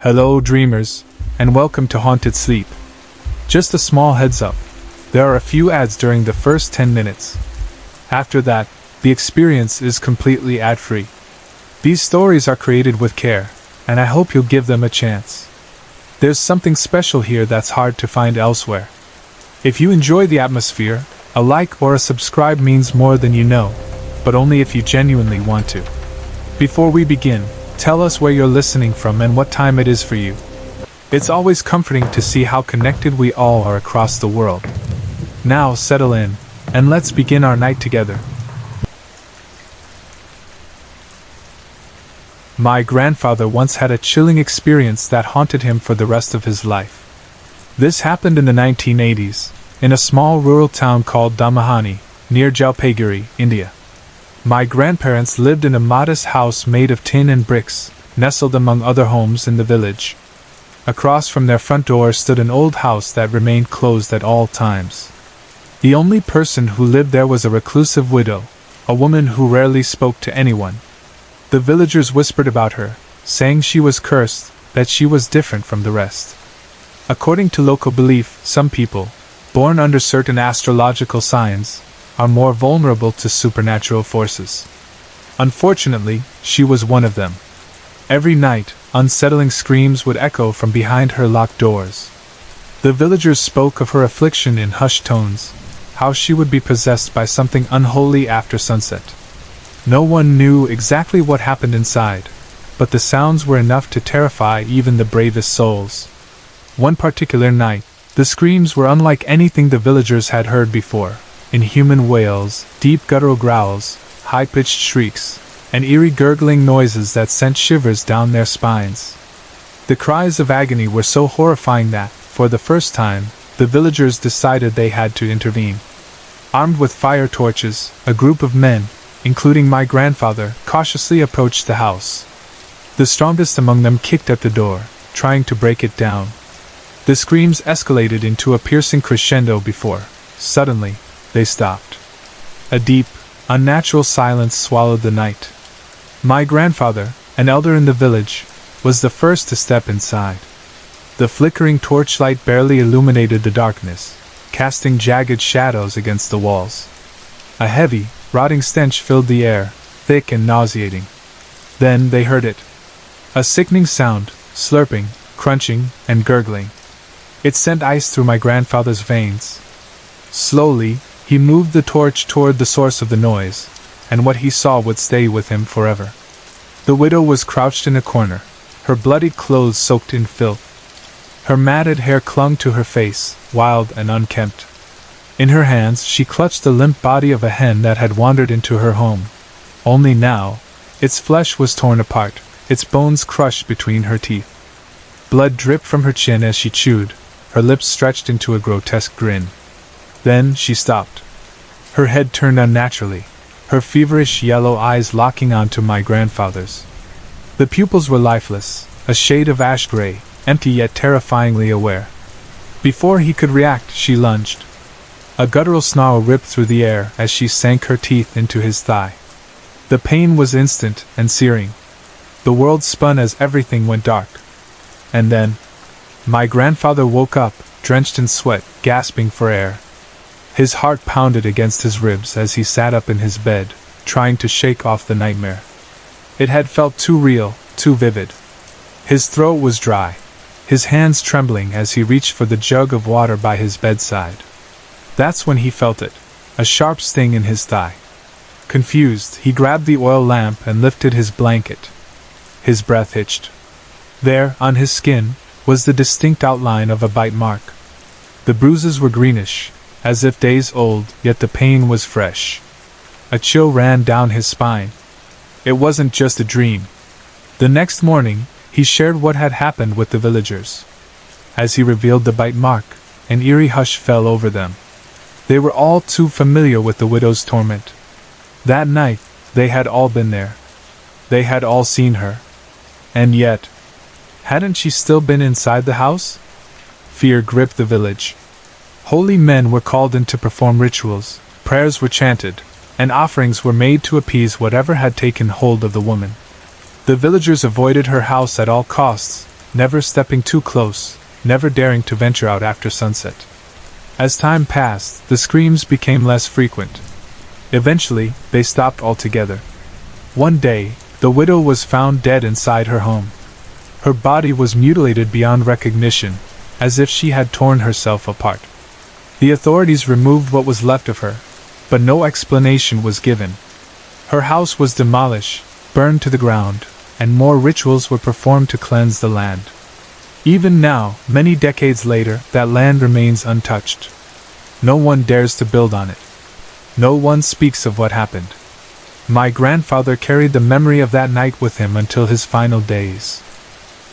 Hello, dreamers, and welcome to Haunted Sleep. Just a small heads up, there are a few ads during the first 10 minutes. After that, the experience is completely ad-free. These stories are created with care, and I hope you'll give them a chance. There's something special here that's hard to find elsewhere. If you enjoy the atmosphere, a like or a subscribe means more than you know, but only if you genuinely want to. Before we begin, tell us where you're listening from and what time it is for you. It's always comforting to see how connected we all are across the world. Now settle in, and let's begin our night together. My grandfather once had a chilling experience that haunted him for the rest of his life. This happened in the 1980s, in a small rural town called Damahani, near Jalpaiguri, India. My grandparents lived in a modest house made of tin and bricks, nestled among other homes in the village. Across from their front door stood an old house that remained closed at all times. The only person who lived there was a reclusive widow, a woman who rarely spoke to anyone. The villagers whispered about her, saying she was cursed, that she was different from the rest. According to local belief, some people, born under certain astrological signs, are more vulnerable to supernatural forces. Unfortunately, she was one of them. Every night, unsettling screams would echo from behind her locked doors. The villagers spoke of her affliction in hushed tones, how she would be possessed by something unholy after sunset. No one knew exactly what happened inside, but the sounds were enough to terrify even the bravest souls. One particular night, the screams were unlike anything the villagers had heard before. Inhuman wails, deep guttural growls, high-pitched shrieks, and eerie gurgling noises that sent shivers down their spines. The cries of agony were so horrifying that, for the first time, the villagers decided they had to intervene. Armed with fire torches, a group of men, including my grandfather, cautiously approached the house. The strongest among them kicked at the door, trying to break it down. The screams escalated into a piercing crescendo before, suddenly, they stopped. A deep, unnatural silence swallowed the night. My grandfather, an elder in the village, was the first to step inside. The flickering torchlight barely illuminated the darkness, casting jagged shadows against the walls. A heavy, rotting stench filled the air, thick and nauseating. Then they heard it. A sickening sound, slurping, crunching, and gurgling. It sent ice through my grandfather's veins. Slowly, he moved the torch toward the source of the noise, and what he saw would stay with him forever. The widow was crouched in a corner, her bloodied clothes soaked in filth. Her matted hair clung to her face, wild and unkempt. In her hands she clutched the limp body of a hen that had wandered into her home. Only now, its flesh was torn apart, its bones crushed between her teeth. Blood dripped from her chin as she chewed, her lips stretched into a grotesque grin. Then she stopped. Her head turned unnaturally, her feverish yellow eyes locking onto my grandfather's. The pupils were lifeless, a shade of ash gray, empty yet terrifyingly aware. Before he could react, she lunged. A guttural snarl ripped through the air as she sank her teeth into his thigh. The pain was instant and searing. The world spun as everything went dark. And then, my grandfather woke up, drenched in sweat, gasping for air. His heart pounded against his ribs as he sat up in his bed, trying to shake off the nightmare. It had felt too real, too vivid. His throat was dry, his hands trembling as he reached for the jug of water by his bedside. That's when he felt it, a sharp sting in his thigh. Confused, he grabbed the oil lamp and lifted his blanket. His breath hitched. There, on his skin, was the distinct outline of a bite mark. The bruises were greenish, as if days old, yet the pain was fresh. A chill ran down his spine. It wasn't just a dream. The next morning, he shared what had happened with the villagers. As he revealed the bite mark, an eerie hush fell over them. They were all too familiar with the widow's torment. That night, they had all been there. They had all seen her. And yet, hadn't she still been inside the house? Fear gripped the village. Holy men were called in to perform rituals, prayers were chanted, and offerings were made to appease whatever had taken hold of the woman. The villagers avoided her house at all costs, never stepping too close, never daring to venture out after sunset. As time passed, the screams became less frequent. Eventually, they stopped altogether. One day, the widow was found dead inside her home. Her body was mutilated beyond recognition, as if she had torn herself apart. The authorities removed what was left of her, but no explanation was given. Her house was demolished, burned to the ground, and more rituals were performed to cleanse the land. Even now, many decades later, that land remains untouched. No one dares to build on it. No one speaks of what happened. My grandfather carried the memory of that night with him until his final days.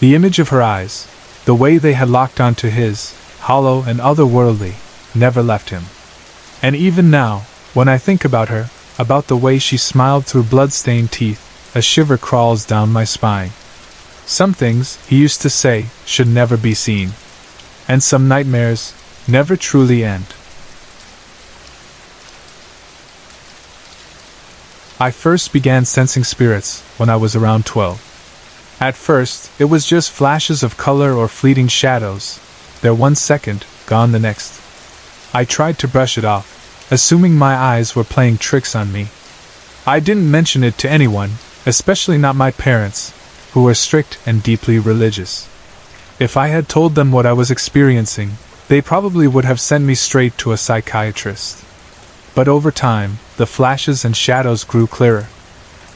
The image of her eyes, the way they had locked onto his, hollow and otherworldly, never left him. And even now, when I think about her, about the way she smiled through blood-stained teeth, a shiver crawls down my spine. Some things, he used to say, should never be seen. And some nightmares never truly end. I first began sensing spirits when I was around 12. At first, it was just flashes of color or fleeting shadows, there 1 second, gone the next. I tried to brush it off, assuming my eyes were playing tricks on me. I didn't mention it to anyone, especially not my parents, who were strict and deeply religious. If I had told them what I was experiencing, they probably would have sent me straight to a psychiatrist. But over time, the flashes and shadows grew clearer.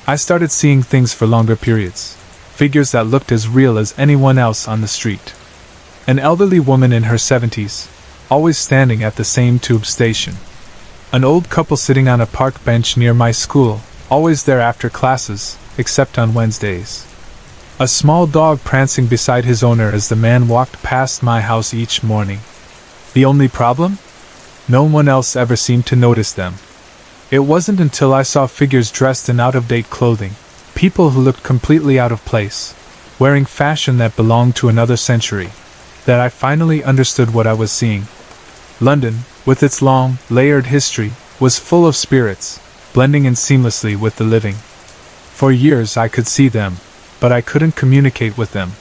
I started seeing things for longer periods, figures that looked as real as anyone else on the street. An elderly woman in her 70s, always standing at the same tube station. An old couple sitting on a park bench near my school, always there after classes, except on Wednesdays. A small dog prancing beside his owner as the man walked past my house each morning. The only problem? No one else ever seemed to notice them. It wasn't until I saw figures dressed in out-of-date clothing, people who looked completely out of place, wearing fashion that belonged to another century, that I finally understood what I was seeing. London, with its long, layered history, was full of spirits, blending in seamlessly with the living. For years I could see them, but I couldn't communicate with them.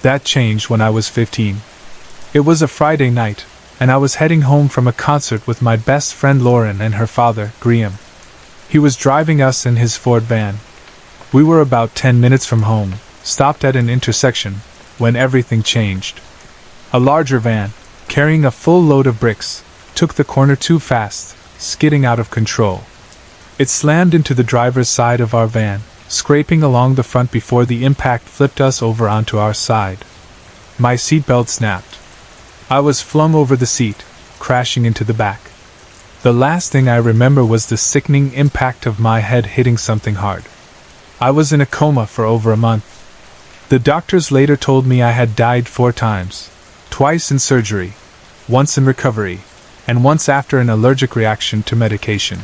That changed when I was 15. It was a Friday night, and I was heading home from a concert with my best friend Lauren and her father, Graham. He was driving us in his Ford van. We were about 10 minutes from home, stopped at an intersection, when everything changed. A larger van, carrying a full load of bricks, took the corner too fast, skidding out of control. It slammed into the driver's side of our van, scraping along the front before the impact flipped us over onto our side. My seatbelt snapped. I was flung over the seat, crashing into the back. The last thing I remember was the sickening impact of my head hitting something hard. I was in a coma for over a month. The doctors later told me I had died 4 times, twice in surgery, once in recovery, and once after an allergic reaction to medication.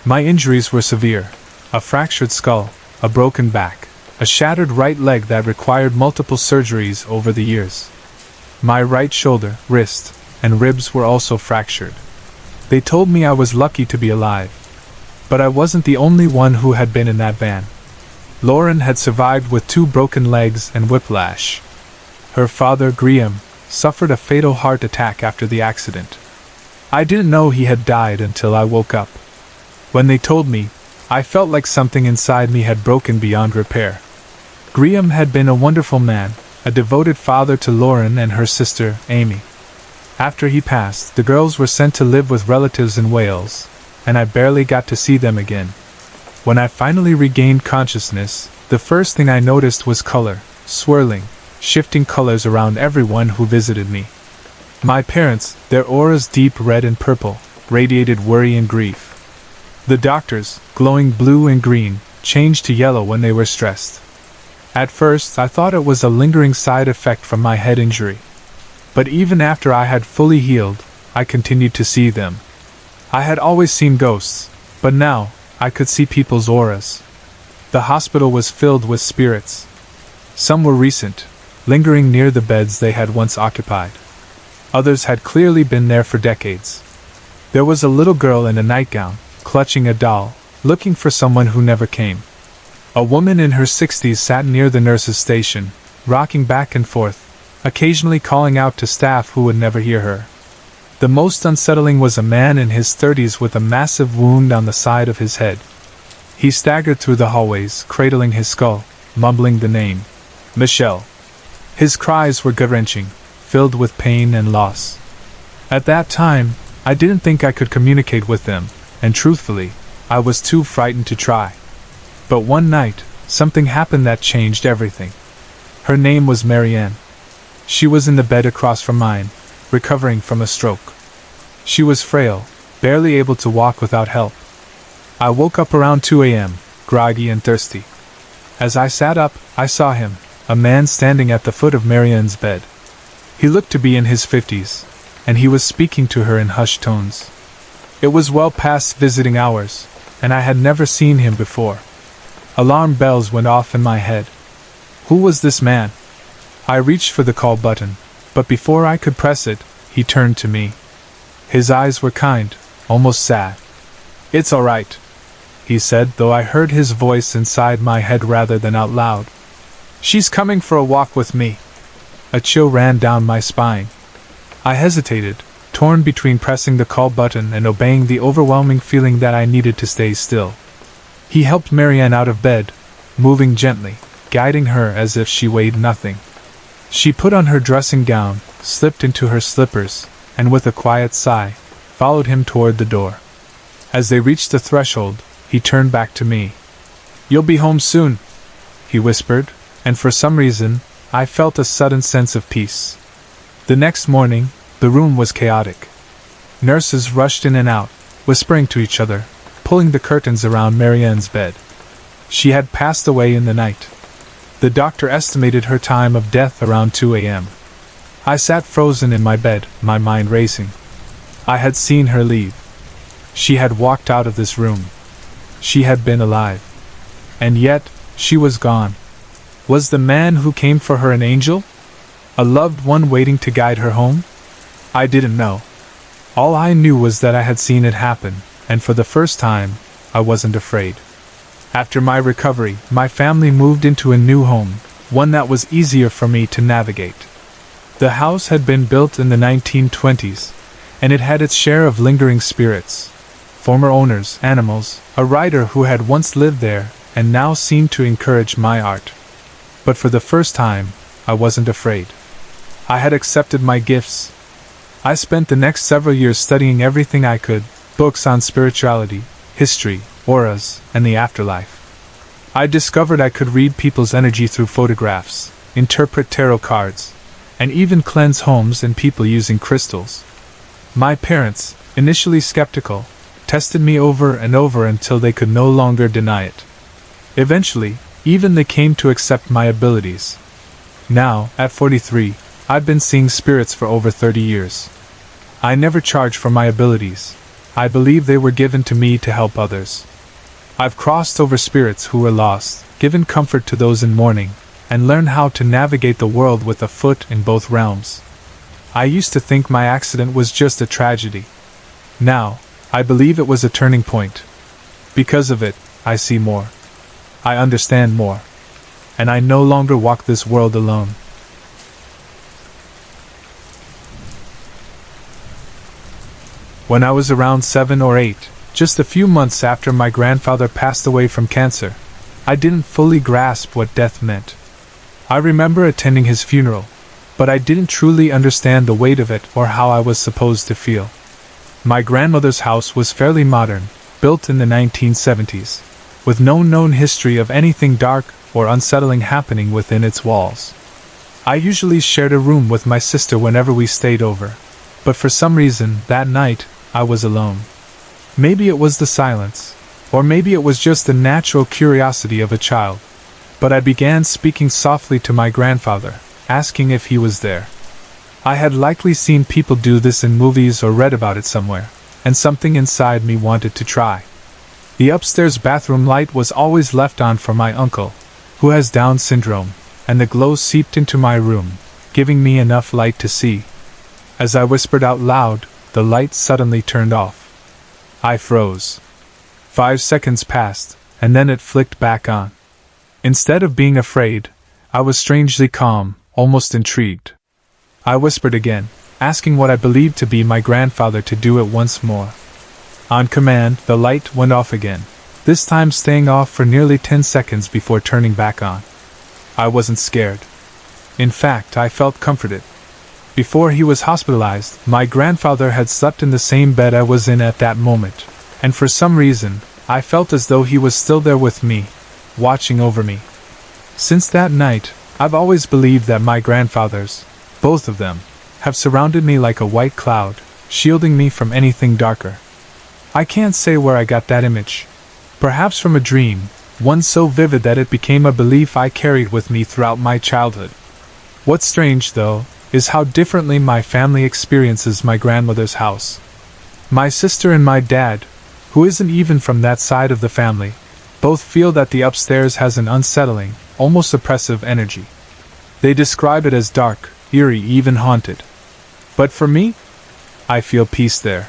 My injuries were severe: a fractured skull, a broken back, a shattered right leg that required multiple surgeries over the years. My right shoulder, wrist, and ribs were also fractured. They told me I was lucky to be alive. But I wasn't the only one who had been in that van. Lauren had survived with 2 broken legs and whiplash. Her father, Graham, suffered a fatal heart attack after the accident. I didn't know he had died until I woke up. When they told me, I felt like something inside me had broken beyond repair. Graham had been a wonderful man, a devoted father to Lauren and her sister, Amy. After he passed, the girls were sent to live with relatives in Wales, and I barely got to see them again. When I finally regained consciousness, the first thing I noticed was color, swirling, shifting colors around everyone who visited me. My parents, their auras deep red and purple, radiated worry and grief. The doctors, glowing blue and green, changed to yellow when they were stressed. At first, I thought it was a lingering side effect from my head injury. But even after I had fully healed, I continued to see them. I had always seen ghosts, but now, I could see people's auras. The hospital was filled with spirits. Some were recent, lingering near the beds they had once occupied. Others had clearly been there for decades. There was a little girl in a nightgown, clutching a doll, looking for someone who never came. A woman in her 60s sat near the nurse's station, rocking back and forth, occasionally calling out to staff who would never hear her. The most unsettling was a man in his 30s with a massive wound on the side of his head. He staggered through the hallways, cradling his skull, mumbling the name, Michelle. His cries were gut-wrenching, filled with pain and loss. At that time, I didn't think I could communicate with them, and truthfully, I was too frightened to try. But one night, something happened that changed everything. Her name was Marianne. She was in the bed across from mine, recovering from a stroke. She was frail, barely able to walk without help. I woke up around 2 a.m., groggy and thirsty. As I sat up, I saw him, a man standing at the foot of Marianne's bed. He looked to be in his 50s, and he was speaking to her in hushed tones. It was well past visiting hours, and I had never seen him before. Alarm bells went off in my head. Who was this man? I reached for the call button, but before I could press it, he turned to me. His eyes were kind, almost sad. "It's all right," he said, though I heard his voice inside my head rather than out loud. "She's coming for a walk with me." A chill ran down my spine. I hesitated, torn between pressing the call button and obeying the overwhelming feeling that I needed to stay still. He helped Marianne out of bed, moving gently, guiding her as if she weighed nothing. She put on her dressing gown, slipped into her slippers, and with a quiet sigh, followed him toward the door. As they reached the threshold, he turned back to me. "You'll be home soon," he whispered, and for some reason, I felt a sudden sense of peace. The next morning, the room was chaotic. Nurses rushed in and out, whispering to each other, pulling the curtains around Marianne's bed. She had passed away in the night. The doctor estimated her time of death around 2 a.m. I sat frozen in my bed, my mind racing. I had seen her leave. She had walked out of this room. She had been alive. And yet, she was gone. Was the man who came for her an angel? A loved one waiting to guide her home? I didn't know. All I knew was that I had seen it happen, and for the first time, I wasn't afraid. After my recovery, my family moved into a new home, one that was easier for me to navigate. The house had been built in the 1920s, and it had its share of lingering spirits. Former owners, animals, a writer who had once lived there, and now seemed to encourage my art. But for the first time, I wasn't afraid. I had accepted my gifts. I spent the next several years studying everything I could, books on spirituality, history, auras, and the afterlife. I discovered I could read people's energy through photographs, interpret tarot cards, and even cleanse homes and people using crystals. My parents, initially skeptical, tested me over and over until they could no longer deny it. Eventually, even they came to accept my abilities. Now, at 43, I've been seeing spirits for over 30 years. I never charged for my abilities. I believe they were given to me to help others. I've crossed over spirits who were lost, given comfort to those in mourning, and learned how to navigate the world with a foot in both realms. I used to think my accident was just a tragedy. Now, I believe it was a turning point. Because of it, I see more. I understand more. And I no longer walk this world alone. When I was around 7 or 8, just a few months after my grandfather passed away from cancer, I didn't fully grasp what death meant. I remember attending his funeral, but I didn't truly understand the weight of it or how I was supposed to feel. My grandmother's house was fairly modern, built in the 1970s, with no known history of anything dark or unsettling happening within its walls. I usually shared a room with my sister whenever we stayed over, but for some reason, that night, I was alone. Maybe it was the silence, or maybe it was just the natural curiosity of a child, but I began speaking softly to my grandfather, asking if he was there. I had likely seen people do this in movies or read about it somewhere, and something inside me wanted to try. The upstairs bathroom light was always left on for my uncle, who has Down syndrome, and the glow seeped into my room, giving me enough light to see. As I whispered out loud, the light suddenly turned off. I froze. 5 seconds passed, and then it flicked back on. Instead of being afraid, I was strangely calm, almost intrigued. I whispered again, asking what I believed to be my grandfather to do it once more. On command, the light went off again, this time staying off for nearly 10 seconds before turning back on. I wasn't scared. In fact, I felt comforted. Before he was hospitalized, my grandfather had slept in the same bed I was in at that moment, and for some reason, I felt as though he was still there with me, watching over me. Since that night, I've always believed that my grandfathers, both of them, have surrounded me like a white cloud, shielding me from anything darker. I can't say where I got that image. Perhaps from a dream, one so vivid that it became a belief I carried with me throughout my childhood. What's strange, though, is how differently my family experiences my grandmother's house. My sister and my dad, who isn't even from that side of the family, both feel that the upstairs has an unsettling, almost oppressive energy. They describe it as dark, eerie, even haunted. But for me, I feel peace there.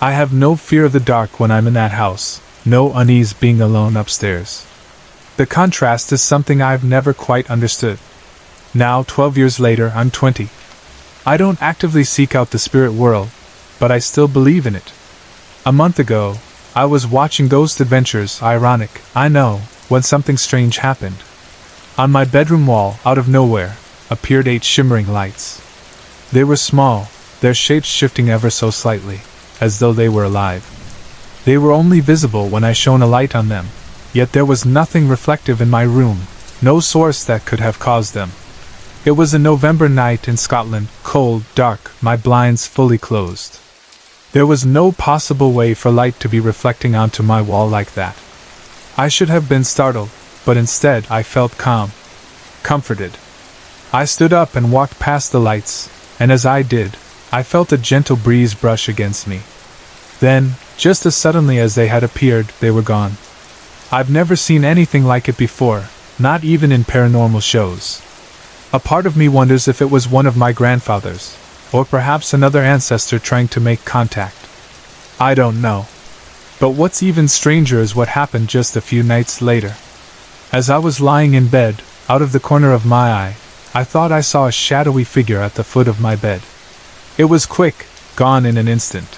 I have no fear of the dark when I'm in that house, no unease being alone upstairs. The contrast is something I've never quite understood. Now, 12 years later, I'm 20. I don't actively seek out the spirit world, but I still believe in it. A month ago, I was watching Ghost Adventures, ironic, I know, when something strange happened. On my bedroom wall, out of nowhere, appeared 8 shimmering lights. They were small, their shapes shifting ever so slightly, as though they were alive. They were only visible when I shone a light on them, yet there was nothing reflective in my room, no source that could have caused them. It was a November night in Scotland, cold, dark, my blinds fully closed. There was no possible way for light to be reflecting onto my wall like that. I should have been startled, but instead I felt calm, comforted. I stood up and walked past the lights, and as I did, I felt a gentle breeze brush against me. Then, just as suddenly as they had appeared, they were gone. I've never seen anything like it before, not even in paranormal shows. A part of me wonders if it was one of my grandfathers, or perhaps another ancestor trying to make contact. I don't know. But what's even stranger is what happened just a few nights later. As I was lying in bed, out of the corner of my eye, I thought I saw a shadowy figure at the foot of my bed. It was quick, gone in an instant.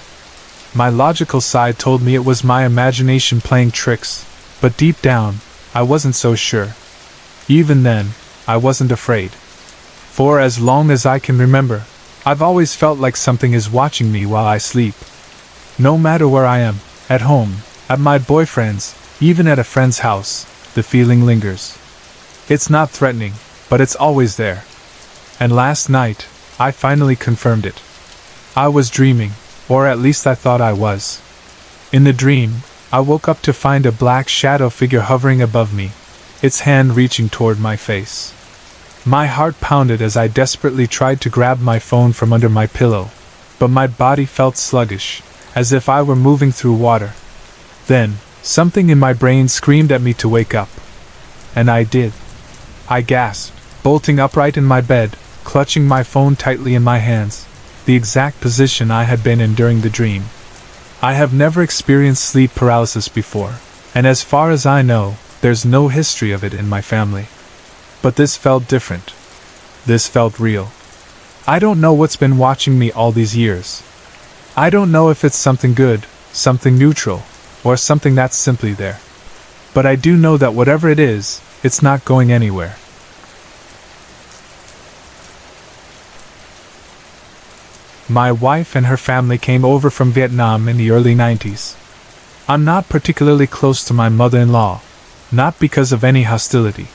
My logical side told me it was my imagination playing tricks, but deep down, I wasn't so sure. Even then, I wasn't afraid. For as long as I can remember, I've always felt like something is watching me while I sleep. No matter where I am, at home, at my boyfriend's, even at a friend's house, the feeling lingers. It's not threatening, but it's always there. And last night, I finally confirmed it. I was dreaming, or at least I thought I was. In the dream, I woke up to find a black shadow figure hovering above me, its hand reaching toward my face. My heart pounded as I desperately tried to grab my phone from under my pillow, but my body felt sluggish, as if I were moving through water. Then, something in my brain screamed at me to wake up. And I did. I gasped, bolting upright in my bed, clutching my phone tightly in my hands, the exact position I had been in during the dream. I have never experienced sleep paralysis before, and as far as I know, there's no history of it in my family. But this felt different. This felt real. I don't know what's been watching me all these years. I don't know if it's something good, something neutral, or something that's simply there. But I do know that whatever it is, it's not going anywhere. My wife and her family came over from Vietnam in the early 90s. I'm not particularly close to my mother-in-law, not because of any hostility,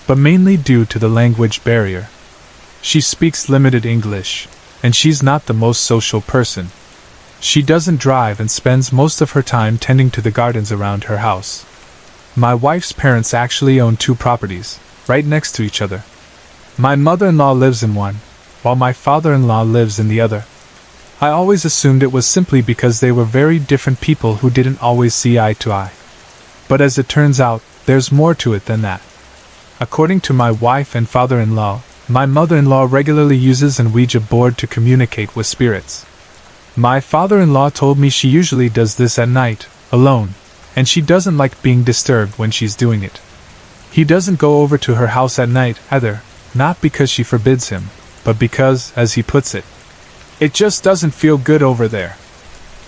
but mainly due to the language barrier. She speaks limited English, and she's not the most social person. She doesn't drive and spends most of her time tending to the gardens around her house. My wife's parents actually own 2 properties, right next to each other. My mother-in-law lives in one, while my father-in-law lives in the other. I always assumed it was simply because they were very different people who didn't always see eye to eye. But as it turns out, there's more to it than that. According to my wife and father-in-law, my mother-in-law regularly uses an Ouija board to communicate with spirits. My father-in-law told me she usually does this at night, alone, and she doesn't like being disturbed when she's doing it. He doesn't go over to her house at night, either, not because she forbids him, but because, as he puts it, it just doesn't feel good over there.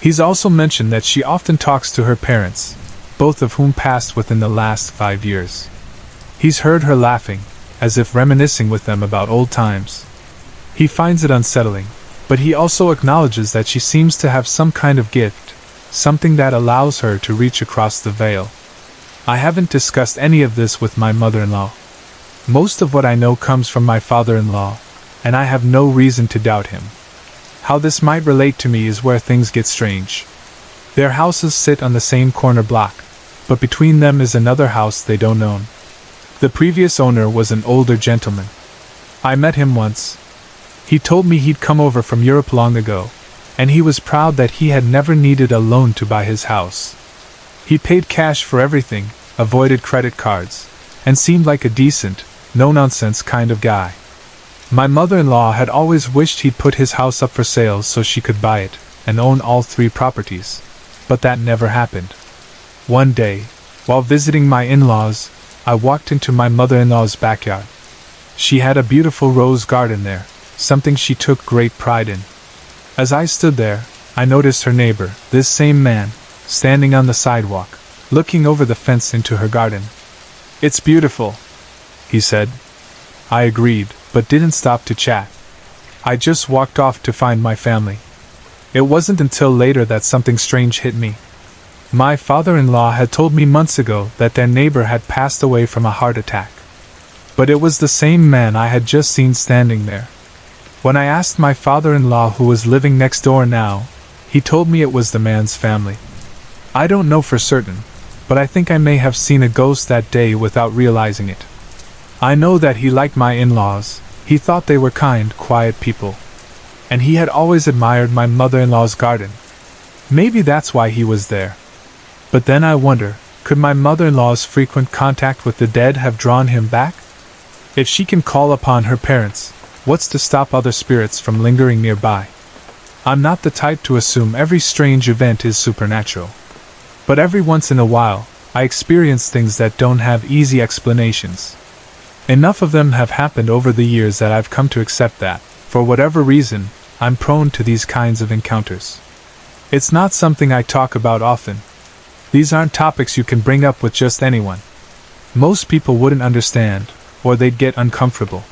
He's also mentioned that she often talks to her parents, both of whom passed within the last 5 years. He's heard her laughing, as if reminiscing with them about old times. He finds it unsettling, but he also acknowledges that she seems to have some kind of gift, something that allows her to reach across the veil. I haven't discussed any of this with my mother-in-law. Most of what I know comes from my father-in-law, and I have no reason to doubt him. How this might relate to me is where things get strange. Their houses sit on the same corner block, but between them is another house they don't own. The previous owner was an older gentleman. I met him once. He told me he'd come over from Europe long ago, and he was proud that he had never needed a loan to buy his house. He paid cash for everything, avoided credit cards, and seemed like a decent, no-nonsense kind of guy. My mother-in-law had always wished he'd put his house up for sale so she could buy it and own all 3 properties, but that never happened. One day, while visiting my in-laws, I walked into my mother-in-law's backyard. She had a beautiful rose garden there, something she took great pride in. As I stood there, I noticed her neighbor, this same man, standing on the sidewalk, looking over the fence into her garden. "It's beautiful," he said. I agreed, but didn't stop to chat. I just walked off to find my family. It wasn't until later that something strange hit me. My father-in-law had told me months ago that their neighbor had passed away from a heart attack. But it was the same man I had just seen standing there. When I asked my father-in-law who was living next door now, he told me it was the man's family. I don't know for certain, but I think I may have seen a ghost that day without realizing it. I know that he liked my in-laws. He thought they were kind, quiet people. And he had always admired my mother-in-law's garden. Maybe that's why he was there. But then I wonder, could my mother-in-law's frequent contact with the dead have drawn him back? If she can call upon her parents, what's to stop other spirits from lingering nearby? I'm not the type to assume every strange event is supernatural. But every once in a while, I experience things that don't have easy explanations. Enough of them have happened over the years that I've come to accept that, for whatever reason, I'm prone to these kinds of encounters. It's not something I talk about often. These aren't topics you can bring up with just anyone. Most people wouldn't understand, or they'd get uncomfortable.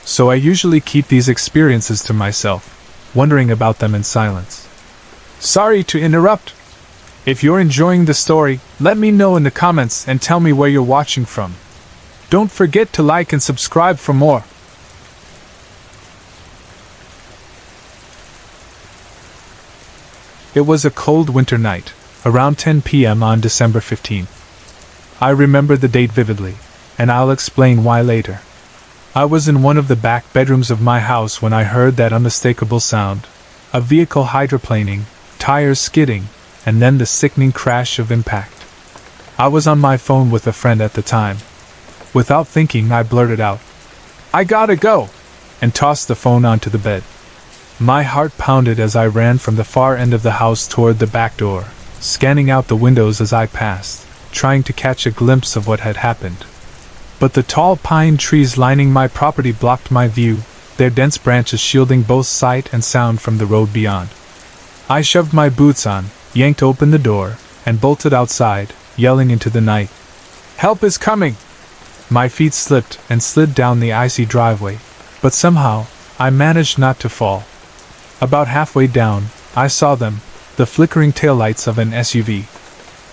So I usually keep these experiences to myself, wondering about them in silence. Sorry to interrupt. If you're enjoying the story, let me know in the comments and tell me where you're watching from. Don't forget to like and subscribe for more. It was a cold winter night, around 10 p.m. on December 15th. I remember the date vividly, and I'll explain why later. I was in one of the back bedrooms of my house when I heard that unmistakable sound, a vehicle hydroplaning, tires skidding, and then the sickening crash of impact. I was on my phone with a friend at the time. Without thinking, I blurted out, "I gotta go," and tossed the phone onto the bed. My heart pounded as I ran from the far end of the house toward the back door, scanning out the windows as I passed, trying to catch a glimpse of what had happened. But the tall pine trees lining my property blocked my view, their dense branches shielding both sight and sound from the road beyond. I shoved my boots on, yanked open the door, and bolted outside, yelling into the night, "Help is coming!" My feet slipped and slid down the icy driveway, but somehow, I managed not to fall. About halfway down, I saw them, the flickering taillights of an SUV.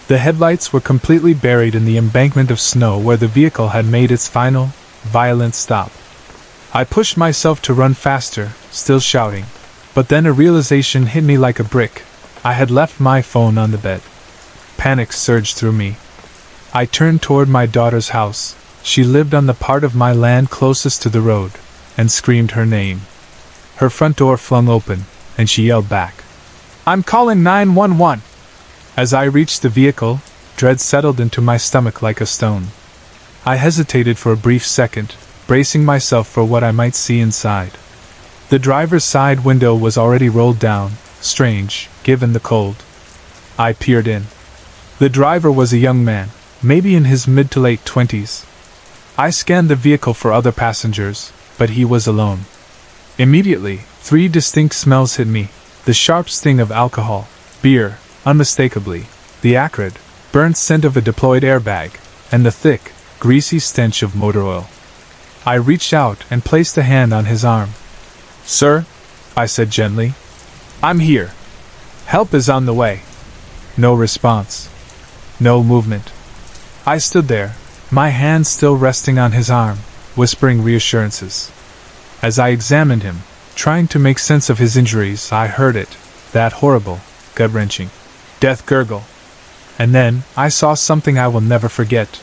The headlights were completely buried in the embankment of snow where the vehicle had made its final, violent stop. I pushed myself to run faster, still shouting, but then a realization hit me like a brick. I had left my phone on the bed. Panic surged through me. I turned toward my daughter's house. She lived on the part of my land closest to the road, and screamed her name. Her front door flung open, and she yelled back, "I'm calling 911!" As I reached the vehicle, dread settled into my stomach like a stone. I hesitated for a brief second, bracing myself for what I might see inside. The driver's side window was already rolled down, strange, given the cold. I peered in. The driver was a young man, maybe in his mid to late 20s. I scanned the vehicle for other passengers, but he was alone. Immediately, 3 distinct smells hit me: the sharp sting of alcohol, beer, unmistakably, the acrid, burnt scent of a deployed airbag, and the thick, greasy stench of motor oil. I reached out and placed a hand on his arm. "Sir," I said gently, "I'm here. Help is on the way." No response. No movement. I stood there, my hand still resting on his arm, whispering reassurances. As I examined him, trying to make sense of his injuries, I heard it, that horrible, gut-wrenching death gurgle. And then, I saw something I will never forget.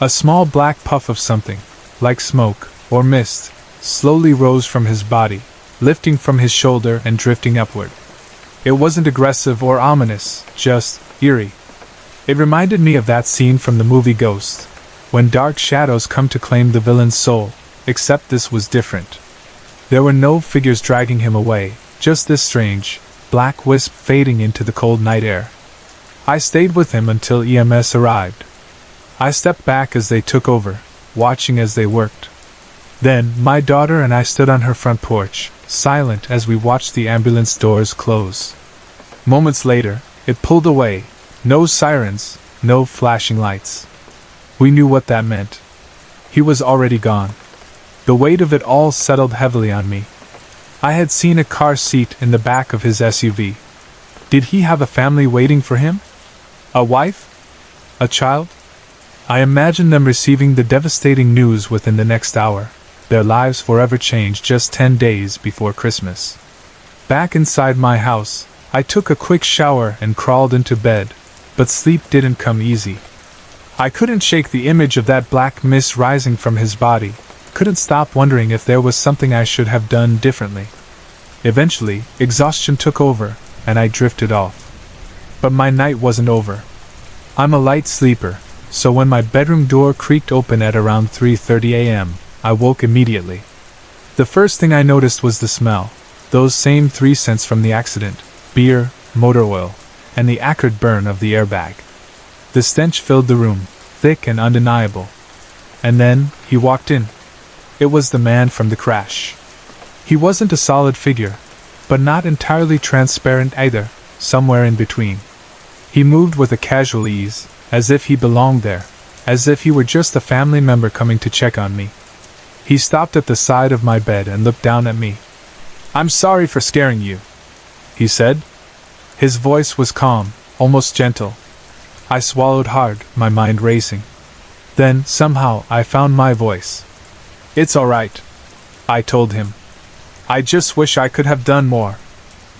A small black puff of something, like smoke, or mist, slowly rose from his body, lifting from his shoulder and drifting upward. It wasn't aggressive or ominous, just eerie. It reminded me of that scene from the movie Ghost, when dark shadows come to claim the villain's soul, except this was different. There were no figures dragging him away, just this strange, black wisp fading into the cold night air. I stayed with him until EMS arrived. I stepped back as they took over, watching as they worked. Then, my daughter and I stood on her front porch, silent as we watched the ambulance doors close. Moments later, it pulled away. No sirens, no flashing lights. We knew what that meant. He was already gone. The weight of it all settled heavily on me. I had seen a car seat in the back of his SUV. Did he have a family waiting for him? A wife? A child? I imagined them receiving the devastating news within the next hour, their lives forever changed just 10 days before Christmas. Back inside my house, I took a quick shower and crawled into bed, but sleep didn't come easy. I couldn't shake the image of that black mist rising from his body, couldn't stop wondering if there was something I should have done differently. Eventually, exhaustion took over, and I drifted off. But my night wasn't over. I'm a light sleeper, so when my bedroom door creaked open at around 3:30 a.m., I woke immediately. The first thing I noticed was the smell, those same 3 scents from the accident: beer, motor oil, and the acrid burn of the airbag. The stench filled the room, thick and undeniable. And then, he walked in. It was the man from the crash. He wasn't a solid figure, but not entirely transparent either, somewhere in between. He moved with a casual ease, as if he belonged there, as if he were just a family member coming to check on me. He stopped at the side of my bed and looked down at me. "I'm sorry for scaring you," he said. His voice was calm, almost gentle. I swallowed hard, my mind racing. Then, somehow, I found my voice. "It's all right," I told him. "I just wish I could have done more."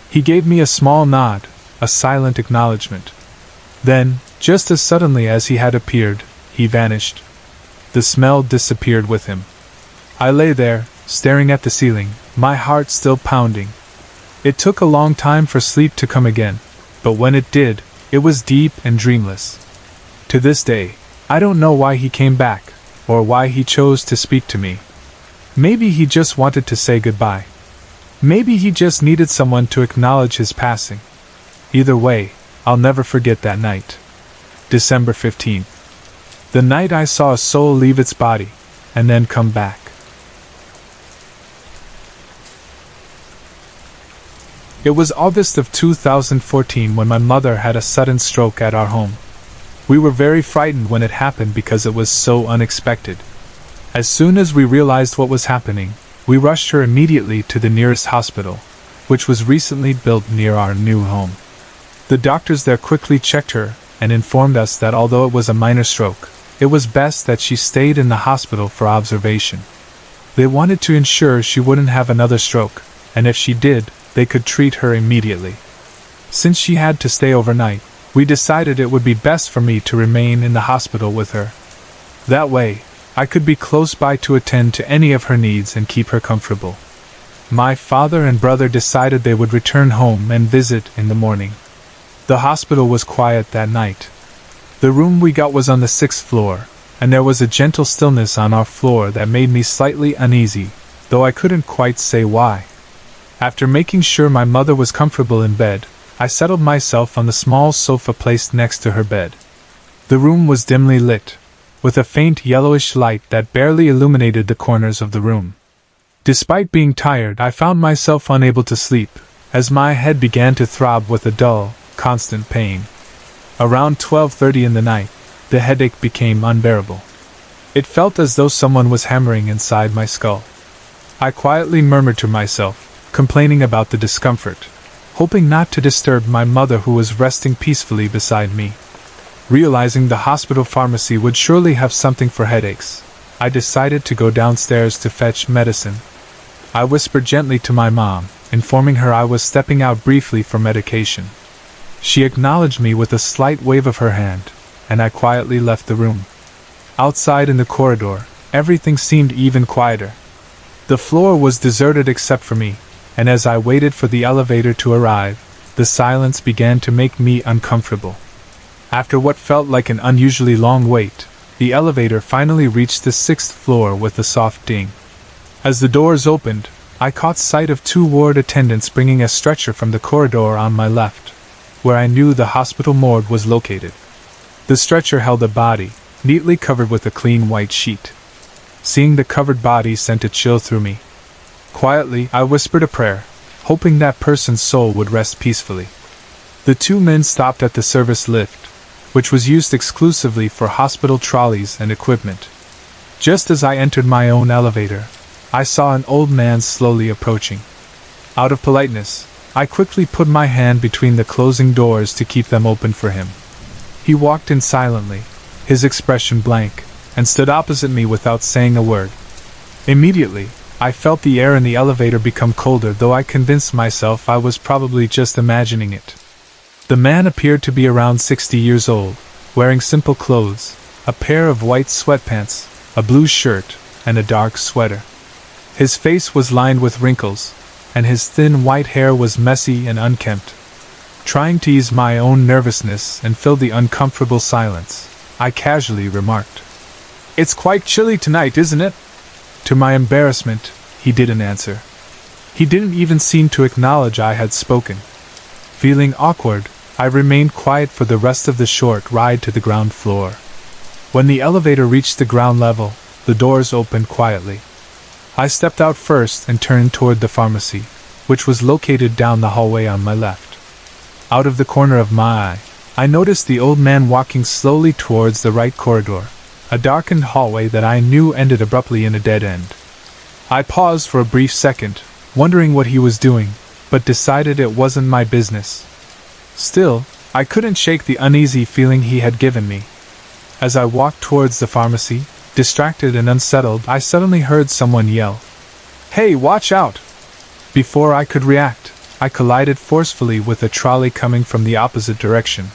He gave me a small nod, a silent acknowledgement. Then, just as suddenly as he had appeared, he vanished. The smell disappeared with him. I lay there, staring at the ceiling, my heart still pounding. It took a long time for sleep to come again, but when it did, it was deep and dreamless. To this day, I don't know why he came back, or why he chose to speak to me. Maybe he just wanted to say goodbye. Maybe he just needed someone to acknowledge his passing. Either way, I'll never forget that night. December 15th. The night I saw a soul leave its body, and then come back. It was August of 2014 when my mother had a sudden stroke at our home. We were very frightened when it happened because it was so unexpected. As soon as we realized what was happening, we rushed her immediately to the nearest hospital, which was recently built near our new home. The doctors there quickly checked her and informed us that although it was a minor stroke, it was best that she stayed in the hospital for observation. They wanted to ensure she wouldn't have another stroke, and if she did, they could treat her immediately. Since she had to stay overnight, we decided it would be best for me to remain in the hospital with her. That way, I could be close by to attend to any of her needs and keep her comfortable. My father and brother decided they would return home and visit in the morning. The hospital was quiet that night. The room we got was on the 6th floor, and there was a gentle stillness on our floor that made me slightly uneasy, though I couldn't quite say why. After making sure my mother was comfortable in bed, I settled myself on the small sofa placed next to her bed. The room was dimly lit. with a faint yellowish light that barely illuminated the corners of the room. Despite being tired, I found myself unable to sleep, as my head began to throb with a dull, constant pain. Around 12:30 in the night, the headache became unbearable. It felt as though someone was hammering inside my skull. I quietly murmured to myself, complaining about the discomfort, hoping not to disturb my mother who was resting peacefully beside me. Realizing the hospital pharmacy would surely have something for headaches, I decided to go downstairs to fetch medicine. I whispered gently to my mom, informing her I was stepping out briefly for medication. She acknowledged me with a slight wave of her hand, and I quietly left the room. Outside in the corridor, everything seemed even quieter. The floor was deserted except for me, and as I waited for the elevator to arrive, the silence began to make me uncomfortable. After what felt like an unusually long wait, the elevator finally reached the 6th floor with a soft ding. As the doors opened, I caught sight of 2 ward attendants bringing a stretcher from the corridor on my left, where I knew the hospital morgue was located. The stretcher held a body, neatly covered with a clean white sheet. Seeing the covered body sent a chill through me. Quietly, I whispered a prayer, hoping that person's soul would rest peacefully. The 2 men stopped at the service lift, which was used exclusively for hospital trolleys and equipment. Just as I entered my own elevator, I saw an old man slowly approaching. Out of politeness, I quickly put my hand between the closing doors to keep them open for him. He walked in silently, his expression blank, and stood opposite me without saying a word. Immediately, I felt the air in the elevator become colder, though I convinced myself I was probably just imagining it. The man appeared to be around 60 years old, wearing simple clothes, a pair of white sweatpants, a blue shirt, and a dark sweater. His face was lined with wrinkles, and his thin white hair was messy and unkempt. Trying to ease my own nervousness and fill the uncomfortable silence, I casually remarked, "It's quite chilly tonight, isn't it?" To my embarrassment, he didn't answer. He didn't even seem to acknowledge I had spoken. Feeling awkward, I remained quiet for the rest of the short ride to the ground floor. When the elevator reached the ground level, the doors opened quietly. I stepped out first and turned toward the pharmacy, which was located down the hallway on my left. Out of the corner of my eye, I noticed the old man walking slowly towards the right corridor, a darkened hallway that I knew ended abruptly in a dead end. I paused for a brief second, wondering what he was doing, but decided it wasn't my business. Still, I couldn't shake the uneasy feeling he had given me. As I walked towards the pharmacy, distracted and unsettled, I suddenly heard someone yell, "Hey, watch out!" Before I could react, I collided forcefully with a trolley coming from the opposite direction.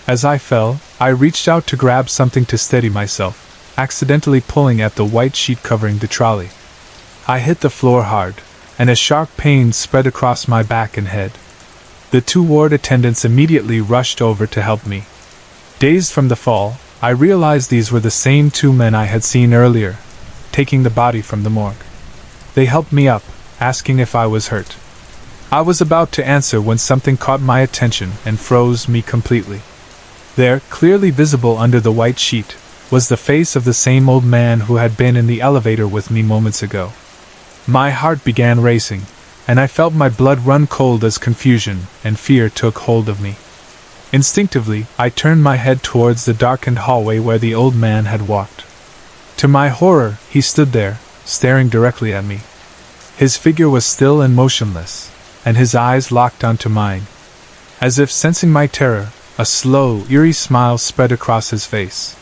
As I fell, I reached out to grab something to steady myself, accidentally pulling at the white sheet covering the trolley. I hit the floor hard, and a sharp pain spread across my back and head. The 2 ward attendants immediately rushed over to help me. Dazed from the fall, I realized these were the same 2 men I had seen earlier, taking the body from the morgue. They helped me up, asking if I was hurt. I was about to answer when something caught my attention and froze me completely. There, clearly visible under the white sheet, was the face of the same old man who had been in the elevator with me moments ago. My heart began racing, and I felt my blood run cold as confusion and fear took hold of me. Instinctively, I turned my head towards the darkened hallway where the old man had walked. To my horror, he stood there, staring directly at me. His figure was still and motionless, and his eyes locked onto mine. As if sensing my terror, a slow, eerie smile spread across his face.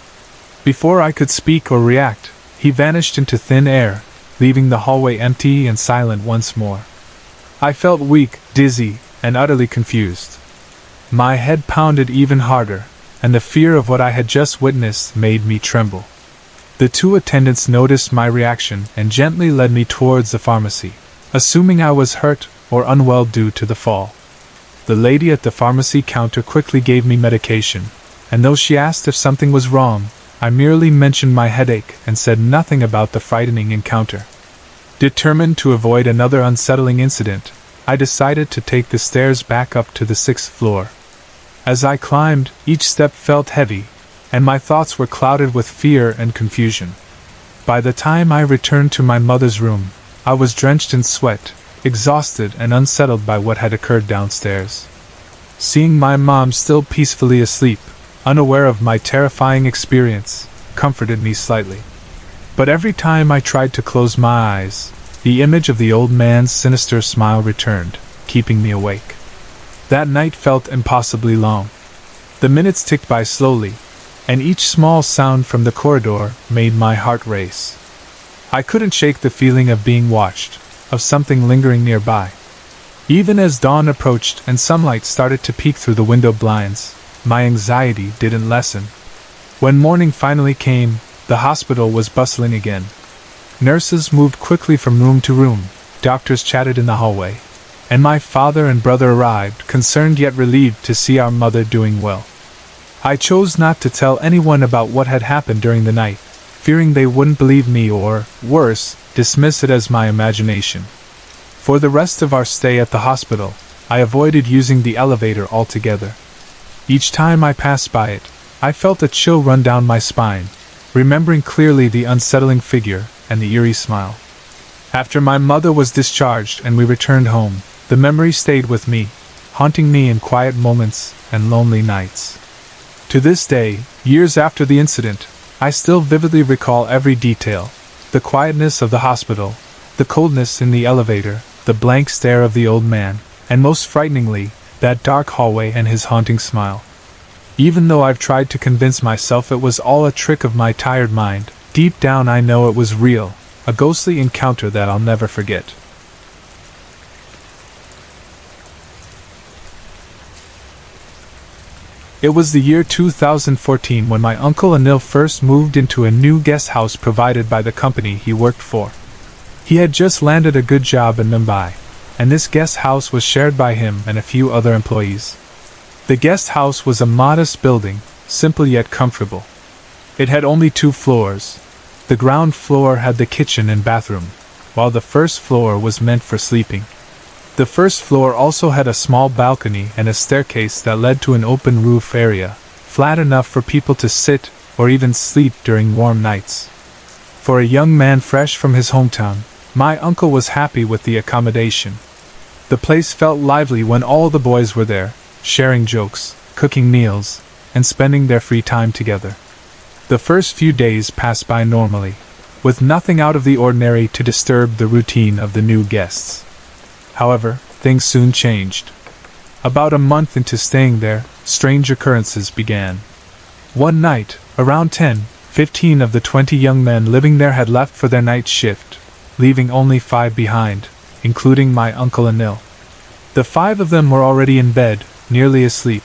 Before I could speak or react, he vanished into thin air, leaving the hallway empty and silent once more. I felt weak, dizzy, and utterly confused. My head pounded even harder, and the fear of what I had just witnessed made me tremble. The 2 attendants noticed my reaction and gently led me towards the pharmacy, assuming I was hurt or unwell due to the fall. The lady at the pharmacy counter quickly gave me medication, and though she asked if something was wrong, I merely mentioned my headache and said nothing about the frightening encounter. Determined to avoid another unsettling incident, I decided to take the stairs back up to the 6th floor. As I climbed, each step felt heavy, and my thoughts were clouded with fear and confusion. By the time I returned to my mother's room, I was drenched in sweat, exhausted and unsettled by what had occurred downstairs. Seeing my mom still peacefully asleep, unaware of my terrifying experience, comforted me slightly. But every time I tried to close my eyes, the image of the old man's sinister smile returned, keeping me awake. That night felt impossibly long. The minutes ticked by slowly, and each small sound from the corridor made my heart race. I couldn't shake the feeling of being watched, of something lingering nearby. Even as dawn approached and sunlight started to peek through the window blinds, my anxiety didn't lessen. When morning finally came, the hospital was bustling again. Nurses moved quickly from room to room, doctors chatted in the hallway, and my father and brother arrived, concerned yet relieved to see our mother doing well. I chose not to tell anyone about what had happened during the night, fearing they wouldn't believe me or, worse, dismiss it as my imagination. For the rest of our stay at the hospital, I avoided using the elevator altogether. Each time I passed by it, I felt a chill run down my spine, remembering clearly the unsettling figure and the eerie smile. After my mother was discharged and we returned home, the memory stayed with me, haunting me in quiet moments and lonely nights. To this day, years after the incident, I still vividly recall every detail: the quietness of the hospital, the coldness in the elevator, the blank stare of the old man, and most frighteningly, that dark hallway and his haunting smile. Even though I've tried to convince myself it was all a trick of my tired mind, deep down I know it was real, a ghostly encounter that I'll never forget. It was the year 2014 when my Uncle Anil first moved into a new guest house provided by the company he worked for. He had just landed a good job in Mumbai, and this guest house was shared by him and a few other employees. The guest house was a modest building, simple yet comfortable. It had only 2 floors. The ground floor had the kitchen and bathroom, while the first floor was meant for sleeping. The first floor also had a small balcony and a staircase that led to an open roof area, flat enough for people to sit or even sleep during warm nights. For a young man fresh from his hometown, my uncle was happy with the accommodation. The place felt lively when all the boys were there, sharing jokes, cooking meals, and spending their free time together. The first few days passed by normally, with nothing out of the ordinary to disturb the routine of the new guests. However, things soon changed. About a month into staying there, strange occurrences began. One night, around 10-15 of the 20 young men living there had left for their night shift, leaving only 5 behind, including my Uncle Anil. The 5 of them were already in bed, nearly asleep,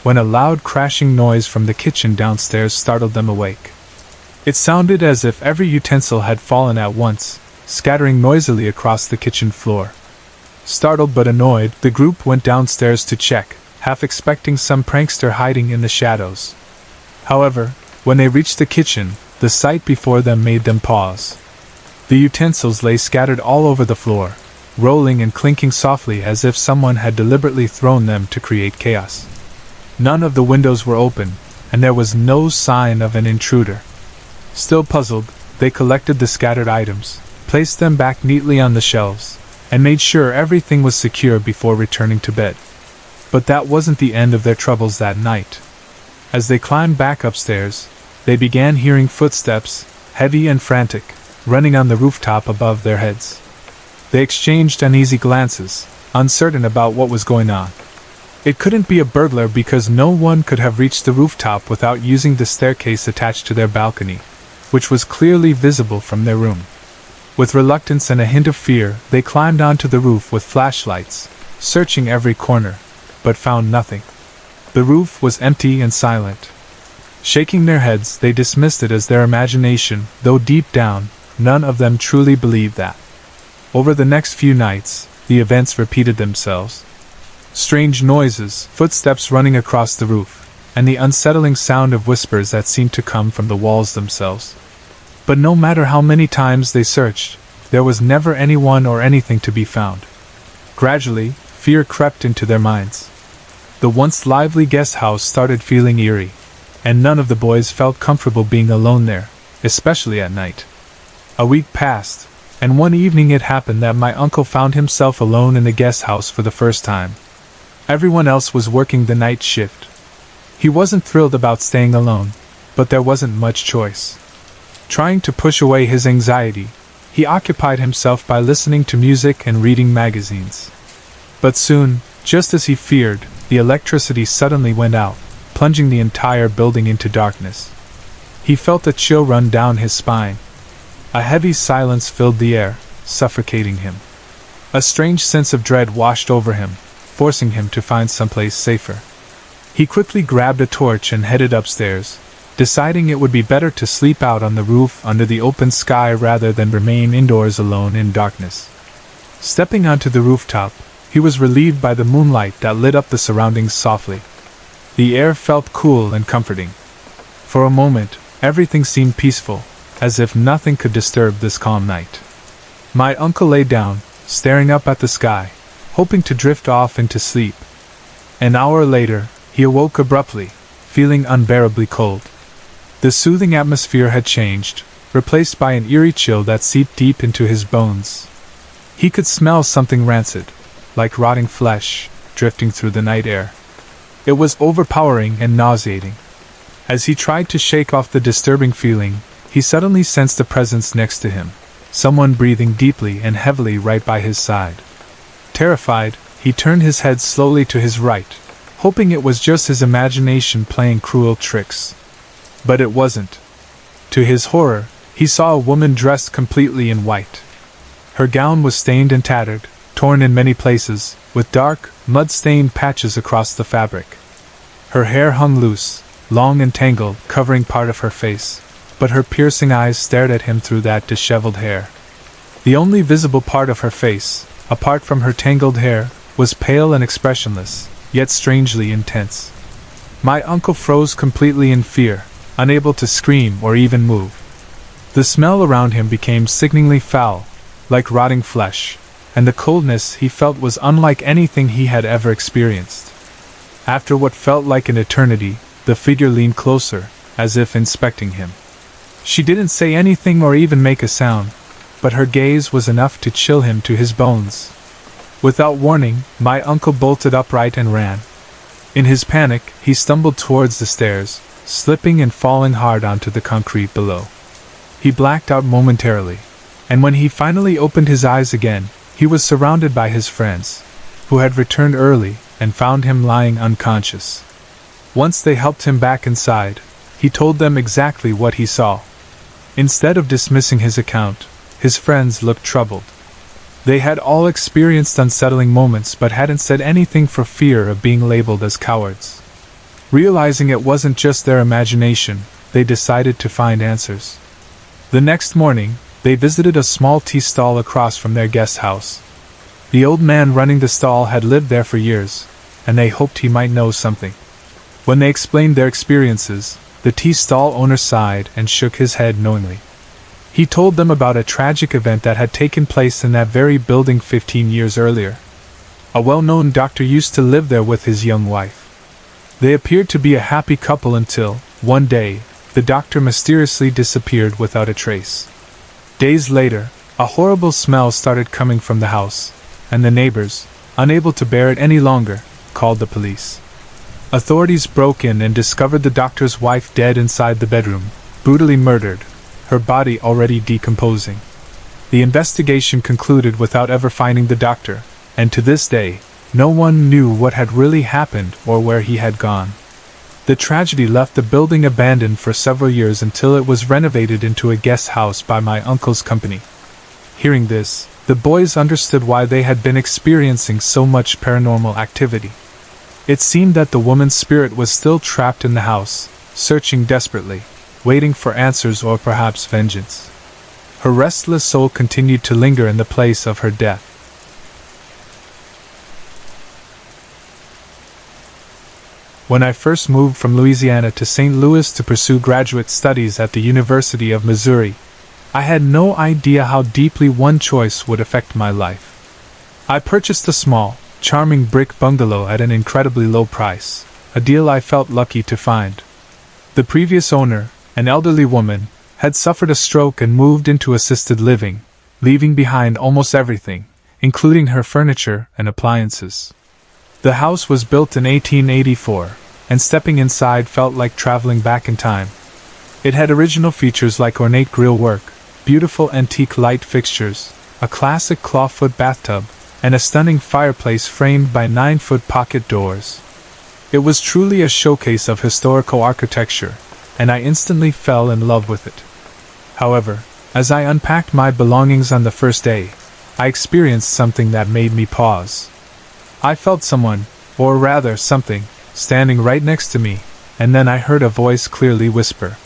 when a loud crashing noise from the kitchen downstairs startled them awake. It sounded as if every utensil had fallen at once, scattering noisily across the kitchen floor. Startled but annoyed, the group went downstairs to check, half expecting some prankster hiding in the shadows. However, when they reached the kitchen, the sight before them made them pause. The utensils lay scattered all over the floor, rolling and clinking softly as if someone had deliberately thrown them to create chaos. None of the windows were open, and there was no sign of an intruder. Still puzzled, they collected the scattered items, placed them back neatly on the shelves, and made sure everything was secure before returning to bed. But that wasn't the end of their troubles that night. As they climbed back upstairs, they began hearing footsteps, heavy and frantic, running on the rooftop above their heads. They exchanged uneasy glances, uncertain about what was going on. It couldn't be a burglar because no one could have reached the rooftop without using the staircase attached to their balcony, which was clearly visible from their room. With reluctance and a hint of fear, they climbed onto the roof with flashlights, searching every corner, but found nothing. The roof was empty and silent. Shaking their heads, they dismissed it as their imagination, though deep down, none of them truly believed that. Over the next few nights, the events repeated themselves. Strange noises, footsteps running across the roof, and the unsettling sound of whispers that seemed to come from the walls themselves. But no matter how many times they searched, there was never anyone or anything to be found. Gradually, fear crept into their minds. The once lively guest house started feeling eerie. and none of the boys felt comfortable being alone there, especially at night. A week passed, and one evening it happened that my uncle found himself alone in the guest house for the first time. Everyone else was working the night shift. He wasn't thrilled about staying alone, but there wasn't much choice. Trying to push away his anxiety, he occupied himself by listening to music and reading magazines. But soon, just as he feared, the electricity suddenly went out, plunging the entire building into darkness. He felt a chill run down his spine. A heavy silence filled the air, suffocating him. A strange sense of dread washed over him, forcing him to find someplace safer. He quickly grabbed a torch and headed upstairs, deciding it would be better to sleep out on the roof under the open sky rather than remain indoors alone in darkness. Stepping onto the rooftop, he was relieved by the moonlight that lit up the surroundings softly. The air felt cool and comforting. For a moment, everything seemed peaceful, as if nothing could disturb this calm night. My uncle lay down, staring up at the sky, hoping to drift off into sleep. An hour later, he awoke abruptly, feeling unbearably cold. The soothing atmosphere had changed, replaced by an eerie chill that seeped deep into his bones. He could smell something rancid, like rotting flesh, drifting through the night air. It was overpowering and nauseating. As he tried to shake off the disturbing feeling, he suddenly sensed a presence next to him, someone breathing deeply and heavily right by his side. Terrified, he turned his head slowly to his right, hoping it was just his imagination playing cruel tricks. But it wasn't. To his horror, he saw a woman dressed completely in white. Her gown was stained and tattered, torn in many places, with dark, mud-stained patches across the fabric. Her hair hung loose, long and tangled, covering part of her face, but her piercing eyes stared at him through that disheveled hair. The only visible part of her face, apart from her tangled hair, was pale and expressionless, yet strangely intense. My uncle froze completely in fear, unable to scream or even move. The smell around him became sickeningly foul, like rotting flesh, and the coldness he felt was unlike anything he had ever experienced. After what felt like an eternity, the figure leaned closer, as if inspecting him. She didn't say anything or even make a sound, but her gaze was enough to chill him to his bones. Without warning, my uncle bolted upright and ran. In his panic, he stumbled towards the stairs, slipping and falling hard onto the concrete below. He blacked out momentarily, and when he finally opened his eyes again, he was surrounded by his friends, who had returned early and found him lying unconscious. Once they helped him back inside, he told them exactly what he saw. Instead of dismissing his account, his friends looked troubled. They had all experienced unsettling moments but hadn't said anything for fear of being labeled as cowards. Realizing it wasn't just their imagination, they decided to find answers. The next morning, they visited a small tea stall across from their guest house. The old man running the stall had lived there for years, and they hoped he might know something. When they explained their experiences, the tea stall owner sighed and shook his head knowingly. He told them about a tragic event that had taken place in that very building 15 years earlier. A well-known doctor used to live there with his young wife. They appeared to be a happy couple until, one day, the doctor mysteriously disappeared without a trace. Days later, a horrible smell started coming from the house, and the neighbors, unable to bear it any longer, called the police. Authorities broke in and discovered the doctor's wife dead inside the bedroom, brutally murdered, her body already decomposing. The investigation concluded without ever finding the doctor, and to this day, no one knew what had really happened or where he had gone. The tragedy left the building abandoned for several years until it was renovated into a guest house by my uncle's company. Hearing this, the boys understood why they had been experiencing so much paranormal activity. It seemed that the woman's spirit was still trapped in the house, searching desperately, waiting for answers or perhaps vengeance. Her restless soul continued to linger in the place of her death. When I first moved from Louisiana to St. Louis to pursue graduate studies at the University of Missouri, I had no idea how deeply one choice would affect my life. I purchased a small, charming brick bungalow at an incredibly low price, a deal I felt lucky to find. The previous owner, an elderly woman, had suffered a stroke and moved into assisted living, leaving behind almost everything, including her furniture and appliances. The house was built in 1884, and stepping inside felt like traveling back in time. It had original features like ornate grillework, beautiful antique light fixtures, a classic clawfoot bathtub, and a stunning fireplace framed by 9-foot pocket doors. It was truly a showcase of historical architecture, and I instantly fell in love with it. However, as I unpacked my belongings on the first day, I experienced something that made me pause. I felt someone, or rather something, standing right next to me, and then I heard a voice clearly whisper,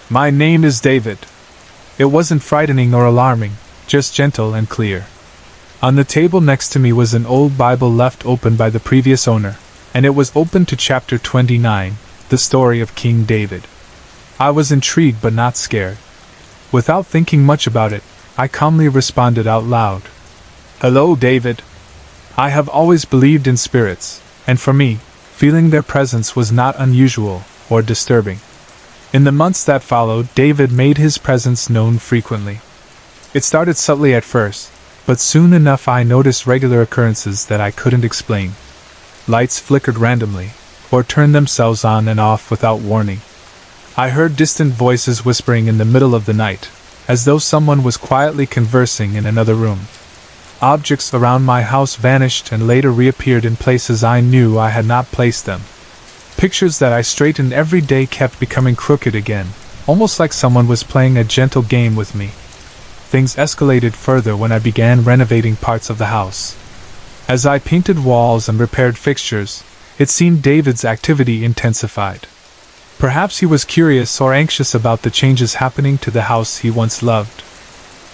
"My name is David." It wasn't frightening or alarming, just gentle and clear. On the table next to me was an old Bible left open by the previous owner, and it was open to chapter 29, the story of King David. I was intrigued but not scared. Without thinking much about it, I calmly responded out loud, "Hello, David. I have always believed in spirits, and for me, feeling their presence was not unusual or disturbing." In the months that followed, David made his presence known frequently. It started subtly at first, but soon enough I noticed regular occurrences that I couldn't explain. Lights flickered randomly, or turned themselves on and off without warning. I heard distant voices whispering in the middle of the night, as though someone was quietly conversing in another room. Objects around my house vanished and later reappeared in places I knew I had not placed them. Pictures that I straightened every day kept becoming crooked again, almost like someone was playing a gentle game with me. Things escalated further when I began renovating parts of the house. As I painted walls and repaired fixtures, it seemed David's activity intensified. Perhaps he was curious or anxious about the changes happening to the house he once loved.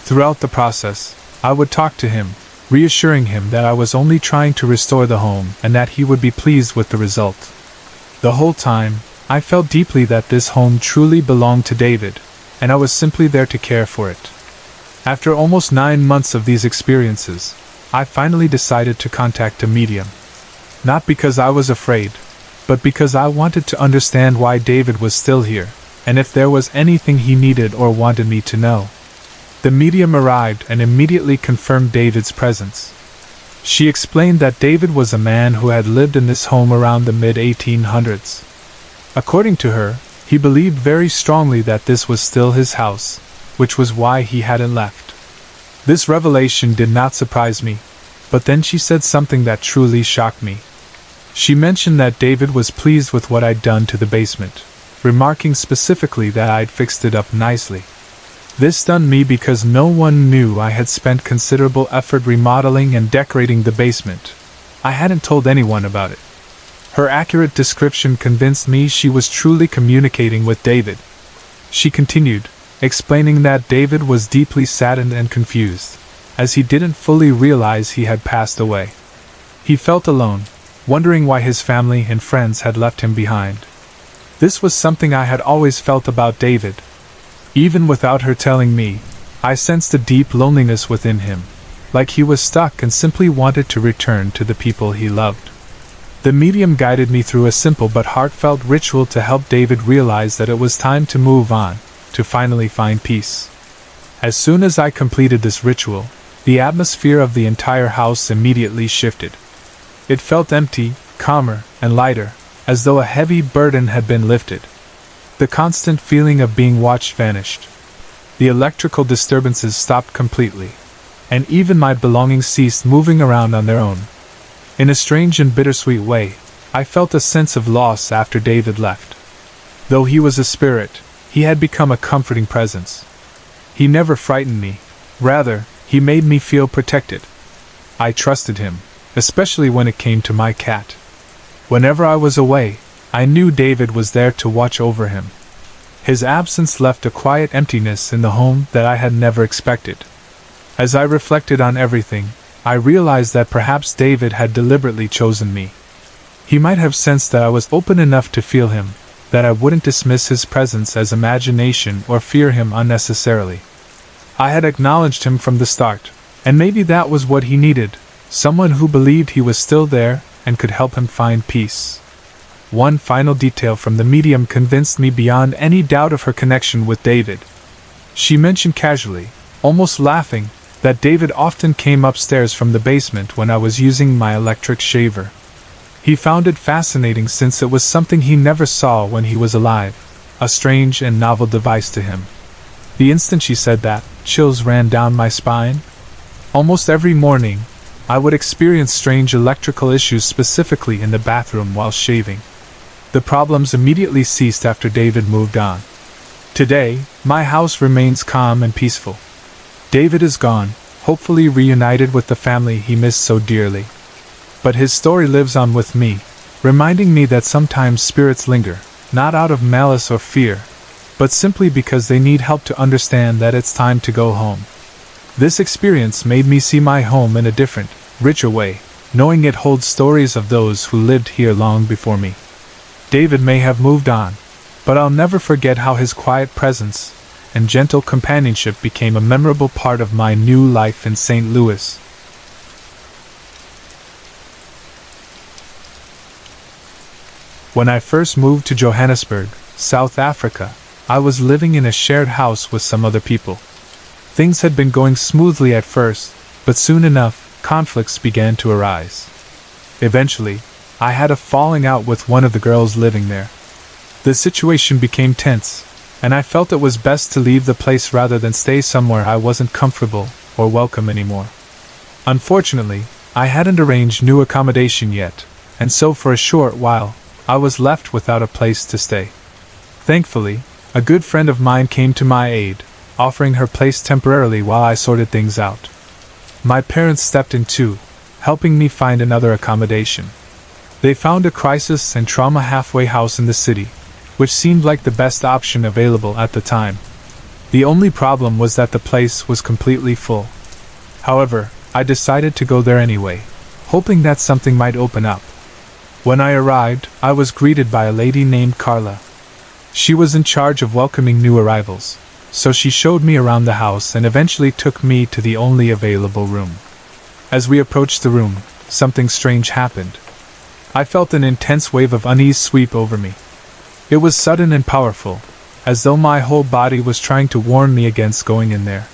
Throughout the process, I would talk to him, reassuring him that I was only trying to restore the home and that he would be pleased with the result. The whole time, I felt deeply that this home truly belonged to David, and I was simply there to care for it. After almost 9 months of these experiences, I finally decided to contact a medium. Not because I was afraid, but because I wanted to understand why David was still here, and if there was anything he needed or wanted me to know. The medium arrived and immediately confirmed David's presence. She explained that David was a man who had lived in this home around the mid-1800s. According to her, he believed very strongly that this was still his house, which was why he hadn't left. This revelation did not surprise me, but then she said something that truly shocked me. She mentioned that David was pleased with what I'd done to the basement, remarking specifically that I'd fixed it up nicely. This stunned me because no one knew I had spent considerable effort remodeling and decorating the basement. I hadn't told anyone about it. Her accurate description convinced me she was truly communicating with David. She continued, explaining that David was deeply saddened and confused, as he didn't fully realize he had passed away. He felt alone, wondering why his family and friends had left him behind. This was something I had always felt about David. Even without her telling me, I sensed a deep loneliness within him, like he was stuck and simply wanted to return to the people he loved. The medium guided me through a simple but heartfelt ritual to help David realize that it was time to move on, to finally find peace. As soon as I completed this ritual, the atmosphere of the entire house immediately shifted. It felt empty, calmer, and lighter, as though a heavy burden had been lifted. The constant feeling of being watched vanished. The electrical disturbances stopped completely, and even my belongings ceased moving around on their own. In a strange and bittersweet way, I felt a sense of loss after David left. Though he was a spirit, he had become a comforting presence. He never frightened me, rather, he made me feel protected. I trusted him, especially when it came to my cat. Whenever I was away, I knew David was there to watch over him. His absence left a quiet emptiness in the home that I had never expected. As I reflected on everything, I realized that perhaps David had deliberately chosen me. He might have sensed that I was open enough to feel him, that I wouldn't dismiss his presence as imagination or fear him unnecessarily. I had acknowledged him from the start, and maybe that was what he needed, someone who believed he was still there and could help him find peace. one final detail from the medium convinced me beyond any doubt of her connection with David. She mentioned casually, almost laughing, that David often came upstairs from the basement when I was using my electric shaver. He found it fascinating since it was something he never saw when he was alive, a strange and novel device to him. The instant she said that, chills ran down my spine. Almost every morning, I would experience strange electrical issues, specifically in the bathroom while shaving. The problems immediately ceased after David moved on. Today, my house remains calm and peaceful. David is gone, hopefully reunited with the family he missed so dearly. But his story lives on with me, reminding me that sometimes spirits linger, not out of malice or fear, but simply because they need help to understand that it's time to go home. This experience made me see my home in a different, richer way, knowing it holds stories of those who lived here long before me. David may have moved on, but I'll never forget how his quiet presence and gentle companionship became a memorable part of my new life in St. Louis. When I first moved to Johannesburg, South Africa, I was living in a shared house with some other people. Things had been going smoothly at first, but soon enough, conflicts began to arise. Eventually, I had a falling out with one of the girls living there. The situation became tense, and I felt it was best to leave the place rather than stay somewhere I wasn't comfortable or welcome anymore. Unfortunately, I hadn't arranged new accommodation yet, and so for a short while, I was left without a place to stay. Thankfully, a good friend of mine came to my aid, offering her place temporarily while I sorted things out. My parents stepped in too, helping me find another accommodation. They found a crisis and trauma halfway house in the city, which seemed like the best option available at the time. The only problem was that the place was completely full. However, I decided to go there anyway, hoping that something might open up. When I arrived, I was greeted by a lady named Carla. She was in charge of welcoming new arrivals, so she showed me around the house and eventually took me to the only available room. As we approached the room, something strange happened. I felt an intense wave of unease sweep over me. It was sudden and powerful, as though my whole body was trying to warn me against going in there.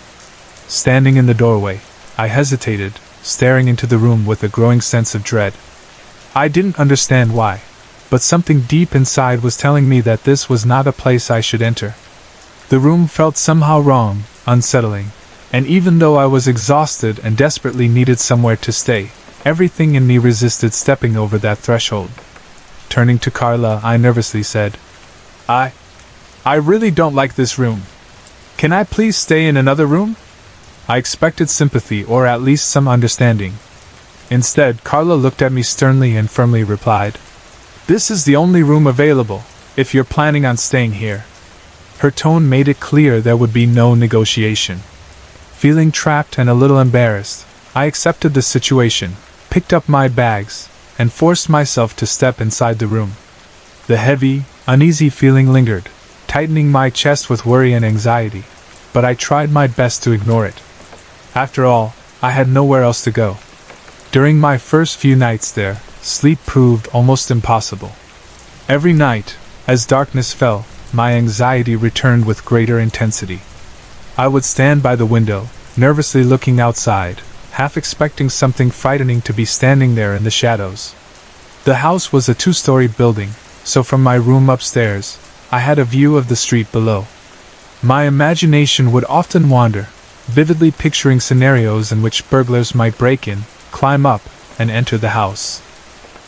Standing in the doorway, I hesitated, staring into the room with a growing sense of dread. I didn't understand why, but something deep inside was telling me that this was not a place I should enter. The room felt somehow wrong, unsettling, and even though I was exhausted and desperately needed somewhere to stay, everything in me resisted stepping over that threshold. Turning to Carla, I nervously said, I really don't like this room. Can I please stay in another room?" I expected sympathy or at least some understanding. Instead, Carla looked at me sternly and firmly replied, "This is the only room available, if you're planning on staying here." Her tone made it clear there would be no negotiation. Feeling trapped and a little embarrassed, I accepted the situation, picked up my bags, and forced myself to step inside the room. The heavy, uneasy feeling lingered, tightening my chest with worry and anxiety, but I tried my best to ignore it. After all, I had nowhere else to go. During my first few nights there, sleep proved almost impossible. Every night, as darkness fell, my anxiety returned with greater intensity. I would stand by the window, nervously looking outside, half expecting something frightening to be standing there in the shadows. The house was a two-story building, so from my room upstairs, I had a view of the street below. My imagination would often wander, vividly picturing scenarios in which burglars might break in, climb up, and enter the house.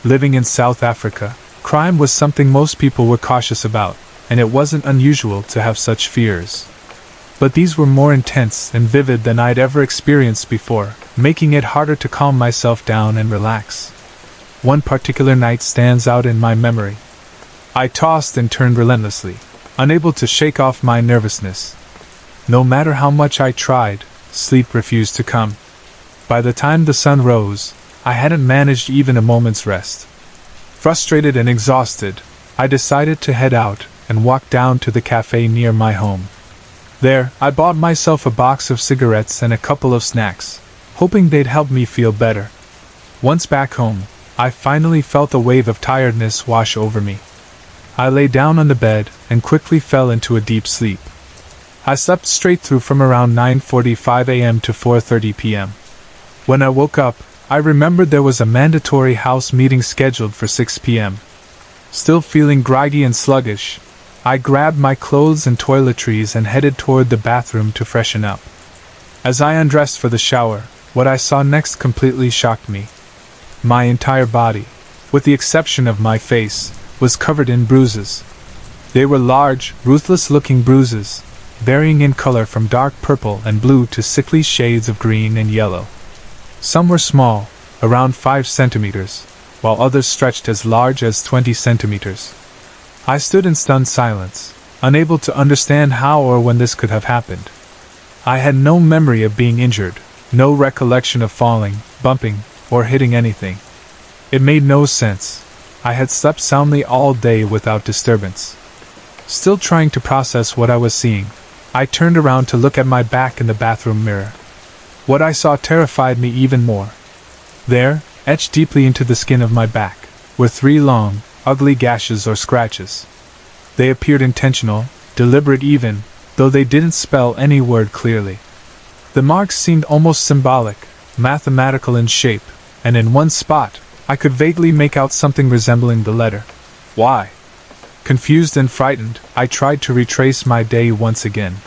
Living in South Africa, crime was something most people were cautious about, and it wasn't unusual to have such fears. But these were more intense and vivid than I'd ever experienced before, making it harder to calm myself down and relax. One particular night stands out in my memory. I tossed and turned relentlessly, unable to shake off my nervousness. No matter how much I tried, sleep refused to come. By the time the sun rose, I hadn't managed even a moment's rest. Frustrated and exhausted, I decided to head out and walk down to the cafe near my home. There, I bought myself a box of cigarettes and a couple of snacks, hoping they'd help me feel better. Once back home, I finally felt a wave of tiredness wash over me. I lay down on the bed and quickly fell into a deep sleep. I slept straight through from around 9:45 a.m. to 4:30 p.m. When I woke up, I remembered there was a mandatory house meeting scheduled for 6 p.m. Still feeling groggy and sluggish, I grabbed my clothes and toiletries and headed toward the bathroom to freshen up. As I undressed for the shower, what I saw next completely shocked me. My entire body, with the exception of my face, was covered in bruises. They were large, ruthless-looking bruises, varying in color from dark purple and blue to sickly shades of green and yellow. Some were small, around 5 centimeters, while others stretched as large as 20 centimeters. I stood in stunned silence, unable to understand how or when this could have happened. I had no memory of being injured, no recollection of falling, bumping, or hitting anything. It made no sense. I had slept soundly all day without disturbance. Still trying to process what I was seeing, I turned around to look at my back in the bathroom mirror. What I saw terrified me even more. There, etched deeply into the skin of my back, were 3 long, ugly gashes or scratches. They appeared intentional, deliberate even, though they didn't spell any word clearly. The marks seemed almost symbolic, mathematical in shape, and in one spot, I could vaguely make out something resembling the letter Y. Confused and frightened, I tried to retrace my day once again.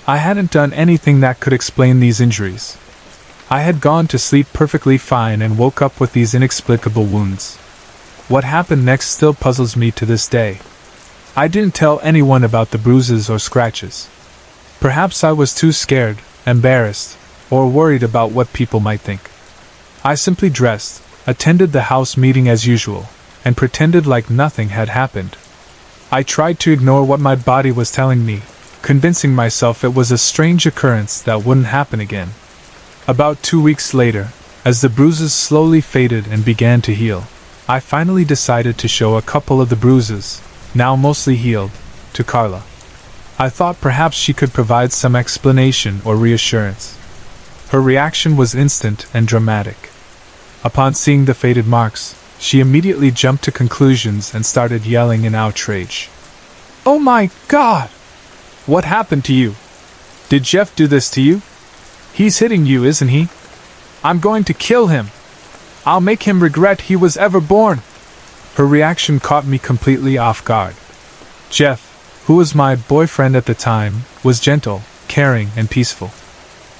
I hadn't done anything that could explain these injuries. I had gone to sleep perfectly fine and woke up with these inexplicable wounds. What happened next still puzzles me to this day. I didn't tell anyone about the bruises or scratches. Perhaps I was too scared, embarrassed, or worried about what people might think. I simply dressed, attended the house meeting as usual, and pretended like nothing had happened. I tried to ignore what my body was telling me, convincing myself it was a strange occurrence that wouldn't happen again. About 2 weeks later, as the bruises slowly faded and began to heal, I finally decided to show a couple of the bruises, now mostly healed, to Carla. I thought perhaps she could provide some explanation or reassurance. Her reaction was instant and dramatic. Upon seeing the faded marks, she immediately jumped to conclusions and started yelling in outrage. "Oh my God! What happened to you? Did Jeff do this to you? He's hitting you, isn't he? I'm going to kill him. I'll make him regret he was ever born." Her reaction caught me completely off guard. Jeff, who was my boyfriend at the time, was gentle, caring, and peaceful.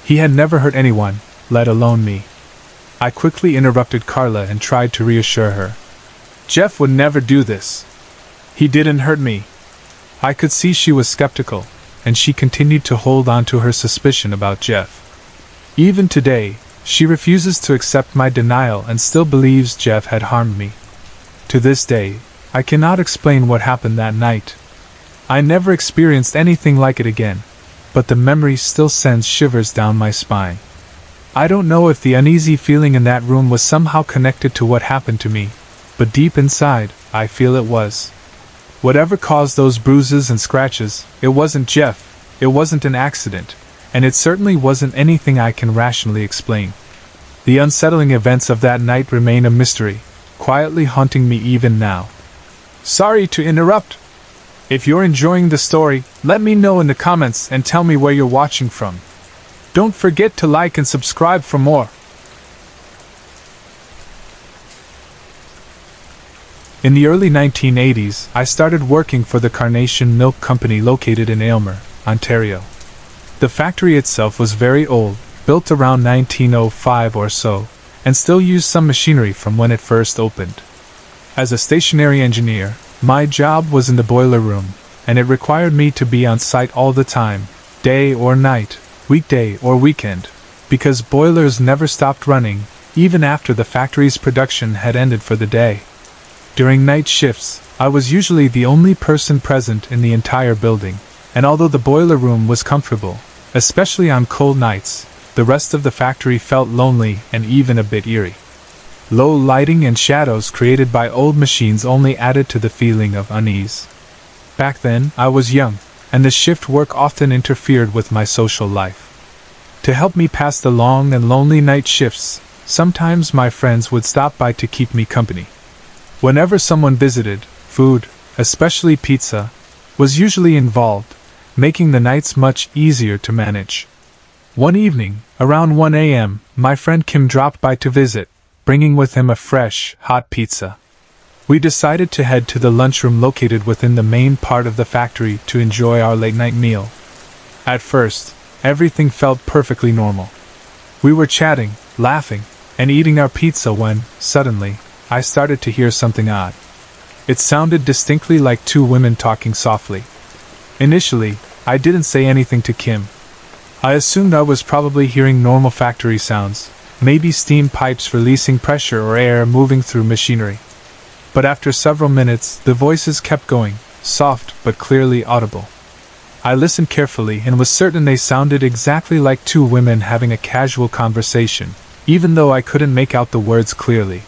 He had never hurt anyone, let alone me. I quickly interrupted Carla and tried to reassure her. "Jeff would never do this. He didn't hurt me." I could see she was skeptical, and she continued to hold on to her suspicion about Jeff. Even today, she refuses to accept my denial and still believes Jeff had harmed me. To this day, I cannot explain what happened that night. I never experienced anything like it again, but the memory still sends shivers down my spine. I don't know if the uneasy feeling in that room was somehow connected to what happened to me, but deep inside, I feel it was. Whatever caused those bruises and scratches, it wasn't Jeff, it wasn't an accident, and it certainly wasn't anything I can rationally explain. The unsettling events of that night remain a mystery, quietly haunting me even now. Sorry to interrupt. If you're enjoying the story, let me know in the comments and tell me where you're watching from. Don't forget to like and subscribe for more. In the early 1980s, I started working for the Carnation Milk Company located in Aylmer, Ontario. The factory itself was very old, built around 1905 or so, and still used some machinery from when it first opened. As a stationary engineer, my job was in the boiler room, and it required me to be on site all the time, day or night, weekday or weekend, because boilers never stopped running, even after the factory's production had ended for the day. During night shifts, I was usually the only person present in the entire building, and although the boiler room was comfortable, especially on cold nights, the rest of the factory felt lonely and even a bit eerie. Low lighting and shadows created by old machines only added to the feeling of unease. Back then, I was young, and the shift work often interfered with my social life. To help me pass the long and lonely night shifts, sometimes my friends would stop by to keep me company. Whenever someone visited, food, especially pizza, was usually involved, making the nights much easier to manage. One evening, around 1 a.m., my friend Kim dropped by to visit, bringing with him a fresh, hot pizza. We decided to head to the lunchroom located within the main part of the factory to enjoy our late-night meal. At first, everything felt perfectly normal. We were chatting, laughing, and eating our pizza when, suddenly, I started to hear something odd. It sounded distinctly like two women talking softly. Initially, I didn't say anything to Kim. I assumed I was probably hearing normal factory sounds, maybe steam pipes releasing pressure or air moving through machinery. But after several minutes, the voices kept going, soft but clearly audible. I listened carefully and was certain they sounded exactly like two women having a casual conversation, even though I couldn't make out the words clearly.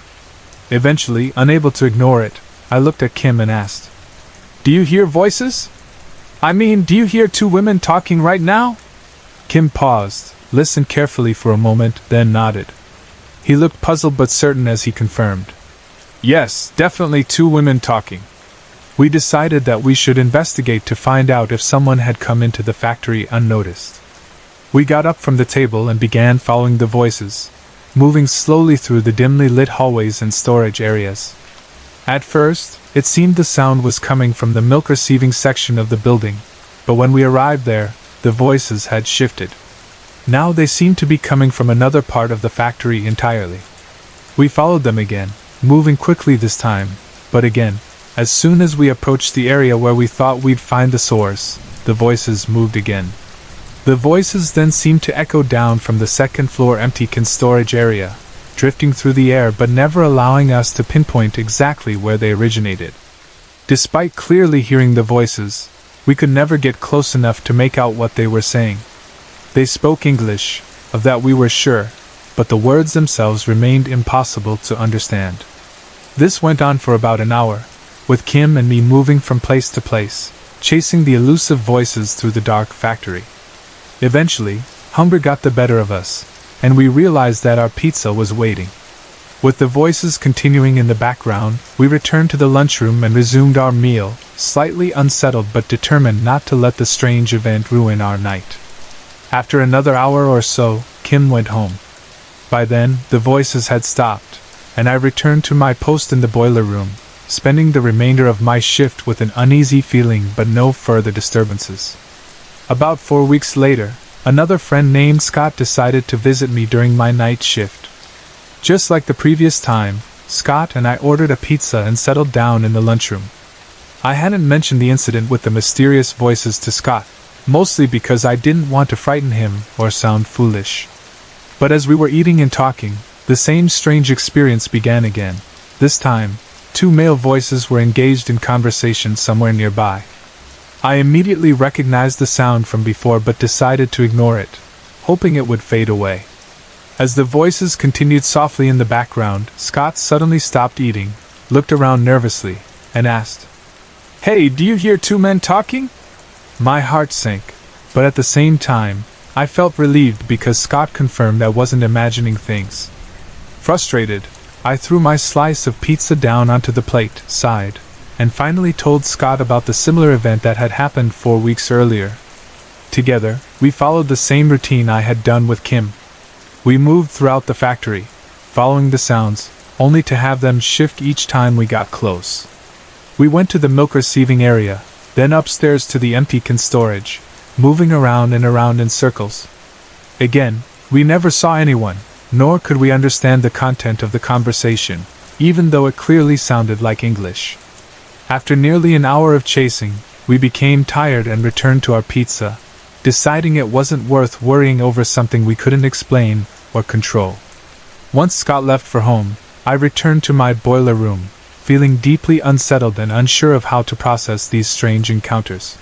Eventually, unable to ignore it, I looked at Kim and asked, "Do you hear voices? I mean, do you hear two women talking right now?" Kim paused, listened carefully for a moment, then nodded. He looked puzzled but certain as he confirmed, "Yes, definitely two women talking." We decided that we should investigate to find out if someone had come into the factory unnoticed. We got up from the table and began following the voices, moving slowly through the dimly lit hallways and storage areas. At first, it seemed the sound was coming from the milk receiving section of the building, but when we arrived there, the voices had shifted. Now they seemed to be coming from another part of the factory entirely. We followed them again, moving quickly this time, but again, as soon as we approached the area where we thought we'd find the source, the voices moved again. The voices then seemed to echo down from the second-floor empty storage area, drifting through the air but never allowing us to pinpoint exactly where they originated. Despite clearly hearing the voices, we could never get close enough to make out what they were saying. They spoke English, of that we were sure, but the words themselves remained impossible to understand. This went on for about an hour, with Kim and me moving from place to place, chasing the elusive voices through the dark factory. Eventually, hunger got the better of us, and we realized that our pizza was waiting. With the voices continuing in the background, we returned to the lunchroom and resumed our meal, slightly unsettled but determined not to let the strange event ruin our night. After another hour or so, Kim went home. By then, the voices had stopped, and I returned to my post in the boiler room, spending the remainder of my shift with an uneasy feeling but no further disturbances. About 4 weeks later, another friend named Scott decided to visit me during my night shift. Just like the previous time, Scott and I ordered a pizza and settled down in the lunchroom. I hadn't mentioned the incident with the mysterious voices to Scott, mostly because I didn't want to frighten him or sound foolish. But as we were eating and talking, the same strange experience began again. This time, two male voices were engaged in conversation somewhere nearby. I immediately recognized the sound from before but decided to ignore it, hoping it would fade away. As the voices continued softly in the background, Scott suddenly stopped eating, looked around nervously, and asked, "Hey, do you hear two men talking?" My heart sank, but at the same time, I felt relieved because Scott confirmed I wasn't imagining things. Frustrated, I threw my slice of pizza down onto the plate, sighed, and finally told Scott about the similar event that had happened 4 weeks earlier. Together, we followed the same routine I had done with Kim. We moved throughout the factory, following the sounds, only to have them shift each time we got close. We went to the milk receiving area, then upstairs to the empty storage, moving around and around in circles. Again, we never saw anyone, nor could we understand the content of the conversation, even though it clearly sounded like English. After nearly an hour of chasing, we became tired and returned to our pizza, deciding it wasn't worth worrying over something we couldn't explain or control. Once Scott left for home, I returned to my boiler room, feeling deeply unsettled and unsure of how to process these strange encounters.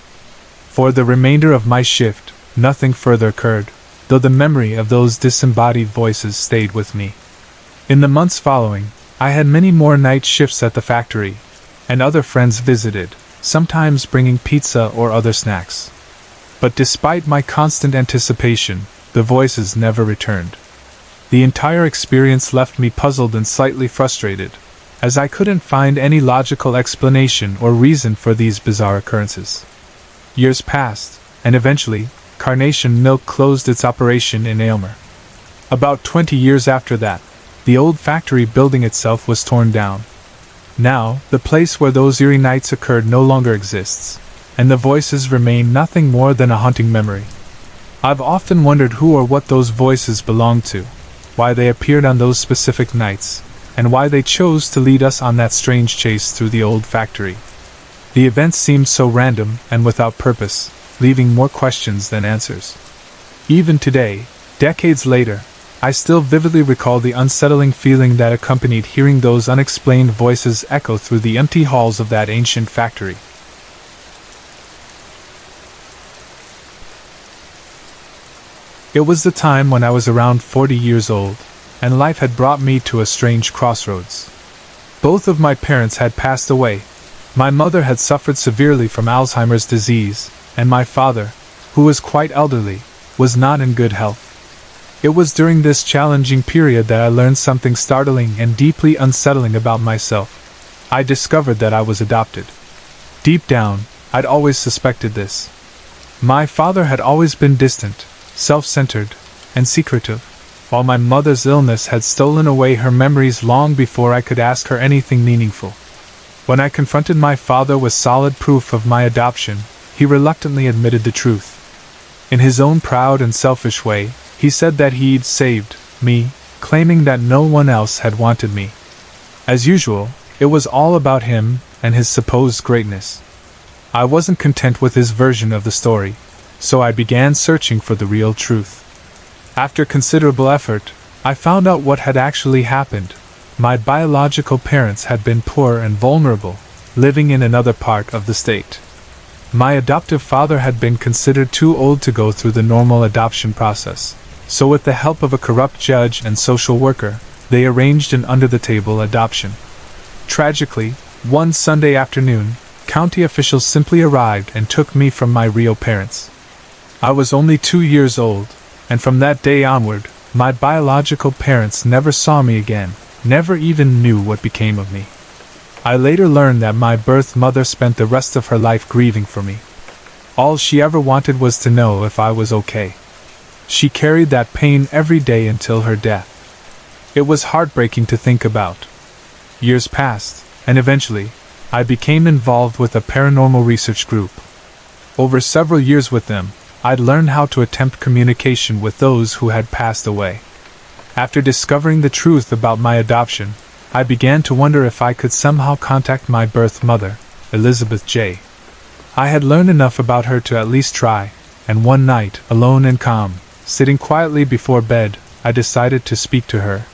For the remainder of my shift, nothing further occurred, though the memory of those disembodied voices stayed with me. In the months following, I had many more night shifts at the factory, and other friends visited, sometimes bringing pizza or other snacks. But despite my constant anticipation, the voices never returned. The entire experience left me puzzled and slightly frustrated, as I couldn't find any logical explanation or reason for these bizarre occurrences. Years passed, and eventually, Carnation Milk closed its operation in Aylmer. About 20 years after that, the old factory building itself was torn down. Now, the place where those eerie nights occurred no longer exists, and the voices remain nothing more than a haunting memory. I've often wondered who or what those voices belonged to, why they appeared on those specific nights, and why they chose to lead us on that strange chase through the old factory. The events seemed so random and without purpose, leaving more questions than answers. Even today, decades later, I still vividly recall the unsettling feeling that accompanied hearing those unexplained voices echo through the empty halls of that ancient factory. It was the time when I was around 40 years old, and life had brought me to a strange crossroads. Both of my parents had passed away. My mother had suffered severely from Alzheimer's disease, and my father, who was quite elderly, was not in good health. It was during this challenging period that I learned something startling and deeply unsettling about myself. I discovered that I was adopted. Deep down, I'd always suspected this. My father had always been distant, self-centered, and secretive, while my mother's illness had stolen away her memories long before I could ask her anything meaningful. When I confronted my father with solid proof of my adoption, he reluctantly admitted the truth. In his own proud and selfish way, he said that he'd saved me, claiming that no one else had wanted me. As usual, it was all about him and his supposed greatness. I wasn't content with his version of the story, so I began searching for the real truth. After considerable effort, I found out what had actually happened. My biological parents had been poor and vulnerable, living in another part of the state. My adoptive father had been considered too old to go through the normal adoption process, so with the help of a corrupt judge and social worker, they arranged an under-the-table adoption. Tragically, one Sunday afternoon, county officials simply arrived and took me from my real parents. I was only 2 years old, and from that day onward, my biological parents never saw me again, never even knew what became of me. I later learned that my birth mother spent the rest of her life grieving for me. All she ever wanted was to know if I was okay. She carried that pain every day until her death. It was heartbreaking to think about. Years passed, and eventually, I became involved with a paranormal research group. Over several years with them, I'd learned how to attempt communication with those who had passed away. After discovering the truth about my adoption, I began to wonder if I could somehow contact my birth mother, Elizabeth J. I had learned enough about her to at least try, and one night, alone and calm, sitting quietly before bed, I decided to speak to her.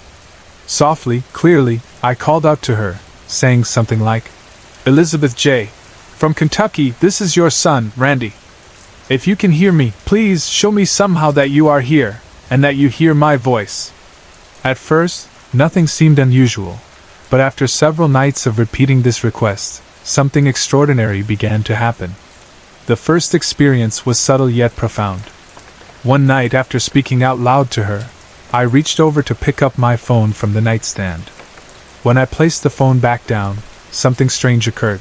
Softly, clearly, I called out to her, saying something like, "Elizabeth J. From Kentucky, this is your son, Randy. If you can hear me, please show me somehow that you are here, and that you hear my voice." At first, nothing seemed unusual, but after several nights of repeating this request, something extraordinary began to happen. The first experience was subtle yet profound. One night after speaking out loud to her, I reached over to pick up my phone from the nightstand. When I placed the phone back down, something strange occurred.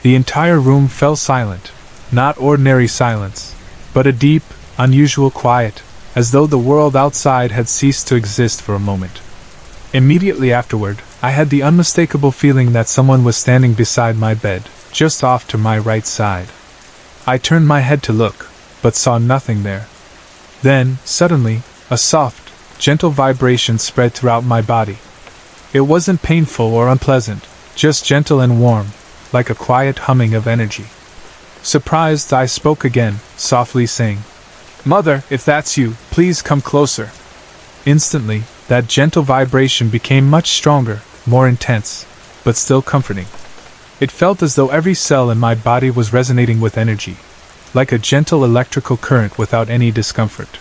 The entire room fell silent, not ordinary silence, but a deep, unusual quiet, as though the world outside had ceased to exist for a moment. Immediately afterward, I had the unmistakable feeling that someone was standing beside my bed, just off to my right side. I turned my head to look, but saw nothing there. Then, suddenly, a soft, gentle vibration spread throughout my body. It wasn't painful or unpleasant, just gentle and warm, like a quiet humming of energy. Surprised, I spoke again, softly saying, "Mother, if that's you, please come closer." Instantly, that gentle vibration became much stronger, more intense, but still comforting. It felt as though every cell in my body was resonating with energy, like a gentle electrical current without any discomfort.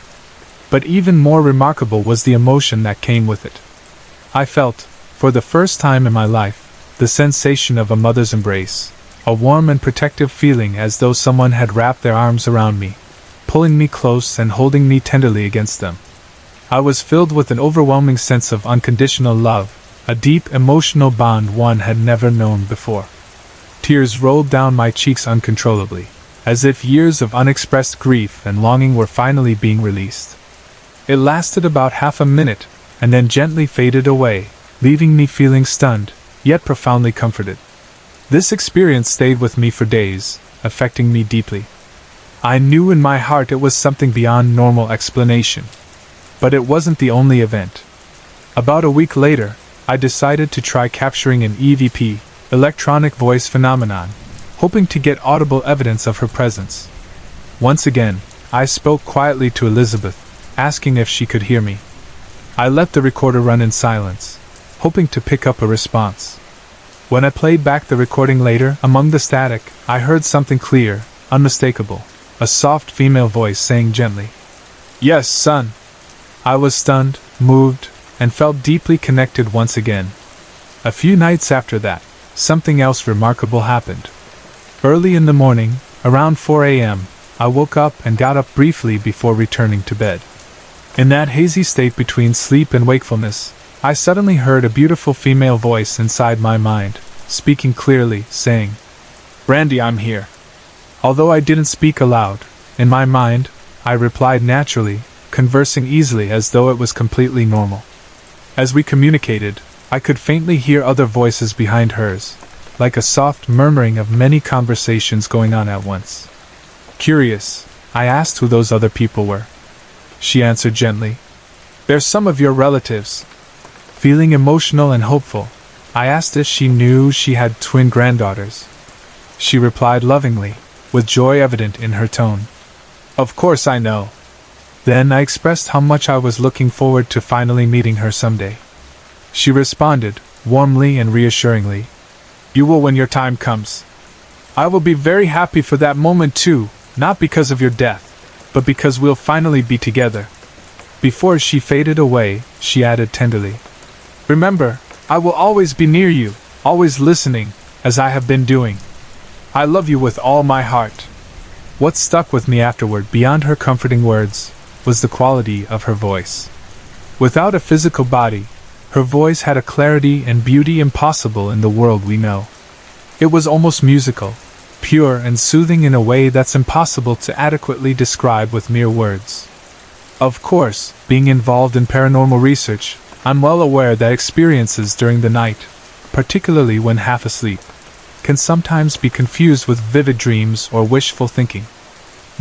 But even more remarkable was the emotion that came with it. I felt, for the first time in my life, the sensation of a mother's embrace, a warm and protective feeling as though someone had wrapped their arms around me, pulling me close and holding me tenderly against them. I was filled with an overwhelming sense of unconditional love, a deep emotional bond one had never known before. Tears rolled down my cheeks uncontrollably, as if years of unexpressed grief and longing were finally being released. It lasted about half a minute, and then gently faded away, leaving me feeling stunned, yet profoundly comforted. This experience stayed with me for days, affecting me deeply. I knew in my heart it was something beyond normal explanation. But it wasn't the only event. About a week later, I decided to try capturing an EVP, electronic voice phenomenon, hoping to get audible evidence of her presence. Once again, I spoke quietly to Elizabeth, asking if she could hear me. I let the recorder run in silence, hoping to pick up a response. When I played back the recording later, among the static, I heard something clear, unmistakable, a soft female voice saying gently, "Yes, son." I was stunned, moved, and felt deeply connected once again. A few nights after that, something else remarkable happened. Early in the morning, around 4 a.m., I woke up and got up briefly before returning to bed. In that hazy state between sleep and wakefulness, I suddenly heard a beautiful female voice inside my mind, speaking clearly, saying, "Brandy, I'm here." Although I didn't speak aloud, in my mind, I replied naturally, conversing easily as though it was completely normal. As we communicated, I could faintly hear other voices behind hers, like a soft murmuring of many conversations going on at once. Curious, I asked who those other people were. She answered gently, "They're some of your relatives." Feeling emotional and hopeful, I asked if she knew she had twin granddaughters. She replied lovingly, with joy evident in her tone, "Of course I know." Then I expressed how much I was looking forward to finally meeting her someday. She responded, warmly and reassuringly, "You will when your time comes. I will be very happy for that moment too, not because of your death, but because we'll finally be together." Before she faded away, she added tenderly, "Remember, I will always be near you, always listening, as I have been doing. I love you with all my heart." What stuck with me afterward, beyond her comforting words, was the quality of her voice. Without a physical body, her voice had a clarity and beauty impossible in the world we know. It was almost musical, pure and soothing in a way that's impossible to adequately describe with mere words. Of course, being involved in paranormal research, I'm well aware that experiences during the night, particularly when half asleep, can sometimes be confused with vivid dreams or wishful thinking.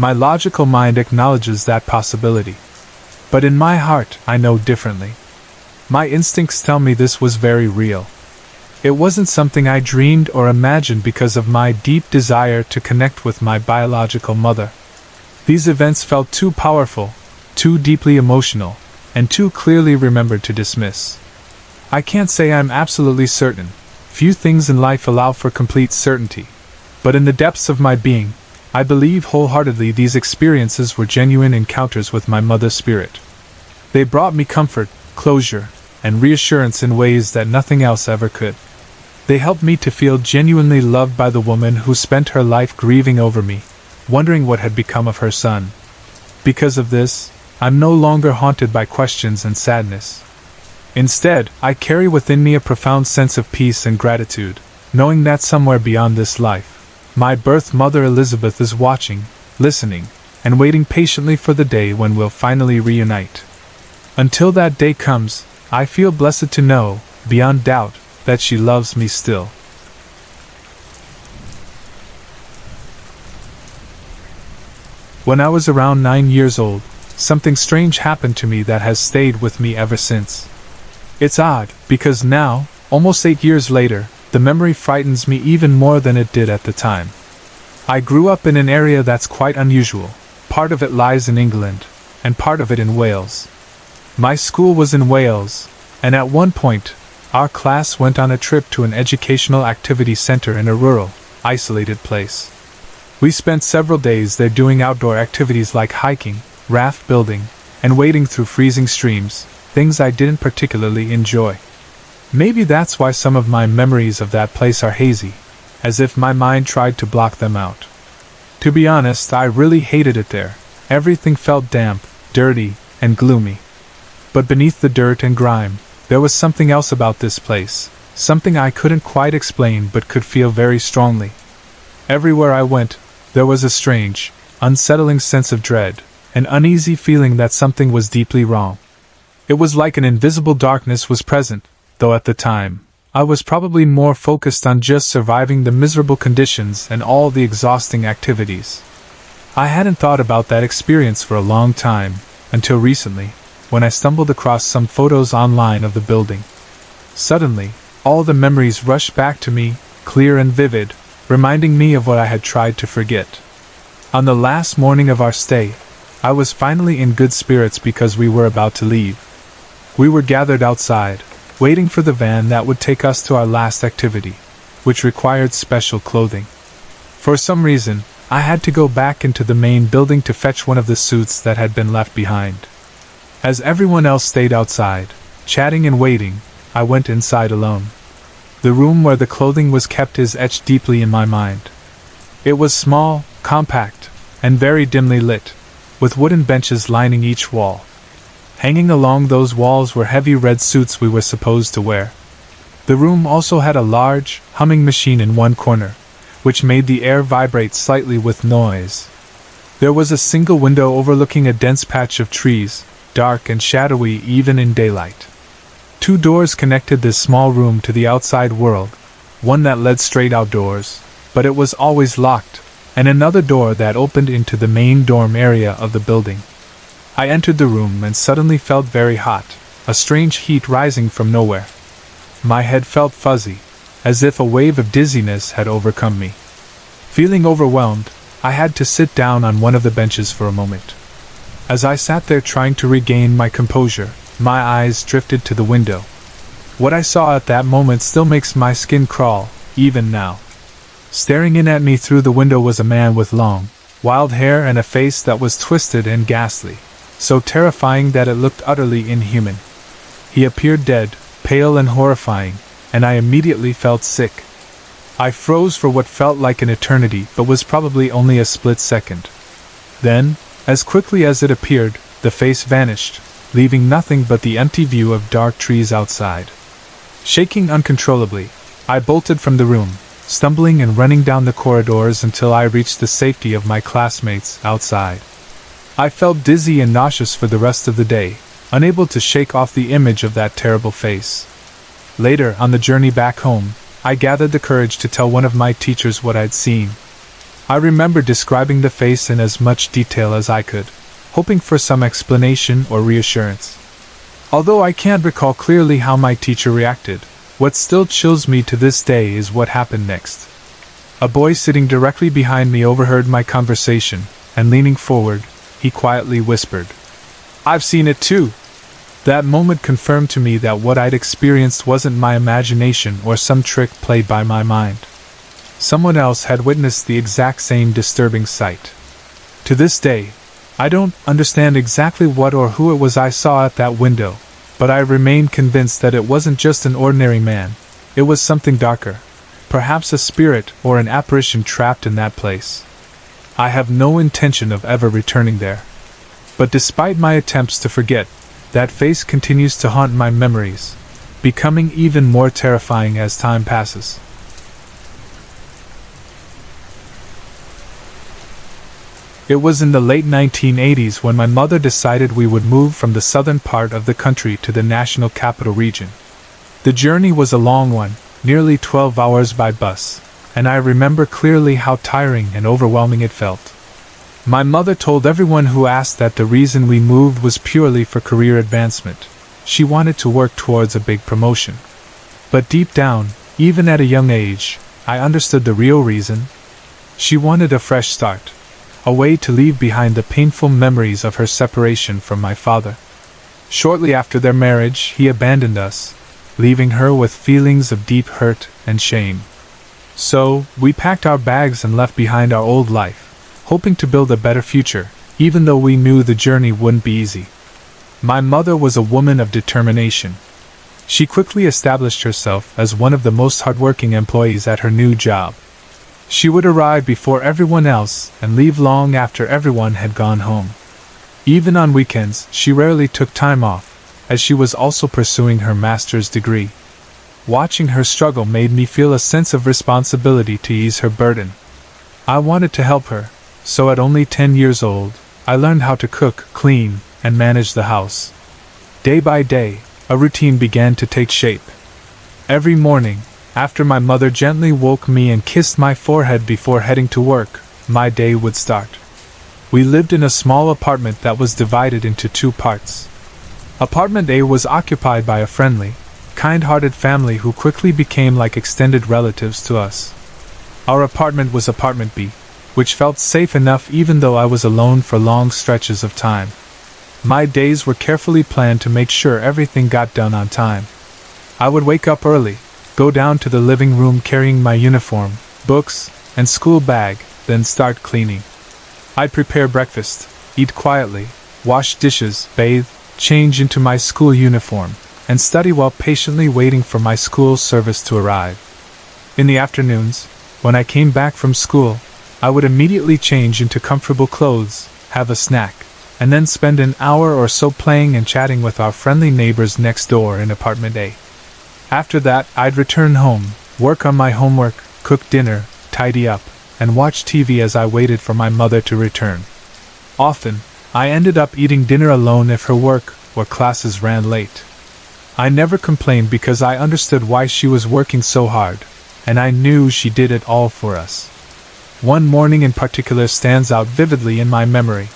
My logical mind acknowledges that possibility. But in my heart, I know differently. My instincts tell me this was very real. It wasn't something I dreamed or imagined because of my deep desire to connect with my biological mother. These events felt too powerful, too deeply emotional, and too clearly remembered to dismiss. I can't say I'm absolutely certain. Few things in life allow for complete certainty. But in the depths of my being, I believe wholeheartedly these experiences were genuine encounters with my mother's spirit. They brought me comfort, closure, and reassurance in ways that nothing else ever could. They helped me to feel genuinely loved by the woman who spent her life grieving over me, wondering what had become of her son. Because of this, I'm no longer haunted by questions and sadness. Instead, I carry within me a profound sense of peace and gratitude, knowing that somewhere beyond this life, my birth mother Elizabeth is watching, listening, and waiting patiently for the day when we'll finally reunite. Until that day comes, I feel blessed to know, beyond doubt, that she loves me still. When I was around 9 years old, something strange happened to me that has stayed with me ever since. It's odd, because now, almost 8 years later, the memory frightens me even more than it did at the time. I grew up in an area that's quite unusual. Part of it lies in England, and part of it in Wales. My school was in Wales, and at one point, our class went on a trip to an educational activity center in a rural, isolated place. We spent several days there doing outdoor activities like hiking, raft building, and wading through freezing streams, things I didn't particularly enjoy. Maybe that's why some of my memories of that place are hazy, as if my mind tried to block them out. To be honest, I really hated it there. Everything felt damp, dirty, and gloomy. But beneath the dirt and grime, there was something else about this place, something I couldn't quite explain but could feel very strongly. Everywhere I went, there was a strange, unsettling sense of dread, an uneasy feeling that something was deeply wrong. It was like an invisible darkness was present, though at the time, I was probably more focused on just surviving the miserable conditions and all the exhausting activities. I hadn't thought about that experience for a long time, until recently, when I stumbled across some photos online of the building. Suddenly, all the memories rushed back to me, clear and vivid, reminding me of what I had tried to forget. On the last morning of our stay, I was finally in good spirits because we were about to leave. We were gathered outside, waiting for the van that would take us to our last activity, which required special clothing. For some reason, I had to go back into the main building to fetch one of the suits that had been left behind. As everyone else stayed outside, chatting and waiting, I went inside alone. The room where the clothing was kept is etched deeply in my mind. It was small, compact, and very dimly lit, with wooden benches lining each wall. Hanging along those walls were heavy red suits we were supposed to wear. The room also had a large, humming machine in one corner, which made the air vibrate slightly with noise. There was a single window overlooking a dense patch of trees, dark and shadowy even in daylight. 2 doors connected this small room to the outside world, one that led straight outdoors, but it was always locked, and another door that opened into the main dorm area of the building. I entered the room and suddenly felt very hot, a strange heat rising from nowhere. My head felt fuzzy, as if a wave of dizziness had overcome me. Feeling overwhelmed, I had to sit down on one of the benches for a moment. As I sat there trying to regain my composure, my eyes drifted to the window. What I saw at that moment still makes my skin crawl, even now. Staring in at me through the window was a man with long, wild hair and a face that was twisted and ghastly, so terrifying that it looked utterly inhuman. He appeared dead, pale and horrifying, and I immediately felt sick. I froze for what felt like an eternity but was probably only a split second. Then, as quickly as it appeared, the face vanished, leaving nothing but the empty view of dark trees outside. Shaking uncontrollably, I bolted from the room, stumbling and running down the corridors until I reached the safety of my classmates outside. I felt dizzy and nauseous for the rest of the day, unable to shake off the image of that terrible face. Later, on the journey back home, I gathered the courage to tell one of my teachers what I'd seen. I remember describing the face in as much detail as I could, hoping for some explanation or reassurance. Although I can't recall clearly how my teacher reacted, what still chills me to this day is what happened next. A boy sitting directly behind me overheard my conversation, and leaning forward, he quietly whispered, "I've seen it too." That moment confirmed to me that what I'd experienced wasn't my imagination or some trick played by my mind. Someone else had witnessed the exact same disturbing sight. To this day, I don't understand exactly what or who it was I saw at that window, but I remain convinced that it wasn't just an ordinary man, it was something darker, perhaps a spirit or an apparition trapped in that place. I have no intention of ever returning there. But despite my attempts to forget, that face continues to haunt my memories, becoming even more terrifying as time passes. It was in the late 1980s when my mother decided we would move from the southern part of the country to the national capital region. The journey was a long one, nearly 12 hours by bus, and I remember clearly how tiring and overwhelming it felt. My mother told everyone who asked that the reason we moved was purely for career advancement. She wanted to work towards a big promotion. But deep down, even at a young age, I understood the real reason. She wanted a fresh start, a way to leave behind the painful memories of her separation from my father. Shortly after their marriage, he abandoned us, leaving her with feelings of deep hurt and shame. So, we packed our bags and left behind our old life, hoping to build a better future, even though we knew the journey wouldn't be easy. My mother was a woman of determination. She quickly established herself as one of the most hardworking employees at her new job. She would arrive before everyone else and leave long after everyone had gone home. Even on weekends, she rarely took time off, as she was also pursuing her master's degree. Watching her struggle made me feel a sense of responsibility to ease her burden. I wanted to help her, so at only 10 years old, I learned how to cook, clean, and manage the house. Day by day, a routine began to take shape. Every morning, after my mother gently woke me and kissed my forehead before heading to work, my day would start. We lived in a small apartment that was divided into two parts. Apartment A was occupied by a friendly, kind-hearted family who quickly became like extended relatives to us. Our apartment was Apartment B, which felt safe enough even though I was alone for long stretches of time. My days were carefully planned to make sure everything got done on time. I would wake up early, go down to the living room carrying my uniform, books, and school bag, then start cleaning. I'd prepare breakfast, eat quietly, wash dishes, bathe, change into my school uniform, and study while patiently waiting for my school service to arrive. In the afternoons, when I came back from school, I would immediately change into comfortable clothes, have a snack, and then spend an hour or so playing and chatting with our friendly neighbors next door in Apartment A. After that, I'd return home, work on my homework, cook dinner, tidy up, and watch TV as I waited for my mother to return. Often, I ended up eating dinner alone if her work or classes ran late. I never complained because I understood why she was working so hard, and I knew she did it all for us. One morning in particular stands out vividly in my memory.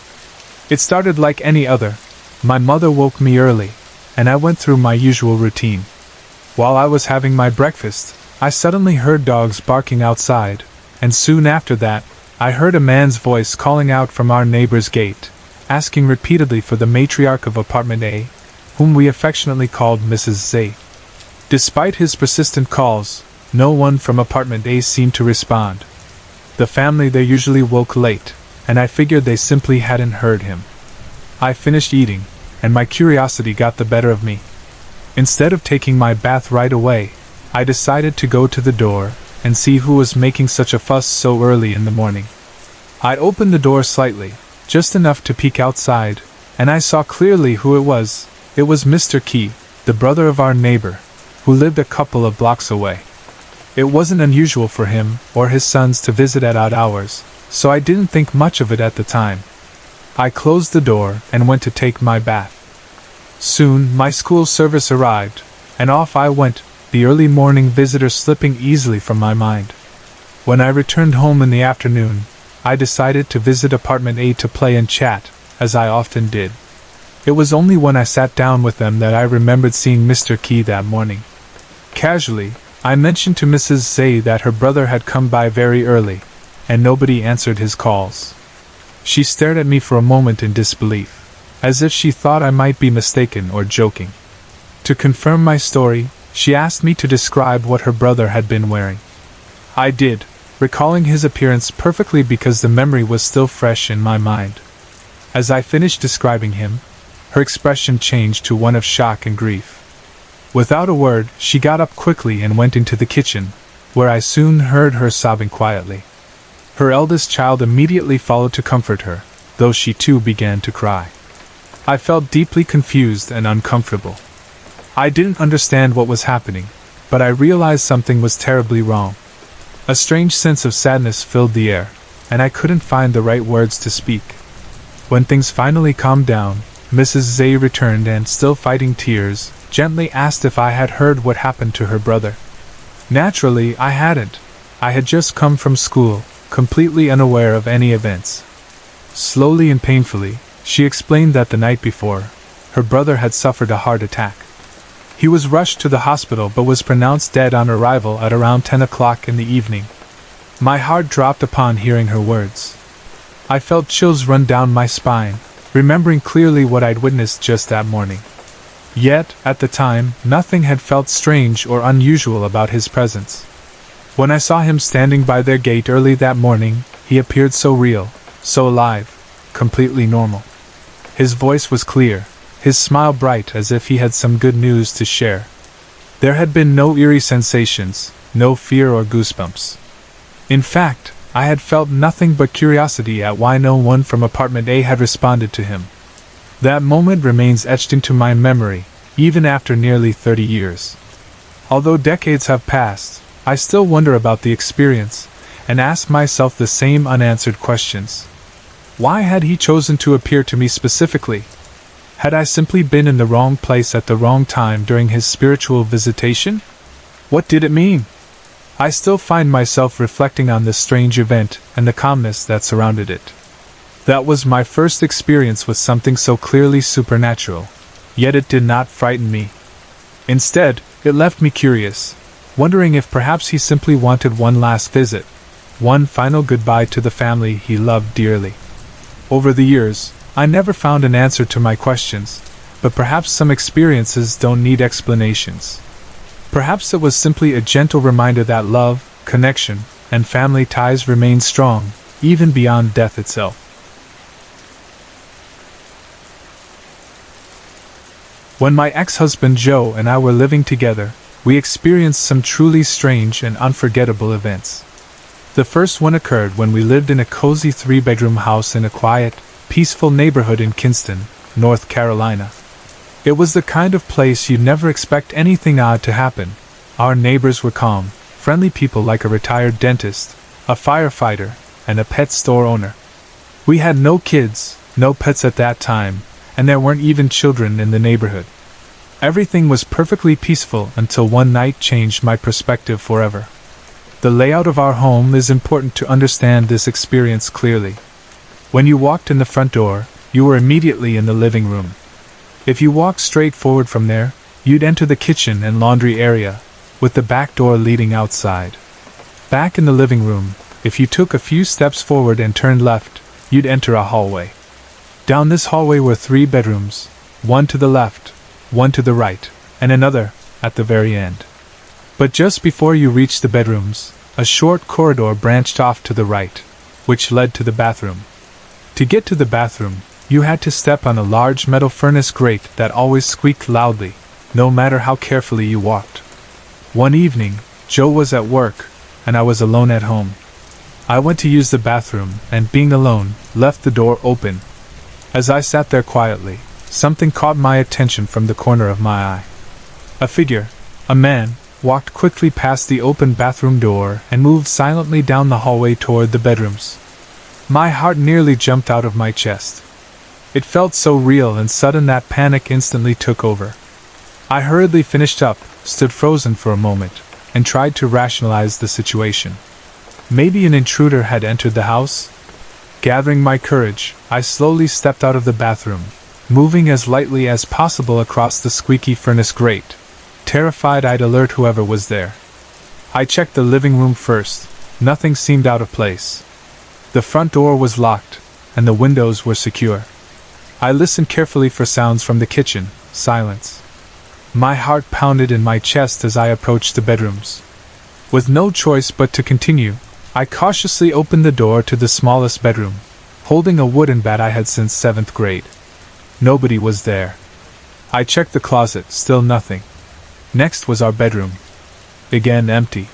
It started like any other. My mother woke me early, and I went through my usual routine. While I was having my breakfast, I suddenly heard dogs barking outside, and soon after that, I heard a man's voice calling out from our neighbor's gate, asking repeatedly for the matriarch of Apartment A, whom we affectionately called Mrs. Z. Despite his persistent calls, no one from Apartment A seemed to respond. The family there usually woke late, and I figured they simply hadn't heard him. I finished eating, and my curiosity got the better of me. Instead of taking my bath right away, I decided to go to the door and see who was making such a fuss so early in the morning. I opened the door slightly, just enough to peek outside, and I saw clearly who it was. It was Mr. Key, the brother of our neighbor, who lived a couple of blocks away. It wasn't unusual for him or his sons to visit at odd hours, so I didn't think much of it at the time. I closed the door and went to take my bath. Soon my school service arrived, and off I went, the early morning visitor slipping easily from my mind. When I returned home in the afternoon, I decided to visit Apartment A to play and chat, as I often did. It was only when I sat down with them that I remembered seeing Mr. Key that morning. Casually, I mentioned to Mrs. Z that her brother had come by very early, and nobody answered his calls. She stared at me for a moment in disbelief, as if she thought I might be mistaken or joking. To confirm my story, she asked me to describe what her brother had been wearing. I did, recalling his appearance perfectly because the memory was still fresh in my mind. As I finished describing him, her expression changed to one of shock and grief. Without a word, she got up quickly and went into the kitchen, where I soon heard her sobbing quietly. Her eldest child immediately followed to comfort her, though she too began to cry. I felt deeply confused and uncomfortable. I didn't understand what was happening, but I realized something was terribly wrong. A strange sense of sadness filled the air, and I couldn't find the right words to speak. When things finally calmed down, Mrs. Z returned and, still fighting tears, gently asked if I had heard what happened to her brother. Naturally, I hadn't. I had just come from school, completely unaware of any events. Slowly and painfully, she explained that the night before, her brother had suffered a heart attack. He was rushed to the hospital but was pronounced dead on arrival at around 10 o'clock in the evening. My heart dropped upon hearing her words. I felt chills run down my spine, remembering clearly what I'd witnessed just that morning. Yet, at the time, nothing had felt strange or unusual about his presence. When I saw him standing by their gate early that morning, he appeared so real, so alive, completely normal. His voice was clear, his smile bright as if he had some good news to share. There had been no eerie sensations, no fear or goosebumps. In fact, I had felt nothing but curiosity at why no one from Apartment A had responded to him. That moment remains etched into my memory, even after nearly 30 years. Although decades have passed, I still wonder about the experience, and ask myself the same unanswered questions. Why had he chosen to appear to me specifically? Had I simply been in the wrong place at the wrong time during his spiritual visitation? What did it mean? I still find myself reflecting on this strange event and the calmness that surrounded it. That was my first experience with something so clearly supernatural, yet it did not frighten me. Instead, it left me curious, wondering if perhaps he simply wanted one last visit, one final goodbye to the family he loved dearly. Over the years, I never found an answer to my questions, but perhaps some experiences don't need explanations. Perhaps it was simply a gentle reminder that love, connection, and family ties remain strong, even beyond death itself. When my ex-husband Joe and I were living together, we experienced some truly strange and unforgettable events. The first one occurred when we lived in a cozy 3-bedroom house in a quiet, peaceful neighborhood in Kinston, North Carolina. It was the kind of place you'd never expect anything odd to happen. Our neighbors were calm, friendly people like a retired dentist, a firefighter, and a pet store owner. We had no kids, no pets at that time, and there weren't even children in the neighborhood. Everything was perfectly peaceful until one night changed my perspective forever. The layout of our home is important to understand this experience clearly. When you walked in the front door, you were immediately in the living room. If you walked straight forward from there, you'd enter the kitchen and laundry area, with the back door leading outside. Back in the living room, if you took a few steps forward and turned left, you'd enter a hallway. Down this hallway were 3 bedrooms, one to the left, one to the right, and another at the very end. But just before you reached the bedrooms, a short corridor branched off to the right, which led to the bathroom. To get to the bathroom, you had to step on a large metal furnace grate that always squeaked loudly, no matter how carefully you walked. One evening, Joe was at work, and I was alone at home. I went to use the bathroom, and being alone, left the door open. As I sat there quietly, something caught my attention from the corner of my eye. A figure, a man, walked quickly past the open bathroom door and moved silently down the hallway toward the bedrooms. My heart nearly jumped out of my chest. It felt so real and sudden that panic instantly took over. I hurriedly finished up, stood frozen for a moment, and tried to rationalize the situation. Maybe an intruder had entered the house? Gathering my courage, I slowly stepped out of the bathroom, moving as lightly as possible across the squeaky furnace grate, terrified I'd alert whoever was there. I checked the living room first. Nothing seemed out of place. The front door was locked, and the windows were secure. I listened carefully for sounds from the kitchen. Silence. My heart pounded in my chest as I approached the bedrooms. With no choice but to continue, I cautiously opened the door to the smallest bedroom, holding a wooden bat I had since 7th grade. Nobody was there. I checked the closet, still nothing. Next was our bedroom. Again empty.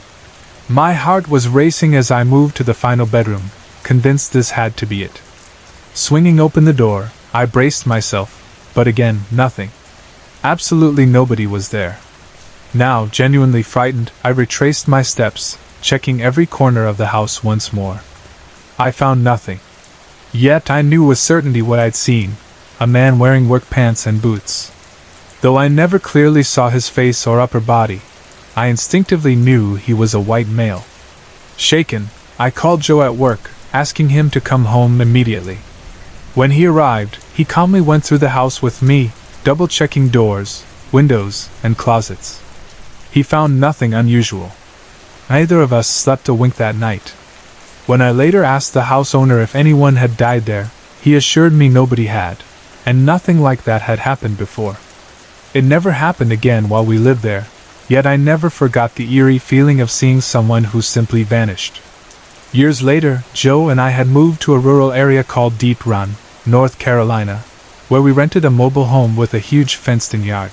My heart was racing as I moved to the final bedroom, convinced this had to be it. Swinging open the door, I braced myself, but again, nothing. Absolutely nobody was there. Now, genuinely frightened, I retraced my steps, checking every corner of the house once more. I found nothing. Yet I knew with certainty what I'd seen: a man wearing work pants and boots. Though I never clearly saw his face or upper body, I instinctively knew he was a white male. Shaken, I called Joe at work, asking him to come home immediately. When he arrived, he calmly went through the house with me, double-checking doors, windows, and closets. He found nothing unusual. Neither of us slept a wink that night. When I later asked the house owner if anyone had died there, he assured me nobody had, and nothing like that had happened before. It never happened again while we lived there, yet I never forgot the eerie feeling of seeing someone who simply vanished. Years later, Joe and I had moved to a rural area called Deep Run, North Carolina, where we rented a mobile home with a huge fenced-in yard.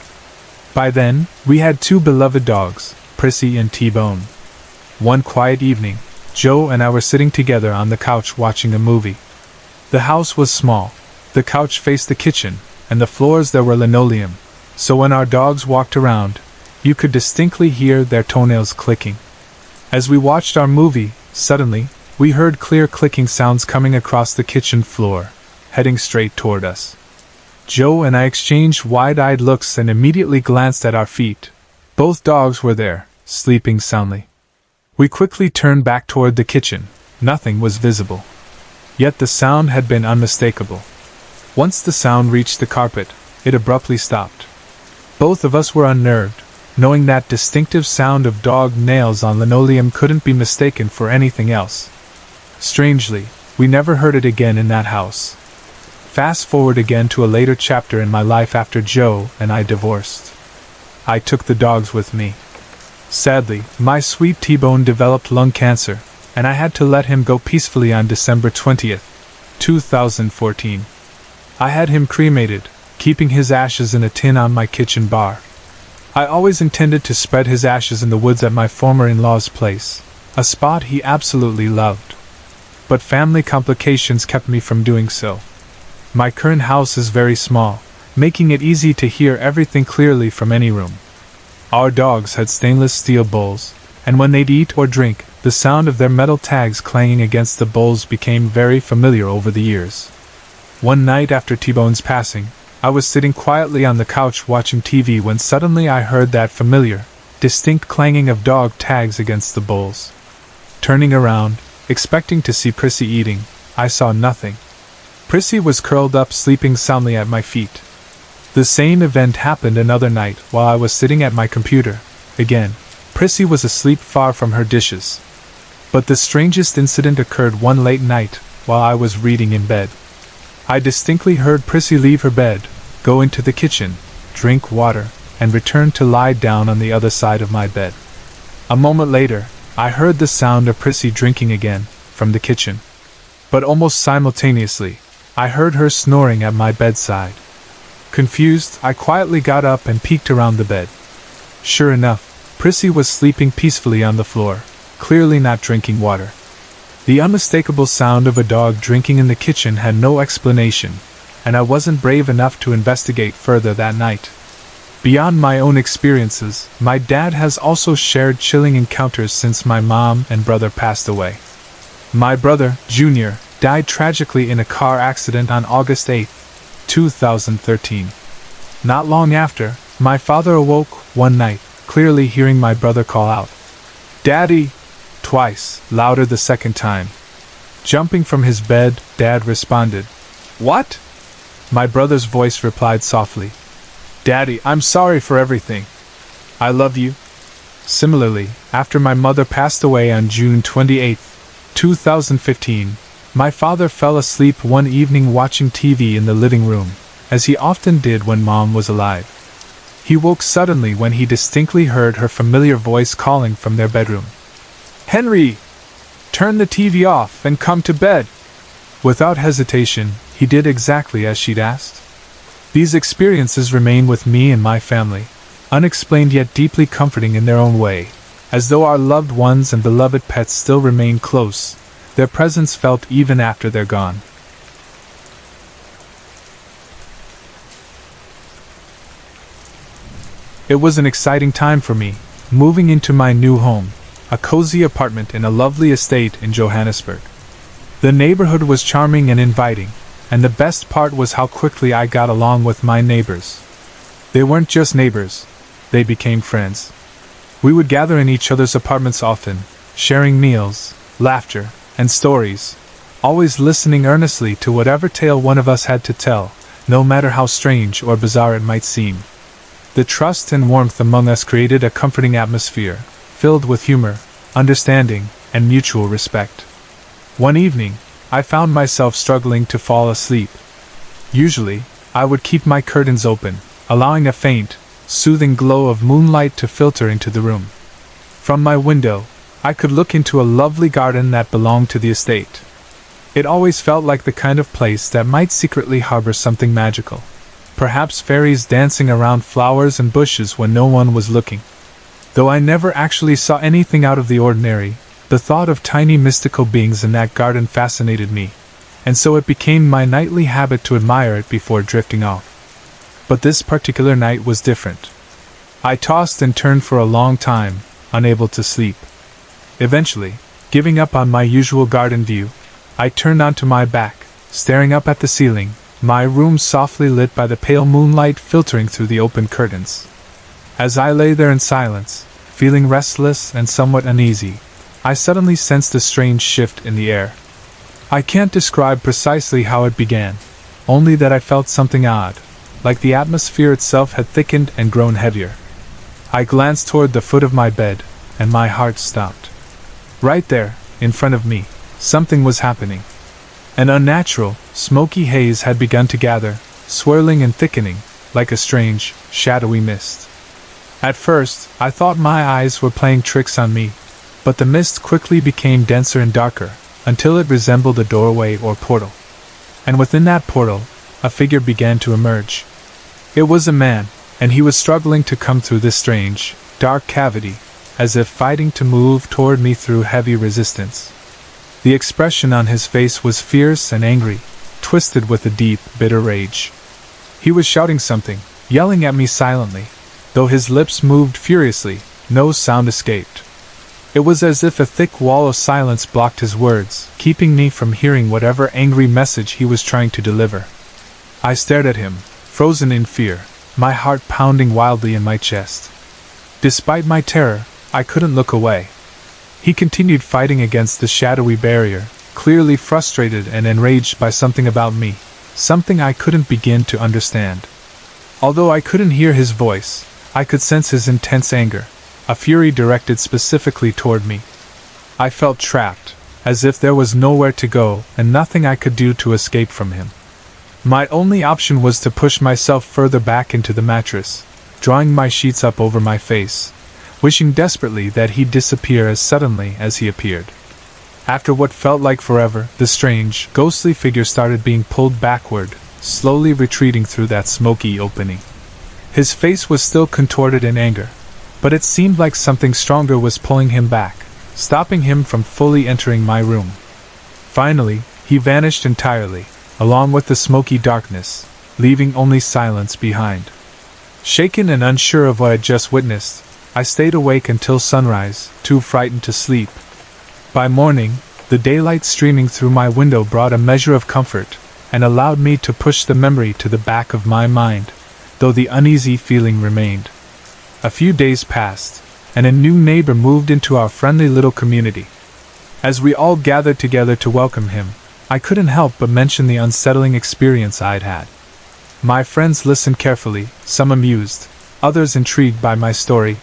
By then, we had 2 beloved dogs, Prissy and T-Bone. One quiet evening, Joe and I were sitting together on the couch watching a movie. The house was small. The couch faced the kitchen, and the floors there were linoleum. so when our dogs walked around, you could distinctly hear their toenails clicking. As we watched our movie, suddenly, we heard clear clicking sounds coming across the kitchen floor, heading straight toward us. Joe and I exchanged wide-eyed looks and immediately glanced at our feet. Both dogs were there, sleeping soundly. We quickly turned back toward the kitchen. Nothing was visible. Yet the sound had been unmistakable. Once the sound reached the carpet, it abruptly stopped. Both of us were unnerved, knowing that distinctive sound of dog nails on linoleum couldn't be mistaken for anything else. Strangely, we never heard it again in that house. Fast forward again to a later chapter in my life after Joe and I divorced. I took the dogs with me. Sadly, my sweet T-Bone developed lung cancer, and I had to let him go peacefully on December 20th, 2014. I had him cremated, keeping his ashes in a tin on my kitchen bar. I always intended to spread his ashes in the woods at my former in-law's place, a spot he absolutely loved. But family complications kept me from doing so. My current house is very small, making it easy to hear everything clearly from any room. Our dogs had stainless steel bowls, and when they'd eat or drink, the sound of their metal tags clanging against the bowls became very familiar over the years. One night after T-Bone's passing, I was sitting quietly on the couch watching TV when suddenly I heard that familiar, distinct clanging of dog tags against the bowls. Turning around, expecting to see Prissy eating, I saw nothing. Prissy was curled up sleeping soundly at my feet. The same event happened another night while I was sitting at my computer. Again, Prissy was asleep far from her dishes. But the strangest incident occurred one late night while I was reading in bed. I distinctly heard Prissy leave her bed, go into the kitchen, drink water, and return to lie down on the other side of my bed. A moment later, I heard the sound of Prissy drinking again, from the kitchen. But almost simultaneously, I heard her snoring at my bedside. Confused, I quietly got up and peeked around the bed. Sure enough, Prissy was sleeping peacefully on the floor, clearly not drinking water. The unmistakable sound of a dog drinking in the kitchen had no explanation, and I wasn't brave enough to investigate further that night. Beyond my own experiences, my dad has also shared chilling encounters since my mom and brother passed away. My brother, Junior, died tragically in a car accident on August 8, 2013. Not long after, my father awoke one night, clearly hearing my brother call out, "Daddy!" twice, louder the second time. Jumping from his bed, Dad responded, "What?" My brother's voice replied softly, "Daddy, I'm sorry for everything. I love you." Similarly, after my mother passed away on June 28, 2015, my father fell asleep one evening watching TV in the living room, as he often did when Mom was alive. He woke suddenly when he distinctly heard her familiar voice calling from their bedroom. "Henry! Turn the TV off and come to bed!" Without hesitation, he did exactly as she'd asked. These experiences remain with me and my family, unexplained yet deeply comforting in their own way, as though our loved ones and beloved pets still remain close, their presence felt even after they're gone. It was an exciting time for me, moving into my new home, a cozy apartment in a lovely estate in Johannesburg. The neighborhood was charming and inviting, and the best part was how quickly I got along with my neighbors. They weren't just neighbors, they became friends. We would gather in each other's apartments often, sharing meals, laughter, and stories, always listening earnestly to whatever tale one of us had to tell, no matter how strange or bizarre it might seem. The trust and warmth among us created a comforting atmosphere, filled with humor, understanding, and mutual respect. One evening, I found myself struggling to fall asleep. Usually, I would keep my curtains open, allowing a faint, soothing glow of moonlight to filter into the room. From my window, I could look into a lovely garden that belonged to the estate. It always felt like the kind of place that might secretly harbor something magical. Perhaps fairies dancing around flowers and bushes when no one was looking. Though I never actually saw anything out of the ordinary, the thought of tiny mystical beings in that garden fascinated me, and so it became my nightly habit to admire it before drifting off. but this particular night was different. I tossed and turned for a long time, unable to sleep. Eventually, giving up on my usual garden view, I turned onto my back, staring up at the ceiling, my room softly lit by the pale moonlight filtering through the open curtains. As I lay there in silence, feeling restless and somewhat uneasy, I suddenly sensed a strange shift in the air. I can't describe precisely how it began, only that I felt something odd, like the atmosphere itself had thickened and grown heavier. I glanced toward the foot of my bed, and my heart stopped. Right there, in front of me, something was happening. An unnatural, smoky haze had begun to gather, swirling and thickening, like a strange, shadowy mist. At first, I thought my eyes were playing tricks on me, but the mist quickly became denser and darker, until it resembled a doorway or portal. And within that portal, a figure began to emerge. It was a man, and he was struggling to come through this strange, dark cavity, as if fighting to move toward me through heavy resistance. The expression on his face was fierce and angry, twisted with a deep, bitter rage. He was shouting something, yelling at me silently. Though his lips moved furiously, no sound escaped. It was as if a thick wall of silence blocked his words, keeping me from hearing whatever angry message he was trying to deliver. I stared at him, frozen in fear, my heart pounding wildly in my chest. Despite my terror, I couldn't look away. He continued fighting against the shadowy barrier, clearly frustrated and enraged by something about me, something I couldn't begin to understand. Although I couldn't hear his voice, I could sense his intense anger, a fury directed specifically toward me. I felt trapped, as if there was nowhere to go and nothing I could do to escape from him. My only option was to push myself further back into the mattress, drawing my sheets up over my face, wishing desperately that he'd disappear as suddenly as he appeared. After what felt like forever, the strange, ghostly figure started being pulled backward, slowly retreating through that smoky opening. His face was still contorted in anger, but it seemed like something stronger was pulling him back, stopping him from fully entering my room. Finally, he vanished entirely, along with the smoky darkness, leaving only silence behind. Shaken and unsure of what I'd just witnessed, I stayed awake until sunrise, too frightened to sleep. By morning, the daylight streaming through my window brought a measure of comfort, and allowed me to push the memory to the back of my mind, though the uneasy feeling remained. A few days passed, and a new neighbor moved into our friendly little community. As we all gathered together to welcome him, I couldn't help but mention the unsettling experience I'd had. My friends listened carefully, some amused, others intrigued by my story.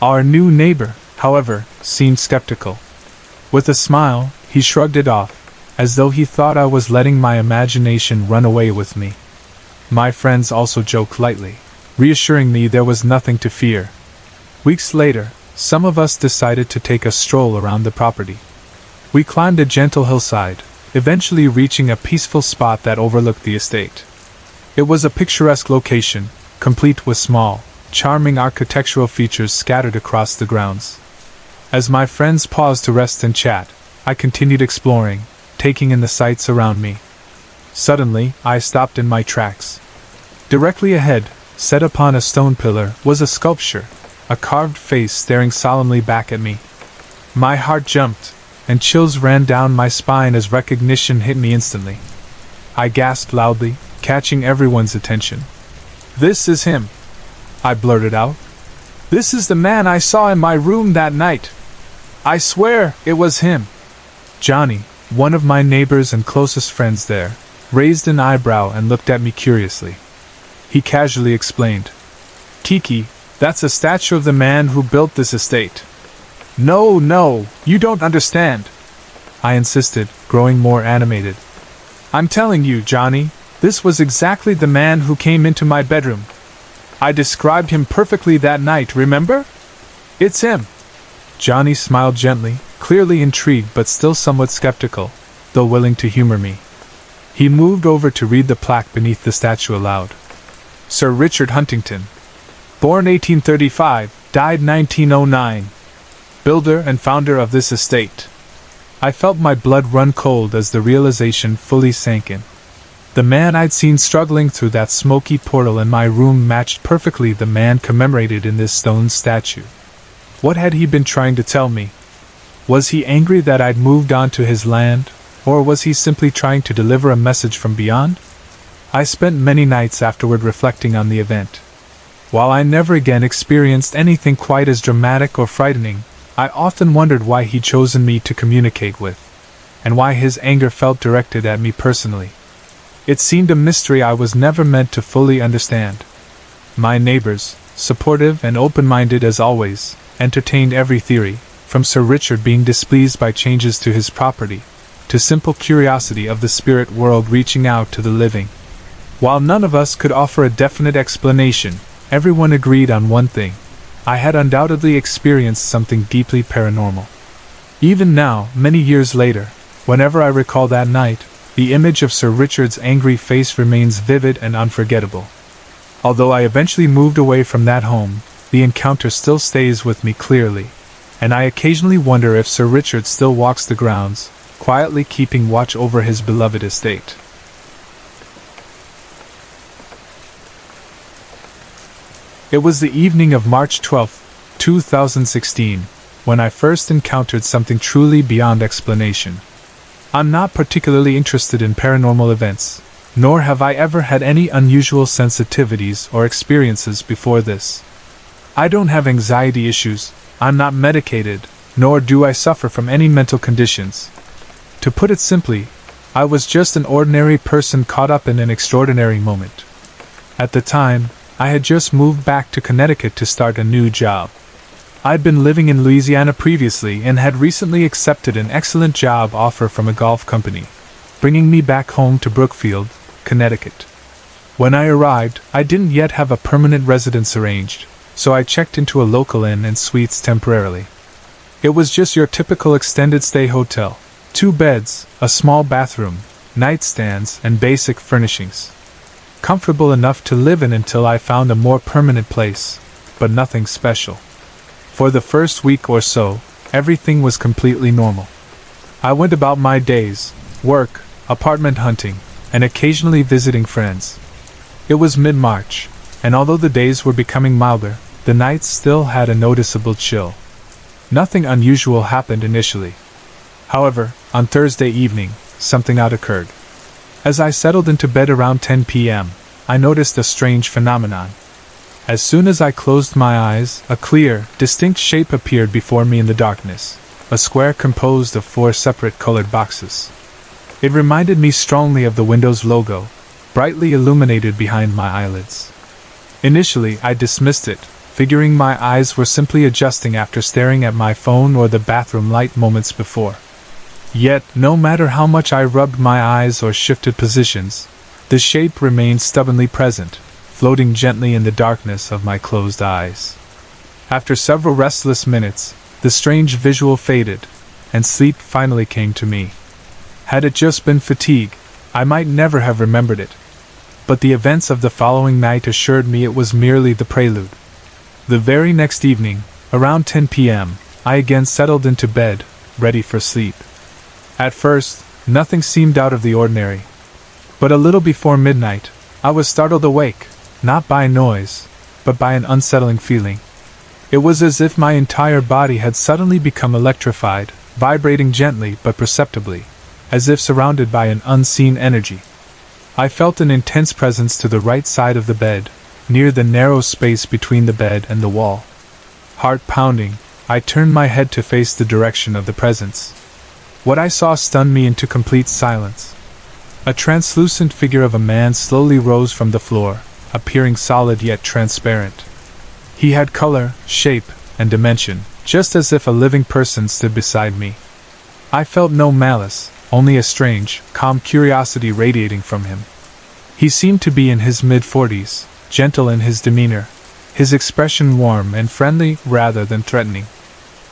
Our new neighbor, however, seemed skeptical. With a smile, he shrugged it off, as though he thought I was letting my imagination run away with me. My friends also joked lightly, reassuring me there was nothing to fear. Weeks later, some of us decided to take a stroll around the property. We climbed a gentle hillside, eventually reaching a peaceful spot that overlooked the estate. It was a picturesque location, complete with small, charming architectural features scattered across the grounds. As my friends paused to rest and chat, I continued exploring, taking in the sights around me. Suddenly, I stopped in my tracks. Directly ahead, set upon a stone pillar, was a sculpture, a carved face staring solemnly back at me. My heart jumped, and chills ran down my spine as recognition hit me instantly. I gasped loudly, catching everyone's attention. "This is him," I blurted out. "This is the man I saw in my room that night. I swear it was him." Johnny, one of my neighbors and closest friends there, raised an eyebrow and looked at me curiously. He casually explained, "Kiki, that's a statue of the man who built this estate." No, you don't understand," I insisted, growing more animated. "I'm telling you, Johnny, this was exactly the man who came into my bedroom. I described him perfectly that night, remember? It's him." Johnny smiled gently, clearly intrigued but still somewhat skeptical, though willing to humor me. He moved over to read the plaque beneath the statue aloud. "Sir Richard Huntington. Born 1835, died 1909. Builder and founder of this estate." I felt my blood run cold as the realization fully sank in. The man I'd seen struggling through that smoky portal in my room matched perfectly the man commemorated in this stone statue. What had he been trying to tell me? Was he angry that I'd moved on to his land, or was he simply trying to deliver a message from beyond? I spent many nights afterward reflecting on the event. While I never again experienced anything quite as dramatic or frightening, I often wondered why he'd chosen me to communicate with, and why his anger felt directed at me personally. It seemed a mystery I was never meant to fully understand. My neighbors, supportive and open-minded as always, entertained every theory, from Sir Richard being displeased by changes to his property, to simple curiosity of the spirit world reaching out to the living. While none of us could offer a definite explanation, everyone agreed on one thing: I had undoubtedly experienced something deeply paranormal. Even now, many years later, whenever I recall that night, the image of Sir Richard's angry face remains vivid and unforgettable. Although I eventually moved away from that home, the encounter still stays with me clearly, and I occasionally wonder if Sir Richard still walks the grounds, quietly keeping watch over his beloved estate. It was the evening of March 12, 2016, when I first encountered something truly beyond explanation. I'm not particularly interested in paranormal events, nor have I ever had any unusual sensitivities or experiences before this. I don't have anxiety issues, I'm not medicated, nor do I suffer from any mental conditions. To put it simply, I was just an ordinary person caught up in an extraordinary moment. At the time, I had just moved back to Connecticut to start a new job. I'd been living in Louisiana previously and had recently accepted an excellent job offer from a golf company, bringing me back home to Brookfield, Connecticut. When I arrived, I didn't yet have a permanent residence arranged, so I checked into a local inn and suites temporarily. It was just your typical extended stay hotel: 2 beds, a small bathroom, nightstands, and basic furnishings. Comfortable enough to live in until I found a more permanent place, but nothing special. For the first week or so, everything was completely normal. I went about my days, work, apartment hunting, and occasionally visiting friends. It was mid-March, and although the days were becoming milder, the nights still had a noticeable chill. Nothing unusual happened initially. However, on Thursday evening, something odd occurred. As I settled into bed around 10 p.m., I noticed a strange phenomenon. As soon as I closed my eyes, a clear, distinct shape appeared before me in the darkness, a square composed of 4 separate colored boxes. It reminded me strongly of the Windows logo, brightly illuminated behind my eyelids. Initially, I dismissed it, figuring my eyes were simply adjusting after staring at my phone or the bathroom light moments before. Yet, no matter how much I rubbed my eyes or shifted positions, the shape remained stubbornly present, floating gently in the darkness of my closed eyes. After several restless minutes, the strange visual faded, and sleep finally came to me. Had it just been fatigue, I might never have remembered it. But the events of the following night assured me it was merely the prelude. The very next evening, around 10 p.m., I again settled into bed, ready for sleep. At first, nothing seemed out of the ordinary. But a little before midnight, I was startled awake, not by noise, but by an unsettling feeling. It was as if my entire body had suddenly become electrified, vibrating gently but perceptibly, as if surrounded by an unseen energy. I felt an intense presence to the right side of the bed, near the narrow space between the bed and the wall. Heart pounding, I turned my head to face the direction of the presence. What I saw stunned me into complete silence. A translucent figure of a man slowly rose from the floor, appearing solid yet transparent. He had color, shape, and dimension, just as if a living person stood beside me. I felt no malice, only a strange, calm curiosity radiating from him. He seemed to be in his mid-40s, gentle in his demeanor, his expression warm and friendly rather than threatening.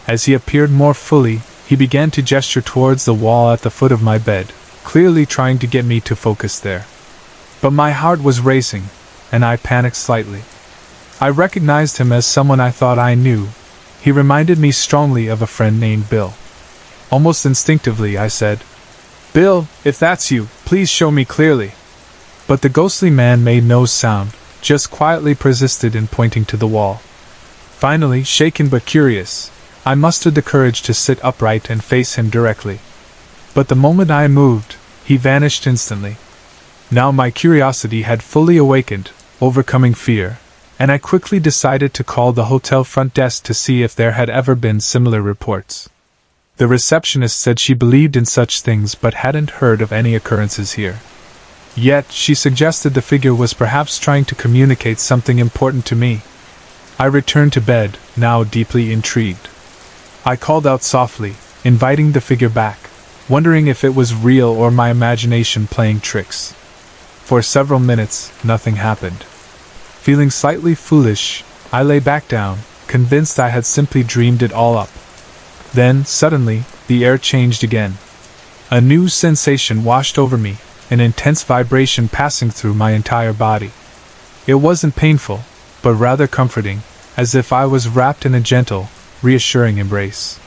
As he appeared more fully, he began to gesture towards the wall at the foot of my bed, clearly trying to get me to focus there. But my heart was racing, and I panicked slightly. I recognized him as someone I thought I knew. He reminded me strongly of a friend named Bill. Almost instinctively I said, "Bill, if that's you, please show me clearly." But the ghostly man made no sound, just quietly persisted in pointing to the wall. Finally, shaken but curious, I mustered the courage to sit upright and face him directly. But the moment I moved, he vanished instantly. Now my curiosity had fully awakened, overcoming fear, and I quickly decided to call the hotel front desk to see if there had ever been similar reports. The receptionist said she believed in such things but hadn't heard of any occurrences here. Yet, she suggested the figure was perhaps trying to communicate something important to me. I returned to bed, now deeply intrigued. I called out softly, inviting the figure back, wondering if it was real or my imagination playing tricks. For several minutes, nothing happened. Feeling slightly foolish, I lay back down, convinced I had simply dreamed it all up. Then, suddenly, the air changed again. A new sensation washed over me, an intense vibration passing through my entire body. It wasn't painful, but rather comforting, as if I was wrapped in a gentle, reassuring embrace.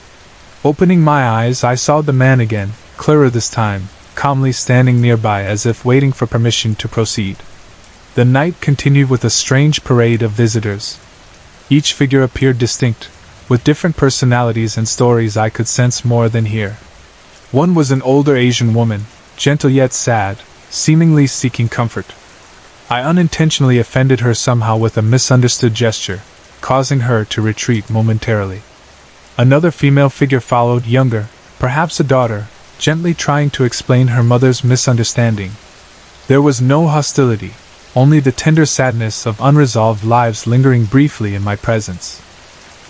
Opening my eyes, I saw the man again, clearer this time, calmly standing nearby as if waiting for permission to proceed. The night continued with a strange parade of visitors. Each figure appeared distinct, with different personalities and stories I could sense more than hear. One was an older Asian woman, gentle yet sad, seemingly seeking comfort. I unintentionally offended her somehow with a misunderstood gesture, causing her to retreat momentarily. Another female figure followed, younger, perhaps a daughter, gently trying to explain her mother's misunderstanding. There was no hostility, only the tender sadness of unresolved lives lingering briefly in my presence.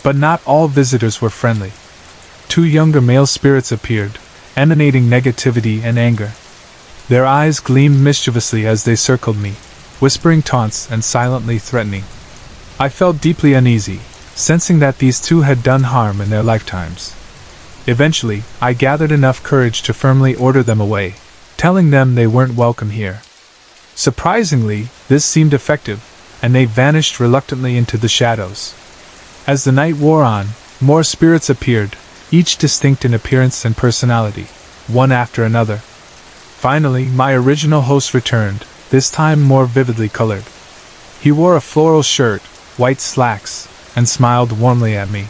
But not all visitors were friendly. 2 younger male spirits appeared, emanating negativity and anger. Their eyes gleamed mischievously as they circled me, whispering taunts and silently threatening. I felt deeply uneasy, sensing that these 2 had done harm in their lifetimes. Eventually, I gathered enough courage to firmly order them away, telling them they weren't welcome here. Surprisingly, this seemed effective, and they vanished reluctantly into the shadows. As the night wore on, more spirits appeared, each distinct in appearance and personality, one after another. Finally, my original host returned, this time more vividly colored. He wore a floral shirt, white slacks, and smiled warmly at me.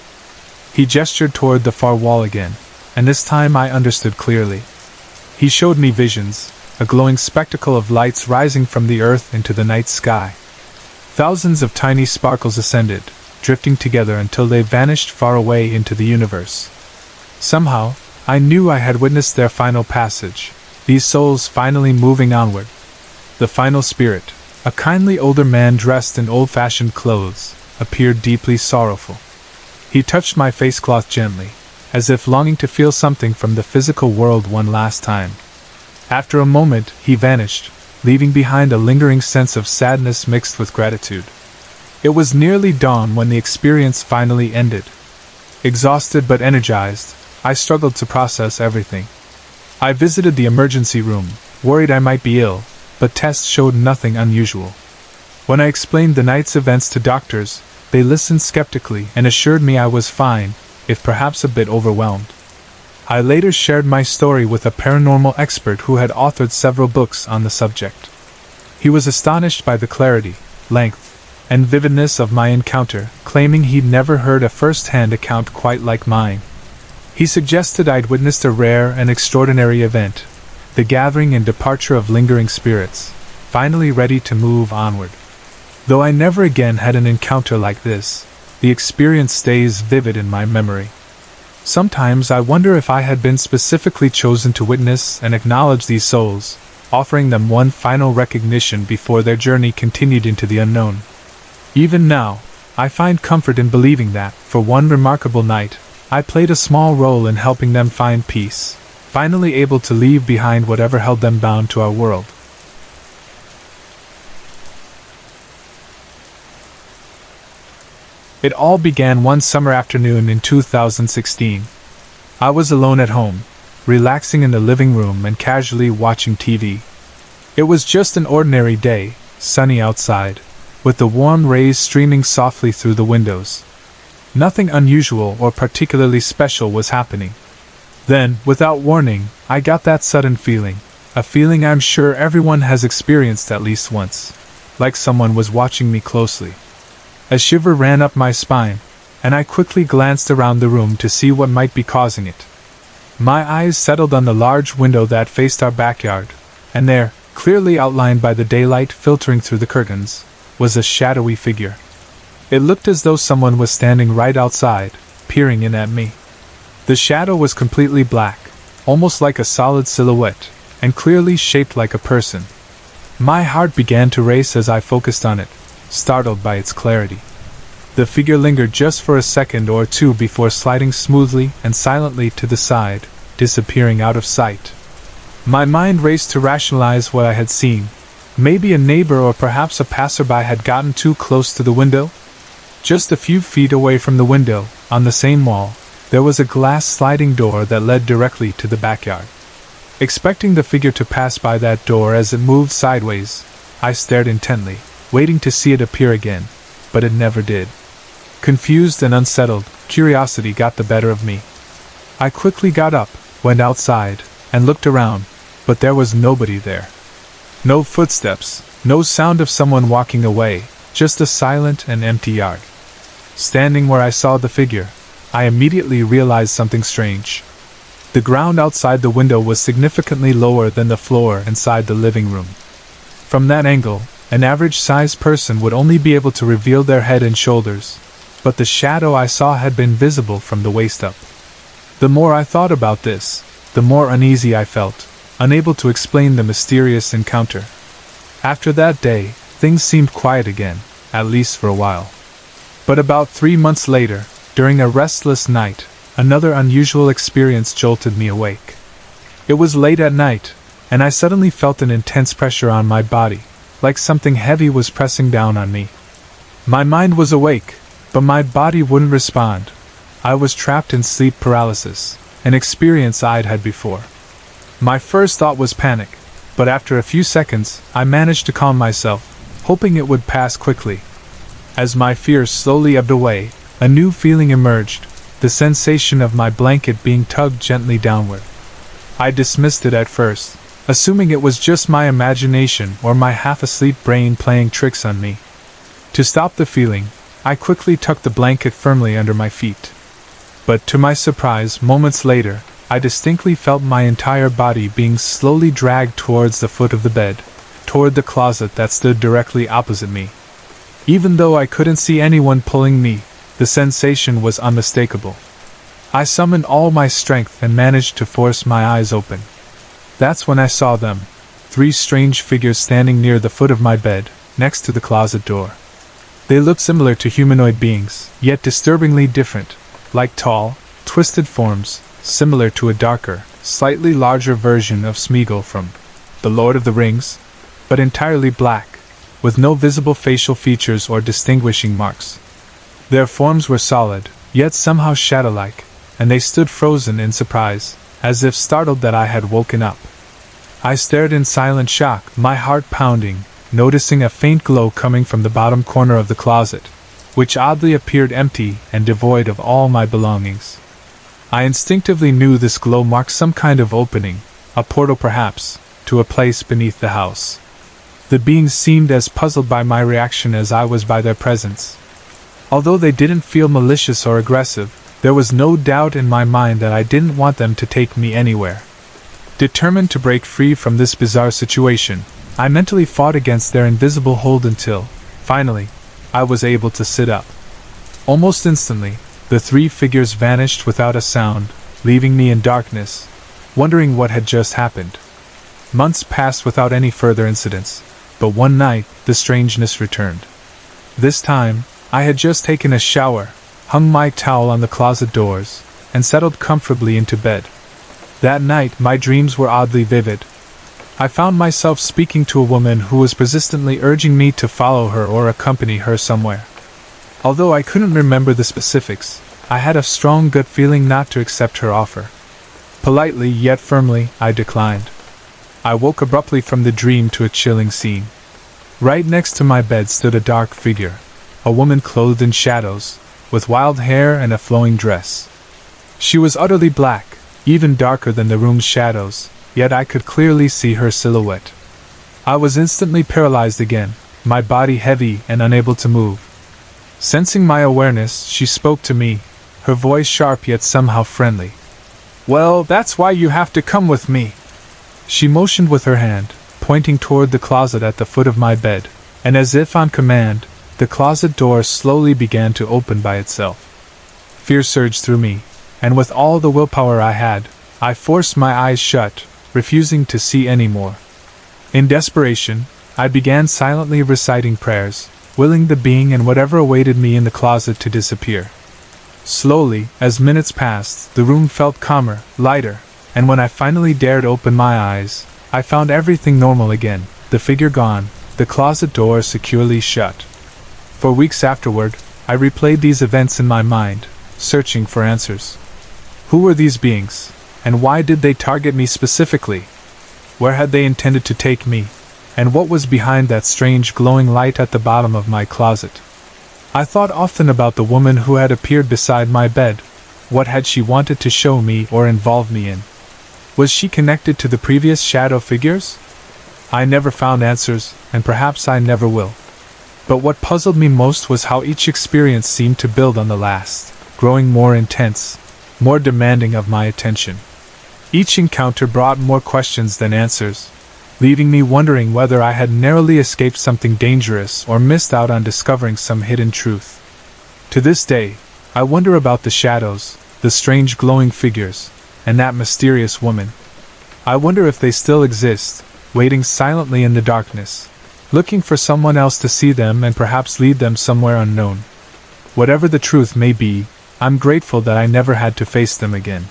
He gestured toward the far wall again, and this time I understood clearly. He showed me visions, a glowing spectacle of lights rising from the earth into the night sky. Thousands of tiny sparkles ascended, drifting together until they vanished far away into the universe. Somehow, I knew I had witnessed their final passage, these souls finally moving onward. The final spirit, a kindly older man dressed in old-fashioned clothes, appeared deeply sorrowful. He touched my face cloth gently, as if longing to feel something from the physical world one last time. After a moment, he vanished, leaving behind a lingering sense of sadness mixed with gratitude. It was nearly dawn when the experience finally ended. Exhausted but energized, I struggled to process everything. I visited the emergency room, worried I might be ill, but tests showed nothing unusual. When I explained the night's events to doctors, they listened skeptically and assured me I was fine, if perhaps a bit overwhelmed. I later shared my story with a paranormal expert who had authored several books on the subject. He was astonished by the clarity, length, and vividness of my encounter, claiming he'd never heard a first-hand account quite like mine. He suggested I'd witnessed a rare and extraordinary event, the gathering and departure of lingering spirits, finally ready to move onward. Though I never again had an encounter like this, the experience stays vivid in my memory. Sometimes I wonder if I had been specifically chosen to witness and acknowledge these souls, offering them one final recognition before their journey continued into the unknown. Even now, I find comfort in believing that, for one remarkable night, I played a small role in helping them find peace, finally able to leave behind whatever held them bound to our world. It all began one summer afternoon in 2016. I was alone at home, relaxing in the living room and casually watching TV. It was just an ordinary day, sunny outside, with the warm rays streaming softly through the windows. Nothing unusual or particularly special was happening. Then, without warning, I got that sudden feeling, a feeling I'm sure everyone has experienced at least once, like someone was watching me closely. A shiver ran up my spine, and I quickly glanced around the room to see what might be causing it. My eyes settled on the large window that faced our backyard, and there, clearly outlined by the daylight filtering through the curtains, was a shadowy figure. It looked as though someone was standing right outside, peering in at me. The shadow was completely black, almost like a solid silhouette, and clearly shaped like a person. My heart began to race as I focused on it, startled by its clarity. The figure lingered just for a second or two before sliding smoothly and silently to the side, disappearing out of sight. My mind raced to rationalize what I had seen. Maybe a neighbor or perhaps a passerby had gotten too close to the window? Just a few feet away from the window, on the same wall, there was a glass sliding door that led directly to the backyard. Expecting the figure to pass by that door as it moved sideways, I stared intently, waiting to see it appear again, but it never did. Confused and unsettled, curiosity got the better of me. I quickly got up, went outside, and looked around, but there was nobody there. No footsteps, no sound of someone walking away, just a silent and empty yard. Standing where I saw the figure, I immediately realized something strange. The ground outside the window was significantly lower than the floor inside the living room. From that angle, an average-sized person would only be able to reveal their head and shoulders, but the shadow I saw had been visible from the waist up. The more I thought about this, the more uneasy I felt, unable to explain the mysterious encounter. After that day, things seemed quiet again, at least for a while. But about 3 months later, during a restless night, another unusual experience jolted me awake. It was late at night, and I suddenly felt an intense pressure on my body, like something heavy was pressing down on me. My mind was awake, but my body wouldn't respond. I was trapped in sleep paralysis, an experience I'd had before. My first thought was panic, but after a few seconds, I managed to calm myself, hoping it would pass quickly. As my fears slowly ebbed away, a new feeling emerged, the sensation of my blanket being tugged gently downward. I dismissed it at first, assuming it was just my imagination or my half-asleep brain playing tricks on me. To stop the feeling, I quickly tucked the blanket firmly under my feet. But to my surprise, moments later, I distinctly felt my entire body being slowly dragged towards the foot of the bed, toward the closet that stood directly opposite me. Even though I couldn't see anyone pulling me, the sensation was unmistakable. I summoned all my strength and managed to force my eyes open. That's when I saw them, 3 strange figures standing near the foot of my bed, next to the closet door. They looked similar to humanoid beings, yet disturbingly different, like tall, twisted forms, similar to a darker, slightly larger version of Smeagol from The Lord of the Rings, but entirely black, with no visible facial features or distinguishing marks. Their forms were solid, yet somehow shadow-like, and they stood frozen in surprise, as if startled that I had woken up. I stared in silent shock, my heart pounding, noticing a faint glow coming from the bottom corner of the closet, which oddly appeared empty and devoid of all my belongings. I instinctively knew this glow marked some kind of opening, a portal perhaps, to a place beneath the house. The beings seemed as puzzled by my reaction as I was by their presence. Although they didn't feel malicious or aggressive, there was no doubt in my mind that I didn't want them to take me anywhere. Determined to break free from this bizarre situation, I mentally fought against their invisible hold until, finally, I was able to sit up. Almost instantly, the 3 figures vanished without a sound, leaving me in darkness, wondering what had just happened. Months passed without any further incidents, but one night, the strangeness returned. This time, I had just taken a shower, hung my towel on the closet doors, and settled comfortably into bed. That night, my dreams were oddly vivid. I found myself speaking to a woman who was persistently urging me to follow her or accompany her somewhere. Although I couldn't remember the specifics, I had a strong gut feeling not to accept her offer. Politely yet firmly, I declined. I woke abruptly from the dream to a chilling scene. Right next to my bed stood a dark figure, a woman clothed in shadows, with wild hair and a flowing dress. She was utterly black, even darker than the room's shadows, yet I could clearly see her silhouette. I was instantly paralyzed again, my body heavy and unable to move. Sensing my awareness, she spoke to me, her voice sharp yet somehow friendly. "Well, that's why you have to come with me." She motioned with her hand, pointing toward the closet at the foot of my bed, and as if on command, the closet door slowly began to open by itself. Fear surged through me, and with all the willpower I had, I forced my eyes shut, refusing to see any more. In desperation, I began silently reciting prayers, willing the being and whatever awaited me in the closet to disappear. Slowly, as minutes passed, the room felt calmer, lighter, and when I finally dared open my eyes, I found everything normal again, the figure gone, the closet door securely shut. For weeks afterward, I replayed these events in my mind, searching for answers. Who were these beings, and why did they target me specifically? Where had they intended to take me, and what was behind that strange glowing light at the bottom of my closet? I thought often about the woman who had appeared beside my bed. What had she wanted to show me or involve me in? Was she connected to the previous shadow figures? I never found answers, and perhaps I never will. But what puzzled me most was how each experience seemed to build on the last, growing more intense, more demanding of my attention. Each encounter brought more questions than answers, leaving me wondering whether I had narrowly escaped something dangerous or missed out on discovering some hidden truth. To this day, I wonder about the shadows, the strange glowing figures, and that mysterious woman. I wonder if they still exist, waiting silently in the darkness, looking for someone else to see them and perhaps lead them somewhere unknown. Whatever the truth may be, I'm grateful that I never had to face them again.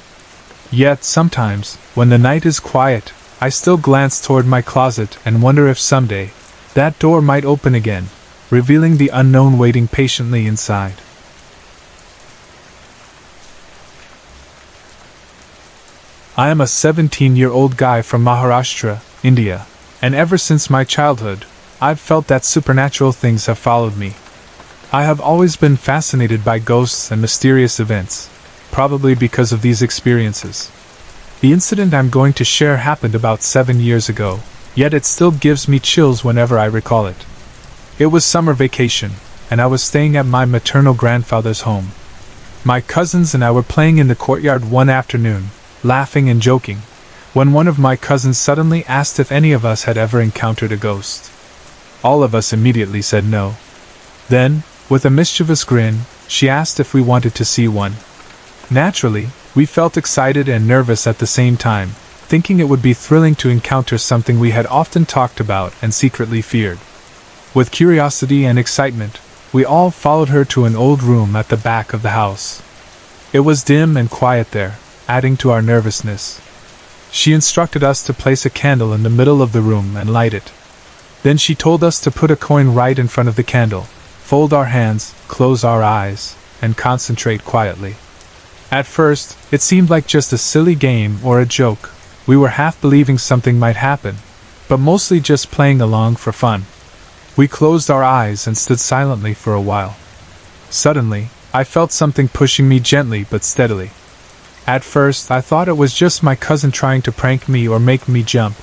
Yet sometimes, when the night is quiet, I still glance toward my closet and wonder if someday, that door might open again, revealing the unknown waiting patiently inside. I am a 17-year-old guy from Maharashtra, India, and ever since my childhood, I've felt that supernatural things have followed me. I have always been fascinated by ghosts and mysterious events, probably because of these experiences. The incident I'm going to share happened about 7 years ago, yet it still gives me chills whenever I recall it. It was summer vacation, and I was staying at my maternal grandfather's home. My cousins and I were playing in the courtyard one afternoon, laughing and joking, when one of my cousins suddenly asked if any of us had ever encountered a ghost. All of us immediately said no. Then, with a mischievous grin, she asked if we wanted to see one. Naturally, we felt excited and nervous at the same time, thinking it would be thrilling to encounter something we had often talked about and secretly feared. With curiosity and excitement, we all followed her to an old room at the back of the house. It was dim and quiet there, adding to our nervousness. She instructed us to place a candle in the middle of the room and light it. Then she told us to put a coin right in front of the candle, fold our hands, close our eyes, and concentrate quietly. At first, it seemed like just a silly game or a joke. We were half believing something might happen, but mostly just playing along for fun. We closed our eyes and stood silently for a while. Suddenly, I felt something pushing me gently but steadily. At first, I thought it was just my cousin trying to prank me or make me jump.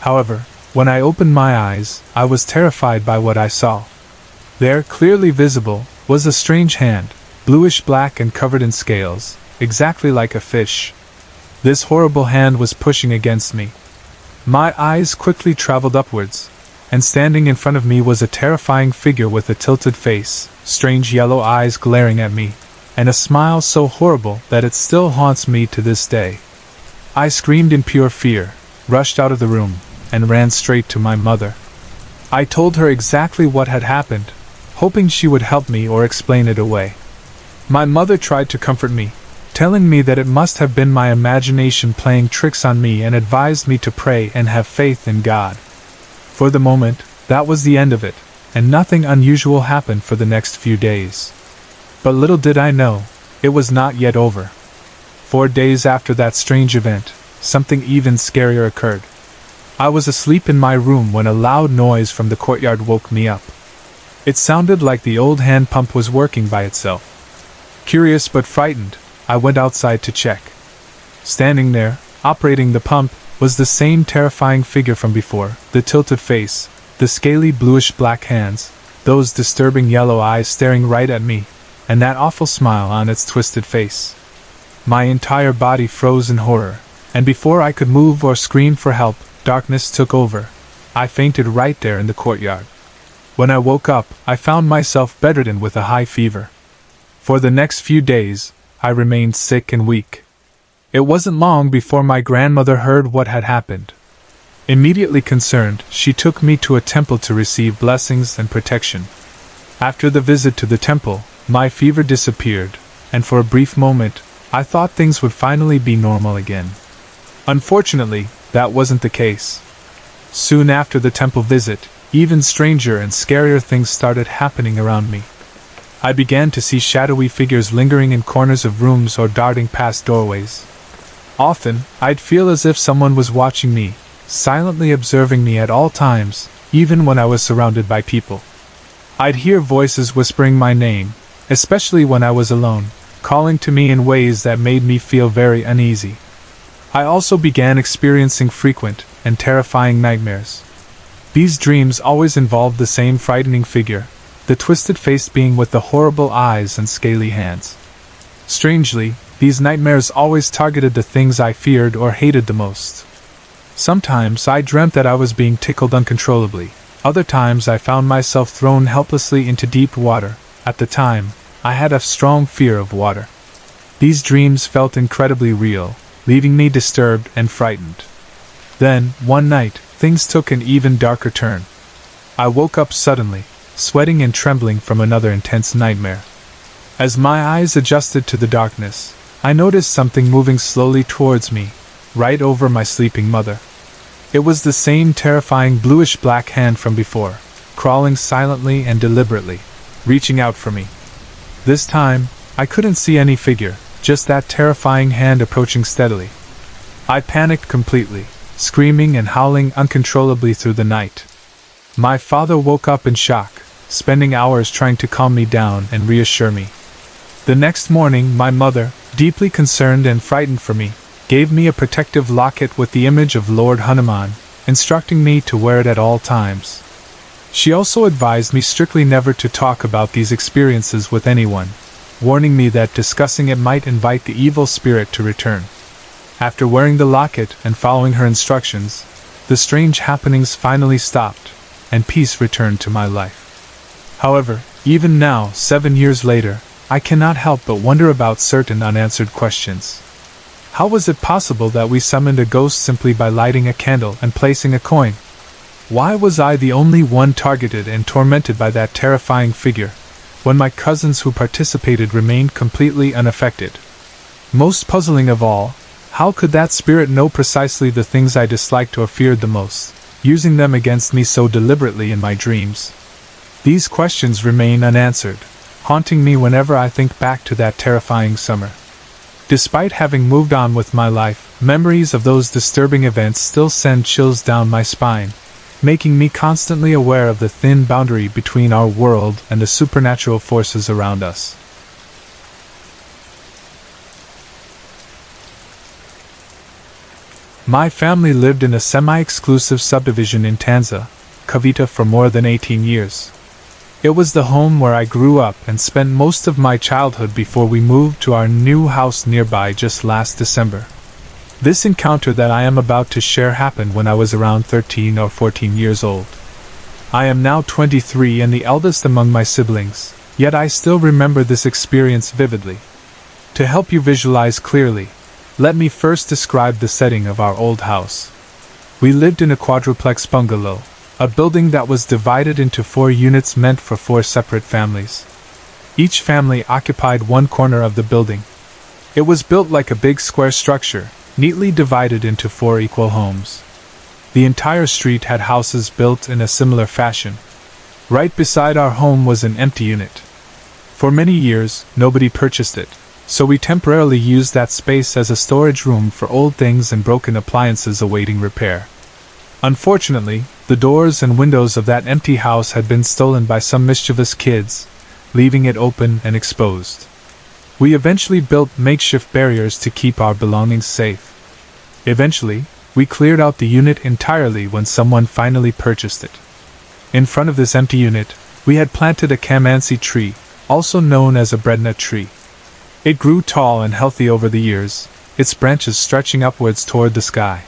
However, when I opened my eyes, I was terrified by what I saw. There, clearly visible, was a strange hand, bluish-black and covered in scales, exactly like a fish. This horrible hand was pushing against me. My eyes quickly traveled upwards, and standing in front of me was a terrifying figure with a tilted face, strange yellow eyes glaring at me, and a smile so horrible that it still haunts me to this day. I screamed in pure fear, rushed out of the room, and ran straight to my mother. I told her exactly what had happened, hoping she would help me or explain it away. My mother tried to comfort me, telling me that it must have been my imagination playing tricks on me and advised me to pray and have faith in God. For the moment, that was the end of it, and nothing unusual happened for the next few days. But little did I know, it was not yet over. 4 days after that strange event, something even scarier occurred. I was asleep in my room when a loud noise from the courtyard woke me up. It sounded like the old hand pump was working by itself. Curious but frightened, I went outside to check. Standing there, operating the pump, was the same terrifying figure from before, the tilted face, the scaly bluish-black hands, those disturbing yellow eyes staring right at me, and that awful smile on its twisted face. My entire body froze in horror, and before I could move or scream for help, darkness took over. I fainted right there in the courtyard. When I woke up, I found myself bedridden with a high fever. For the next few days, I remained sick and weak. It wasn't long before my grandmother heard what had happened. Immediately concerned, she took me to a temple to receive blessings and protection. After the visit to the temple, my fever disappeared, and for a brief moment, I thought things would finally be normal again. Unfortunately, that wasn't the case. Soon after the temple visit, even stranger and scarier things started happening around me. I began to see shadowy figures lingering in corners of rooms or darting past doorways. Often, I'd feel as if someone was watching me, silently observing me at all times, even when I was surrounded by people. I'd hear voices whispering my name, especially when I was alone, calling to me in ways that made me feel very uneasy. I also began experiencing frequent and terrifying nightmares. These dreams always involved the same frightening figure, the twisted face being with the horrible eyes and scaly hands. Strangely, these nightmares always targeted the things I feared or hated the most. Sometimes I dreamt that I was being tickled uncontrollably. Other times I found myself thrown helplessly into deep water. At the time, I had a strong fear of water. These dreams felt incredibly real, leaving me disturbed and frightened. Then, one night, things took an even darker turn. I woke up suddenly, sweating and trembling from another intense nightmare. As my eyes adjusted to the darkness, I noticed something moving slowly towards me, right over my sleeping mother. It was the same terrifying bluish-black hand from before, crawling silently and deliberately, reaching out for me. This time, I couldn't see any figure, just that terrifying hand approaching steadily. I panicked completely, screaming and howling uncontrollably through the night. My father woke up in shock, spending hours trying to calm me down and reassure me. The next morning, my mother, deeply concerned and frightened for me, gave me a protective locket with the image of Lord Hanuman, instructing me to wear it at all times. She also advised me strictly never to talk about these experiences with anyone, warning me that discussing it might invite the evil spirit to return. After wearing the locket and following her instructions, the strange happenings finally stopped, and peace returned to my life. However, even now, 7 years later, I cannot help but wonder about certain unanswered questions. How was it possible that we summoned a ghost simply by lighting a candle and placing a coin? Why was I the only one targeted and tormented by that terrifying figure, when my cousins who participated remained completely unaffected? Most puzzling of all, how could that spirit know precisely the things I disliked or feared the most, using them against me so deliberately in my dreams? These questions remain unanswered, haunting me whenever I think back to that terrifying summer. Despite having moved on with my life, memories of those disturbing events still send chills down my spine, making me constantly aware of the thin boundary between our world and the supernatural forces around us. My family lived in a semi-exclusive subdivision in Tanza, Cavite for more than 18 years. It was the home where I grew up and spent most of my childhood before we moved to our new house nearby just last December. This encounter that I am about to share happened when I was around 13 or 14 years old. I am now 23 and the eldest among my siblings, yet I still remember this experience vividly. To help you visualize clearly, let me first describe the setting of our old house. We lived in a quadruplex bungalow, a building that was divided into 4 units meant for 4 separate families. Each family occupied one corner of the building. It was built like a big square structure, neatly divided into 4 equal homes. The entire street had houses built in a similar fashion. Right beside our home was an empty unit. For many years, nobody purchased it, so we temporarily used that space as a storage room for old things and broken appliances awaiting repair. Unfortunately, the doors and windows of that empty house had been stolen by some mischievous kids, leaving it open and exposed. We eventually built makeshift barriers to keep our belongings safe. Eventually, We cleared out the unit entirely when someone finally purchased it. In front of this empty unit, we had planted a calamansi tree, also known as a breadnut tree. It grew tall and healthy over the years, its branches stretching upwards toward the sky.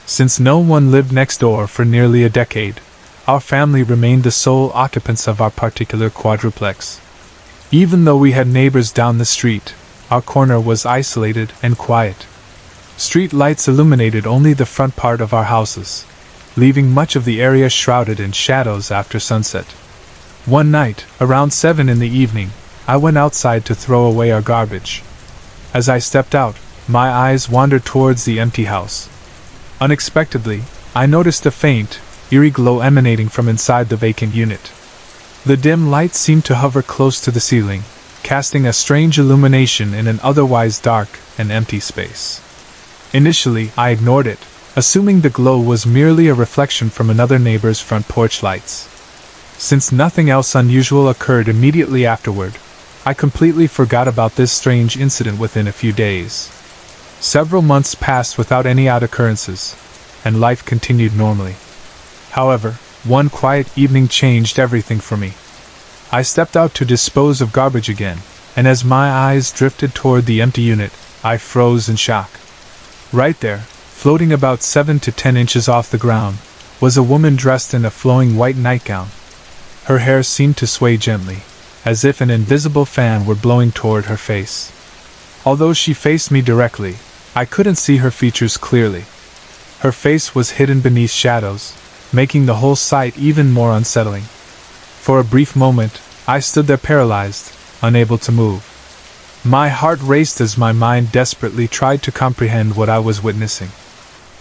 Since no one lived next door for nearly a decade, our family remained the sole occupants of our particular quadruplex. Even though we had neighbors down the street, our corner was isolated and quiet. Street lights illuminated only the front part of our houses, leaving much of the area shrouded in shadows after sunset. One night, around 7 in the evening, I went outside to throw away our garbage. As I stepped out, my eyes wandered towards the empty house. Unexpectedly, I noticed a faint, eerie glow emanating from inside the vacant unit. The dim light seemed to hover close to the ceiling, casting a strange illumination in an otherwise dark and empty space. Initially, I ignored it, assuming the glow was merely a reflection from another neighbor's front porch lights. Since nothing else unusual occurred immediately afterward, I completely forgot about this strange incident within a few days. Several months passed without any odd occurrences, and life continued normally. However, one quiet evening changed everything for me. I stepped out to dispose of garbage again, and as my eyes drifted toward the empty unit, I froze in shock. Right there, floating about 7 to 10 inches off the ground, was a woman dressed in a flowing white nightgown. Her hair seemed to sway gently, as if an invisible fan were blowing toward her face. Although she faced me directly, I couldn't see her features clearly. Her face was hidden beneath shadows, making the whole sight even more unsettling. For a brief moment, I stood there paralyzed, unable to move. My heart raced as my mind desperately tried to comprehend what I was witnessing.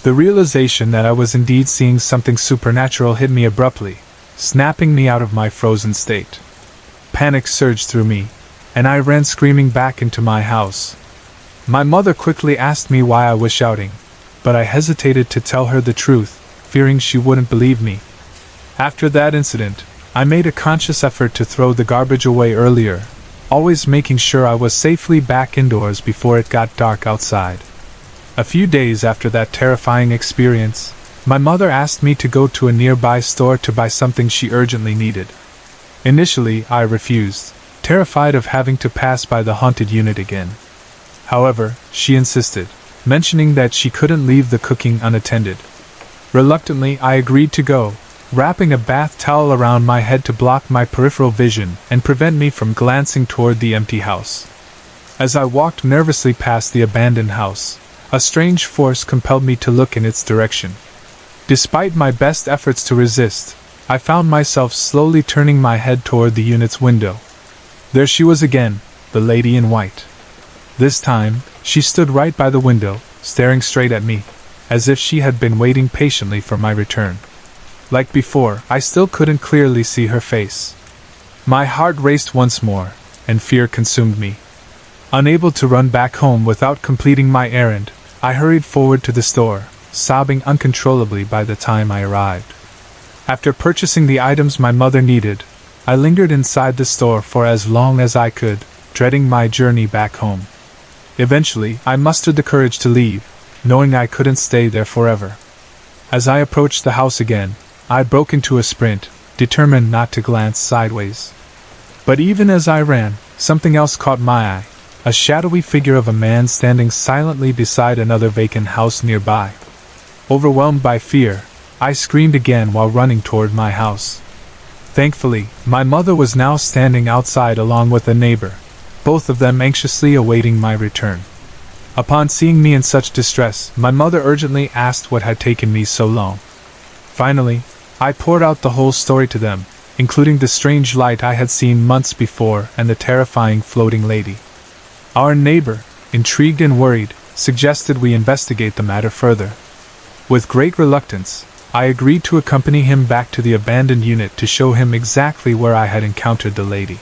The realization that I was indeed seeing something supernatural hit me abruptly, snapping me out of my frozen state. Panic surged through me, and I ran screaming back into my house. My mother quickly asked me why I was shouting, but I hesitated to tell her the truth, fearing she wouldn't believe me. After that incident, I made a conscious effort to throw the garbage away earlier, always making sure I was safely back indoors before it got dark outside. A few days after that terrifying experience, my mother asked me to go to a nearby store to buy something she urgently needed. Initially, I refused, terrified of having to pass by the haunted unit again. However, she insisted, mentioning that she couldn't leave the cooking unattended. Reluctantly, I agreed to go, wrapping a bath towel around my head to block my peripheral vision and prevent me from glancing toward the empty house. As I walked nervously past the abandoned house, a strange force compelled me to look in its direction. Despite my best efforts to resist, I found myself slowly turning my head toward the unit's window. There she was again, the lady in white. This time, she stood right by the window, staring straight at me, as if she had been waiting patiently for my return. Like before, I still couldn't clearly see her face. My heart raced once more, and fear consumed me. Unable to run back home without completing my errand, I hurried forward to the store, sobbing uncontrollably by the time I arrived. After purchasing the items my mother needed, I lingered inside the store for as long as I could, dreading my journey back home. Eventually, I mustered the courage to leave, knowing I couldn't stay there forever. As I approached the house again, I broke into a sprint, determined not to glance sideways. But even as I ran, something else caught my eye, a shadowy figure of a man standing silently beside another vacant house nearby. Overwhelmed by fear, I screamed again while running toward my house. Thankfully, my mother was now standing outside along with a neighbor, both of them anxiously awaiting my return. Upon seeing me in such distress, my mother urgently asked what had taken me so long. Finally, I poured out the whole story to them, including the strange light I had seen months before and the terrifying floating lady. Our neighbor, intrigued and worried, suggested we investigate the matter further. With great reluctance, I agreed to accompany him back to the abandoned unit to show him exactly where I had encountered the lady.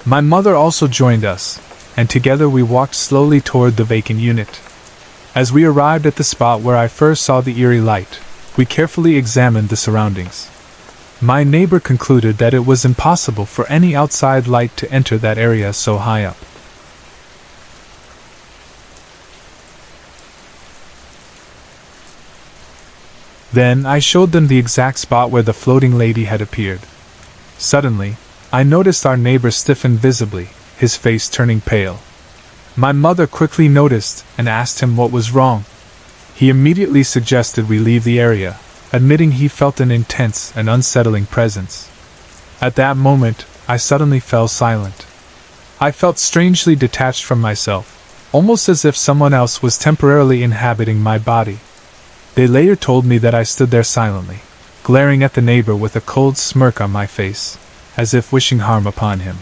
My mother also joined us, and together we walked slowly toward the vacant unit. As we arrived at the spot where I first saw the eerie light, we carefully examined the surroundings. My neighbor concluded that it was impossible for any outside light to enter that area so high up. Then I showed them the exact spot where the floating lady had appeared. Suddenly, I noticed our neighbor stiffen visibly, his face turning pale. My mother quickly noticed and asked him what was wrong. He immediately suggested we leave the area, admitting he felt an intense and unsettling presence. At that moment, I suddenly fell silent. I felt strangely detached from myself, almost as if someone else was temporarily inhabiting my body. They later told me that I stood there silently, glaring at the neighbor with a cold smirk on my face, as if wishing harm upon him.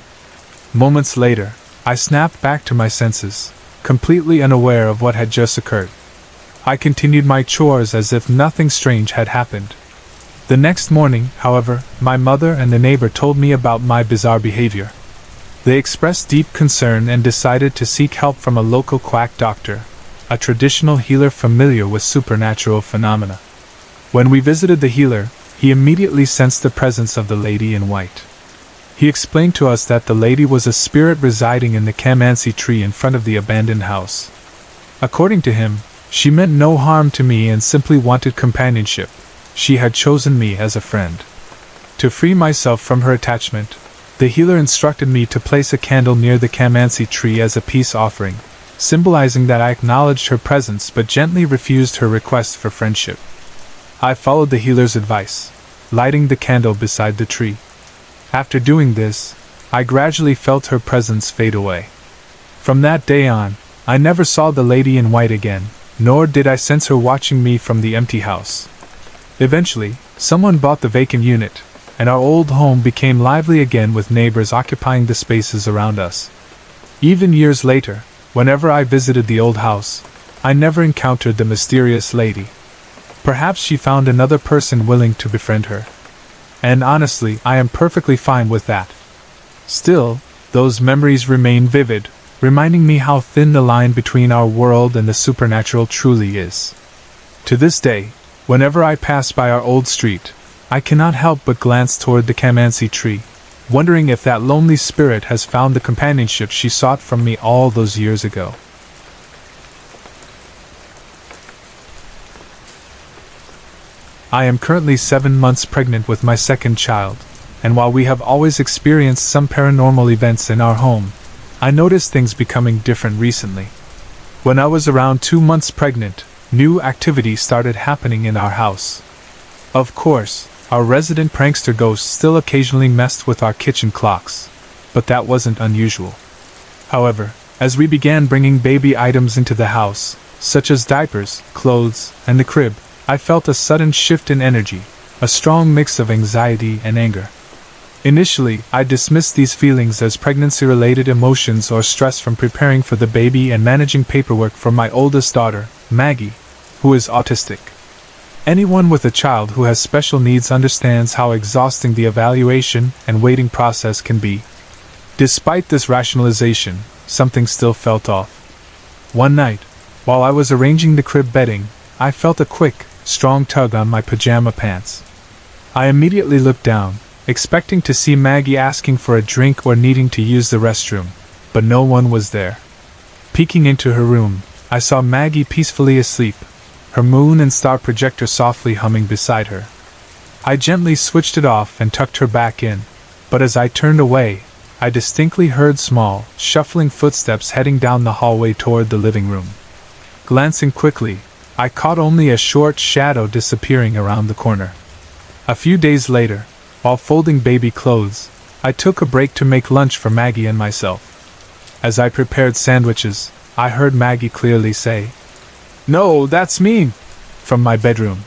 Moments later, I snapped back to my senses, completely unaware of what had just occurred. I continued my chores as if nothing strange had happened. The next morning, however, my mother and the neighbor told me about my bizarre behavior. They expressed deep concern and decided to seek help from a local quack doctor, a traditional healer familiar with supernatural phenomena. When we visited the healer, he immediately sensed the presence of the lady in white. He explained to us that the lady was a spirit residing in the camancy tree in front of the abandoned house. According to him, she meant no harm to me and simply wanted companionship. She had chosen me as a friend. To free myself from her attachment, the healer instructed me to place a candle near the camancy tree as a peace offering, symbolizing that I acknowledged her presence but gently refused her request for friendship. I followed the healer's advice, lighting the candle beside the tree. After doing this, I gradually felt her presence fade away. From that day on, I never saw the lady in white again, nor did I sense her watching me from the empty house. Eventually, someone bought the vacant unit, and our old home became lively again with neighbors occupying the spaces around us. Even years later, whenever I visited the old house, I never encountered the mysterious lady. Perhaps she found another person willing to befriend her. And honestly, I am perfectly fine with that. Still, those memories remain vivid, reminding me how thin the line between our world and the supernatural truly is. To this day, whenever I pass by our old street, I cannot help but glance toward the camancy tree, wondering if that lonely spirit has found the companionship she sought from me all those years ago. I am currently 7 months pregnant with my second child, and while we have always experienced some paranormal events in our home, I noticed things becoming different recently. When I was around 2 months pregnant, new activity started happening in our house. Of course, our resident prankster ghost still occasionally messed with our kitchen clocks, but that wasn't unusual. However, as we began bringing baby items into the house, such as diapers, clothes, and the crib, I felt a sudden shift in energy, a strong mix of anxiety and anger. Initially, I dismissed these feelings as pregnancy-related emotions or stress from preparing for the baby and managing paperwork for my oldest daughter, Maggie, who is autistic. Anyone with a child who has special needs understands how exhausting the evaluation and waiting process can be. Despite this rationalization, something still felt off. One night, while I was arranging the crib bedding, I felt a quick, strong tug on my pajama pants. I immediately looked down, expecting to see Maggie asking for a drink or needing to use the restroom, but no one was there. Peeking into her room, I saw Maggie peacefully asleep, her moon and star projector softly humming beside her. I gently switched it off and tucked her back in, but as I turned away, I distinctly heard small, shuffling footsteps heading down the hallway toward the living room. Glancing quickly, I caught only a short shadow disappearing around the corner. A few days later, while folding baby clothes, I took a break to make lunch for Maggie and myself. As I prepared sandwiches, I heard Maggie clearly say, "No, that's mean," from my bedroom.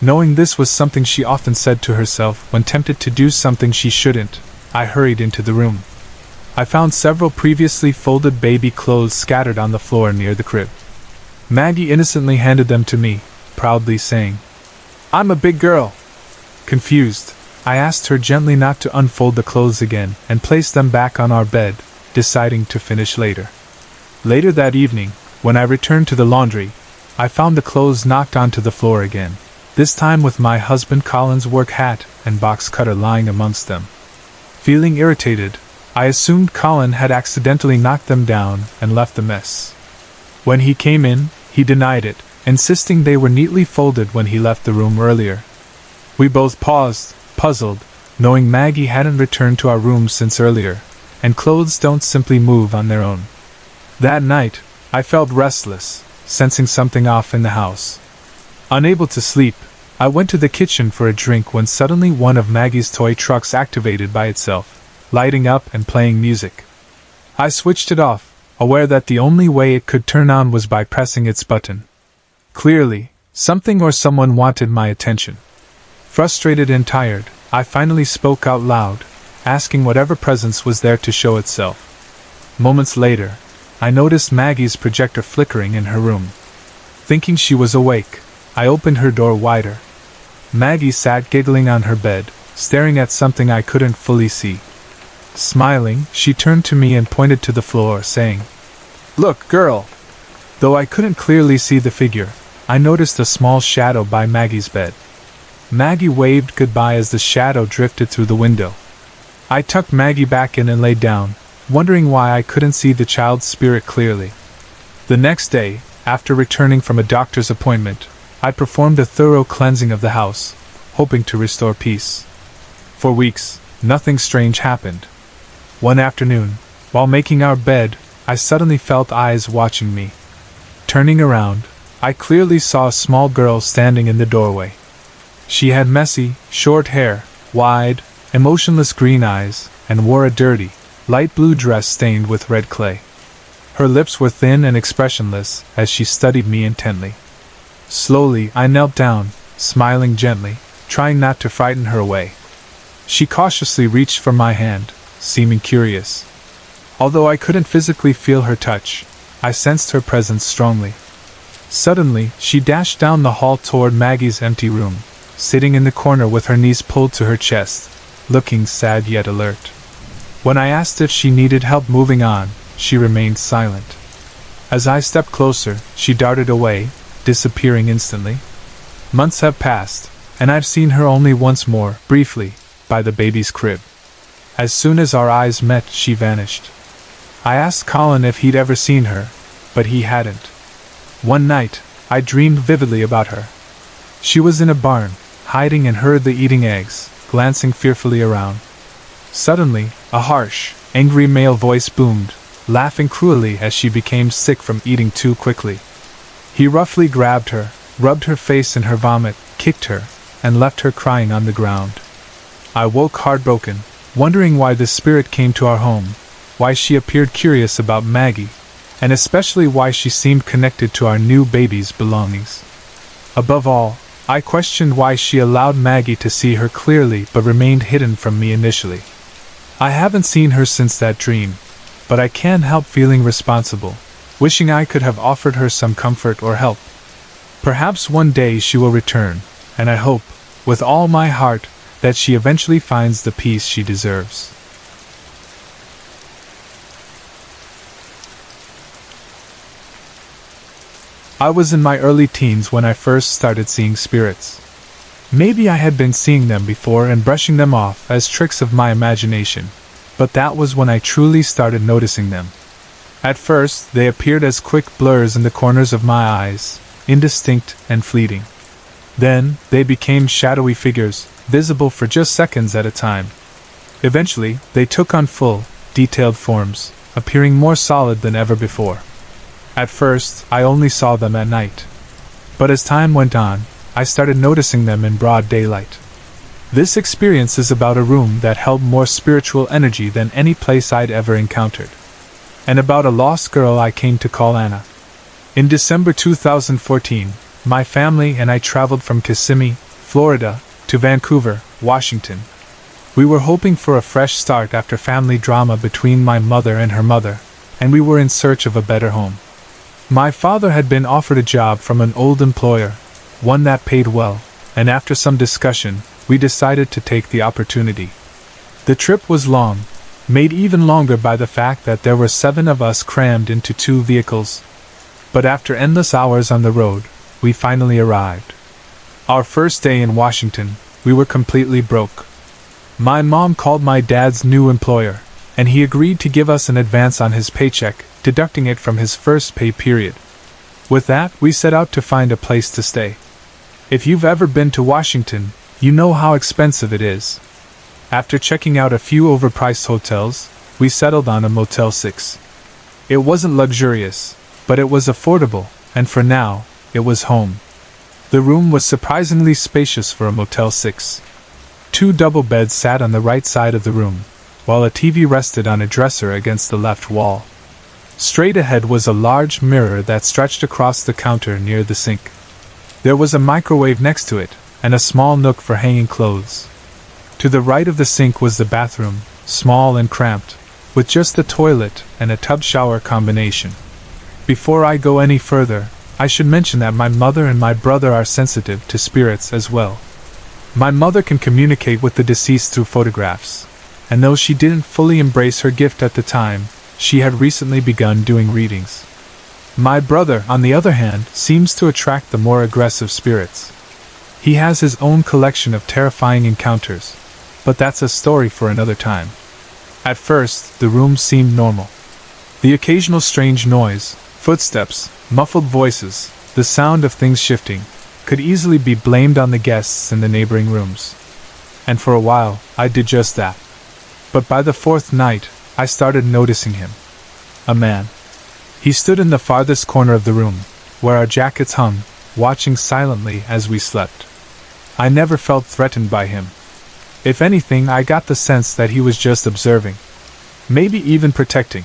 Knowing this was something she often said to herself when tempted to do something she shouldn't, I hurried into the room. I found several previously folded baby clothes scattered on the floor near the crib. Maggie innocently handed them to me, proudly saying, "I'm a big girl." Confused, I asked her gently not to unfold the clothes again and place them back on our bed, deciding to finish later. Later that evening, when I returned to the laundry, I found the clothes knocked onto the floor again, this time with my husband Colin's work hat and box cutter lying amongst them. Feeling irritated, I assumed Colin had accidentally knocked them down and left the mess. When he came in, he denied it, insisting they were neatly folded when he left the room earlier. We both paused, puzzled, knowing Maggie hadn't returned to our room since earlier, and clothes don't simply move on their own. That night, I felt restless, sensing something off in the house. Unable to sleep, I went to the kitchen for a drink when suddenly one of Maggie's toy trucks activated by itself, lighting up and playing music. I switched it off, aware that the only way it could turn on was by pressing its button. Clearly, something or someone wanted my attention. Frustrated and tired, I finally spoke out loud, asking whatever presence was there to show itself. Moments later, I noticed Maggie's projector flickering in her room. Thinking she was awake, I opened her door wider. Maggie sat giggling on her bed, staring at something I couldn't fully see. Smiling, she turned to me and pointed to the floor, saying, "Look, girl!" Though I couldn't clearly see the figure, I noticed a small shadow by Maggie's bed. Maggie waved goodbye as the shadow drifted through the window. I tucked Maggie back in and lay down, wondering why I couldn't see the child's spirit clearly. The next day, after returning from a doctor's appointment, I performed a thorough cleansing of the house, hoping to restore peace. For weeks, nothing strange happened. One afternoon, while making our bed, I suddenly felt eyes watching me. Turning around, I clearly saw a small girl standing in the doorway. She had messy, short hair, wide, emotionless green eyes, and wore a dirty, light blue dress stained with red clay. Her lips were thin and expressionless as she studied me intently. Slowly, I knelt down, smiling gently, trying not to frighten her away. She cautiously reached for my hand, seeming curious. Although I couldn't physically feel her touch, I sensed her presence strongly. Suddenly, she dashed down the hall toward Maggie's empty room, sitting in the corner with her knees pulled to her chest, looking sad yet alert. When I asked if she needed help moving on, she remained silent. As I stepped closer, she darted away, disappearing instantly. Months have passed, and I've seen her only once more, briefly, by the baby's crib. As soon as our eyes met, she vanished. I asked Colin if he'd ever seen her, but he hadn't. One night, I dreamed vividly about her. She was in a barn, hiding and heard the eating eggs, glancing fearfully around. Suddenly, a harsh, angry male voice boomed, laughing cruelly as she became sick from eating too quickly. He roughly grabbed her, rubbed her face in her vomit, kicked her, and left her crying on the ground. I woke heartbroken, wondering why this spirit came to our home, why she appeared curious about Maggie, and especially why she seemed connected to our new baby's belongings. Above all, I questioned why she allowed Maggie to see her clearly but remained hidden from me initially. I haven't seen her since that dream, but I can't help feeling responsible, wishing I could have offered her some comfort or help. Perhaps one day she will return, and I hope, with all my heart, that she eventually finds the peace she deserves. I was in my early teens when I first started seeing spirits. Maybe I had been seeing them before and brushing them off as tricks of my imagination, but that was when I truly started noticing them. At first, they appeared as quick blurs in the corners of my eyes, indistinct and fleeting. Then, they became shadowy figures, visible for just seconds at a time. Eventually, they took on full, detailed forms, appearing more solid than ever before. At first, I only saw them at night. But as time went on, I started noticing them in broad daylight. This experience is about a room that held more spiritual energy than any place I'd ever encountered. And about a lost girl I came to call Anna. In December 2014, my family and I traveled from Kissimmee, Florida, to Vancouver, Washington. We were hoping for a fresh start after family drama between my mother and her mother, and we were in search of a better home. My father had been offered a job from an old employer, one that paid well, and after some discussion, we decided to take the opportunity. The trip was long, made even longer by the fact that there were 7 of us crammed into 2 vehicles. But after endless hours on the road, we finally arrived. Our first day in Washington, we were completely broke. My mom called my dad's new employer, and he agreed to give us an advance on his paycheck, deducting it from his first pay period. With that, we set out to find a place to stay. If you've ever been to Washington, you know how expensive it is. After checking out a few overpriced hotels, we settled on a Motel 6. It wasn't luxurious, but it was affordable, and for now, it was home. The room was surprisingly spacious for a Motel 6. 2 double beds sat on the right side of the room, while a TV rested on a dresser against the left wall. Straight ahead was a large mirror that stretched across the counter near the sink. There was a microwave next to it, and a small nook for hanging clothes. To the right of the sink was the bathroom, small and cramped, with just the toilet and a tub-shower combination. Before I go any further, I should mention that my mother and my brother are sensitive to spirits as well. My mother can communicate with the deceased through photographs, and though she didn't fully embrace her gift at the time, she had recently begun doing readings. My brother, on the other hand, seems to attract the more aggressive spirits. He has his own collection of terrifying encounters, but that's a story for another time. At first, the room seemed normal. The occasional strange noise, footsteps, muffled voices, the sound of things shifting, could easily be blamed on the guests in the neighboring rooms. And for a while, I did just that. But by the 4th night, I started noticing him. A man. He stood in the farthest corner of the room, where our jackets hung, watching silently as we slept. I never felt threatened by him. If anything, I got the sense that he was just observing. Maybe even protecting.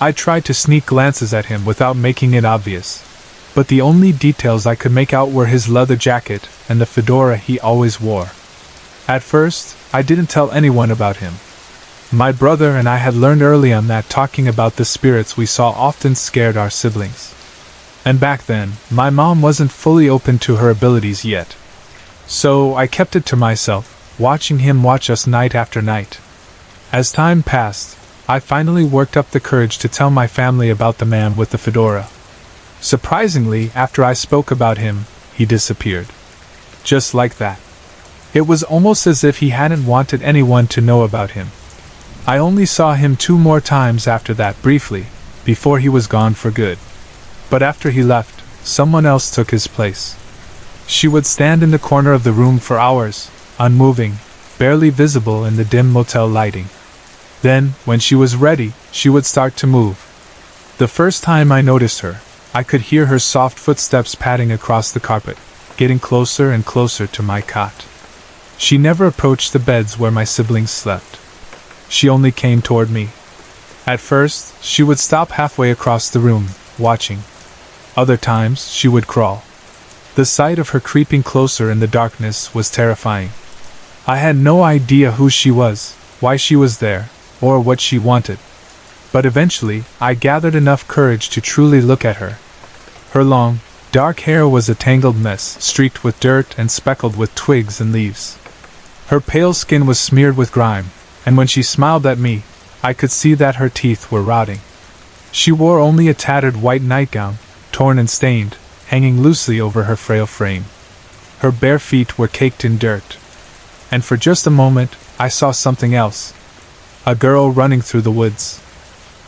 I tried to sneak glances at him without making it obvious, but the only details I could make out were his leather jacket and the fedora he always wore. At first, I didn't tell anyone about him. My brother and I had learned early on that talking about the spirits we saw often scared our siblings. And back then, my mom wasn't fully open to her abilities yet. So I kept it to myself, watching him watch us night after night. As time passed, I finally worked up the courage to tell my family about the man with the fedora. Surprisingly, after I spoke about him, he disappeared. Just like that. It was almost as if he hadn't wanted anyone to know about him. I only saw him 2 more times after that, briefly, before he was gone for good. But after he left, someone else took his place. She would stand in the corner of the room for hours, unmoving, barely visible in the dim motel lighting. Then, when she was ready, she would start to move. The first time I noticed her, I could hear her soft footsteps padding across the carpet, getting closer and closer to my cot. She never approached the beds where my siblings slept. She only came toward me. At first, she would stop halfway across the room, watching. Other times, she would crawl. The sight of her creeping closer in the darkness was terrifying. I had no idea who she was, why she was there, or what she wanted. But eventually, I gathered enough courage to truly look at her. Her long, dark hair was a tangled mess, streaked with dirt and speckled with twigs and leaves. Her pale skin was smeared with grime, and when she smiled at me, I could see that her teeth were rotting. She wore only a tattered white nightgown, torn and stained, hanging loosely over her frail frame. Her bare feet were caked in dirt. And for just a moment, I saw something else. A girl running through the woods.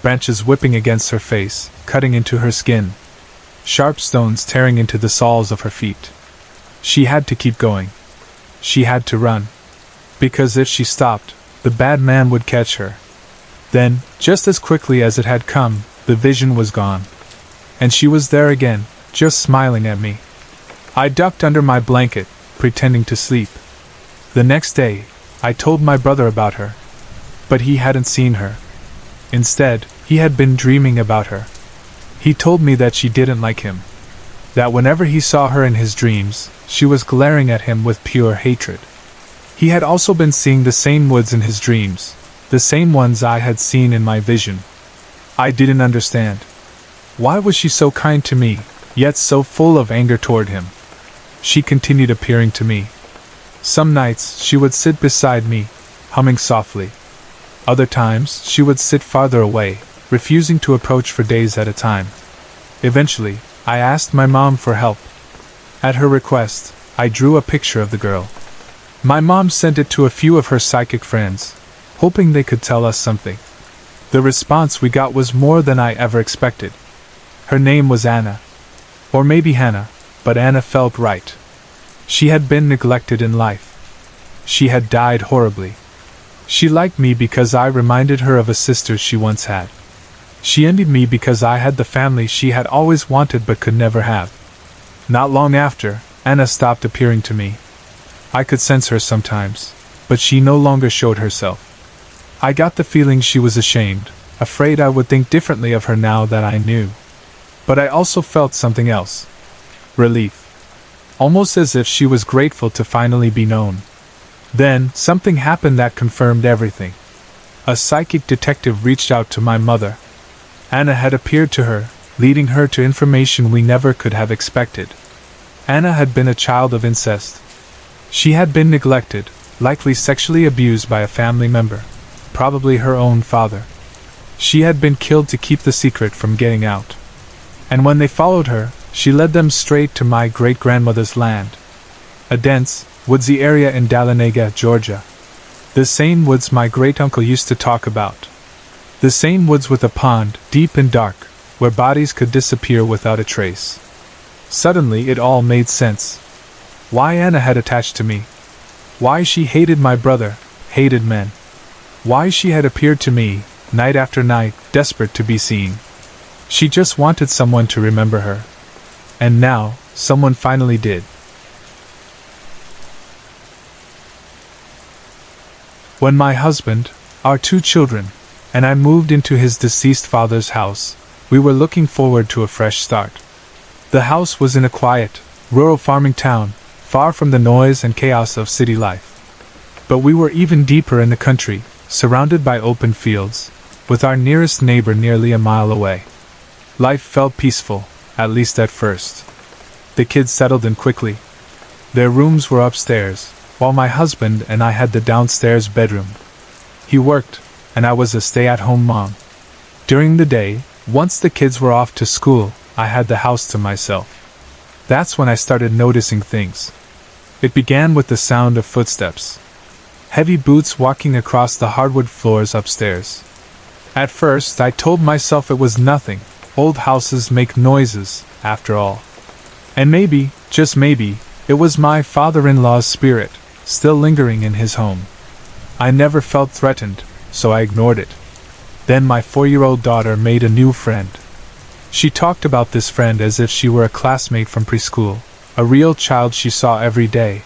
Branches whipping against her face, cutting into her skin. Sharp stones tearing into the soles of her feet. She had to keep going. She had to run. Because if she stopped, the bad man would catch her. Then, just as quickly as it had come, the vision was gone. And she was there again, just smiling at me. I ducked under my blanket, pretending to sleep. The next day, I told my brother about her. But he hadn't seen her. Instead, he had been dreaming about her. He told me that she didn't like him. That whenever he saw her in his dreams, she was glaring at him with pure hatred. He had also been seeing the same woods in his dreams, the same ones I had seen in my vision. I didn't understand. Why was she so kind to me, yet so full of anger toward him? She continued appearing to me. Some nights she would sit beside me, humming softly. Other times she would sit farther away, refusing to approach for days at a time. Eventually, I asked my mom for help. At her request, I drew a picture of the girl. My mom sent it to a few of her psychic friends, hoping they could tell us something. The response we got was more than I ever expected. Her name was Anna. Or maybe Hannah, but Anna felt right. She had been neglected in life. She had died horribly. She liked me because I reminded her of a sister she once had. She envied me because I had the family she had always wanted but could never have. Not long after, Anna stopped appearing to me. I could sense her sometimes, but she no longer showed herself. I got the feeling she was ashamed, afraid I would think differently of her now that I knew. But I also felt something else. Relief. Almost as if she was grateful to finally be known. Then, something happened that confirmed everything. A psychic detective reached out to my mother. Anna had appeared to her, leading her to information we never could have expected. Anna had been a child of incest. She had been neglected, likely sexually abused by a family member, probably her own father. She had been killed to keep the secret from getting out. And when they followed her, she led them straight to my great-grandmother's land. A dense, woodsy area in Dahlonega, Georgia. The same woods my great-uncle used to talk about. The same woods with a pond, deep and dark, where bodies could disappear without a trace. Suddenly it all made sense. Why Anna had attached to me. Why she hated my brother, hated men. Why she had appeared to me, night after night, desperate to be seen. She just wanted someone to remember her. And now, someone finally did. When my husband, our 2 children, and I moved into his deceased father's house, we were looking forward to a fresh start. The house was in a quiet, rural farming town, far from the noise and chaos of city life. But we were even deeper in the country, surrounded by open fields, with our nearest neighbor nearly a mile away. Life felt peaceful, at least at first. The kids settled in quickly. Their rooms were upstairs, while my husband and I had the downstairs bedroom. He worked, and I was a stay-at-home mom. During the day, once the kids were off to school, I had the house to myself. That's when I started noticing things. It began with the sound of footsteps. Heavy boots walking across the hardwood floors upstairs. At first, I told myself it was nothing. Old houses make noises, after all. And maybe, just maybe, it was my father-in-law's spirit, still lingering in his home. I never felt threatened, so I ignored it. Then my 4-year-old daughter made a new friend. She talked about this friend as if she were a classmate from preschool, a real child she saw every day.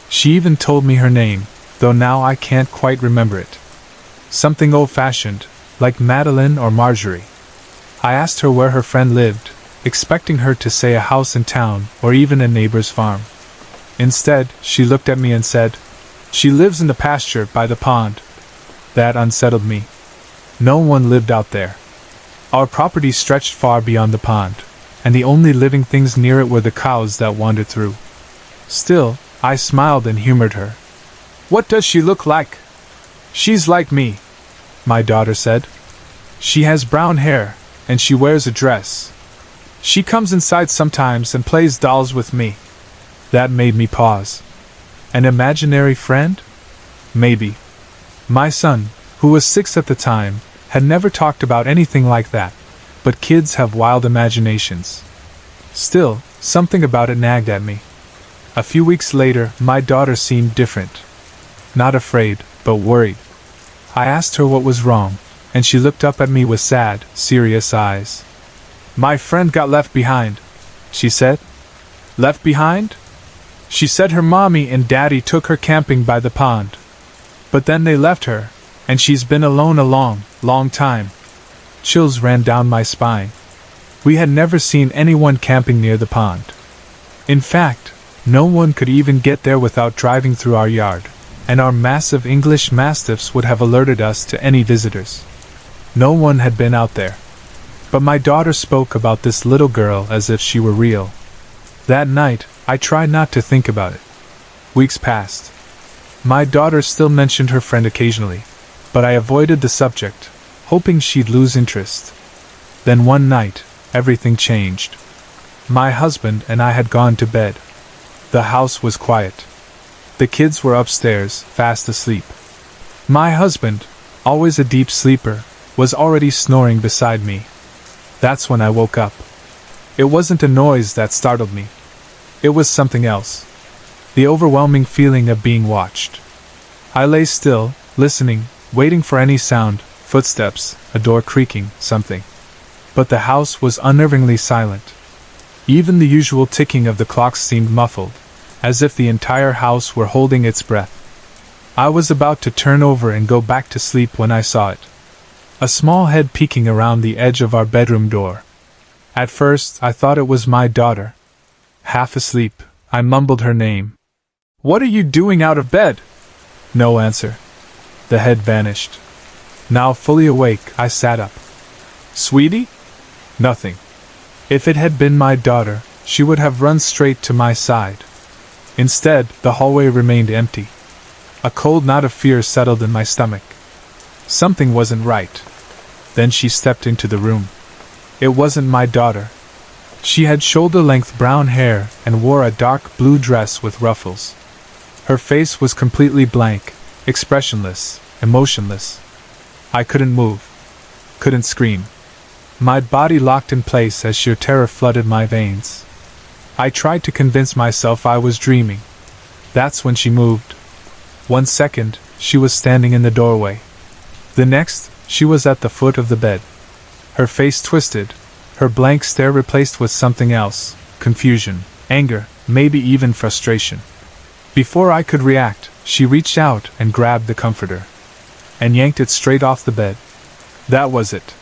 She even told me her name, though now I can't quite remember it. Something old-fashioned, like Madeline or Marjorie. I asked her where her friend lived, expecting her to say a house in town or even a neighbor's farm. Instead, she looked at me and said, "She lives in the pasture by the pond." That unsettled me. No one lived out there. Our property stretched far beyond the pond, and the only living things near it were the cows that wandered through. Still, I smiled and humored her. "What does she look like?" "She's like me," my daughter said. "She has brown hair, and she wears a dress. She comes inside sometimes and plays dolls with me." That made me pause. An imaginary friend? Maybe. My son, who was 6 at the time, had never talked about anything like that, but kids have wild imaginations. Still, something about it nagged at me. A few weeks later, my daughter seemed different. Not afraid, but worried. I asked her what was wrong, and she looked up at me with sad, serious eyes. "My friend got left behind," she said. "Left behind?" She said her mommy and daddy took her camping by the pond. But then they left her, and she's been alone a long time. Chills ran down my spine. We had never seen anyone camping near the pond. In fact, no one could even get there without driving through our yard, and our massive English mastiffs would have alerted us to any visitors. No one had been out there. But my daughter spoke about this little girl as if she were real. That night, I tried not to think about it. Weeks passed. My daughter still mentioned her friend occasionally, but I avoided the subject, hoping she'd lose interest. Then one night, everything changed. My husband and I had gone to bed. The house was quiet. The kids were upstairs, fast asleep. My husband, always a deep sleeper, was already snoring beside me. That's when I woke up. It wasn't a noise that startled me. It was something else. The overwhelming feeling of being watched. I lay still, listening, waiting for any sound, footsteps, a door creaking, something. But the house was unnervingly silent. Even the usual ticking of the clocks seemed muffled, as if the entire house were holding its breath. I was about to turn over and go back to sleep when I saw it. A small head peeking around the edge of our bedroom door. At first, I thought it was my daughter. Half asleep, I mumbled her name. "What are you doing out of bed?" No answer. The head vanished. Now fully awake, I sat up. "Sweetie?" Nothing. If it had been my daughter, she would have run straight to my side. Instead, the hallway remained empty. A cold knot of fear settled in my stomach. Something wasn't right. Then she stepped into the room. It wasn't my daughter. She had shoulder-length brown hair and wore a dark blue dress with ruffles. Her face was completely blank, expressionless, emotionless. I couldn't move. Couldn't scream. My body locked in place as sheer terror flooded my veins. I tried to convince myself I was dreaming. That's when she moved. 1 second, she was standing in the doorway. The next, she was at the foot of the bed. Her face twisted, her blank stare replaced with something else, confusion, anger, maybe even frustration. Before I could react, she reached out and grabbed the comforter. And yanked it straight off the bed. That was it.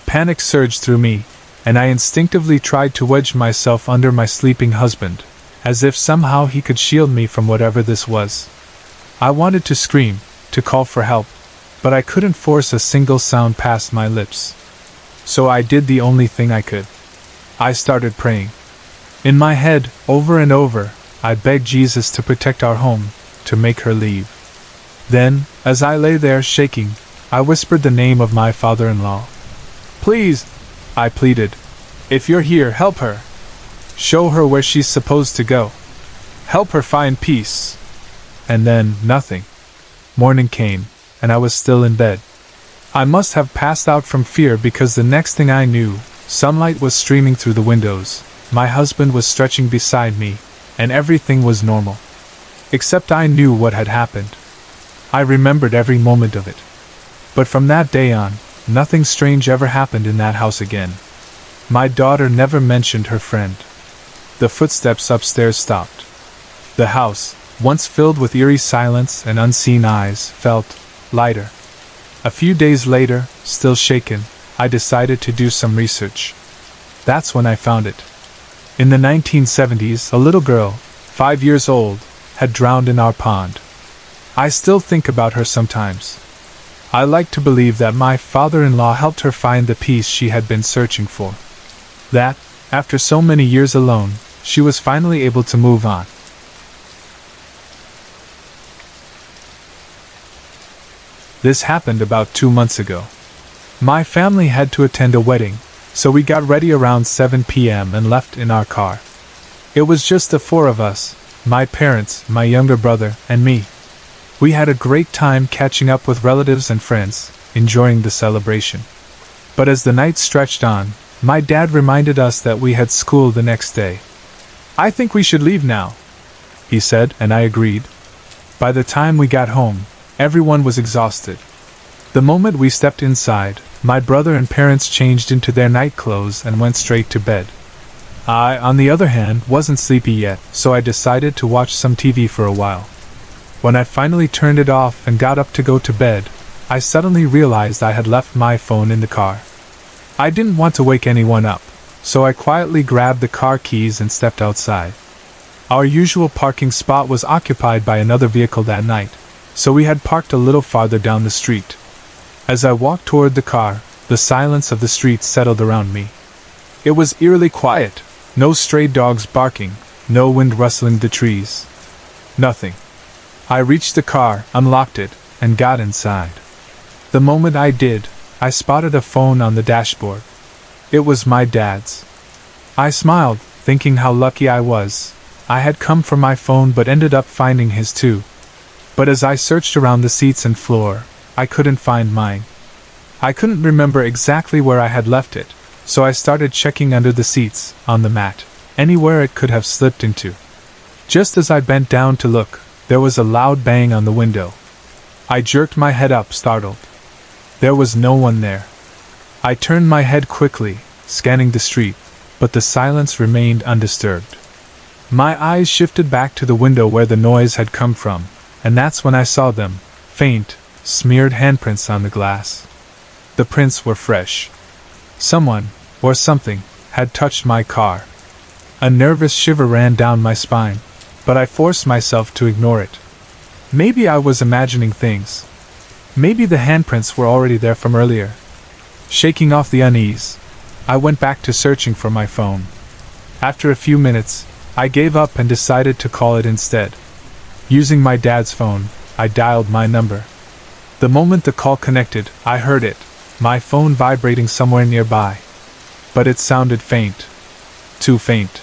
Panic surged through me, and I instinctively tried to wedge myself under my sleeping husband, as if somehow he could shield me from whatever this was. I wanted to scream, to call for help, but I couldn't force a single sound past my lips. So I did the only thing I could. I started praying. In my head, over and over, I begged Jesus to protect our home, to make her leave. Then, as I lay there shaking, I whispered the name of my father-in-law. "Please," I pleaded. "If you're here, help her. Show her where she's supposed to go. Help her find peace." And then, nothing. Morning came, and I was still in bed. I must have passed out from fear because the next thing I knew, sunlight was streaming through the windows, my husband was stretching beside me, and everything was normal. Except I knew what had happened. I remembered every moment of it. But from that day on, nothing strange ever happened in that house again. My daughter never mentioned her friend. The footsteps upstairs stopped. The house, once filled with eerie silence and unseen eyes, felt lighter. A few days later, still shaken, I decided to do some research. That's when I found it. In the 1970s, a little girl, 5 years old, had drowned in our pond. I still think about her sometimes. I like to believe that my father-in-law helped her find the peace she had been searching for. That, after so many years alone, she was finally able to move on. This happened about 2 months ago. My family had to attend a wedding, so we got ready around 7 p.m. and left in our car. It was just the 4 of us, my parents, my younger brother, and me. We had a great time catching up with relatives and friends, enjoying the celebration. But as the night stretched on, my dad reminded us that we had school the next day. "I think we should leave now," he said, and I agreed. By the time we got home, everyone was exhausted. The moment we stepped inside, my brother and parents changed into their night clothes and went straight to bed. I, on the other hand, wasn't sleepy yet, so I decided to watch some TV for a while. When I finally turned it off and got up to go to bed, I suddenly realized I had left my phone in the car. I didn't want to wake anyone up, so I quietly grabbed the car keys and stepped outside. Our usual parking spot was occupied by another vehicle that night, so we had parked a little farther down the street. As I walked toward the car, the silence of the street settled around me. It was eerily quiet, no stray dogs barking, no wind rustling the trees. Nothing. I reached the car, unlocked it, and got inside. The moment I did, I spotted a phone on the dashboard. It was my dad's. I smiled, thinking how lucky I was. I had come for my phone but ended up finding his too. But as I searched around the seats and floor, I couldn't find mine. I couldn't remember exactly where I had left it, So I started checking under the seats, on the mat, anywhere it could have slipped into. Just as I bent down to look, there was a loud bang on the window. I jerked my head up, startled. There was no one there. I turned my head quickly, scanning the street, but the silence remained undisturbed. My eyes shifted back to the window where the noise had come from, and that's when I saw them, faint, smeared handprints on the glass. The prints were fresh. Someone, or something, had touched my car. A nervous shiver ran down my spine, but I forced myself to ignore it. Maybe I was imagining things. Maybe the handprints were already there from earlier. Shaking off the unease, I went back to searching for my phone. After a few minutes, I gave up and decided to call it instead. Using my dad's phone, I dialed my number. The moment the call connected, I heard it, my phone vibrating somewhere nearby. But it sounded faint. Too faint.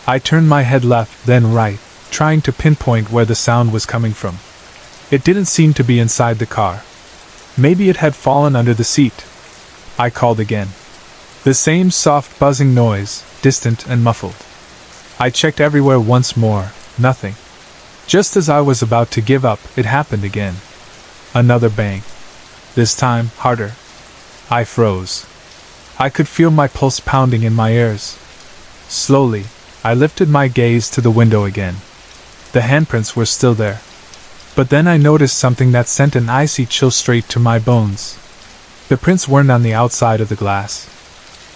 I turned my head left, then right, trying to pinpoint where the sound was coming from. It didn't seem to be inside the car. Maybe it had fallen under the seat. I called again. The same soft buzzing noise, distant and muffled. I checked everywhere once more, nothing. Just as I was about to give up, it happened again. Another bang. This time, harder. I froze. I could feel my pulse pounding in my ears. Slowly, I lifted my gaze to the window again. The handprints were still there. But then I noticed something that sent an icy chill straight to my bones. The prints weren't on the outside of the glass.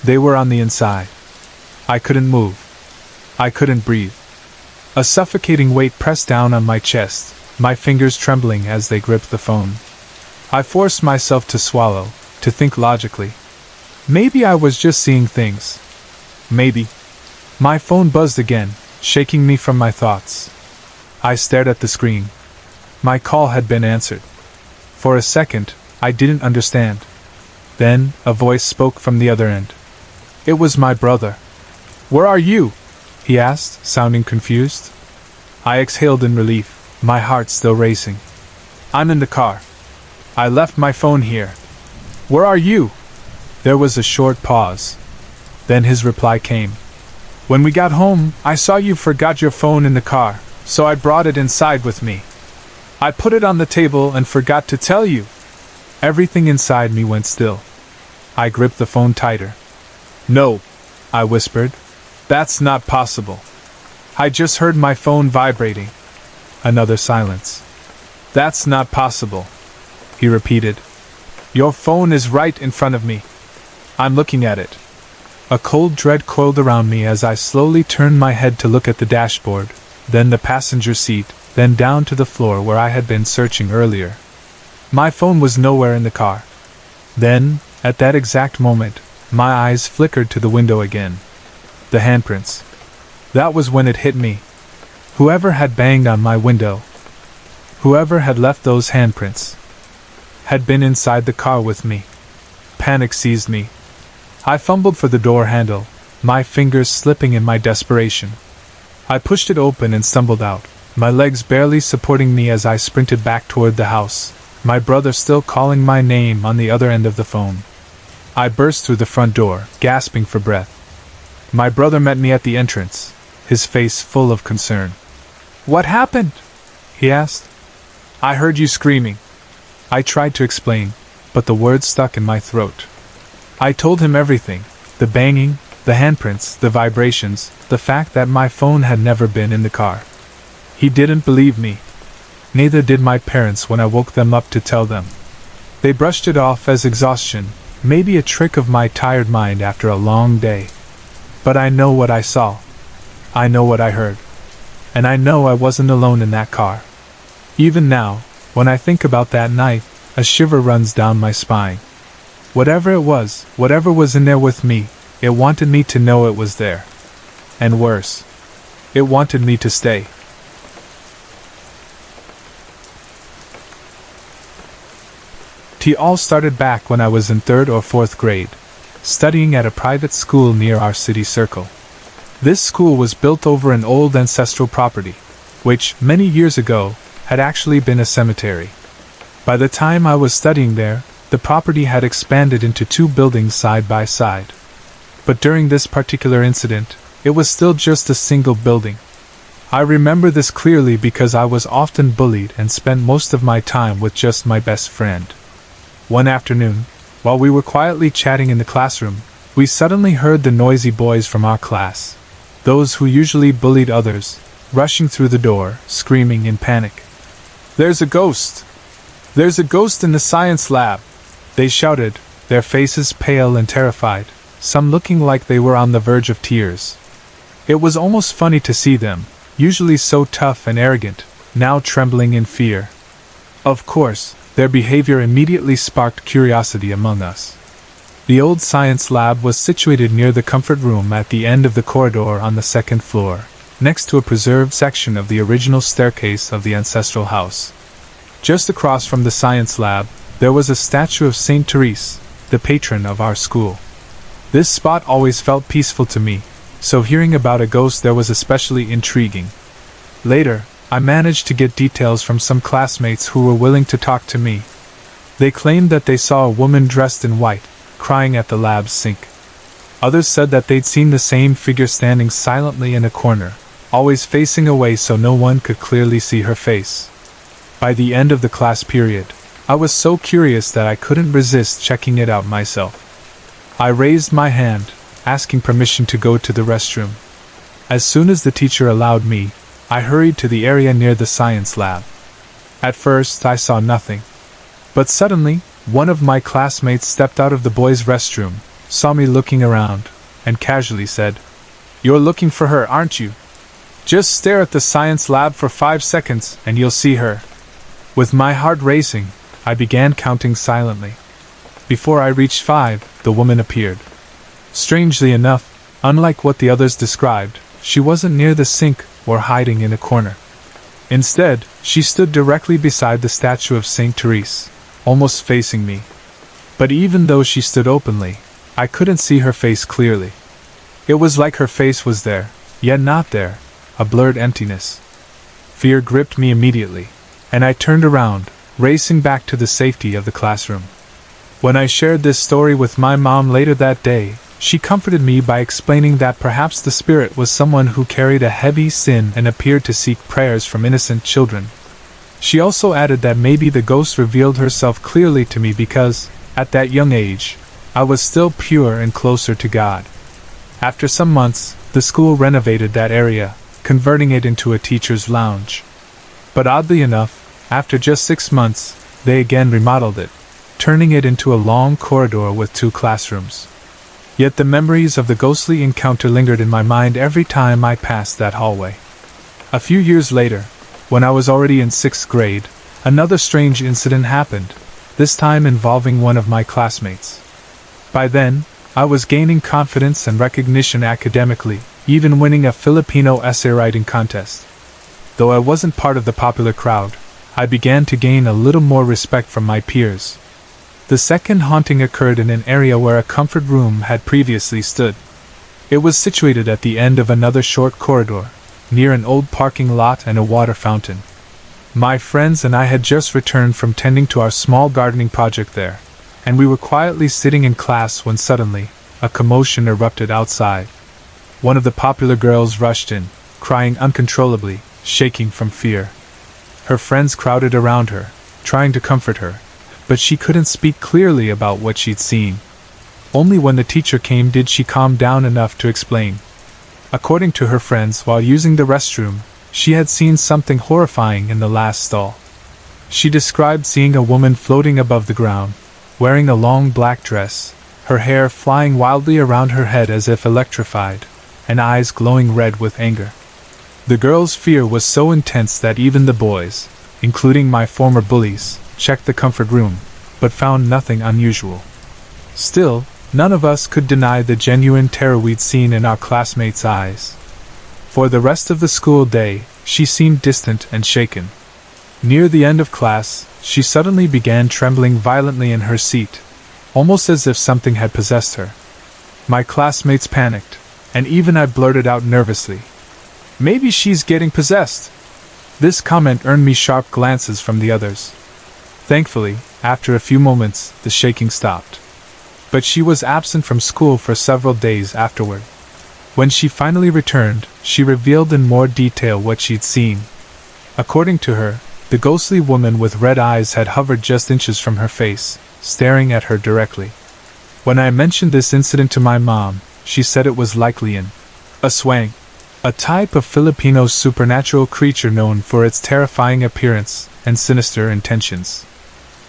They were on the inside. I couldn't move. I couldn't breathe. A suffocating weight pressed down on my chest, my fingers trembling as they gripped the phone. I forced myself to swallow, to think logically. Maybe I was just seeing things. Maybe. My phone buzzed again, shaking me from my thoughts. I stared at the screen. My call had been answered. For a second, I didn't understand. Then, a voice spoke from the other end. It was my brother. "Where are you?" he asked, sounding confused. I exhaled in relief, my heart still racing. "I'm in the car. I left my phone here." "Where are you?" There was a short pause. Then his reply came. "When we got home, I saw you forgot your phone in the car, so I brought it inside with me. I put it on the table and forgot to tell you." Everything inside me went still. I gripped the phone tighter. "No," I whispered. "That's not possible. I just heard my phone vibrating." Another silence. "That's not possible," he repeated. "Your phone is right in front of me. I'm looking at it." A cold dread coiled around me as I slowly turned my head to look at the dashboard, then the passenger seat, then down to the floor where I had been searching earlier. My phone was nowhere in the car. Then, at that exact moment, my eyes flickered to the window again. The handprints. That was when it hit me. Whoever had banged on my window, whoever had left those handprints, had been inside the car with me. Panic seized me. I fumbled for the door handle, my fingers slipping in my desperation. I pushed it open and stumbled out, my legs barely supporting me as I sprinted back toward the house, my brother still calling my name on the other end of the phone. I burst through the front door, gasping for breath. My brother met me at the entrance, his face full of concern. "What happened?" he asked. "I heard you screaming." I tried to explain, but the words stuck in my throat. I told him everything, the banging, the handprints, the vibrations, the fact that my phone had never been in the car. He didn't believe me. Neither did my parents when I woke them up to tell them. They brushed it off as exhaustion, maybe a trick of my tired mind after a long day. But I know what I saw. I know what I heard. And I know I wasn't alone in that car. Even now, when I think about that night, a shiver runs down my spine. Whatever it was, whatever was in there with me, it wanted me to know it was there. And worse, it wanted me to stay. It all started back when I was in 3rd or 4th grade, studying at a private school near our city circle. This school was built over an old ancestral property, which, many years ago, had actually been a cemetery. By the time I was studying there, the property had expanded into 2 buildings side by side. But during this particular incident, it was still just a single building. I remember this clearly because I was often bullied and spent most of my time with just my best friend. One afternoon, while we were quietly chatting in the classroom, we suddenly heard the noisy boys from our class, those who usually bullied others, rushing through the door, screaming in panic. "There's a ghost! There's a ghost in the science lab!" they shouted, their faces pale and terrified, some looking like they were on the verge of tears. It was almost funny to see them, usually so tough and arrogant, now trembling in fear. Of course, their behavior immediately sparked curiosity among us. The old science lab was situated near the comfort room at the end of the corridor on the second floor, next to a preserved section of the original staircase of the ancestral house. Just across from the science lab, there was a statue of Saint Therese, the patron of our school. This spot always felt peaceful to me, so hearing about a ghost there was especially intriguing. Later, I managed to get details from some classmates who were willing to talk to me. They claimed that they saw a woman dressed in white, crying at the lab's sink. Others said that they'd seen the same figure standing silently in a corner, always facing away so no one could clearly see her face. By the end of the class period, I was so curious that I couldn't resist checking it out myself. I raised my hand, asking permission to go to the restroom. As soon as the teacher allowed me, I hurried to the area near the science lab. At first, I saw nothing. But suddenly, one of my classmates stepped out of the boys' restroom, saw me looking around, and casually said, "You're looking for her, aren't you? Just stare at the science lab for 5 seconds and you'll see her." With my heart racing, I began counting silently. Before I reached 5, the woman appeared. Strangely enough, unlike what the others described, she wasn't near the sink or hiding in a corner. Instead, she stood directly beside the statue of Saint Therese, almost facing me. But even though she stood openly, I couldn't see her face clearly. It was like her face was there, yet not there, a blurred emptiness. Fear gripped me immediately, and I turned around, racing back to the safety of the classroom. When I shared this story with my mom later that day, she comforted me by explaining that perhaps the spirit was someone who carried a heavy sin and appeared to seek prayers from innocent children. She also added that maybe the ghost revealed herself clearly to me because, at that young age, I was still pure and closer to God. After some months, the school renovated that area, converting it into a teacher's lounge. But oddly enough, after just 6 months, they again remodeled it, turning it into a long corridor with 2 classrooms. Yet the memories of the ghostly encounter lingered in my mind every time I passed that hallway. A few years later, when I was already in 6th grade, another strange incident happened, this time involving one of my classmates. By then, I was gaining confidence and recognition academically, even winning a Filipino essay writing contest. Though I wasn't part of the popular crowd, I began to gain a little more respect from my peers. The second haunting occurred in an area where a comfort room had previously stood. It was situated at the end of another short corridor, near an old parking lot and a water fountain. My friends and I had just returned from tending to our small gardening project there, and we were quietly sitting in class when suddenly, a commotion erupted outside. One of the popular girls rushed in, crying uncontrollably, shaking from fear. Her friends crowded around her, trying to comfort her, but she couldn't speak clearly about what she'd seen. Only when the teacher came did she calm down enough to explain. According to her friends, while using the restroom, she had seen something horrifying in the last stall. She described seeing a woman floating above the ground, wearing a long black dress, her hair flying wildly around her head as if electrified, and eyes glowing red with anger. The girl's fear was so intense that even the boys, including my former bullies, checked the comfort room, but found nothing unusual. Still, none of us could deny the genuine terror we'd seen in our classmates' eyes. For the rest of the school day, she seemed distant and shaken. Near the end of class, she suddenly began trembling violently in her seat, almost as if something had possessed her. My classmates panicked, and even I blurted out nervously, "Maybe she's getting possessed." This comment earned me sharp glances from the others. Thankfully, after a few moments, the shaking stopped. but she was absent from school for several days afterward. When she finally returned, she revealed in more detail what she'd seen. According to her, the ghostly woman with red eyes had hovered just inches from her face, staring at her directly. When I mentioned this incident to my mom, she said it was likely an aswang, a type of Filipino supernatural creature known for its terrifying appearance and sinister intentions.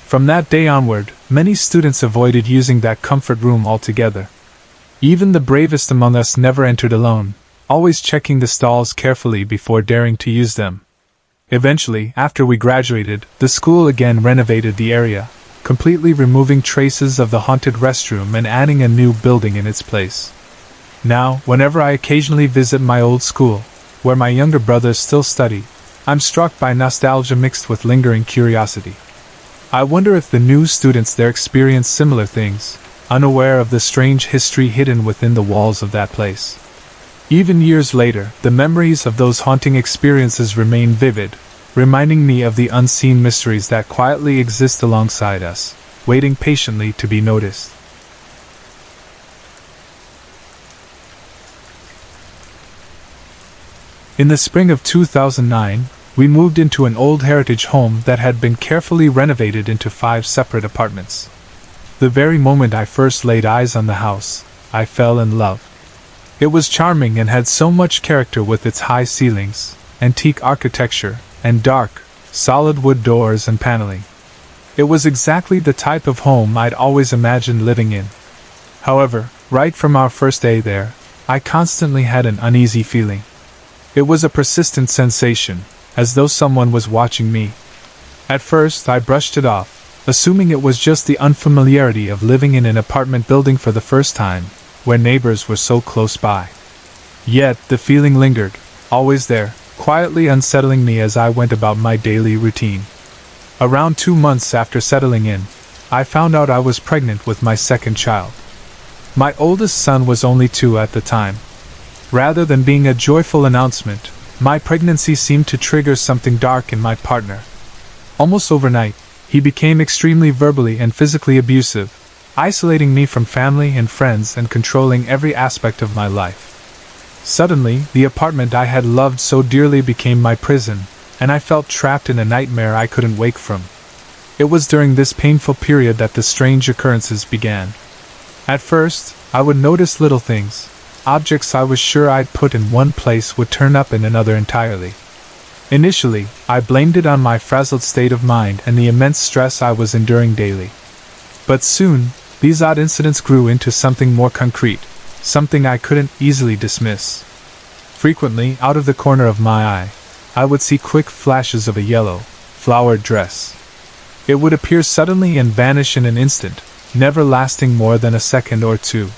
From that day onward, many students avoided using that comfort room altogether. Even the bravest among us never entered alone, always checking the stalls carefully before daring to use them. Eventually, after we graduated, the school again renovated the area, completely removing traces of the haunted restroom and adding a new building in its place. Now, whenever I occasionally visit my old school, where my younger brothers still study, I'm struck by nostalgia mixed with lingering curiosity. I wonder if the new students there experience similar things, unaware of the strange history hidden within the walls of that place. Even years later, the memories of those haunting experiences remain vivid, reminding me of the unseen mysteries that quietly exist alongside us, waiting patiently to be noticed. In the spring of 2009, we moved into an old heritage home that had been carefully renovated into 5 separate apartments. The very moment I first laid eyes on the house, I fell in love. It was charming and had so much character with its high ceilings, antique architecture, and dark, solid wood doors and paneling. It was exactly the type of home I'd always imagined living in. However, right from our first day there, I constantly had an uneasy feeling. It was a persistent sensation, as though someone was watching me. At first, I brushed it off, assuming it was just the unfamiliarity of living in an apartment building for the first time, where neighbors were so close by. Yet, the feeling lingered, always there, quietly unsettling me as I went about my daily routine. Around 2 months after settling in, I found out I was pregnant with my second child. My oldest son was only 2 at the time. Rather than being a joyful announcement, my pregnancy seemed to trigger something dark in my partner. Almost overnight, he became extremely verbally and physically abusive, isolating me from family and friends and controlling every aspect of my life. Suddenly, the apartment I had loved so dearly became my prison, and I felt trapped in a nightmare I couldn't wake from. It was during this painful period that the strange occurrences began. At first, I would notice little things. Objects I was sure I'd put in one place would turn up in another entirely. Initially, I blamed it on my frazzled state of mind and the immense stress I was enduring daily. But soon, these odd incidents grew into something more concrete, something I couldn't easily dismiss. Frequently, out of the corner of my eye, I would see quick flashes of a yellow, flowered dress. It would appear suddenly and vanish in an instant, never lasting more than a second or two.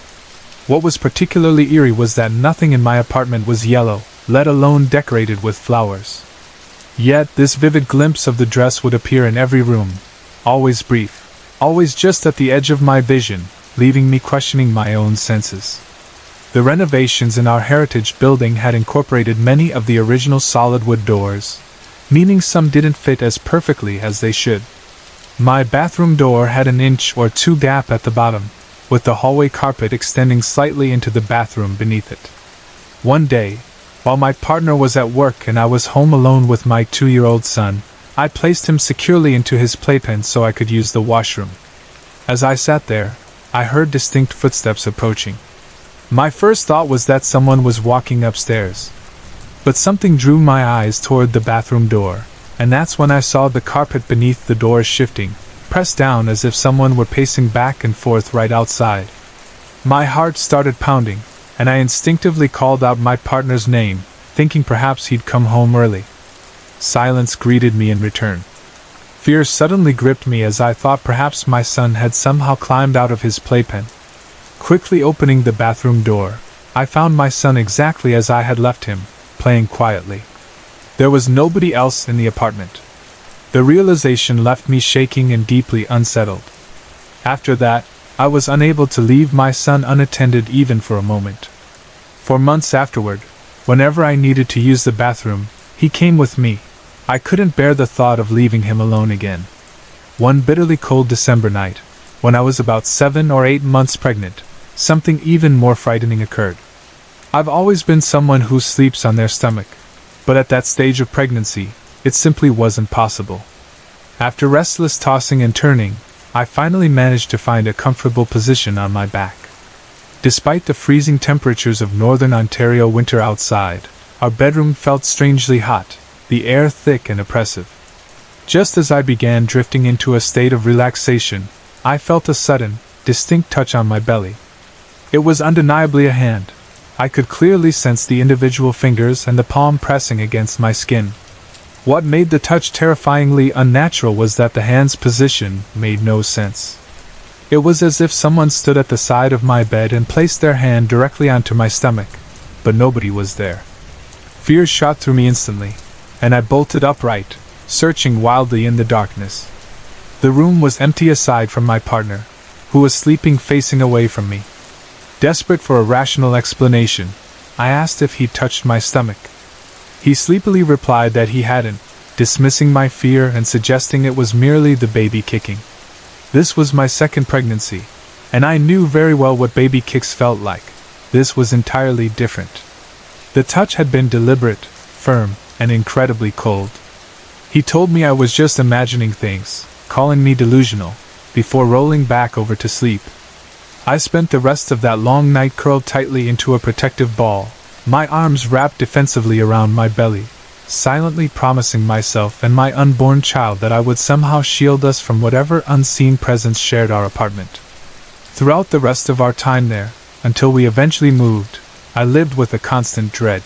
What was particularly eerie was that nothing in my apartment was yellow, let alone decorated with flowers. Yet this vivid glimpse of the dress would appear in every room, always brief, always just at the edge of my vision, leaving me questioning my own senses. The renovations in our heritage building had incorporated many of the original solid wood doors, meaning some didn't fit as perfectly as they should. My bathroom door had an inch or 2 gap at the bottom, with the hallway carpet extending slightly into the bathroom beneath it. One day, while my partner was at work and I was home alone with my 2-year-old son, I placed him securely into his playpen so I could use the washroom. As I sat there, I heard distinct footsteps approaching. My first thought was that someone was walking upstairs. But something drew my eyes toward the bathroom door, and that's when I saw the carpet beneath the door shifting, pressed down as if someone were pacing back and forth right outside. My heart started pounding, and I instinctively called out my partner's name, thinking perhaps he'd come home early. Silence greeted me in return. Fear suddenly gripped me as I thought perhaps my son had somehow climbed out of his playpen. Quickly opening the bathroom door, I found my son exactly as I had left him, playing quietly. There was nobody else in the apartment. The realization left me shaking and deeply unsettled. After that, I was unable to leave my son unattended even for a moment. For months afterward, whenever I needed to use the bathroom, he came with me. I couldn't bear the thought of leaving him alone again. One bitterly cold December night, when I was about 7 or 8 months pregnant, something even more frightening occurred. I've always been someone who sleeps on their stomach, but at that stage of pregnancy, it simply wasn't possible. After restless tossing and turning, I finally managed to find a comfortable position on my back. Despite the freezing temperatures of northern Ontario winter outside, our bedroom felt strangely hot, the air thick and oppressive. Just as I began drifting into a state of relaxation, I felt a sudden, distinct touch on my belly. It was undeniably a hand. I could clearly sense the individual fingers and the palm pressing against my skin. What made the touch terrifyingly unnatural was that the hand's position made no sense. It was as if someone stood at the side of my bed and placed their hand directly onto my stomach, but nobody was there. Fear shot through me instantly, and I bolted upright, searching wildly in the darkness. The room was empty aside from my partner, who was sleeping facing away from me. Desperate for a rational explanation, I asked if he'd touched my stomach. He sleepily replied that he hadn't, dismissing my fear and suggesting it was merely the baby kicking. This was my second pregnancy, and I knew very well what baby kicks felt like. This was entirely different. The touch had been deliberate, firm, and incredibly cold. He told me I was just imagining things, calling me delusional, before rolling back over to sleep. I spent the rest of that long night curled tightly into a protective ball, my arms wrapped defensively around my belly, silently promising myself and my unborn child that I would somehow shield us from whatever unseen presence shared our apartment. Throughout the rest of our time there, until we eventually moved, I lived with a constant dread.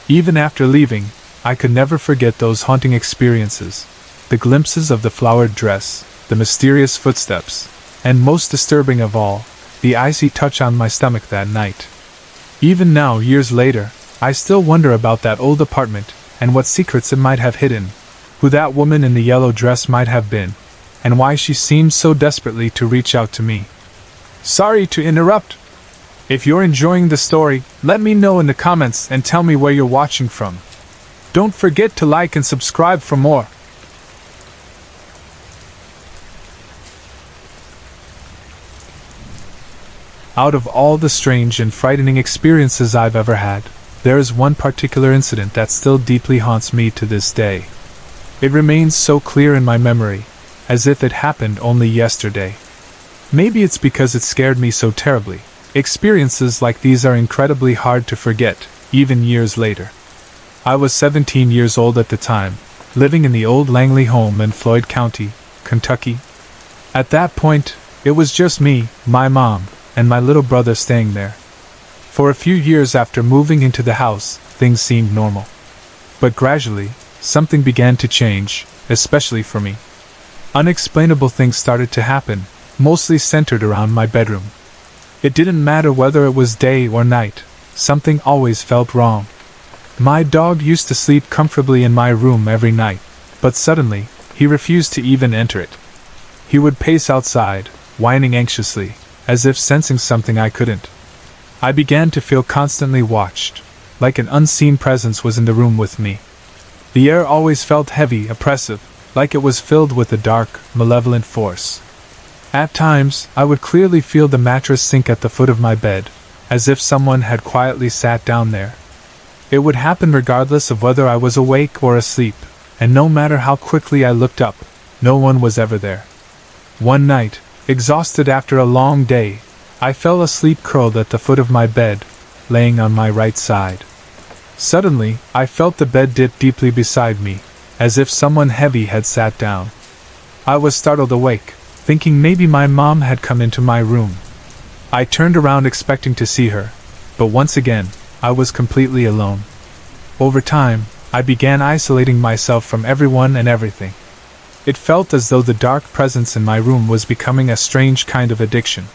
Even after leaving, I could never forget those haunting experiences, the glimpses of the flowered dress, the mysterious footsteps, and most disturbing of all, the icy touch on my stomach that night. Even now, years later, I still wonder about that old apartment, and what secrets it might have hidden, who that woman in the yellow dress might have been, and why she seemed so desperately to reach out to me. Sorry to interrupt. If you're enjoying the story, let me know in the comments and tell me where you're watching from. Don't forget to like and subscribe for more. Out of all the strange and frightening experiences I've ever had, there is one particular incident that still deeply haunts me to this day. It remains so clear in my memory, as if it happened only yesterday. Maybe it's because it scared me so terribly. Experiences like these are incredibly hard to forget, even years later. I was 17 years old at the time, living in the old Langley home in Floyd County, Kentucky. At that point, it was just me, my mom, and my little brother staying there. For a few years after moving into the house, things seemed normal. But gradually, something began to change, especially for me. Unexplainable things started to happen, mostly centered around my bedroom. It didn't matter whether it was day or night, something always felt wrong. My dog used to sleep comfortably in my room every night, but suddenly, he refused to even enter it. He would pace outside, whining anxiously, as if sensing something I couldn't. I began to feel constantly watched, like an unseen presence was in the room with me. The air always felt heavy, oppressive, like it was filled with a dark, malevolent force. At times, I would clearly feel the mattress sink at the foot of my bed, as if someone had quietly sat down there. It would happen regardless of whether I was awake or asleep, and no matter how quickly I looked up, no one was ever there. One night, exhausted after a long day, I fell asleep curled at the foot of my bed, laying on my right side. Suddenly, I felt the bed dip deeply beside me, as if someone heavy had sat down. I was startled awake, thinking maybe my mom had come into my room. I turned around expecting to see her, but once again, I was completely alone. Over time, I began isolating myself from everyone and everything. It felt as though the dark presence in my room was becoming a strange kind of addiction.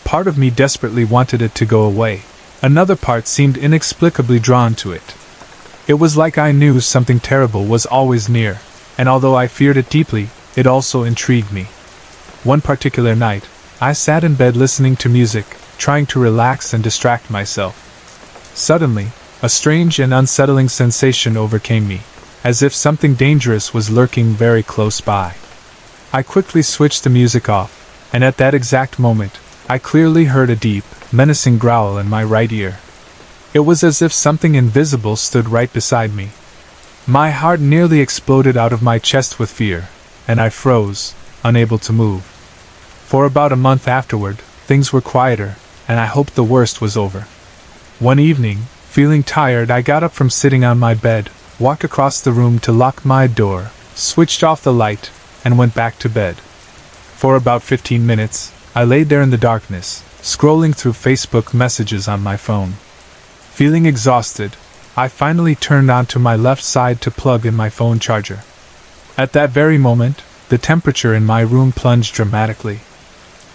Part of me desperately wanted it to go away. Another part seemed inexplicably drawn to it. It was like I knew something terrible was always near, and although I feared it deeply, it also intrigued me. One particular night, I sat in bed listening to music, trying to relax and distract myself. Suddenly, a strange and unsettling sensation overcame me, as if something dangerous was lurking very close by. I quickly switched the music off, and at that exact moment, I clearly heard a deep, menacing growl in my right ear. It was as if something invisible stood right beside me. My heart nearly exploded out of my chest with fear, and I froze, unable to move. For about a month afterward, things were quieter, and I hoped the worst was over. One evening, feeling tired, I got up from sitting on my bed, walked across the room to lock my door, switched off the light, and went back to bed. For about 15 minutes, I laid there in the darkness, scrolling through Facebook messages on my phone. Feeling exhausted, I finally turned onto my left side to plug in my phone charger. At that very moment, the temperature in my room plunged dramatically.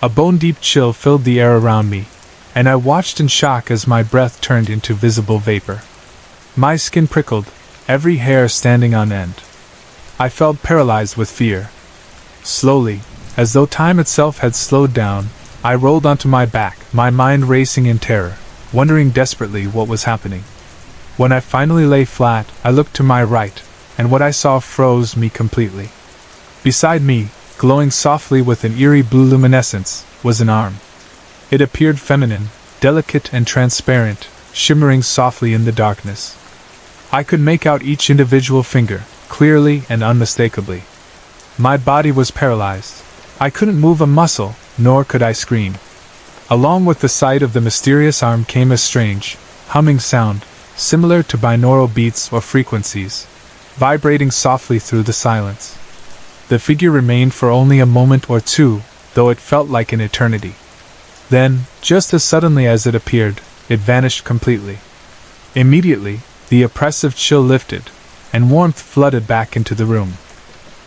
A bone-deep chill filled the air around me, and I watched in shock as my breath turned into visible vapor. My skin prickled, every hair standing on end. I felt paralyzed with fear. Slowly, as though time itself had slowed down, I rolled onto my back, my mind racing in terror, wondering desperately what was happening. When I finally lay flat, I looked to my right, and what I saw froze me completely. Beside me, glowing softly with an eerie blue luminescence, was an arm. It appeared feminine, delicate and transparent, shimmering softly in the darkness. I could make out each individual finger, clearly and unmistakably. My body was paralyzed. I couldn't move a muscle, nor could I scream. Along with the sight of the mysterious arm came a strange, humming sound, similar to binaural beats or frequencies, vibrating softly through the silence. The figure remained for only a moment or two, though it felt like an eternity. Then, just as suddenly as it appeared, it vanished completely. Immediately, the oppressive chill lifted, and warmth flooded back into the room.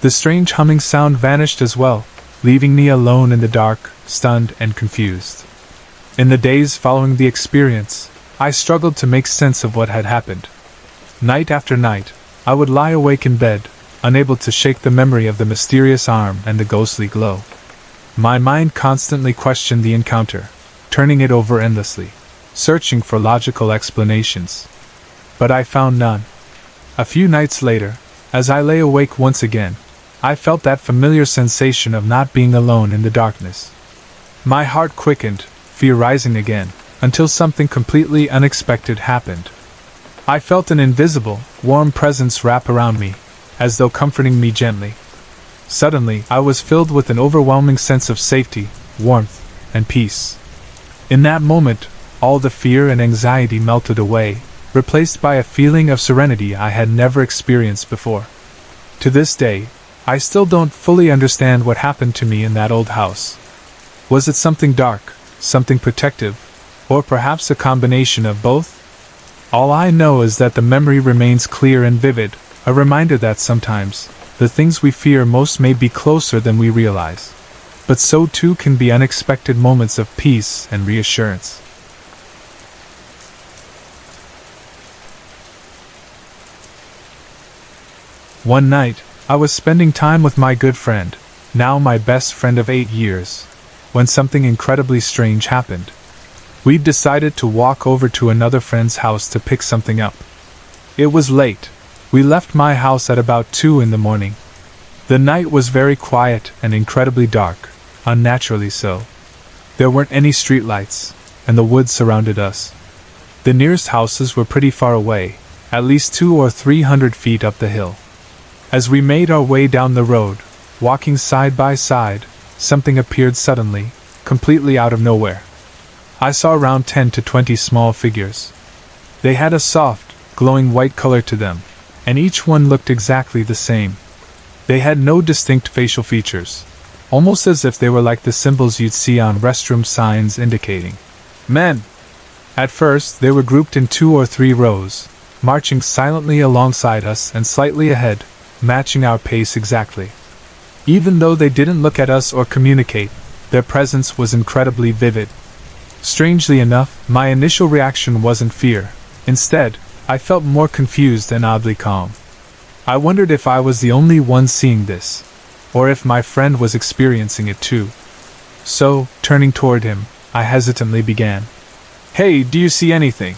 The strange humming sound vanished as well, leaving me alone in the dark, stunned and confused. In the days following the experience, I struggled to make sense of what had happened. Night after night, I would lie awake in bed, unable to shake the memory of the mysterious arm and the ghostly glow. My mind constantly questioned the encounter, turning it over endlessly, searching for logical explanations. But I found none. A few nights later, as I lay awake once again, I felt that familiar sensation of not being alone in the darkness. My heart quickened, fear rising again, until something completely unexpected happened. I felt an invisible, warm presence wrap around me, as though comforting me gently. Suddenly, I was filled with an overwhelming sense of safety, warmth, and peace. In that moment, all the fear and anxiety melted away, replaced by a feeling of serenity I had never experienced before. To this day, I still don't fully understand what happened to me in that old house. Was it something dark, something protective, or perhaps a combination of both? All I know is that the memory remains clear and vivid, a reminder that sometimes, the things we fear most may be closer than we realize. But so too can be unexpected moments of peace and reassurance. One night, I was spending time with my good friend, now my best friend of 8 years, when something incredibly strange happened. We'd decided to walk over to another friend's house to pick something up. It was late. We left my house at about 2 in the morning. The night was very quiet and incredibly dark, unnaturally so. There weren't any streetlights, and the woods surrounded us. The nearest houses were pretty far away, at least 200 or 300 feet up the hill. As we made our way down the road, walking side by side, something appeared suddenly, completely out of nowhere. I saw around 10 to 20 small figures. They had a soft, glowing white color to them, and each one looked exactly the same. They had no distinct facial features, almost as if they were like the symbols you'd see on restroom signs indicating men. At first, they were grouped in 2 or 3 rows, marching silently alongside us and slightly ahead, matching our pace exactly. Even though they didn't look at us or communicate, their presence was incredibly vivid. Strangely enough, my initial reaction wasn't fear. Instead, I felt more confused and oddly calm. I wondered if I was the only one seeing this, or if my friend was experiencing it too. So, turning toward him, I hesitantly began, "Hey, do you see anything?"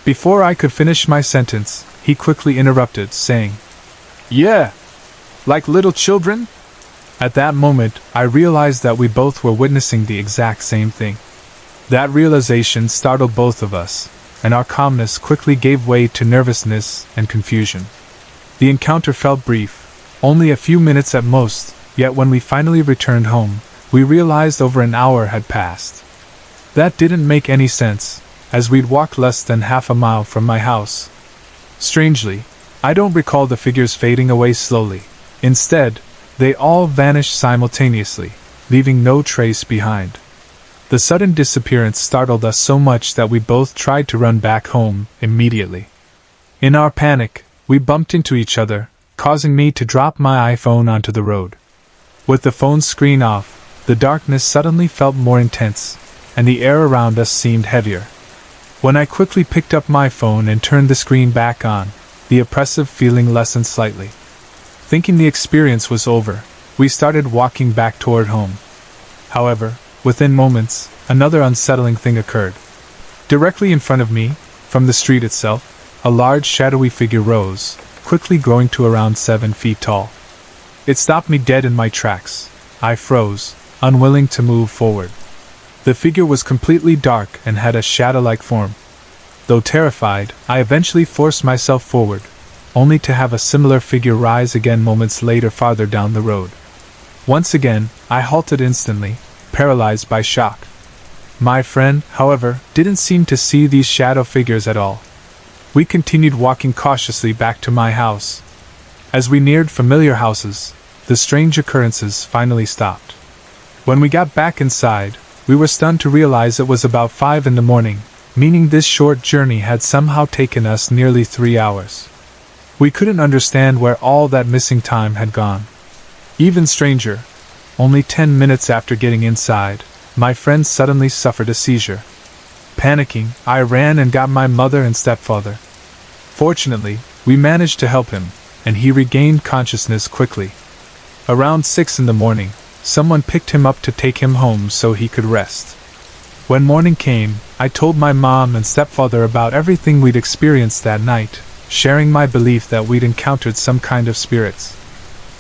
Before I could finish my sentence, he quickly interrupted, saying, "Yeah. Like little children?" At that moment, I realized that we both were witnessing the exact same thing. That realization startled both of us, and our calmness quickly gave way to nervousness and confusion. The encounter felt brief, only a few minutes at most, yet when we finally returned home, we realized over an hour had passed. That didn't make any sense, as we'd walked less than half a mile from my house. Strangely, I don't recall the figures fading away slowly. Instead, they all vanished simultaneously, leaving no trace behind. The sudden disappearance startled us so much that we both tried to run back home immediately. In our panic, we bumped into each other, causing me to drop my iPhone onto the road. With the phone's screen off, the darkness suddenly felt more intense, and the air around us seemed heavier. When I quickly picked up my phone and turned the screen back on, the oppressive feeling lessened slightly. Thinking the experience was over, we started walking back toward home. However, within moments, another unsettling thing occurred. Directly in front of me, from the street itself, a large shadowy figure rose, quickly growing to around 7 feet tall. It stopped me dead in my tracks. I froze, unwilling to move forward. The figure was completely dark and had a shadow-like form. Though terrified, I eventually forced myself forward, only to have a similar figure rise again moments later farther down the road. Once again, I halted instantly, paralyzed by shock. My friend, however, didn't seem to see these shadow figures at all. We continued walking cautiously back to my house. As we neared familiar houses, the strange occurrences finally stopped. When we got back inside, we were stunned to realize it was about 5 in the morning, meaning this short journey had somehow taken us nearly 3 hours. We couldn't understand where all that missing time had gone. Even stranger, only 10 minutes after getting inside, my friend suddenly suffered a seizure. Panicking, I ran and got my mother and stepfather. Fortunately, we managed to help him, and he regained consciousness quickly. Around 6 in the morning, someone picked him up to take him home so he could rest. When morning came, I told my mom and stepfather about everything we'd experienced that night, sharing my belief that we'd encountered some kind of spirits.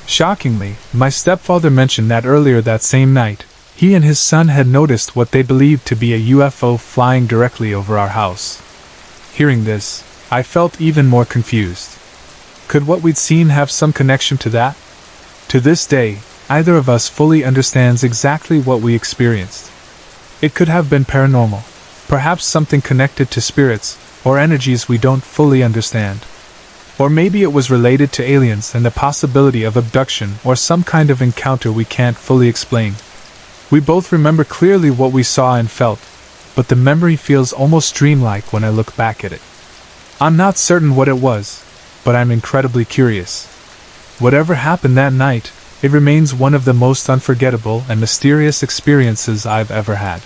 Shockingly, my stepfather mentioned that earlier that same night, he and his son had noticed what they believed to be a UFO flying directly over our house. Hearing this, I felt even more confused. Could what we'd seen have some connection to that? To this day, neither of us fully understands exactly what we experienced. It could have been paranormal, perhaps something connected to spirits, or energies we don't fully understand. Or maybe it was related to aliens and the possibility of abduction or some kind of encounter we can't fully explain. We both remember clearly what we saw and felt, but the memory feels almost dreamlike when I look back at it. I'm not certain what it was, but I'm incredibly curious. Whatever happened that night, it remains one of the most unforgettable and mysterious experiences I've ever had.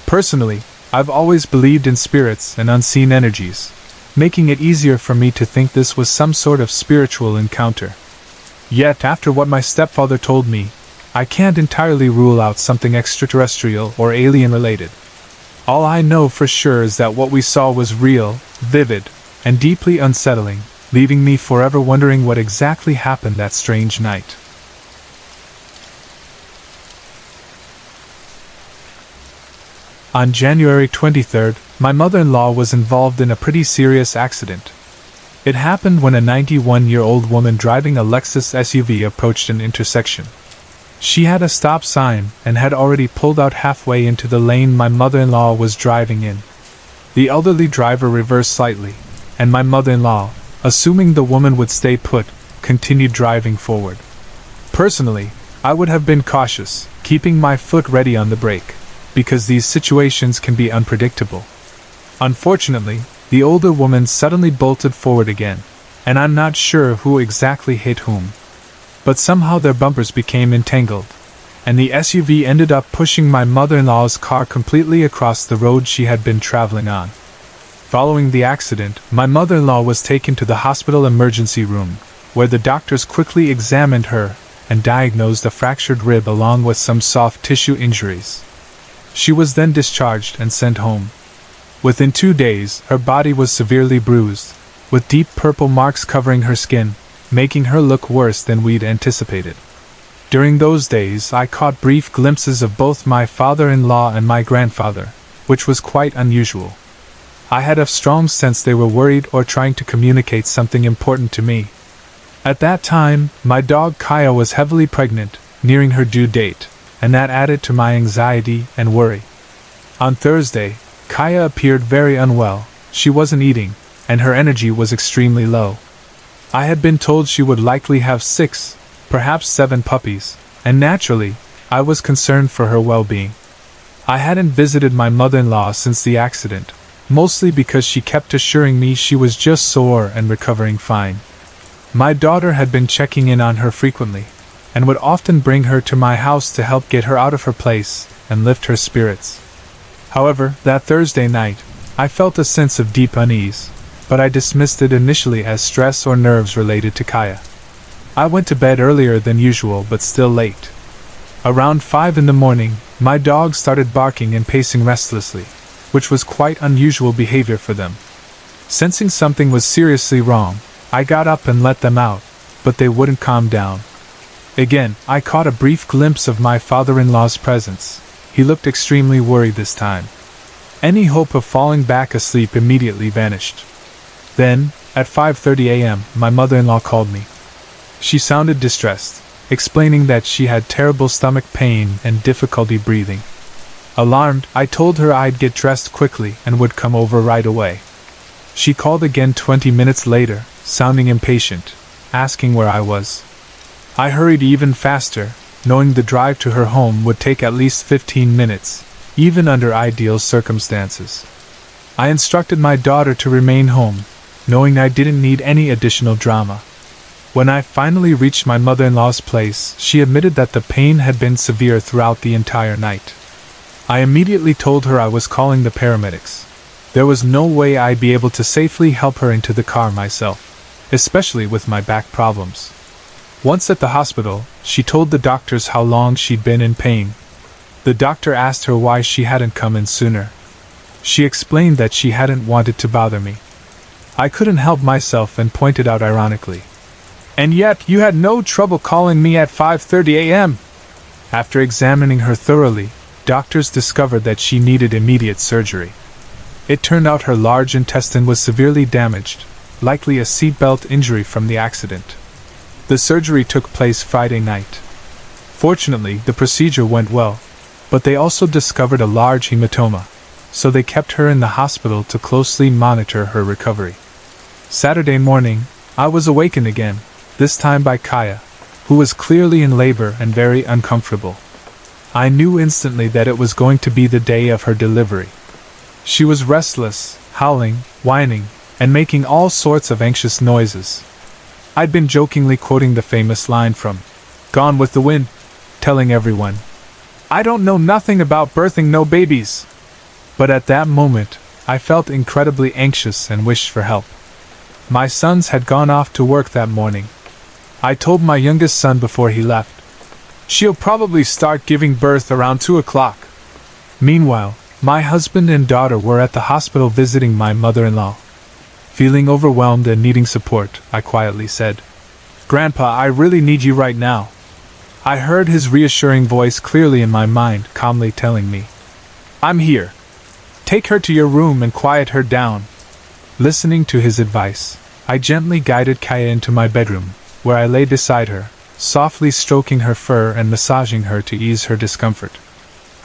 Personally, I've always believed in spirits and unseen energies, making it easier for me to think this was some sort of spiritual encounter. Yet, after what my stepfather told me, I can't entirely rule out something extraterrestrial or alien-related. All I know for sure is that what we saw was real, vivid, and deeply unsettling, leaving me forever wondering what exactly happened that strange night. On January 23rd, my mother-in-law was involved in a pretty serious accident. It happened when a 91-year-old woman driving a Lexus SUV approached an intersection. She had a stop sign and had already pulled out halfway into the lane my mother-in-law was driving in. The elderly driver reversed slightly, and my mother-in-law, assuming the woman would stay put, continued driving forward. Personally, I would have been cautious, keeping my foot ready on the brake, because these situations can be unpredictable. Unfortunately, the older woman suddenly bolted forward again, and I'm not sure who exactly hit whom. But somehow their bumpers became entangled, and the SUV ended up pushing my mother-in-law's car completely across the road she had been traveling on. Following the accident, my mother-in-law was taken to the hospital emergency room, where the doctors quickly examined her and diagnosed a fractured rib along with some soft tissue injuries. She was then discharged and sent home. Within 2 days, her body was severely bruised, with deep purple marks covering her skin, making her look worse than we'd anticipated. During those days, I caught brief glimpses of both my father-in-law and my grandfather, which was quite unusual. I had a strong sense they were worried or trying to communicate something important to me. At that time, my dog Kaya was heavily pregnant, nearing her due date, and that added to my anxiety and worry. On Thursday, Kaya appeared very unwell. She wasn't eating, and her energy was extremely low. I had been told she would likely have 6, perhaps 7 puppies, and naturally, I was concerned for her well-being. I hadn't visited my mother-in-law since the accident, mostly because she kept assuring me she was just sore and recovering fine. My daughter had been checking in on her frequently, and would often bring her to my house to help get her out of her place and lift her spirits. However, that Thursday night, I felt a sense of deep unease, but I dismissed it initially as stress or nerves related to Kaya. I went to bed earlier than usual but still late. Around 5 in the morning, my dogs started barking and pacing restlessly, which was quite unusual behavior for them. Sensing something was seriously wrong, I got up and let them out, but they wouldn't calm down. Again, I caught a brief glimpse of my father-in-law's presence. He looked extremely worried this time. Any hope of falling back asleep immediately vanished. Then, at 5:30 a.m., my mother-in-law called me. She sounded distressed, explaining that she had terrible stomach pain and difficulty breathing. Alarmed, I told her I'd get dressed quickly and would come over right away. She called again 20 minutes later, sounding impatient, asking where I was. I hurried even faster, knowing the drive to her home would take at least 15 minutes, even under ideal circumstances. I instructed my daughter to remain home, knowing I didn't need any additional drama. When I finally reached my mother-in-law's place, she admitted that the pain had been severe throughout the entire night. I immediately told her I was calling the paramedics. There was no way I'd be able to safely help her into the car myself, especially with my back problems. Once at the hospital, she told the doctors how long she'd been in pain. The doctor asked her why she hadn't come in sooner. She explained that she hadn't wanted to bother me. I couldn't help myself and pointed out ironically, "And yet you had no trouble calling me at 5:30 a.m. After examining her thoroughly, doctors discovered that she needed immediate surgery. It turned out her large intestine was severely damaged, likely a seatbelt injury from the accident. The surgery took place Friday night. Fortunately, the procedure went well, but they also discovered a large hematoma, so they kept her in the hospital to closely monitor her recovery. Saturday morning, I was awakened again, this time by Kaya, who was clearly in labor and very uncomfortable. I knew instantly that it was going to be the day of her delivery. She was restless, howling, whining, and making all sorts of anxious noises. I'd been jokingly quoting the famous line from Gone with the Wind, telling everyone, "I don't know nothing about birthing no babies." But at that moment, I felt incredibly anxious and wished for help. My sons had gone off to work that morning. I told my youngest son before he left, "She'll probably start giving birth around 2 o'clock. Meanwhile, my husband and daughter were at the hospital visiting my mother-in-law. Feeling overwhelmed and needing support, I quietly said, "Grandpa, I really need you right now." I heard his reassuring voice clearly in my mind, calmly telling me, "I'm here. Take her to your room and quiet her down." Listening to his advice, I gently guided Kaya into my bedroom, where I lay beside her, softly stroking her fur and massaging her to ease her discomfort.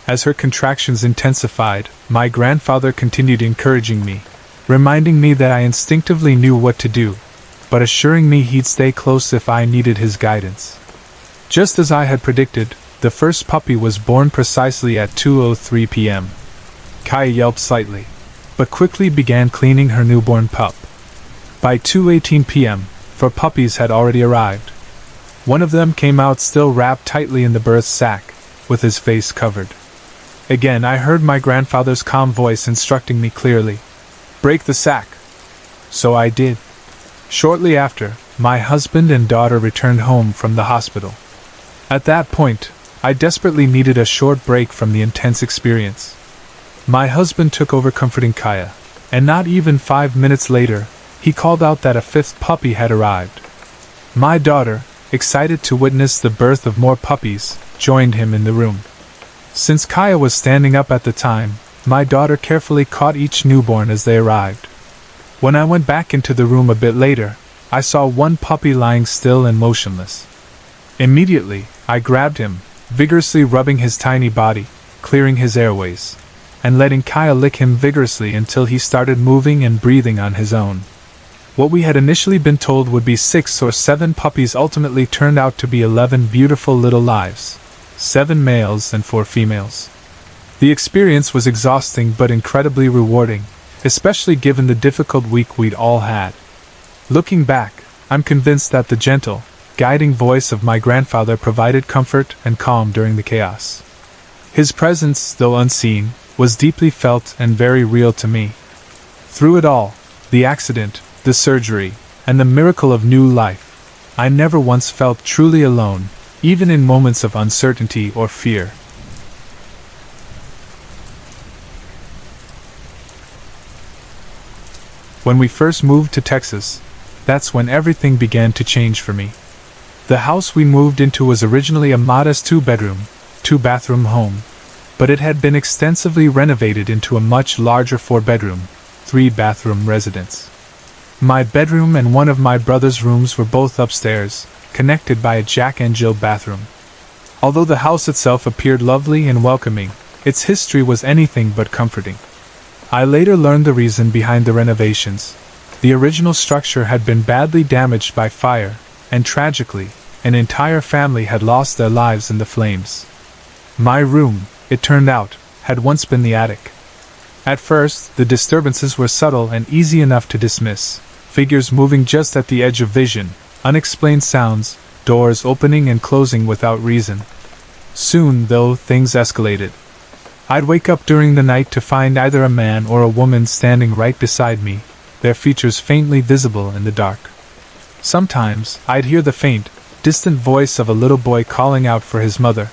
As her contractions intensified, my grandfather continued encouraging me, reminding me that I instinctively knew what to do, but assuring me he'd stay close if I needed his guidance. Just as I had predicted, the first puppy was born precisely at 2:03 p.m. Kaya yelped slightly, but quickly began cleaning her newborn pup. By 2:18 p.m., 4 puppies had already arrived. One of them came out still wrapped tightly in the birth sack, with his face covered. Again I heard my grandfather's calm voice instructing me clearly, "Break the sack." So I did. Shortly after, my husband and daughter returned home from the hospital. At that point, I desperately needed a short break from the intense experience. My husband took over comforting Kaya, and not even 5 minutes later, he called out that a 5th puppy had arrived. My daughter, excited to witness the birth of more puppies, joined him in the room. Since Kaya was standing up at the time, my daughter carefully caught each newborn as they arrived. When I went back into the room a bit later, I saw one puppy lying still and motionless. Immediately, I grabbed him, vigorously rubbing his tiny body, clearing his airways, and letting Kaya lick him vigorously until he started moving and breathing on his own. What we had initially been told would be 6 or 7 puppies ultimately turned out to be 11 beautiful little lives, 7 males and 4 females. The experience was exhausting but incredibly rewarding, especially given the difficult week we'd all had. Looking back, I'm convinced that the gentle, guiding voice of my grandfather provided comfort and calm during the chaos. His presence, though unseen, was deeply felt and very real to me. Through it all, the accident, the surgery, and the miracle of new life, I never once felt truly alone, even in moments of uncertainty or fear. When we first moved to Texas, that's when everything began to change for me. The house we moved into was originally a modest 2-bedroom, 2-bathroom home, but it had been extensively renovated into a much larger 4-bedroom, 3-bathroom residence. My bedroom and one of my brother's rooms were both upstairs, connected by a Jack and Jill bathroom. Although the house itself appeared lovely and welcoming, its history was anything but comforting. I later learned the reason behind the renovations. The original structure had been badly damaged by fire, and tragically, an entire family had lost their lives in the flames. My room, it turned out, had once been the attic. At first, the disturbances were subtle and easy enough to dismiss, figures moving just at the edge of vision, unexplained sounds, doors opening and closing without reason. Soon, though, things escalated. I'd wake up during the night to find either a man or a woman standing right beside me, their features faintly visible in the dark. Sometimes, I'd hear the faint, distant voice of a little boy calling out for his mother.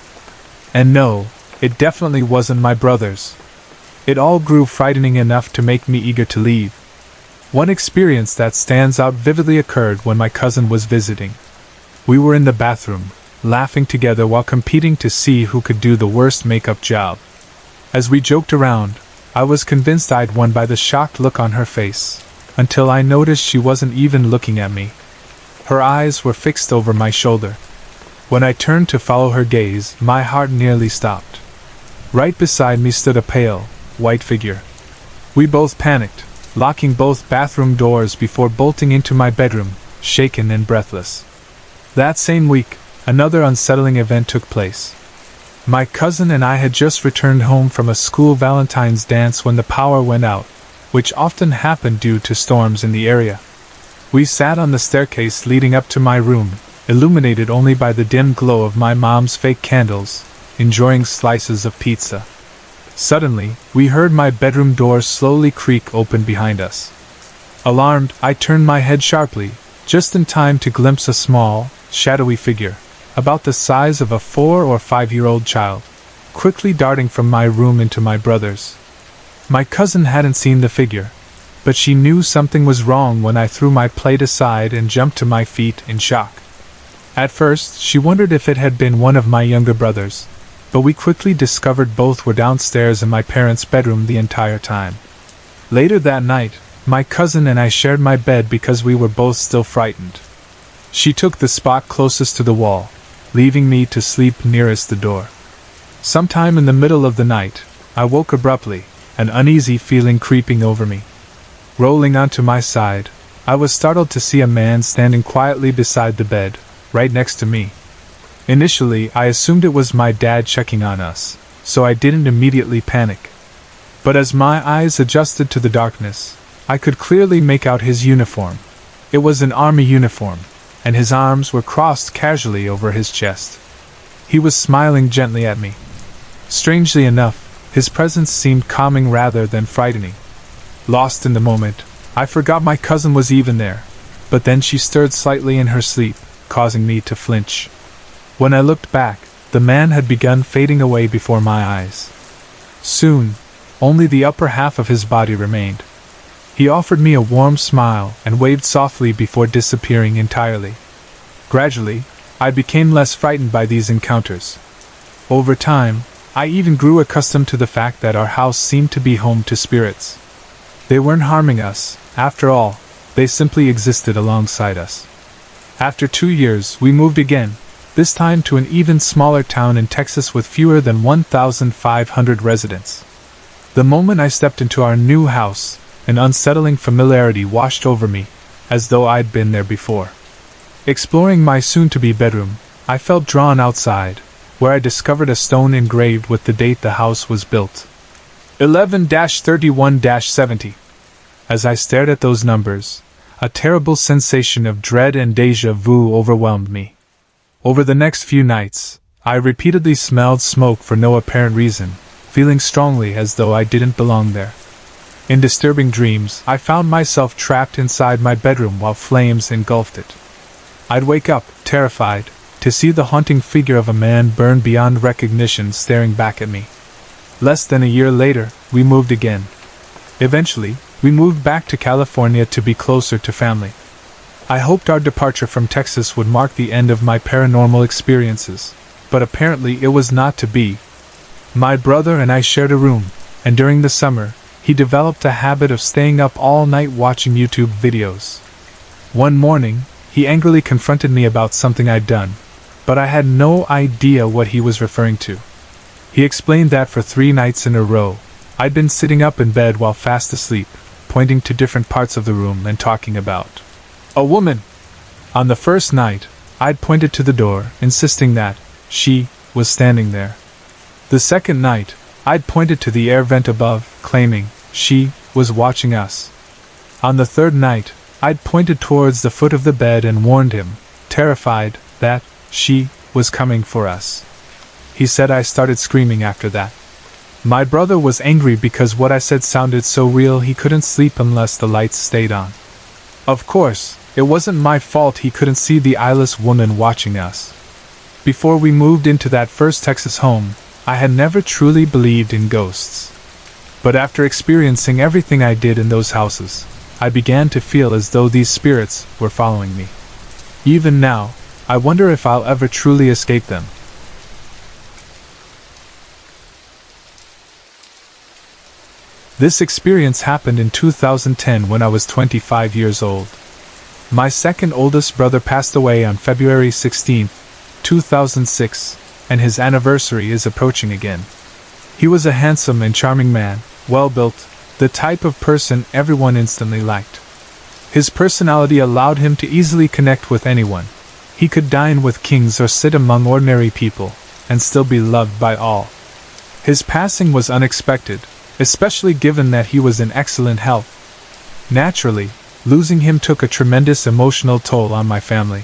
And no, it definitely wasn't my brother's. It all grew frightening enough to make me eager to leave. One experience that stands out vividly occurred when my cousin was visiting. We were in the bathroom, laughing together while competing to see who could do the worst makeup job. As we joked around, I was convinced I'd won by the shocked look on her face, until I noticed she wasn't even looking at me. Her eyes were fixed over my shoulder. When I turned to follow her gaze, my heart nearly stopped. Right beside me stood a pale, white figure. We both panicked, locking both bathroom doors before bolting into my bedroom, shaken and breathless. That same week, another unsettling event took place. My cousin and I had just returned home from a school Valentine's dance when the power went out, which often happened due to storms in the area. We sat on the staircase leading up to my room, illuminated only by the dim glow of my mom's fake candles, enjoying slices of pizza. Suddenly, we heard my bedroom door slowly creak open behind us. Alarmed, I turned my head sharply, just in time to glimpse a small, shadowy figure, about the size of a 4 or 5-year-old child, quickly darting from my room into my brother's. My cousin hadn't seen the figure, but she knew something was wrong when I threw my plate aside and jumped to my feet in shock. At first, she wondered if it had been one of my younger brothers, but we quickly discovered both were downstairs in my parents' bedroom the entire time. Later that night, my cousin and I shared my bed because we were both still frightened. She took the spot closest to the wall, leaving me to sleep nearest the door. Sometime in the middle of the night, I woke abruptly, an uneasy feeling creeping over me. Rolling onto my side, I was startled to see a man standing quietly beside the bed, right next to me. Initially, I assumed it was my dad checking on us, so I didn't immediately panic. But as my eyes adjusted to the darkness, I could clearly make out his uniform. It was an army uniform, and his arms were crossed casually over his chest. He was smiling gently at me. Strangely enough, his presence seemed calming rather than frightening. Lost in the moment, I forgot my cousin was even there, but then she stirred slightly in her sleep, causing me to flinch. When I looked back, the man had begun fading away before my eyes. Soon, only the upper half of his body remained. He offered me a warm smile and waved softly before disappearing entirely. Gradually, I became less frightened by these encounters. Over time, I even grew accustomed to the fact that our house seemed to be home to spirits. They weren't harming us, after all, they simply existed alongside us. After 2 years, we moved again, this time to an even smaller town in Texas with fewer than 1,500 residents. The moment I stepped into our new house, an unsettling familiarity washed over me, as though I'd been there before. Exploring my soon-to-be bedroom, I felt drawn outside, where I discovered a stone engraved with the date the house was built. 11-31-70. As I stared at those numbers, a terrible sensation of dread and déjà vu overwhelmed me. Over the next few nights, I repeatedly smelled smoke for no apparent reason, feeling strongly as though I didn't belong there. In disturbing dreams, I found myself trapped inside my bedroom while flames engulfed it. I'd wake up, terrified, to see the haunting figure of a man burn beyond recognition staring back at me. Less than a year later, we moved again. Eventually, we moved back to California to be closer to family. I hoped our departure from Texas would mark the end of my paranormal experiences, but apparently it was not to be. My brother and I shared a room, and during the summer, he developed a habit of staying up all night watching YouTube videos. One morning, he angrily confronted me about something I'd done, but I had no idea what he was referring to. He explained that for 3 nights in a row, I'd been sitting up in bed while fast asleep, pointing to different parts of the room and talking about a woman. On the first night, I'd pointed to the door, insisting that she was standing there. The second night, I'd pointed to the air vent above, claiming she was watching us. On the third night, I'd pointed towards the foot of the bed and warned him, terrified, that she was coming for us. He said I started screaming after that. My brother was angry because what I said sounded so real he couldn't sleep unless the lights stayed on. Of course, it wasn't my fault he couldn't see the eyeless woman watching us. Before we moved into that first Texas home, I had never truly believed in ghosts. But after experiencing everything I did in those houses, I began to feel as though these spirits were following me. Even now, I wonder if I'll ever truly escape them. This experience happened in 2010 when I was 25 years old. My second oldest brother passed away on February 16, 2006, and his anniversary is approaching again. He was a handsome and charming man, well-built, the type of person everyone instantly liked. His personality allowed him to easily connect with anyone. He could dine with kings or sit among ordinary people, and still be loved by all. His passing was unexpected, especially given that he was in excellent health. Naturally, losing him took a tremendous emotional toll on my family.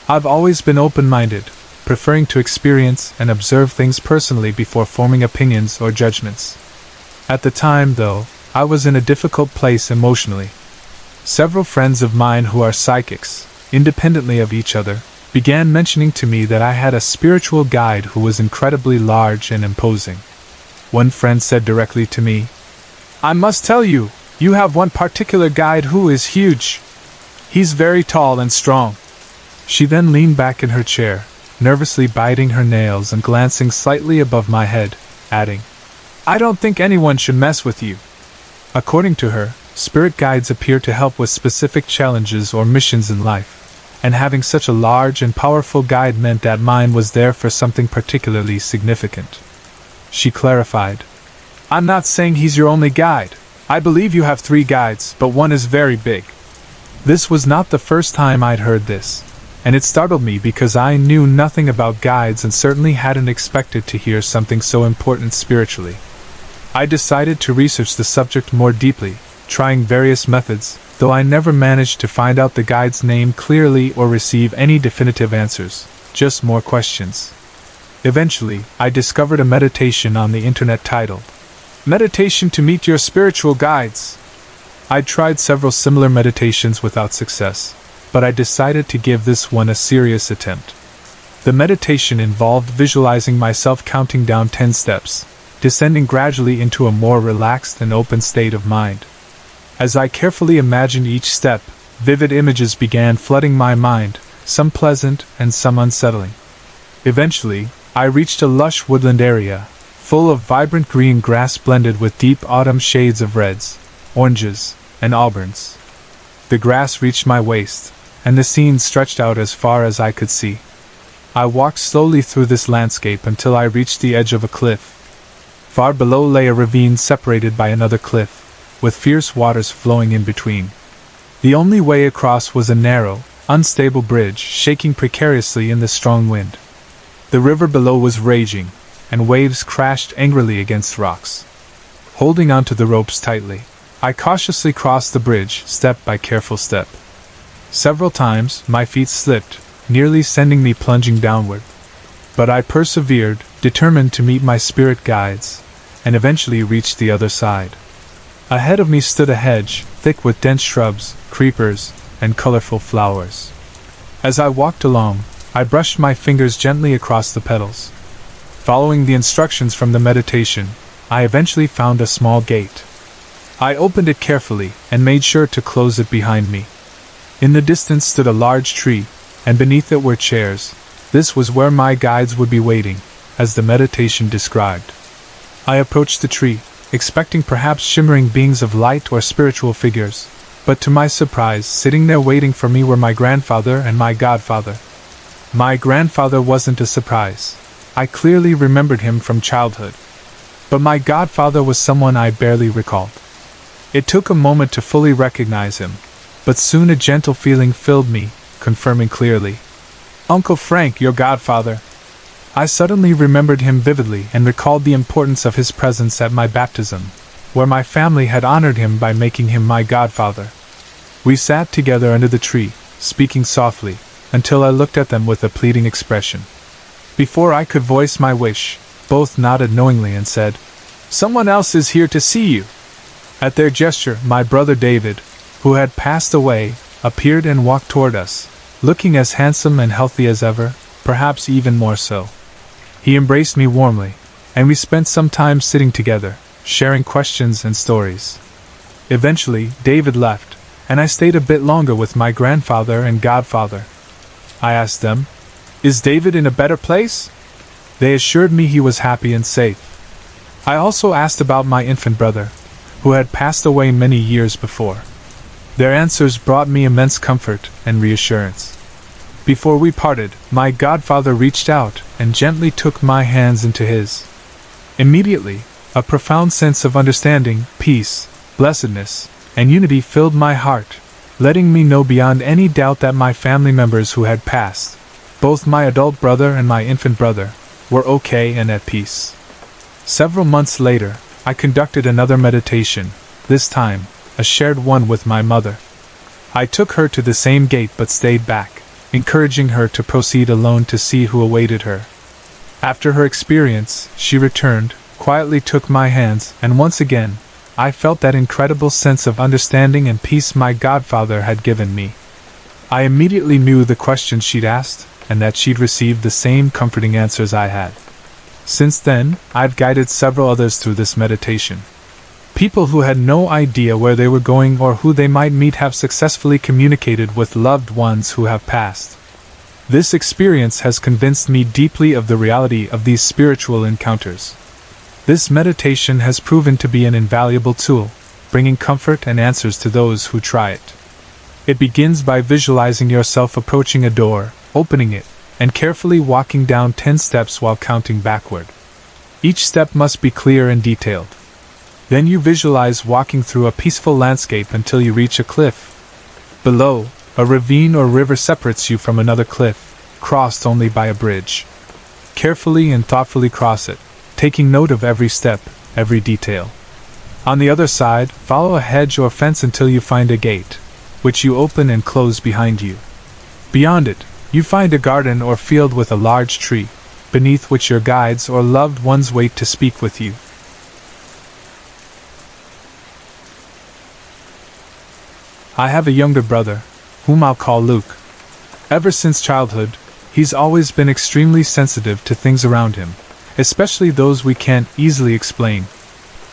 I've always been open-minded, preferring to experience and observe things personally before forming opinions or judgments. At the time, though, I was in a difficult place emotionally. Several friends of mine who are psychics, independently of each other, began mentioning to me that I had a spiritual guide who was incredibly large and imposing. One friend said directly to me, "I must tell you, you have one particular guide who is huge. He's very tall and strong." She then leaned back in her chair, nervously biting her nails and glancing slightly above my head, adding, "I don't think anyone should mess with you." According to her, spirit guides appear to help with specific challenges or missions in life, and having such a large and powerful guide meant that mine was there for something particularly significant. She clarified, "I'm not saying he's your only guide. I believe you have 3 guides, but one is very big." This was not the first time I'd heard this, and it startled me because I knew nothing about guides and certainly hadn't expected to hear something so important spiritually. I decided to research the subject more deeply, trying various methods, though I never managed to find out the guide's name clearly or receive any definitive answers, just more questions. Eventually, I discovered a meditation on the internet titled, "Meditation to Meet Your Spiritual Guides." I'd tried several similar meditations without success, but I decided to give this one a serious attempt. The meditation involved visualizing myself counting down 10 steps, descending gradually into a more relaxed and open state of mind. As I carefully imagined each step, vivid images began flooding my mind, some pleasant and some unsettling. Eventually, I reached a lush woodland area, full of vibrant green grass blended with deep autumn shades of reds, oranges, and auburns. The grass reached my waist, and the scene stretched out as far as I could see. I walked slowly through this landscape until I reached the edge of a cliff. Far below lay a ravine separated by another cliff, with fierce waters flowing in between. The only way across was a narrow, unstable bridge shaking precariously in the strong wind. The river below was raging, and waves crashed angrily against rocks. Holding onto the ropes tightly, I cautiously crossed the bridge step by careful step. Several times my feet slipped, nearly sending me plunging downward. But I persevered, determined to meet my spirit guides, and eventually reached the other side. Ahead of me stood a hedge, thick with dense shrubs, creepers, and colorful flowers. As I walked along, I brushed my fingers gently across the petals. Following the instructions from the meditation, I eventually found a small gate. I opened it carefully and made sure to close it behind me. In the distance stood a large tree, and beneath it were chairs. This was where my guides would be waiting, as the meditation described. I approached the tree, expecting perhaps shimmering beings of light or spiritual figures, but to my surprise, sitting there waiting for me were my grandfather and my godfather. My grandfather wasn't a surprise. I clearly remembered him from childhood. But my godfather was someone I barely recalled. It took a moment to fully recognize him, but soon a gentle feeling filled me, confirming clearly. Uncle Frank, your godfather. I suddenly remembered him vividly and recalled the importance of his presence at my baptism, where my family had honored him by making him my godfather. We sat together under the tree, speaking softly, until I looked at them with a pleading expression. Before I could voice my wish, both nodded knowingly and said, "Someone else is here to see you." At their gesture, my brother David, who had passed away, appeared and walked toward us, looking as handsome and healthy as ever, perhaps even more so. He embraced me warmly, and we spent some time sitting together, sharing questions and stories. Eventually, David left, and I stayed a bit longer with my grandfather and godfather. I asked them, "Is David in a better place?" They assured me he was happy and safe. I also asked about my infant brother, who had passed away many years before. Their answers brought me immense comfort and reassurance. Before we parted, my godfather reached out and gently took my hands into his. Immediately, a profound sense of understanding, peace, blessedness, and unity filled my heart, letting me know beyond any doubt that my family members who had passed, both my adult brother and my infant brother, were okay and at peace. Several months later, I conducted another meditation, this time, a shared one with my mother. I took her to the same gate but stayed back, encouraging her to proceed alone to see who awaited her. After her experience, she returned, quietly took my hands, and once again, I felt that incredible sense of understanding and peace my godfather had given me. I immediately knew the questions she'd asked, and that she'd received the same comforting answers I had. Since then, I've guided several others through this meditation. People who had no idea where they were going or who they might meet have successfully communicated with loved ones who have passed. This experience has convinced me deeply of the reality of these spiritual encounters. This meditation has proven to be an invaluable tool, bringing comfort and answers to those who try it. It begins by visualizing yourself approaching a door, opening it, and carefully walking down 10 steps while counting backward. Each step must be clear and detailed. Then you visualize walking through a peaceful landscape until you reach a cliff. Below, a ravine or river separates you from another cliff, crossed only by a bridge. Carefully and thoughtfully cross it, taking note of every step, every detail. On the other side, follow a hedge or fence until you find a gate, which you open and close behind you. Beyond it, you find a garden or field with a large tree, beneath which your guides or loved ones wait to speak with you. I have a younger brother, whom I'll call Luke. Ever since childhood, he's always been extremely sensitive to things around him, especially those we can't easily explain.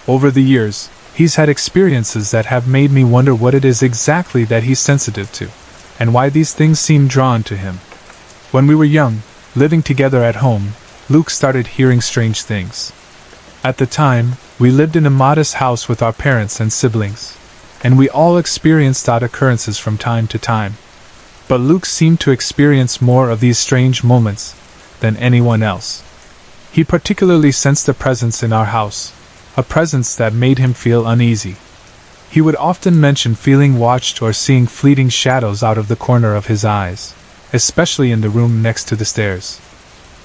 Over the years, he's had experiences that have made me wonder what it is exactly that he's sensitive to, and why these things seem drawn to him. When we were young, living together at home, Luke started hearing strange things. At the time, we lived in a modest house with our parents and siblings, and we all experienced odd occurrences from time to time. But Luke seemed to experience more of these strange moments than anyone else. He particularly sensed a presence in our house, a presence that made him feel uneasy. He would often mention feeling watched or seeing fleeting shadows out of the corner of his eyes, especially in the room next to the stairs.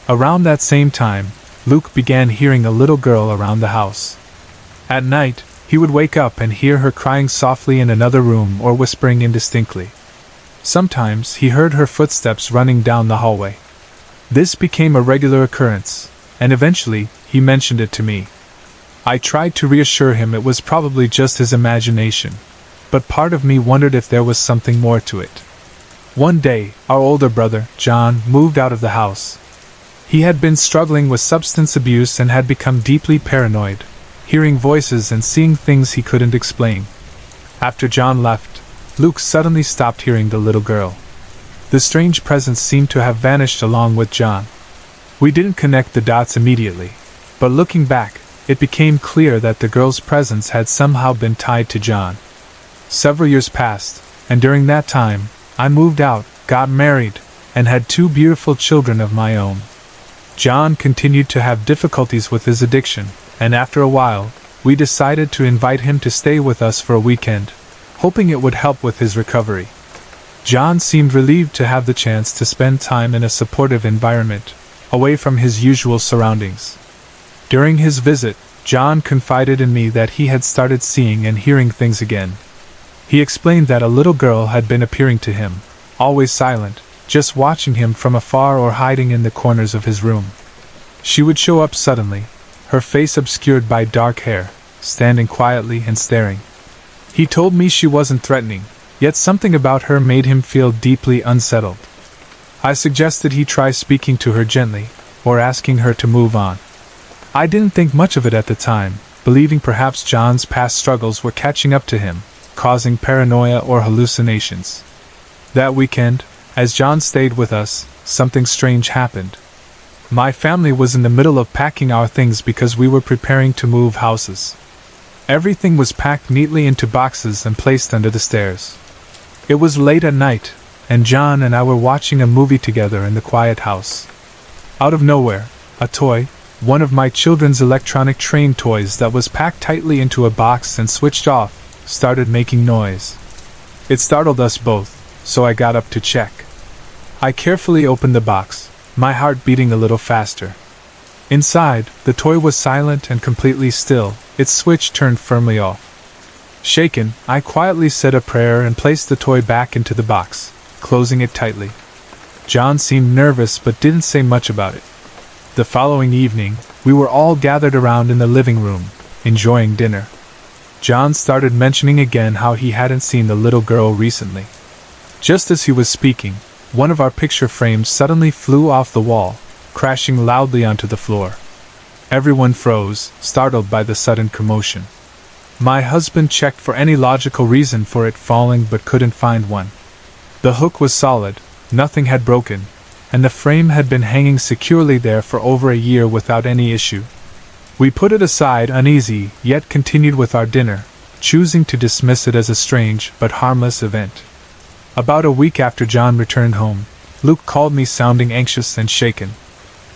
Around that same time, Luke began hearing a little girl around the house. At night, he would wake up and hear her crying softly in another room or whispering indistinctly. Sometimes he heard her footsteps running down the hallway. This became a regular occurrence, and eventually, he mentioned it to me. I tried to reassure him it was probably just his imagination, but part of me wondered if there was something more to it. One day, our older brother, John, moved out of the house. He had been struggling with substance abuse and had become deeply paranoid, hearing voices and seeing things he couldn't explain. After John left, Luke suddenly stopped hearing the little girl. The strange presence seemed to have vanished along with John. We didn't connect the dots immediately, but looking back, it became clear that the girl's presence had somehow been tied to John. Several years passed, and during that time, I moved out, got married, and had 2 beautiful children of my own. John continued to have difficulties with his addiction, and after a while, we decided to invite him to stay with us for a weekend, hoping it would help with his recovery. John seemed relieved to have the chance to spend time in a supportive environment, away from his usual surroundings. During his visit, John confided in me that he had started seeing and hearing things again. He explained that a little girl had been appearing to him, always silent, just watching him from afar or hiding in the corners of his room. She would show up suddenly, her face obscured by dark hair, standing quietly and staring. He told me she wasn't threatening, yet something about her made him feel deeply unsettled. I suggested he try speaking to her gently, or asking her to move on. I didn't think much of it at the time, believing perhaps John's past struggles were catching up to him, causing paranoia or hallucinations. That weekend, as John stayed with us, something strange happened. My family was in the middle of packing our things because we were preparing to move houses. Everything was packed neatly into boxes and placed under the stairs. It was late at night, and John and I were watching a movie together in the quiet house. Out of nowhere, a toy, one of my children's electronic train toys that was packed tightly into a box and switched off, started making noise. It startled us both, so I got up to check. I carefully opened the box, my heart beating a little faster. Inside, the toy was silent and completely still, its switch turned firmly off. Shaken, I quietly said a prayer and placed the toy back into the box, closing it tightly. John seemed nervous but didn't say much about it. The following evening, we were all gathered around in the living room, enjoying dinner. John started mentioning again how he hadn't seen the little girl recently. Just as he was speaking, one of our picture frames suddenly flew off the wall, crashing loudly onto the floor. Everyone froze, startled by the sudden commotion. My husband checked for any logical reason for it falling but couldn't find one. The hook was solid, nothing had broken, and the frame had been hanging securely there for over a year without any issue. We put it aside uneasy, yet continued with our dinner, choosing to dismiss it as a strange but harmless event. About a week after John returned home, Luke called me sounding anxious and shaken.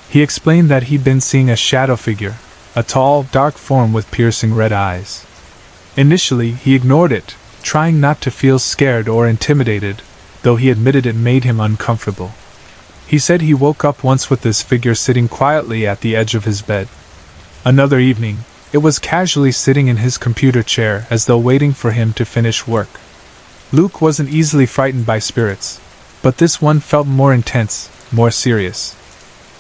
He explained that he'd been seeing a shadow figure, a tall, dark form with piercing red eyes. Initially, he ignored it, trying not to feel scared or intimidated, though he admitted it made him uncomfortable. He said he woke up once with this figure sitting quietly at the edge of his bed. Another evening, it was casually sitting in his computer chair as though waiting for him to finish work. Luke wasn't easily frightened by spirits, but this one felt more intense, more serious.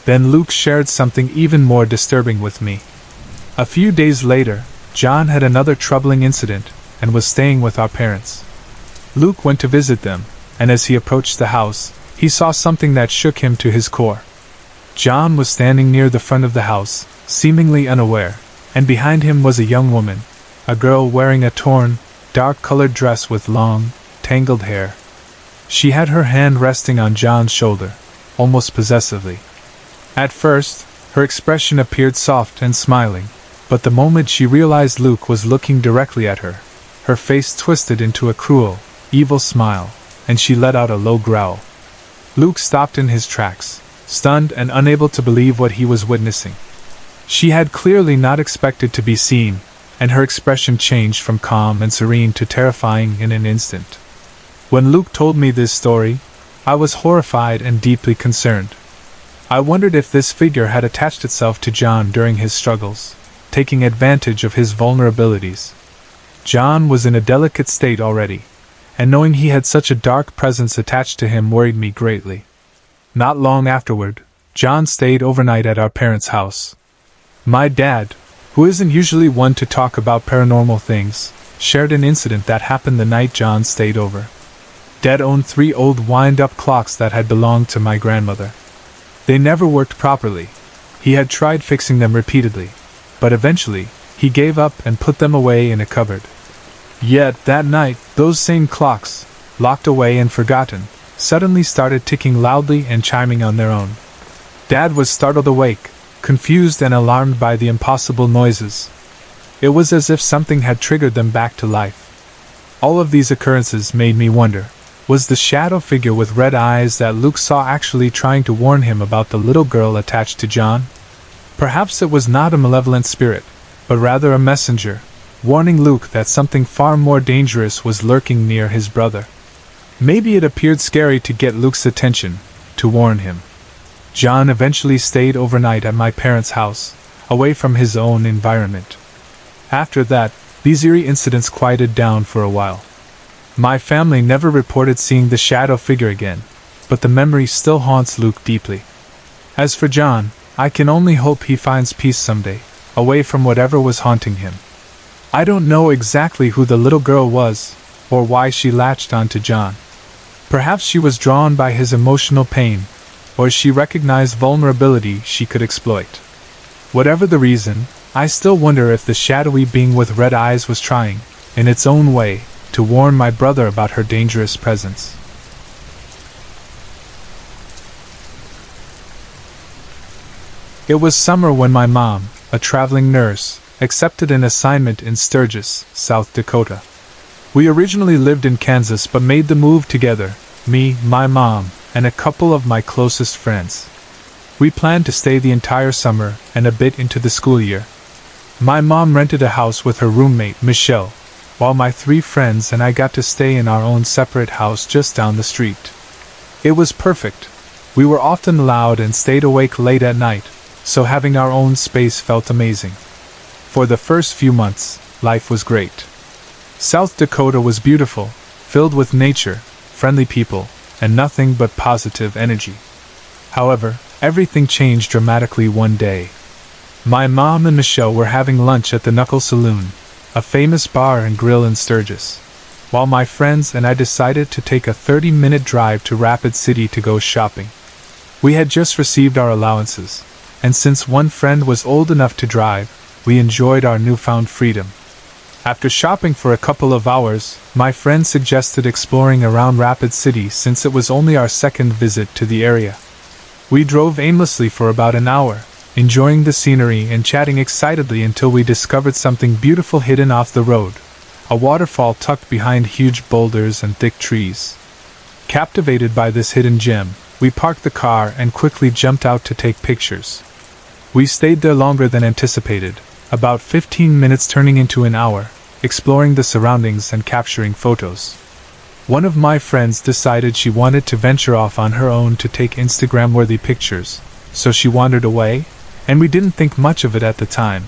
Then Luke shared something even more disturbing with me. A few days later, John had another troubling incident, and was staying with our parents. Luke went to visit them, and as he approached the house, he saw something that shook him to his core. John was standing near the front of the house, seemingly unaware, and behind him was a young woman, a girl wearing a torn, dark-colored dress with long, tangled hair. She had her hand resting on John's shoulder. almost possessively. At first, her expression appeared soft and smiling, but the moment she realized Luke was looking directly at her, her face twisted into a cruel, evil smile, and she let out a low growl. Luke stopped in his tracks, stunned and unable to believe what he was witnessing. She had clearly not expected to be seen, and her expression changed from calm and serene to terrifying in an instant. When Luke told me this story, I was horrified and deeply concerned. I wondered if this figure had attached itself to John during his struggles, taking advantage of his vulnerabilities. John was in a delicate state already, and knowing he had such a dark presence attached to him worried me greatly. Not long afterward, John stayed overnight at our parents' house. My dad, who isn't usually one to talk about paranormal things, shared an incident that happened the night John stayed over. Dad owned 3 old wind-up clocks that had belonged to my grandmother. They never worked properly. He had tried fixing them repeatedly, but eventually, he gave up and put them away in a cupboard. Yet, that night, those same clocks, locked away and forgotten, suddenly started ticking loudly and chiming on their own. Dad was startled awake, confused and alarmed by the impossible noises. It was as if something had triggered them back to life. All of these occurrences made me wonder, was the shadow figure with red eyes that Luke saw actually trying to warn him about the little girl attached to John? Perhaps it was not a malevolent spirit, but rather a messenger, warning Luke that something far more dangerous was lurking near his brother. Maybe it appeared scary to get Luke's attention, to warn him. John eventually stayed overnight at my parents' house, away from his own environment. After that, these eerie incidents quieted down for a while. My family never reported seeing the shadow figure again, but the memory still haunts Luke deeply. As for John, I can only hope he finds peace someday, away from whatever was haunting him. I don't know exactly who the little girl was, or why she latched onto John. Perhaps she was drawn by his emotional pain, or she recognized vulnerability she could exploit. Whatever the reason, I still wonder if the shadowy being with red eyes was trying, in its own way, to warn my brother about her dangerous presence. It was summer when my mom, a traveling nurse, accepted an assignment in Sturgis, South Dakota. We originally lived in Kansas but made the move together, me, my mom, and a couple of my closest friends. We planned to stay the entire summer and a bit into the school year. My mom rented a house with her roommate, Michelle, while my 3 friends and I got to stay in our own separate house just down the street. It was perfect. We were often loud and stayed awake late at night, so having our own space felt amazing. For the first few months, life was great. South Dakota was beautiful, filled with nature, friendly people, and nothing but positive energy. However, everything changed dramatically one day. My mom and Michelle were having lunch at the Knuckle Saloon, a famous bar and grill in Sturgis, while my friends and I decided to take a 30-minute drive to Rapid City to go shopping. We had just received our allowances, and since one friend was old enough to drive, we enjoyed our newfound freedom. After shopping for a couple of hours, my friend suggested exploring around Rapid City since it was only our second visit to the area. We drove aimlessly for about an hour, enjoying the scenery and chatting excitedly until we discovered something beautiful hidden off the road, a waterfall tucked behind huge boulders and thick trees. Captivated by this hidden gem, we parked the car and quickly jumped out to take pictures. We stayed there longer than anticipated, about 15 minutes turning into an hour, exploring the surroundings and capturing photos. One of my friends decided she wanted to venture off on her own to take Instagram-worthy pictures, so she wandered away, and we didn't think much of it at the time.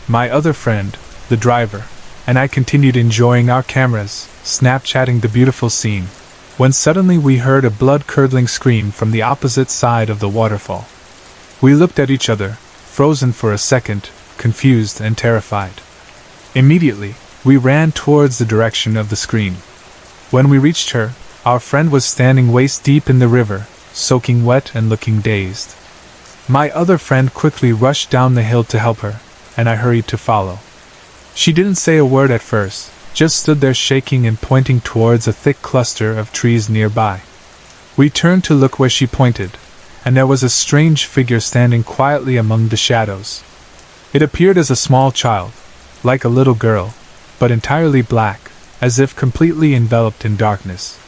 My other friend, the driver, and I continued enjoying our cameras, Snapchatting the beautiful scene, when suddenly we heard a blood-curdling scream from the opposite side of the waterfall. We looked at each other, frozen for a second, confused and terrified. Immediately, we ran towards the direction of the scream. When we reached her, our friend was standing waist-deep in the river, soaking wet and looking dazed. My other friend quickly rushed down the hill to help her, and I hurried to follow. She didn't say a word at first, just stood there shaking and pointing towards a thick cluster of trees nearby. We turned to look where she pointed, and there was a strange figure standing quietly among the shadows. It appeared as a small child, like a little girl, but entirely black, as if completely enveloped in darkness.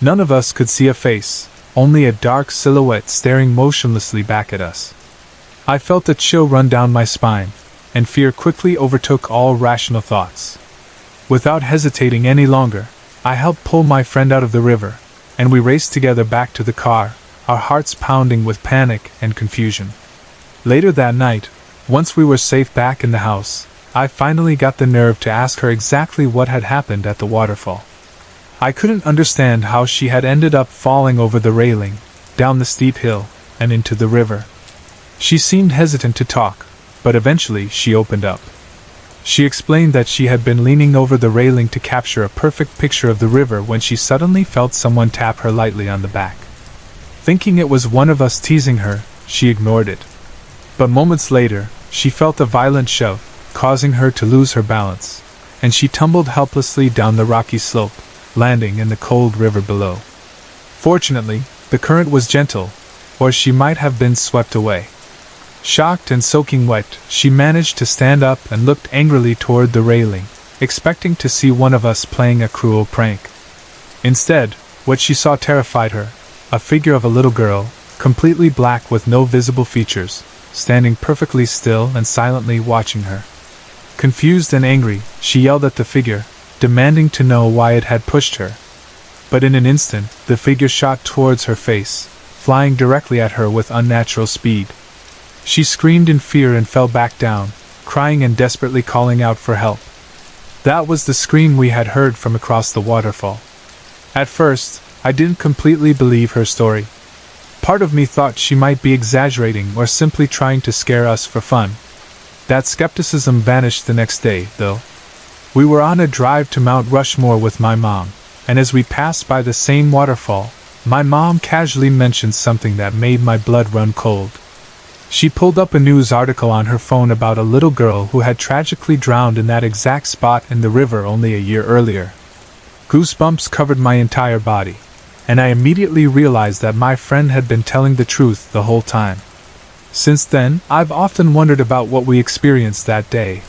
None of us could see a face, only a dark silhouette staring motionlessly back at us. I felt a chill run down my spine, and fear quickly overtook all rational thoughts. Without hesitating any longer, I helped pull my friend out of the river, and we raced together back to the car, our hearts pounding with panic and confusion. Later that night, once we were safe back in the house, I finally got the nerve to ask her exactly what had happened at the waterfall. I couldn't understand how she had ended up falling over the railing, down the steep hill, and into the river. She seemed hesitant to talk, but eventually she opened up. She explained that she had been leaning over the railing to capture a perfect picture of the river when she suddenly felt someone tap her lightly on the back. Thinking it was one of us teasing her, she ignored it. But moments later, she felt a violent shove, causing her to lose her balance, and she tumbled helplessly down the rocky slope, landing in the cold river below. Fortunately, the current was gentle, or she might have been swept away. Shocked and soaking wet, she managed to stand up and looked angrily toward the railing, expecting to see one of us playing a cruel prank. Instead, what she saw terrified her: a figure of a little girl, completely black with no visible features, standing perfectly still and silently watching her. Confused and angry, she yelled at the figure, demanding to know why it had pushed her. But in an instant, the figure shot towards her face, flying directly at her with unnatural speed. She screamed in fear and fell back down, crying and desperately calling out for help. That was the scream we had heard from across the waterfall. At first, I didn't completely believe her story. Part of me thought she might be exaggerating or simply trying to scare us for fun. That skepticism vanished the next day, though. We were on a drive to Mount Rushmore with my mom, and as we passed by the same waterfall, my mom casually mentioned something that made my blood run cold. She pulled up a news article on her phone about a little girl who had tragically drowned in that exact spot in the river only a year earlier. Goosebumps covered my entire body, and I immediately realized that my friend had been telling the truth the whole time. Since then, I've often wondered about what we experienced that day.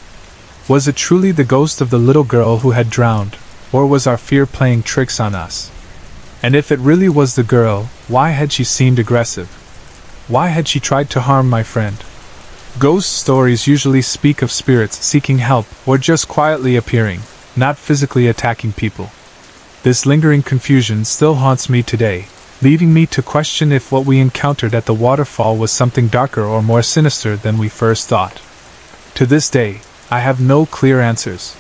Was it truly the ghost of the little girl who had drowned, or was our fear playing tricks on us? And if it really was the girl, why had she seemed aggressive? Why had she tried to harm my friend? Ghost stories usually speak of spirits seeking help or just quietly appearing, not physically attacking people. This lingering confusion still haunts me today, leading me to question if what we encountered at the waterfall was something darker or more sinister than we first thought. To this day, I have no clear answers.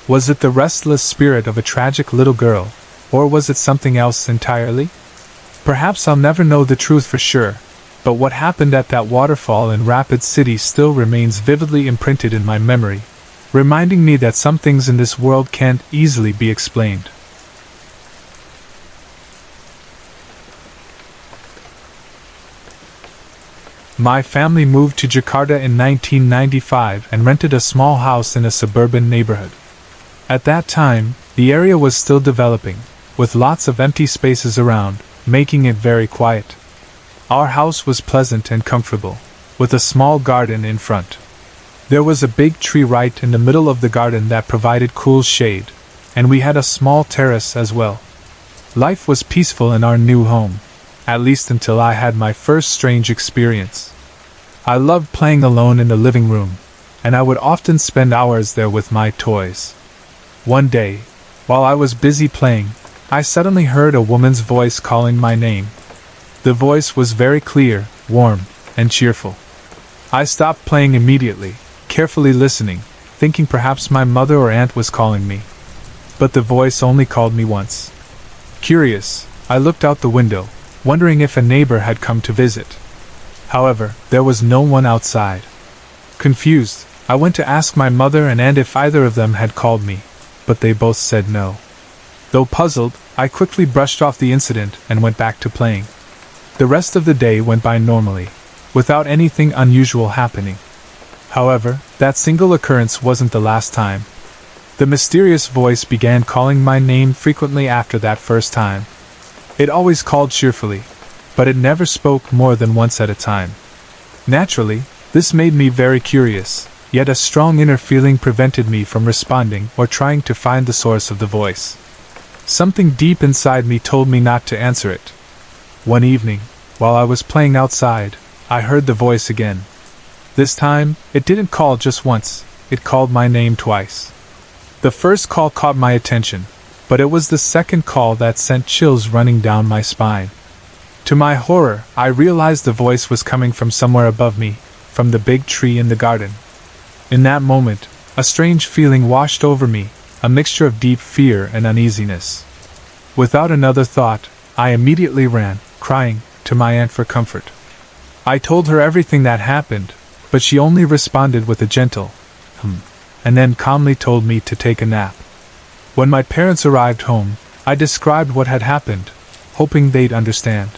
Was it the restless spirit of a tragic little girl, or was it something else entirely? Perhaps I'll never know the truth for sure, but what happened at that waterfall in Rapid City still remains vividly imprinted in my memory, reminding me that some things in this world can't easily be explained. My family moved to Jakarta in 1995 and rented a small house in a suburban neighborhood. At that time, the area was still developing, with lots of empty spaces around, making it very quiet. Our house was pleasant and comfortable, with a small garden in front. There was a big tree right in the middle of the garden that provided cool shade, and we had a small terrace as well. Life was peaceful in our new home, at least until I had my first strange experience. I loved playing alone in the living room, and I would often spend hours there with my toys. One day, while I was busy playing, I suddenly heard a woman's voice calling my name. The voice was very clear, warm, and cheerful. I stopped playing immediately, carefully listening, thinking perhaps my mother or aunt was calling me. But the voice only called me once. Curious, I looked out the window, wondering if a neighbor had come to visit. However, there was no one outside. Confused, I went to ask my mother and aunt if either of them had called me, but they both said no. Though puzzled, I quickly brushed off the incident and went back to playing. The rest of the day went by normally, without anything unusual happening. However, that single occurrence wasn't the last time. The mysterious voice began calling my name frequently after that first time. It always called cheerfully, but it never spoke more than once at a time. Naturally, this made me very curious, yet a strong inner feeling prevented me from responding or trying to find the source of the voice. Something deep inside me told me not to answer it. One evening, while I was playing outside, I heard the voice again. This time, it didn't call just once, it called my name twice. The first call caught my attention, but it was the second call that sent chills running down my spine. To my horror, I realized the voice was coming from somewhere above me, from the big tree in the garden. In that moment, a strange feeling washed over me, a mixture of deep fear and uneasiness. Without another thought, I immediately ran, crying, to my aunt for comfort. I told her everything that happened, but she only responded with a gentle, and then calmly told me to take a nap. When my parents arrived home, I described what had happened, hoping they'd understand.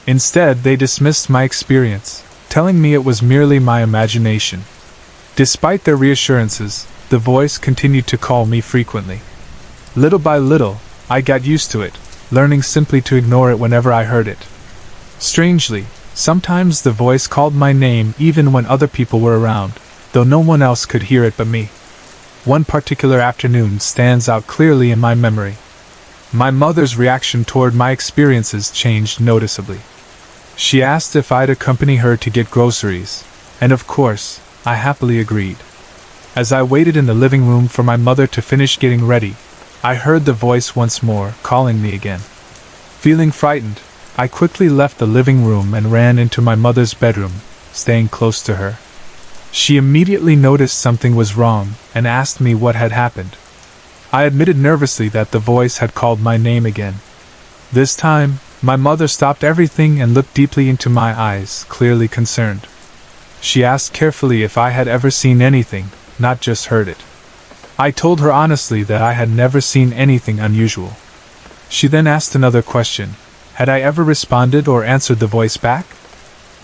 Instead, they dismissed my experience, telling me it was merely my imagination. Despite their reassurances, the voice continued to call me frequently. Little by little, I got used to it, learning simply to ignore it whenever I heard it. Strangely, sometimes the voice called my name even when other people were around, though no one else could hear it but me. One particular afternoon stands out clearly in my memory. My mother's reaction toward my experiences changed noticeably. She asked if I'd accompany her to get groceries, and of course, I happily agreed. As I waited in the living room for my mother to finish getting ready, I heard the voice once more, calling me again. Feeling frightened, I quickly left the living room and ran into my mother's bedroom, staying close to her. She immediately noticed something was wrong and asked me what had happened. I admitted nervously that the voice had called my name again. This time, my mother stopped everything and looked deeply into my eyes, clearly concerned. She asked carefully if I had ever seen anything, not just heard it. I told her honestly that I had never seen anything unusual. She then asked another question. Had I ever responded or answered the voice back?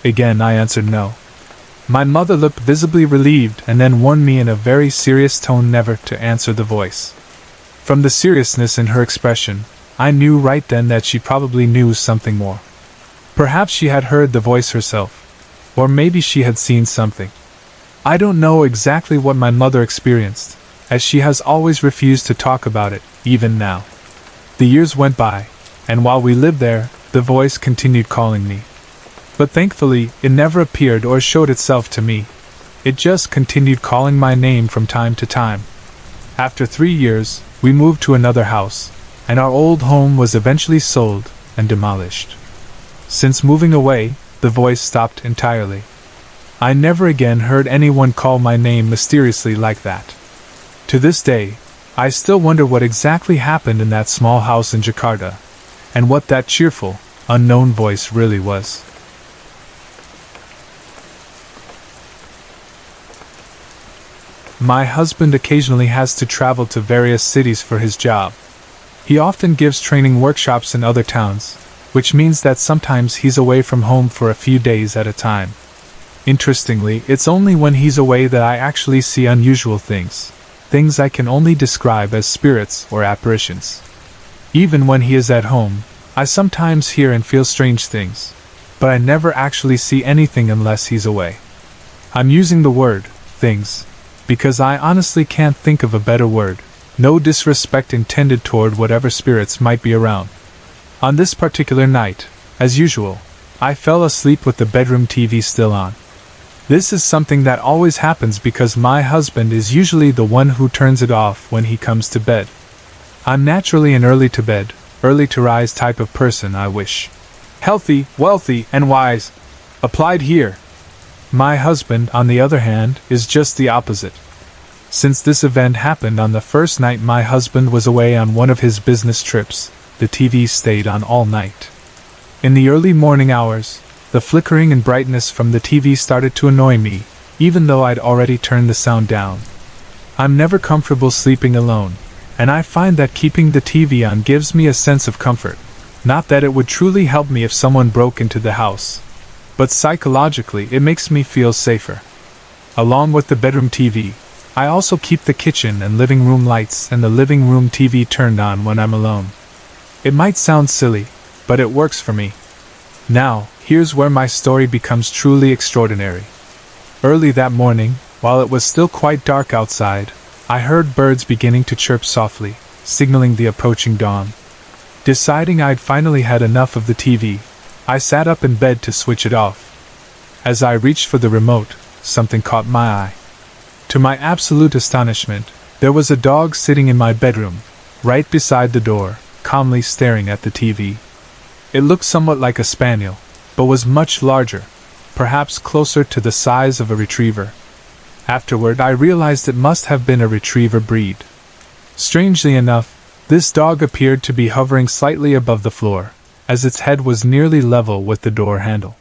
Again, I answered no. My mother looked visibly relieved and then warned me in a very serious tone never to answer the voice. From the seriousness in her expression, I knew right then that she probably knew something more. Perhaps she had heard the voice herself, or maybe she had seen something. I don't know exactly what my mother experienced, as she has always refused to talk about it, even now. The years went by, and while we lived there, the voice continued calling me. But thankfully, it never appeared or showed itself to me. It just continued calling my name from time to time. After 3 years, we moved to another house, and our old home was eventually sold and demolished. Since moving away, the voice stopped entirely. I never again heard anyone call my name mysteriously like that. To this day, I still wonder what exactly happened in that small house in Jakarta, and what that cheerful, unknown voice really was. My husband occasionally has to travel to various cities for his job. He often gives training workshops in other towns, which means that sometimes he's away from home for a few days at a time. Interestingly, it's only when he's away that I actually see unusual things I can only describe as spirits or apparitions. Even when he is at home, I sometimes hear and feel strange things, but I never actually see anything unless he's away. I'm using the word, things, because I honestly can't think of a better word. No disrespect intended toward whatever spirits might be around. On this particular night, as usual, I fell asleep with the bedroom TV still on. This is something that always happens because my husband is usually the one who turns it off when he comes to bed. I'm naturally an early to bed, early to rise type of person, I wish. Healthy, wealthy, and wise. Applied here. My husband, on the other hand, is just the opposite. Since this event happened on the first night my husband was away on one of his business trips, the TV stayed on all night. In the early morning hours, the flickering and brightness from the TV started to annoy me, even though I'd already turned the sound down. I'm never comfortable sleeping alone, and I find that keeping the TV on gives me a sense of comfort. Not that it would truly help me if someone broke into the house, but psychologically it makes me feel safer. Along with the bedroom TV, I also keep the kitchen and living room lights and the living room TV turned on when I'm alone. It might sound silly, but it works for me. Now, here's where my story becomes truly extraordinary. Early that morning, while it was still quite dark outside, I heard birds beginning to chirp softly, signaling the approaching dawn. Deciding I'd finally had enough of the TV, I sat up in bed to switch it off. As I reached for the remote, something caught my eye. To my absolute astonishment, there was a dog sitting in my bedroom, right beside the door, calmly staring at the TV. It looked somewhat like a spaniel, but was much larger, perhaps closer to the size of a retriever. Afterward, I realized it must have been a retriever breed. Strangely enough, this dog appeared to be hovering slightly above the floor, as its head was nearly level with the door handle.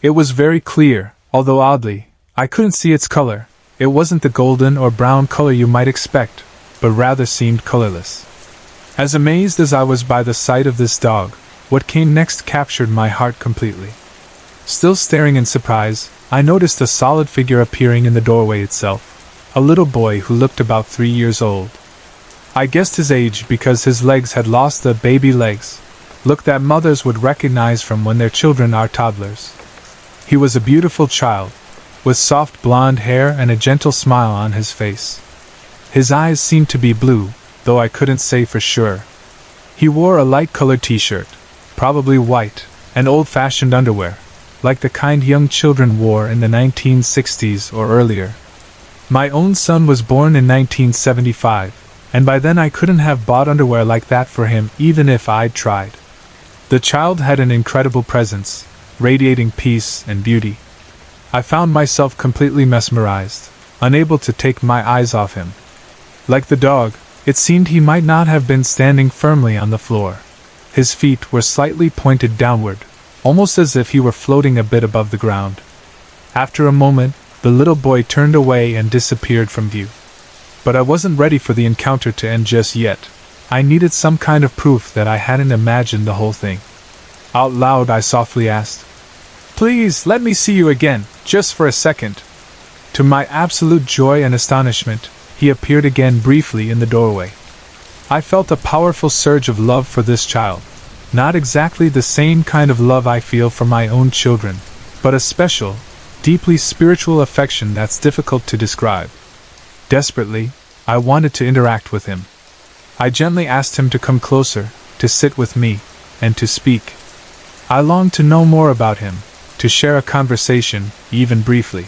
It was very clear, although oddly, I couldn't see its color. It wasn't the golden or brown color you might expect, but rather seemed colorless. As amazed as I was by the sight of this dog, what came next captured my heart completely. Still staring in surprise, I noticed a solid figure appearing in the doorway itself, a little boy who looked about 3 years old. I guessed his age because his legs had lost the baby legs, look that mothers would recognize from when their children are toddlers. He was a beautiful child, with soft blonde hair and a gentle smile on his face. His eyes seemed to be blue, though I couldn't say for sure. He wore a light-colored t-shirt, probably white, and old-fashioned underwear, like the kind young children wore in the 1960s or earlier. My own son was born in 1975, and by then I couldn't have bought underwear like that for him even if I'd tried. The child had an incredible presence, radiating peace and beauty. I found myself completely mesmerized, unable to take my eyes off him. Like the dog, it seemed he might not have been standing firmly on the floor. His feet were slightly pointed downward, almost as if he were floating a bit above the ground. After a moment, the little boy turned away and disappeared from view. But I wasn't ready for the encounter to end just yet. I needed some kind of proof that I hadn't imagined the whole thing. Out loud I softly asked, "Please let me see you again, just for a second." To my absolute joy and astonishment, he appeared again briefly in the doorway. I felt a powerful surge of love for this child. Not exactly the same kind of love I feel for my own children, but a special, deeply spiritual affection that's difficult to describe. Desperately, I wanted to interact with him. I gently asked him to come closer, to sit with me, and to speak. I longed to know more about him, to share a conversation, even briefly.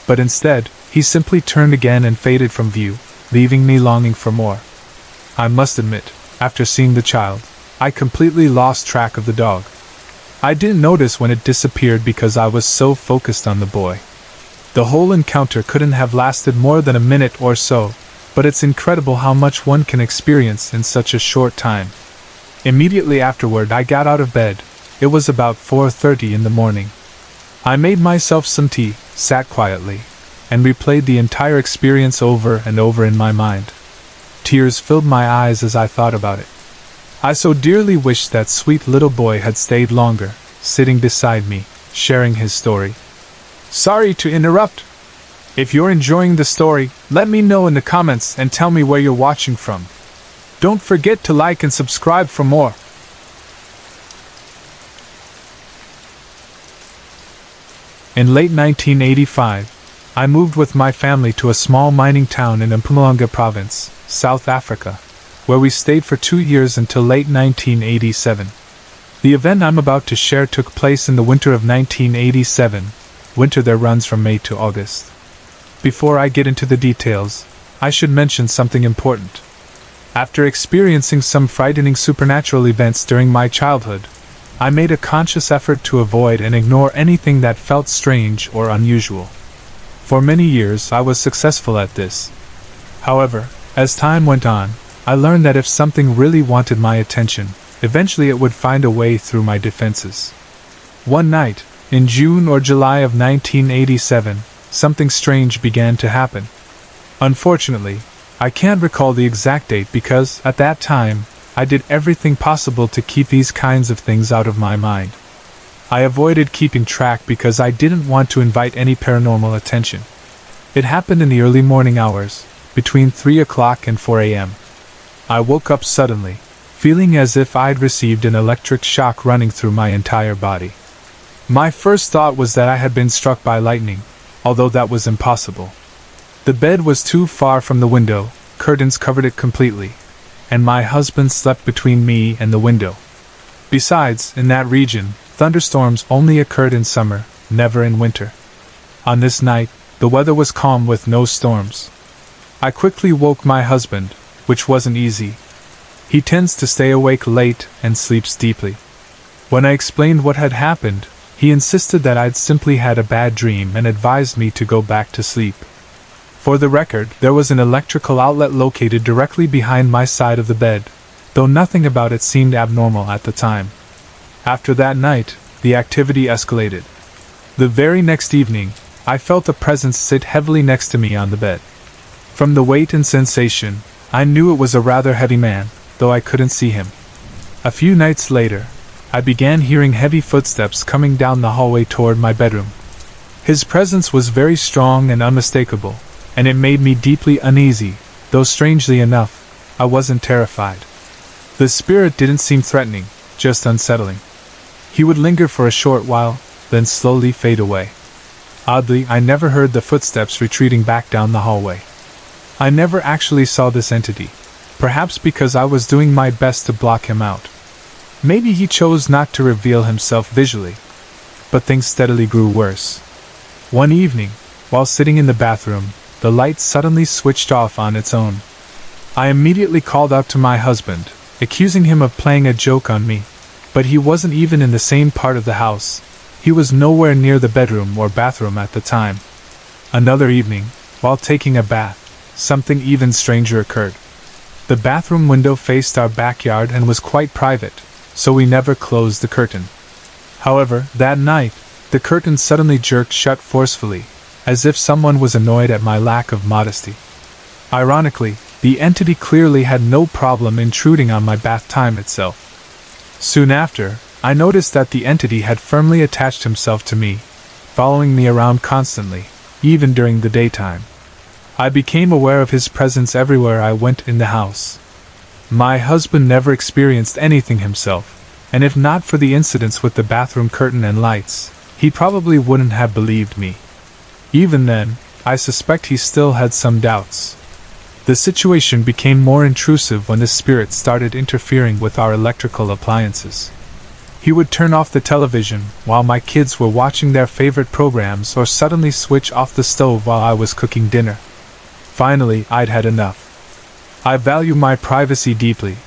But instead, he simply turned again and faded from view, leaving me longing for more. I must admit, after seeing the child, I completely lost track of the dog. I didn't notice when it disappeared because I was so focused on the boy. The whole encounter couldn't have lasted more than a minute or so, but it's incredible how much one can experience in such a short time. Immediately afterward I got out of bed. It was about 4:30 in the morning. I made myself some tea, sat quietly, and replayed the entire experience over and over in my mind. Tears filled my eyes as I thought about it. I so dearly wished that sweet little boy had stayed longer, sitting beside me, sharing his story. Sorry to interrupt. If you're enjoying the story, let me know in the comments and tell me where you're watching from. Don't forget to like and subscribe for more. In late 1985, I moved with my family to a small mining town in Mpumalanga province, South Africa, where we stayed for 2 years until late 1987. The event I'm about to share took place in the winter of 1987, winter that runs from May to August. Before I get into the details, I should mention something important. After experiencing some frightening supernatural events during my childhood, I made a conscious effort to avoid and ignore anything that felt strange or unusual. For many years I was successful at this. However, as time went on, I learned that if something really wanted my attention, eventually it would find a way through my defenses. One night, in June or July of 1987, something strange began to happen. Unfortunately, I can't recall the exact date because, at that time, I did everything possible to keep these kinds of things out of my mind. I avoided keeping track because I didn't want to invite any paranormal attention. It happened in the early morning hours, between 3 o'clock and 4 a.m. I woke up suddenly, feeling as if I'd received an electric shock running through my entire body. My first thought was that I had been struck by lightning, although that was impossible. The bed was too far from the window, curtains covered it completely, and my husband slept between me and the window. Besides, in that region, thunderstorms only occurred in summer, never in winter. On this night, the weather was calm with no storms. I quickly woke my husband, which wasn't easy. He tends to stay awake late and sleeps deeply. When I explained what had happened, he insisted that I'd simply had a bad dream and advised me to go back to sleep. For the record, there was an electrical outlet located directly behind my side of the bed, though nothing about it seemed abnormal at the time. After that night, the activity escalated. The very next evening, I felt a presence sit heavily next to me on the bed. From the weight and sensation, I knew it was a rather heavy man, though I couldn't see him. A few nights later, I began hearing heavy footsteps coming down the hallway toward my bedroom. His presence was very strong and unmistakable, and it made me deeply uneasy, though strangely enough, I wasn't terrified. The spirit didn't seem threatening, just unsettling. He would linger for a short while, then slowly fade away. Oddly, I never heard the footsteps retreating back down the hallway. I never actually saw this entity, perhaps because I was doing my best to block him out. Maybe he chose not to reveal himself visually. But things steadily grew worse. One evening, while sitting in the bathroom, the light suddenly switched off on its own. I immediately called out to my husband, accusing him of playing a joke on me, but he wasn't even in the same part of the house. He was nowhere near the bedroom or bathroom at the time. Another evening, while taking a bath, something even stranger occurred. The bathroom window faced our backyard and was quite private, so we never closed the curtain. However, that night, the curtain suddenly jerked shut forcefully, as if someone was annoyed at my lack of modesty. Ironically, the entity clearly had no problem intruding on my bath time itself. Soon after, I noticed that the entity had firmly attached himself to me, following me around constantly, even during the daytime. I became aware of his presence everywhere I went in the house. My husband never experienced anything himself, and if not for the incidents with the bathroom curtain and lights, he probably wouldn't have believed me. Even then, I suspect he still had some doubts. The situation became more intrusive when the spirit started interfering with our electrical appliances. He would turn off the television while my kids were watching their favorite programs or suddenly switch off the stove while I was cooking dinner. Finally, I'd had enough. I value my privacy deeply,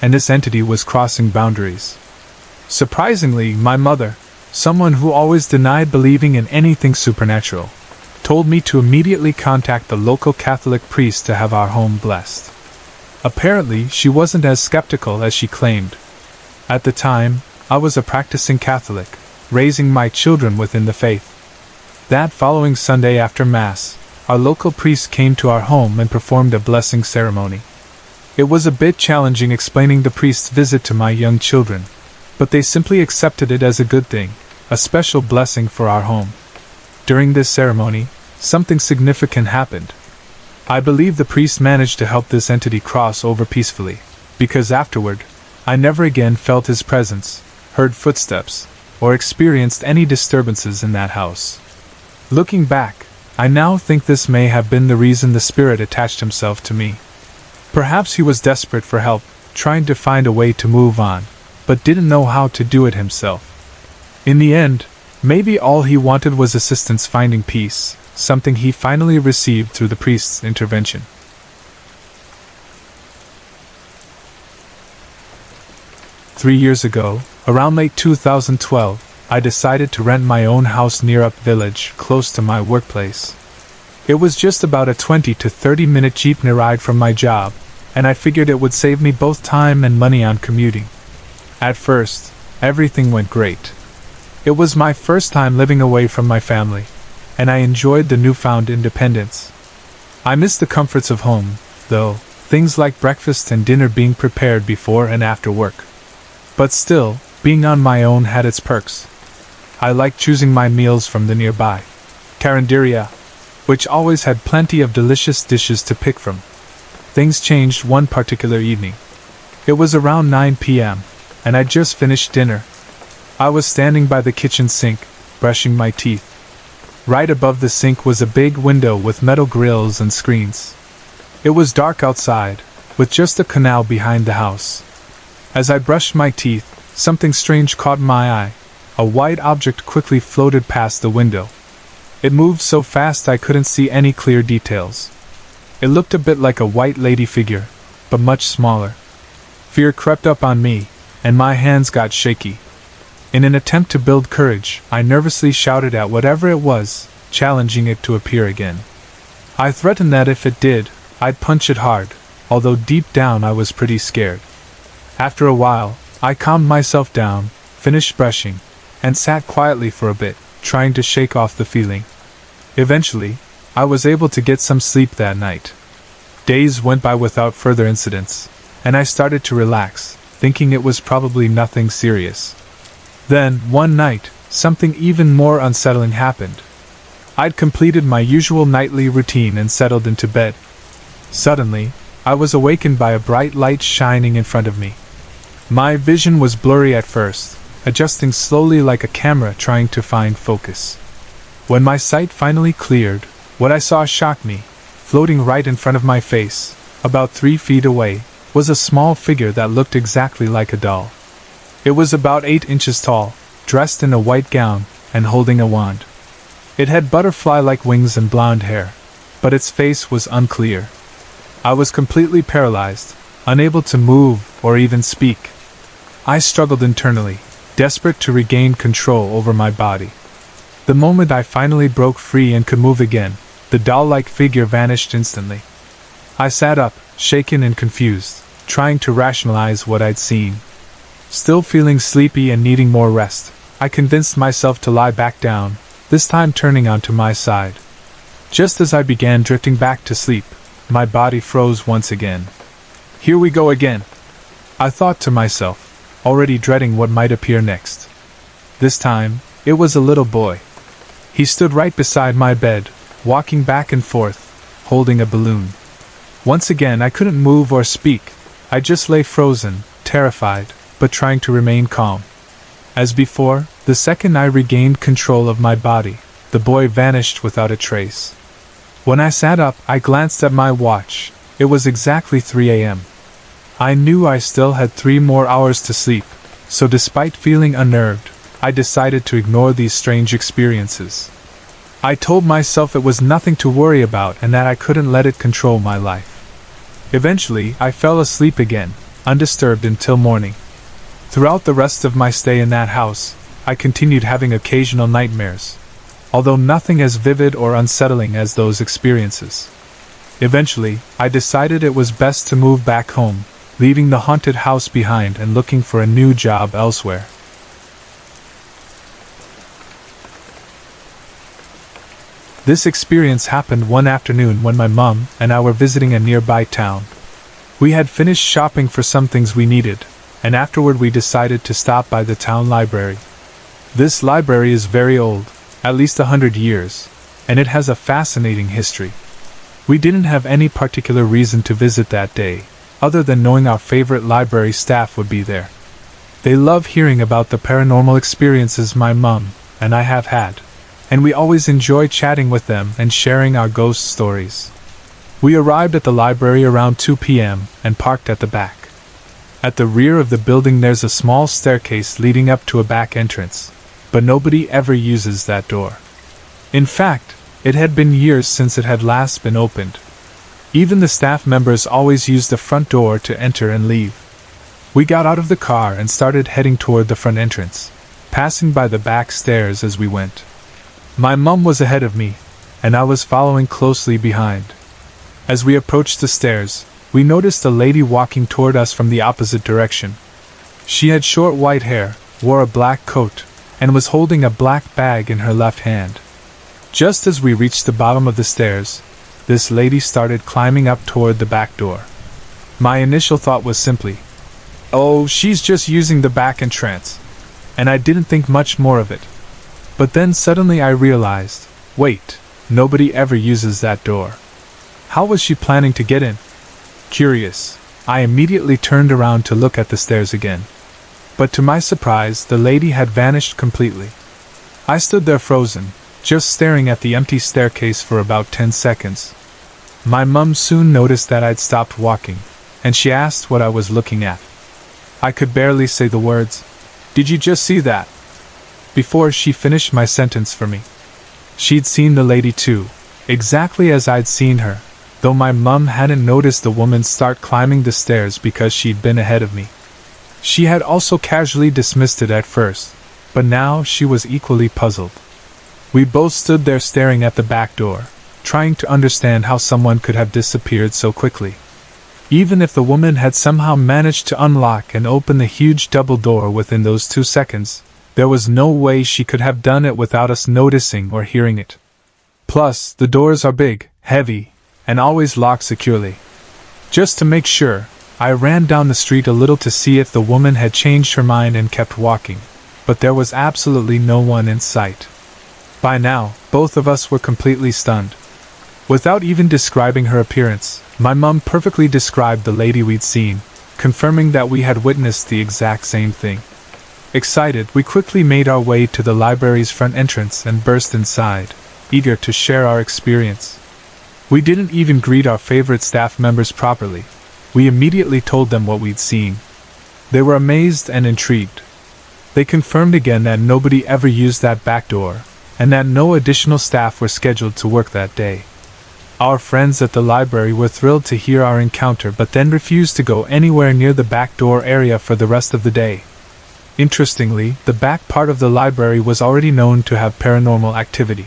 and this entity was crossing boundaries. Surprisingly, my mother, someone who always denied believing in anything supernatural, told me to immediately contact the local Catholic priest to have our home blessed. Apparently, she wasn't as skeptical as she claimed. At the time, I was a practicing Catholic, raising my children within the faith. That following Sunday after Mass, our local priest came to our home and performed a blessing ceremony. It was a bit challenging explaining the priest's visit to my young children, but they simply accepted it as a good thing, a special blessing for our home. During this ceremony, something significant happened. I believe the priest managed to help this entity cross over peacefully, because afterward, I never again felt his presence, heard footsteps, or experienced any disturbances in that house. Looking back, I now think this may have been the reason the spirit attached himself to me. Perhaps he was desperate for help, trying to find a way to move on, but didn't know how to do it himself. In the end, maybe all he wanted was assistance finding peace, something he finally received through the priest's intervention. Three years ago, around late 2012, I decided to rent my own house near Up Village, close to my workplace. It was just about a 20 to 30 minute jeepney ride from my job, and I figured it would save me both time and money on commuting. At first, everything went great. It was my first time living away from my family, and I enjoyed the newfound independence. I missed the comforts of home, though, things like breakfast and dinner being prepared before and after work. But still, being on my own had its perks. I liked choosing my meals from the nearby carinderia, which always had plenty of delicious dishes to pick from. Things changed one particular evening. It was around 9 p.m., and I'd just finished dinner. I was standing by the kitchen sink, brushing my teeth. Right above the sink was a big window with metal grills and screens. It was dark outside, with just a canal behind the house. As I brushed my teeth, something strange caught my eye. A white object quickly floated past the window. It moved so fast I couldn't see any clear details. It looked a bit like a white lady figure, but much smaller. Fear crept up on me, and my hands got shaky. In an attempt to build courage, I nervously shouted at whatever it was, challenging it to appear again. I threatened that if it did, I'd punch it hard, although deep down I was pretty scared. After a while, I calmed myself down, finished brushing, and sat quietly for a bit, trying to shake off the feeling. Eventually, I was able to get some sleep that night. Days went by without further incidents, and I started to relax, thinking it was probably nothing serious. Then, one night, something even more unsettling happened. I'd completed my usual nightly routine and settled into bed. Suddenly, I was awakened by a bright light shining in front of me. My vision was blurry at first, adjusting slowly like a camera trying to find focus. When my sight finally cleared, what I saw shocked me. Floating right in front of my face, about 3 feet away, was a small figure that looked exactly like a doll. It was about 8 inches tall, dressed in a white gown, and holding a wand. It had butterfly-like wings and blonde hair, but its face was unclear. I was completely paralyzed, unable to move or even speak. I struggled internally, desperate to regain control over my body. The moment I finally broke free and could move again, the doll-like figure vanished instantly. I sat up, shaken and confused, trying to rationalize what I'd seen. Still feeling sleepy and needing more rest, I convinced myself to lie back down, this time turning onto my side. Just as I began drifting back to sleep, my body froze once again. Here we go again, I thought to myself, already dreading what might appear next. This time, it was a little boy. He stood right beside my bed, walking back and forth, holding a balloon. Once again I couldn't move or speak, I just lay frozen, terrified, but trying to remain calm. As before, the second I regained control of my body, the boy vanished without a trace. When I sat up, I glanced at my watch. It was exactly 3 a.m. I knew I still had 3 more hours to sleep, so despite feeling unnerved, I decided to ignore these strange experiences. I told myself it was nothing to worry about and that I couldn't let it control my life. Eventually, I fell asleep again, undisturbed until morning. Throughout the rest of my stay in that house, I continued having occasional nightmares, although nothing as vivid or unsettling as those experiences. Eventually, I decided it was best to move back home, leaving the haunted house behind and looking for a new job elsewhere. This experience happened one afternoon when my mom and I were visiting a nearby town. We had finished shopping for some things we needed, and afterward we decided to stop by the town library. This library is very old, at least 100 years, and it has a fascinating history. We didn't have any particular reason to visit that day, other than knowing our favorite library staff would be there. They love hearing about the paranormal experiences my mom and I have had, and we always enjoy chatting with them and sharing our ghost stories. We arrived at the library around 2 p.m. and parked at the back. At the rear of the building there's a small staircase leading up to a back entrance, but nobody ever uses that door. In fact, it had been years since it had last been opened. Even the staff members always used the front door to enter and leave. We got out of the car and started heading toward the front entrance, passing by the back stairs as we went. My mom was ahead of me, and I was following closely behind. As we approached the stairs, we noticed a lady walking toward us from the opposite direction. She had short white hair, wore a black coat, and was holding a black bag in her left hand. Just as we reached the bottom of the stairs, this lady started climbing up toward the back door. My initial thought was simply, "Oh, she's just using the back entrance," and I didn't think much more of it. But then suddenly I realized, wait, nobody ever uses that door. How was she planning to get in? Curious, I immediately turned around to look at the stairs again. But to my surprise, the lady had vanished completely. I stood there frozen, just staring at the empty staircase for about 10 seconds. My mum soon noticed that I'd stopped walking, and she asked what I was looking at. I could barely say the words, "Did you just see that?" before she finished my sentence for me. She'd seen the lady too, exactly as I'd seen her, though my mum hadn't noticed the woman start climbing the stairs because she'd been ahead of me. She had also casually dismissed it at first, but now she was equally puzzled. We both stood there staring at the back door, trying to understand how someone could have disappeared so quickly. Even if the woman had somehow managed to unlock and open the huge double door within those 2 seconds, there was no way she could have done it without us noticing or hearing it. Plus, the doors are big, heavy, and always locked securely. Just to make sure, I ran down the street a little to see if the woman had changed her mind and kept walking, but there was absolutely no one in sight. By now, both of us were completely stunned. Without even describing her appearance, my mum perfectly described the lady we'd seen, confirming that we had witnessed the exact same thing. Excited, we quickly made our way to the library's front entrance and burst inside, eager to share our experience. We didn't even greet our favorite staff members properly. We immediately told them what we'd seen. They were amazed and intrigued. They confirmed again that nobody ever used that back door, and that no additional staff were scheduled to work that day. Our friends at the library were thrilled to hear our encounter, but then refused to go anywhere near the back door area for the rest of the day. Interestingly, the back part of the library was already known to have paranormal activity.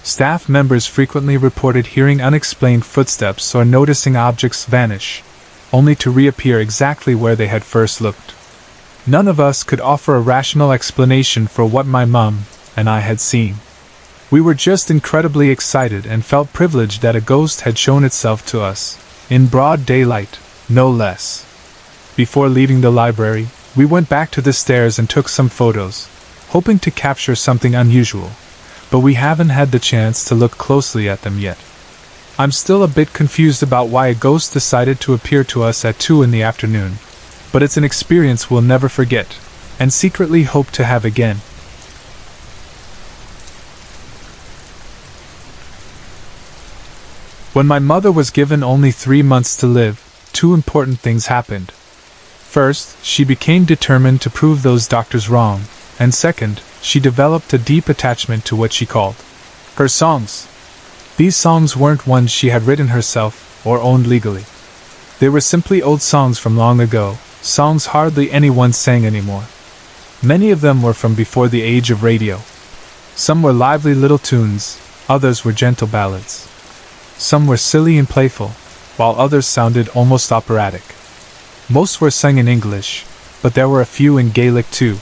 Staff members frequently reported hearing unexplained footsteps or noticing objects vanish, only to reappear exactly where they had first looked. None of us could offer a rational explanation for what my mum and I had seen. We were just incredibly excited and felt privileged that a ghost had shown itself to us, in broad daylight, no less. Before leaving the library, we went back to the stairs and took some photos, hoping to capture something unusual, but we haven't had the chance to look closely at them yet. I'm still a bit confused about why a ghost decided to appear to us at 2 in the afternoon, but it's an experience we'll never forget, and secretly hope to have again. When my mother was given only 3 months to live, 2 important things happened. First, she became determined to prove those doctors wrong, and second, she developed a deep attachment to what she called her songs. These songs weren't ones she had written herself or owned legally. They were simply old songs from long ago, songs hardly anyone sang anymore. Many of them were from before the age of radio. Some were lively little tunes, others were gentle ballads. Some were silly and playful, while others sounded almost operatic. Most were sung in English, but there were a few in Gaelic too.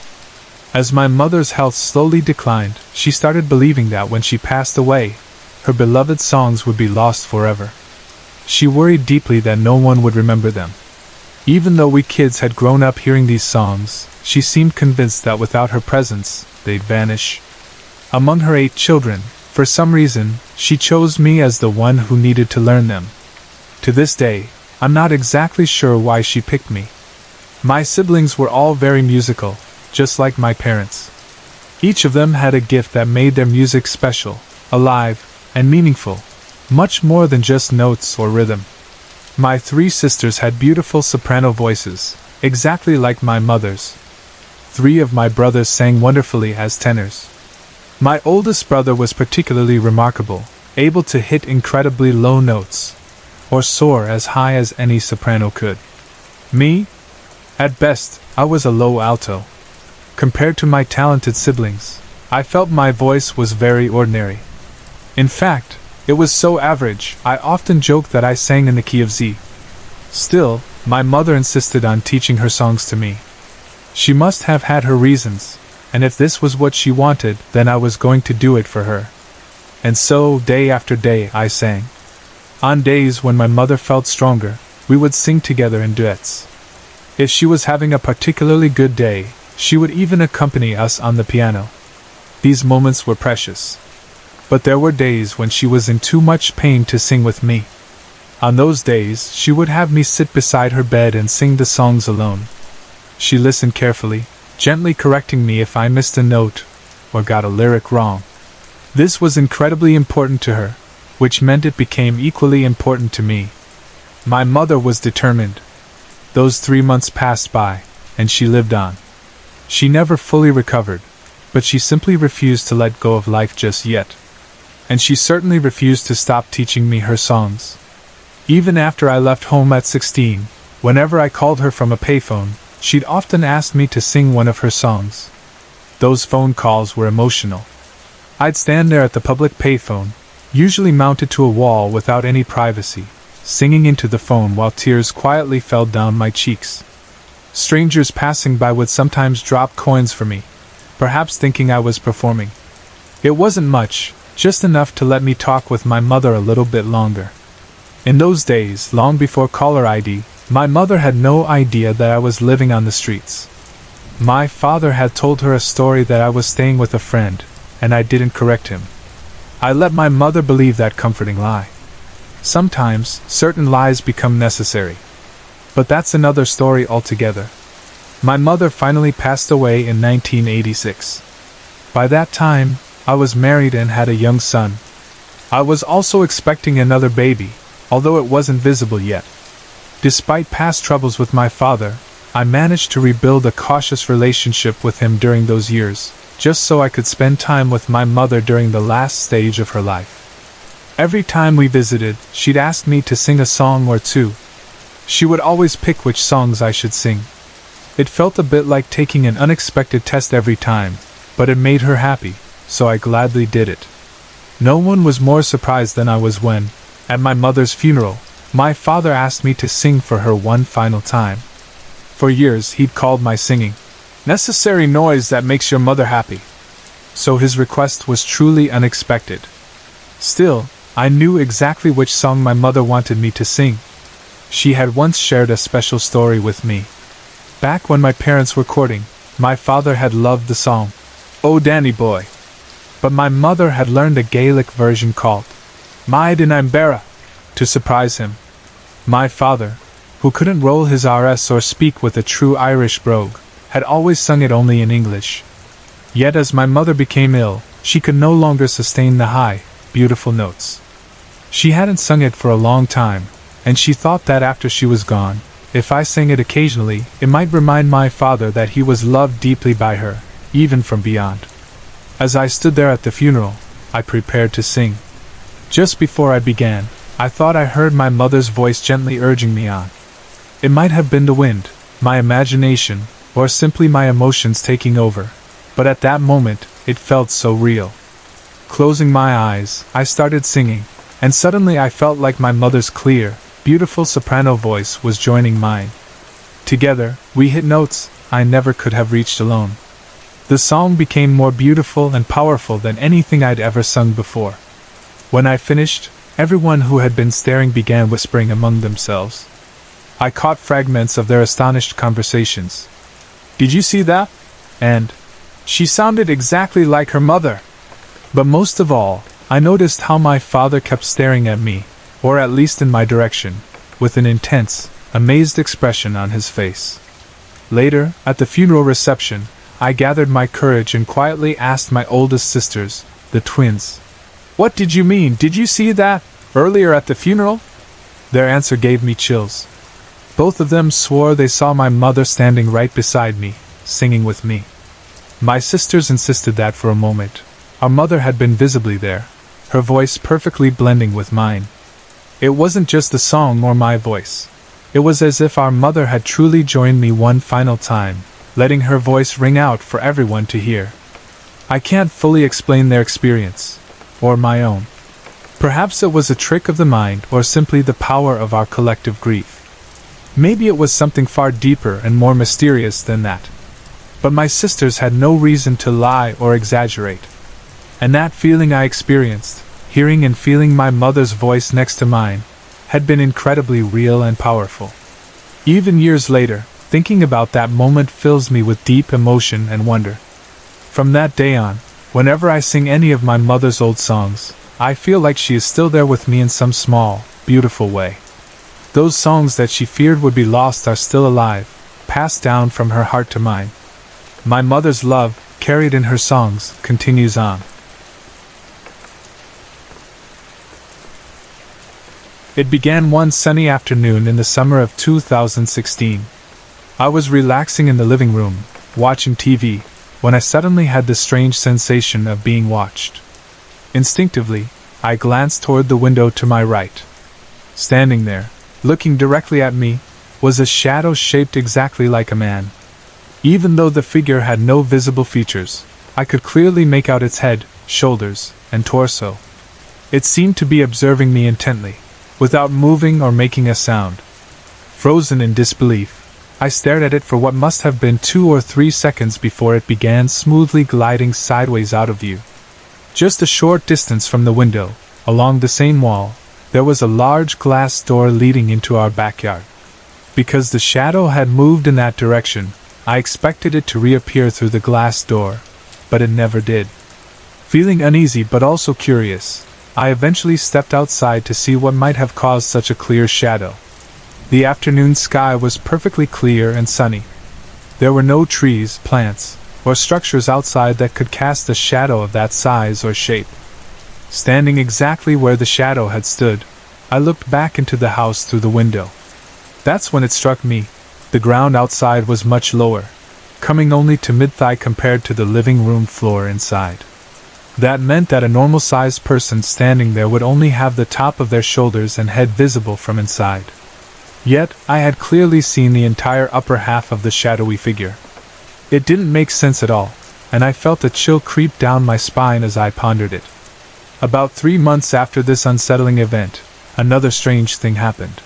As my mother's health slowly declined, she started believing that when she passed away, her beloved songs would be lost forever. She worried deeply that no one would remember them. Even though we kids had grown up hearing these songs, she seemed convinced that without her presence, they'd vanish. Among her 8 children, for some reason, she chose me as the one who needed to learn them. To this day, I'm not exactly sure why she picked me. My siblings were all very musical, just like my parents. Each of them had a gift that made their music special, alive, and meaningful, much more than just notes or rhythm. My 3 sisters had beautiful soprano voices, exactly like my mother's. 3 of my brothers sang wonderfully as tenors. My oldest brother was particularly remarkable, able to hit incredibly low notes, or soar as high as any soprano could. Me? At best, I was a low alto. Compared to my talented siblings, I felt my voice was very ordinary. In fact, it was so average, I often joked that I sang in the key of Z. Still, my mother insisted on teaching her songs to me. She must have had her reasons, and if this was what she wanted, then I was going to do it for her. And so, day after day, I sang. On days when my mother felt stronger, we would sing together in duets. If she was having a particularly good day, she would even accompany us on the piano. These moments were precious. But there were days when she was in too much pain to sing with me. On those days, she would have me sit beside her bed and sing the songs alone. She listened carefully, gently correcting me if I missed a note or got a lyric wrong. This was incredibly important to her, which meant it became equally important to me. My mother was determined. Those 3 months passed by, and she lived on. She never fully recovered, but she simply refused to let go of life just yet. And she certainly refused to stop teaching me her songs. Even after I left home at 16, whenever I called her from a payphone, she'd often ask me to sing one of her songs. Those phone calls were emotional. I'd stand there at the public payphone, usually mounted to a wall without any privacy, singing into the phone while tears quietly fell down my cheeks. Strangers passing by would sometimes drop coins for me, perhaps thinking I was performing. It wasn't much, just enough to let me talk with my mother a little bit longer. In those days, long before caller ID, my mother had no idea that I was living on the streets. My father had told her a story that I was staying with a friend, and I didn't correct him. I let my mother believe that comforting lie. Sometimes, certain lies become necessary. But that's another story altogether. My mother finally passed away in 1986. By that time, I was married and had a young son. I was also expecting another baby, although it wasn't visible yet. Despite past troubles with my father, I managed to rebuild a cautious relationship with him during those years, just so I could spend time with my mother during the last stage of her life. Every time we visited, she'd ask me to sing a song or two. She would always pick which songs I should sing. It felt a bit like taking an unexpected test every time, but it made her happy, so I gladly did it. No one was more surprised than I was when, at my mother's funeral, my father asked me to sing for her one final time. For years he'd called my singing necessary noise that makes your mother happy. So his request was truly unexpected. Still, I knew exactly which song my mother wanted me to sing. She had once shared a special story with me. Back when my parents were courting, my father had loved the song, "Oh Danny Boy." But my mother had learned a Gaelic version called Maid in Imbera to surprise him. My father, who couldn't roll his Rs or speak with a true Irish brogue, had always sung it only in English. Yet as my mother became ill, she could no longer sustain the high, beautiful notes. She hadn't sung it for a long time, and she thought that after she was gone, if I sang it occasionally, it might remind my father that he was loved deeply by her, even from beyond. As I stood there at the funeral, I prepared to sing. Just before I began, I thought I heard my mother's voice gently urging me on. It might have been the wind, my imagination, or simply my emotions taking over, but at that moment, it felt so real. Closing my eyes, I started singing, and suddenly I felt like my mother's clear, beautiful soprano voice was joining mine. Together, we hit notes I never could have reached alone. The song became more beautiful and powerful than anything I'd ever sung before. When I finished, everyone who had been staring began whispering among themselves. I caught fragments of their astonished conversations. "Did you see that?" And, "She sounded exactly like her mother." But most of all, I noticed how my father kept staring at me, or at least in my direction, with an intense, amazed expression on his face. Later, at the funeral reception, I gathered my courage and quietly asked my oldest sisters, the twins, "What did you mean? Did you see that earlier at the funeral?" Their answer gave me chills. Both of them swore they saw my mother standing right beside me, singing with me. My sisters insisted that for a moment, our mother had been visibly there, her voice perfectly blending with mine. It wasn't just the song or my voice. It was as if our mother had truly joined me one final time, letting her voice ring out for everyone to hear. I can't fully explain their experience, or my own. Perhaps it was a trick of the mind or simply the power of our collective grief. Maybe it was something far deeper and more mysterious than that. But my sisters had no reason to lie or exaggerate. And that feeling I experienced, hearing and feeling my mother's voice next to mine, had been incredibly real and powerful. Even years later, thinking about that moment fills me with deep emotion and wonder. From that day on, whenever I sing any of my mother's old songs, I feel like she is still there with me in some small, beautiful way. Those songs that she feared would be lost are still alive, passed down from her heart to mine. My mother's love, carried in her songs, continues on. It began one sunny afternoon in the summer of 2016. I was relaxing in the living room, watching TV, when I suddenly had the strange sensation of being watched. Instinctively, I glanced toward the window to my right. Standing there, looking directly at me, was a shadow shaped exactly like a man. Even though the figure had no visible features, I could clearly make out its head, shoulders, and torso. It seemed to be observing me intently, without moving or making a sound. Frozen in disbelief, I stared at it for what must have been 2 or 3 seconds before it began smoothly gliding sideways out of view. Just a short distance from the window, along the same wall, there was a large glass door leading into our backyard. Because the shadow had moved in that direction, I expected it to reappear through the glass door, but it never did. Feeling uneasy but also curious, I eventually stepped outside to see what might have caused such a clear shadow. The afternoon sky was perfectly clear and sunny. There were no trees, plants, or structures outside that could cast a shadow of that size or shape. Standing exactly where the shadow had stood, I looked back into the house through the window. That's when it struck me. The ground outside was much lower, coming only to mid-thigh compared to the living room floor inside. That meant that a normal-sized person standing there would only have the top of their shoulders and head visible from inside. Yet, I had clearly seen the entire upper half of the shadowy figure. It didn't make sense at all, and I felt a chill creep down my spine as I pondered it. About 3 months after this unsettling event, another strange thing happened.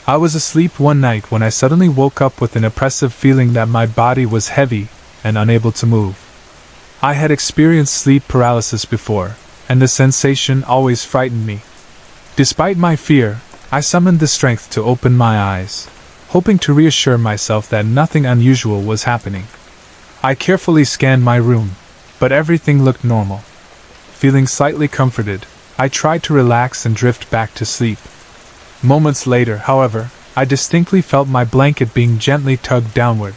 I was asleep one night when I suddenly woke up with an oppressive feeling that my body was heavy and unable to move. I had experienced sleep paralysis before, and the sensation always frightened me. Despite my fear, I summoned the strength to open my eyes, hoping to reassure myself that nothing unusual was happening. I carefully scanned my room, but everything looked normal. Feeling slightly comforted, I tried to relax and drift back to sleep. Moments later, however, I distinctly felt my blanket being gently tugged downward.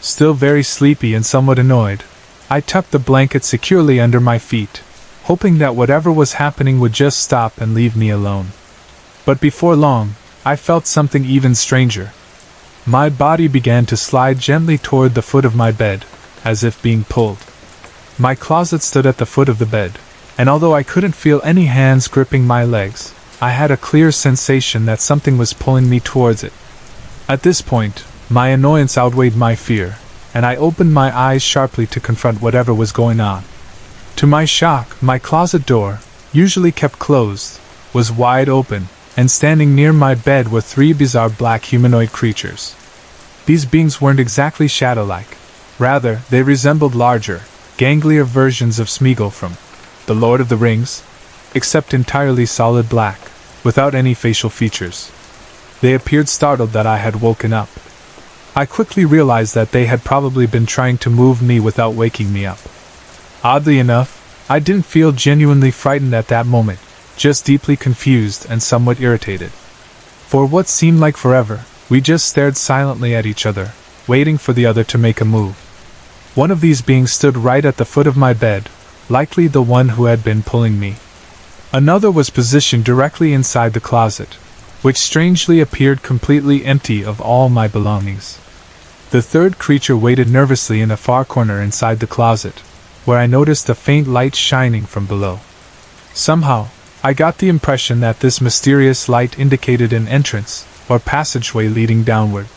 Still very sleepy and somewhat annoyed, I tucked the blanket securely under my feet, hoping that whatever was happening would just stop and leave me alone. But before long, I felt something even stranger. My body began to slide gently toward the foot of my bed, as if being pulled. My closet stood at the foot of the bed, and although I couldn't feel any hands gripping my legs, I had a clear sensation that something was pulling me towards it. At this point, my annoyance outweighed my fear, and I opened my eyes sharply to confront whatever was going on. To my shock, my closet door, usually kept closed, was wide open, and standing near my bed were 3 bizarre black humanoid creatures. These beings weren't exactly shadow-like. Rather, they resembled larger, ganglier versions of Smeagol from The Lord of the Rings, except entirely solid black, without any facial features. They appeared startled that I had woken up. I quickly realized that they had probably been trying to move me without waking me up. Oddly enough, I didn't feel genuinely frightened at that moment, just deeply confused and somewhat irritated. For what seemed like forever, we just stared silently at each other, waiting for the other to make a move. One of these beings stood right at the foot of my bed, likely the one who had been pulling me. Another was positioned directly inside the closet, which strangely appeared completely empty of all my belongings. The third creature waited nervously in a far corner inside the closet, where I noticed a faint light shining from below. Somehow, I got the impression that this mysterious light indicated an entrance, or passageway leading downward.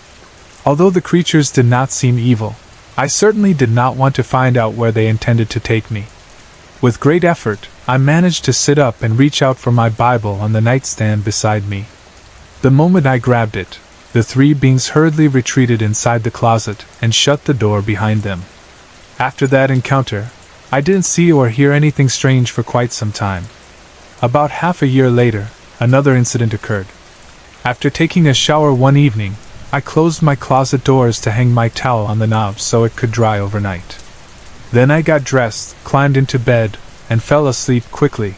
Although the creatures did not seem evil, I certainly did not want to find out where they intended to take me. With great effort, I managed to sit up and reach out for my Bible on the nightstand beside me. The moment I grabbed it, the 3 beings hurriedly retreated inside the closet and shut the door behind them. After that encounter, I didn't see or hear anything strange for quite some time. About half a year later, another incident occurred. After taking a shower one evening, I closed my closet doors to hang my towel on the knob so it could dry overnight. Then I got dressed, climbed into bed, and fell asleep quickly.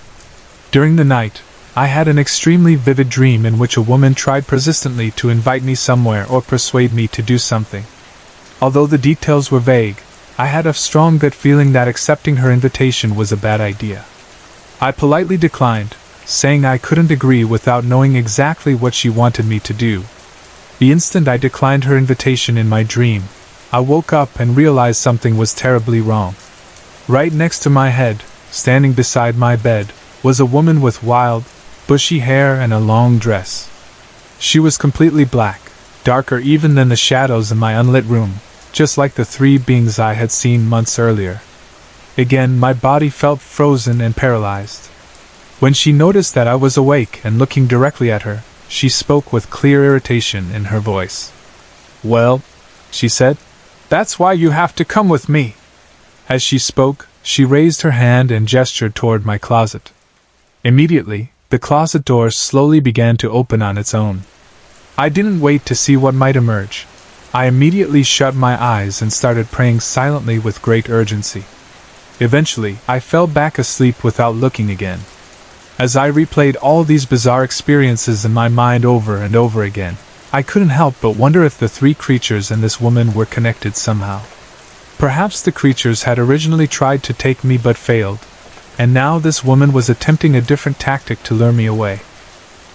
During the night, I had an extremely vivid dream in which a woman tried persistently to invite me somewhere or persuade me to do something. Although the details were vague, I had a strong gut feeling that accepting her invitation was a bad idea. I politely declined, saying I couldn't agree without knowing exactly what she wanted me to do. The instant I declined her invitation in my dream, I woke up and realized something was terribly wrong. Right next to my head, standing beside my bed, was a woman with wild, bushy hair and a long dress. She was completely black, darker even than the shadows in my unlit room, just like the three beings I had seen months earlier. Again, my body felt frozen and paralyzed. When she noticed that I was awake and looking directly at her, she spoke with clear irritation in her voice. "Well," she said, "that's why you have to come with me." As she spoke, she raised her hand and gestured toward my closet. Immediately, the closet door slowly began to open on its own. I didn't wait to see what might emerge. I immediately shut my eyes and started praying silently with great urgency. Eventually, I fell back asleep without looking again. As I replayed all these bizarre experiences in my mind over and over again, I couldn't help but wonder if the three creatures and this woman were connected somehow. Perhaps the creatures had originally tried to take me but failed, and now this woman was attempting a different tactic to lure me away.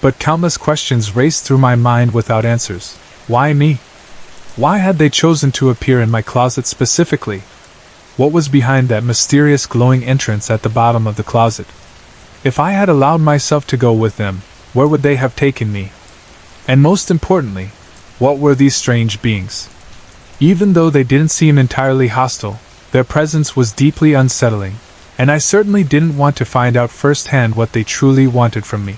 But countless questions raced through my mind without answers. Why me? Why had they chosen to appear in my closet specifically? What was behind that mysterious glowing entrance at the bottom of the closet? If I had allowed myself to go with them, where would they have taken me? And most importantly, what were these strange beings? Even though they didn't seem entirely hostile, their presence was deeply unsettling, and I certainly didn't want to find out firsthand what they truly wanted from me.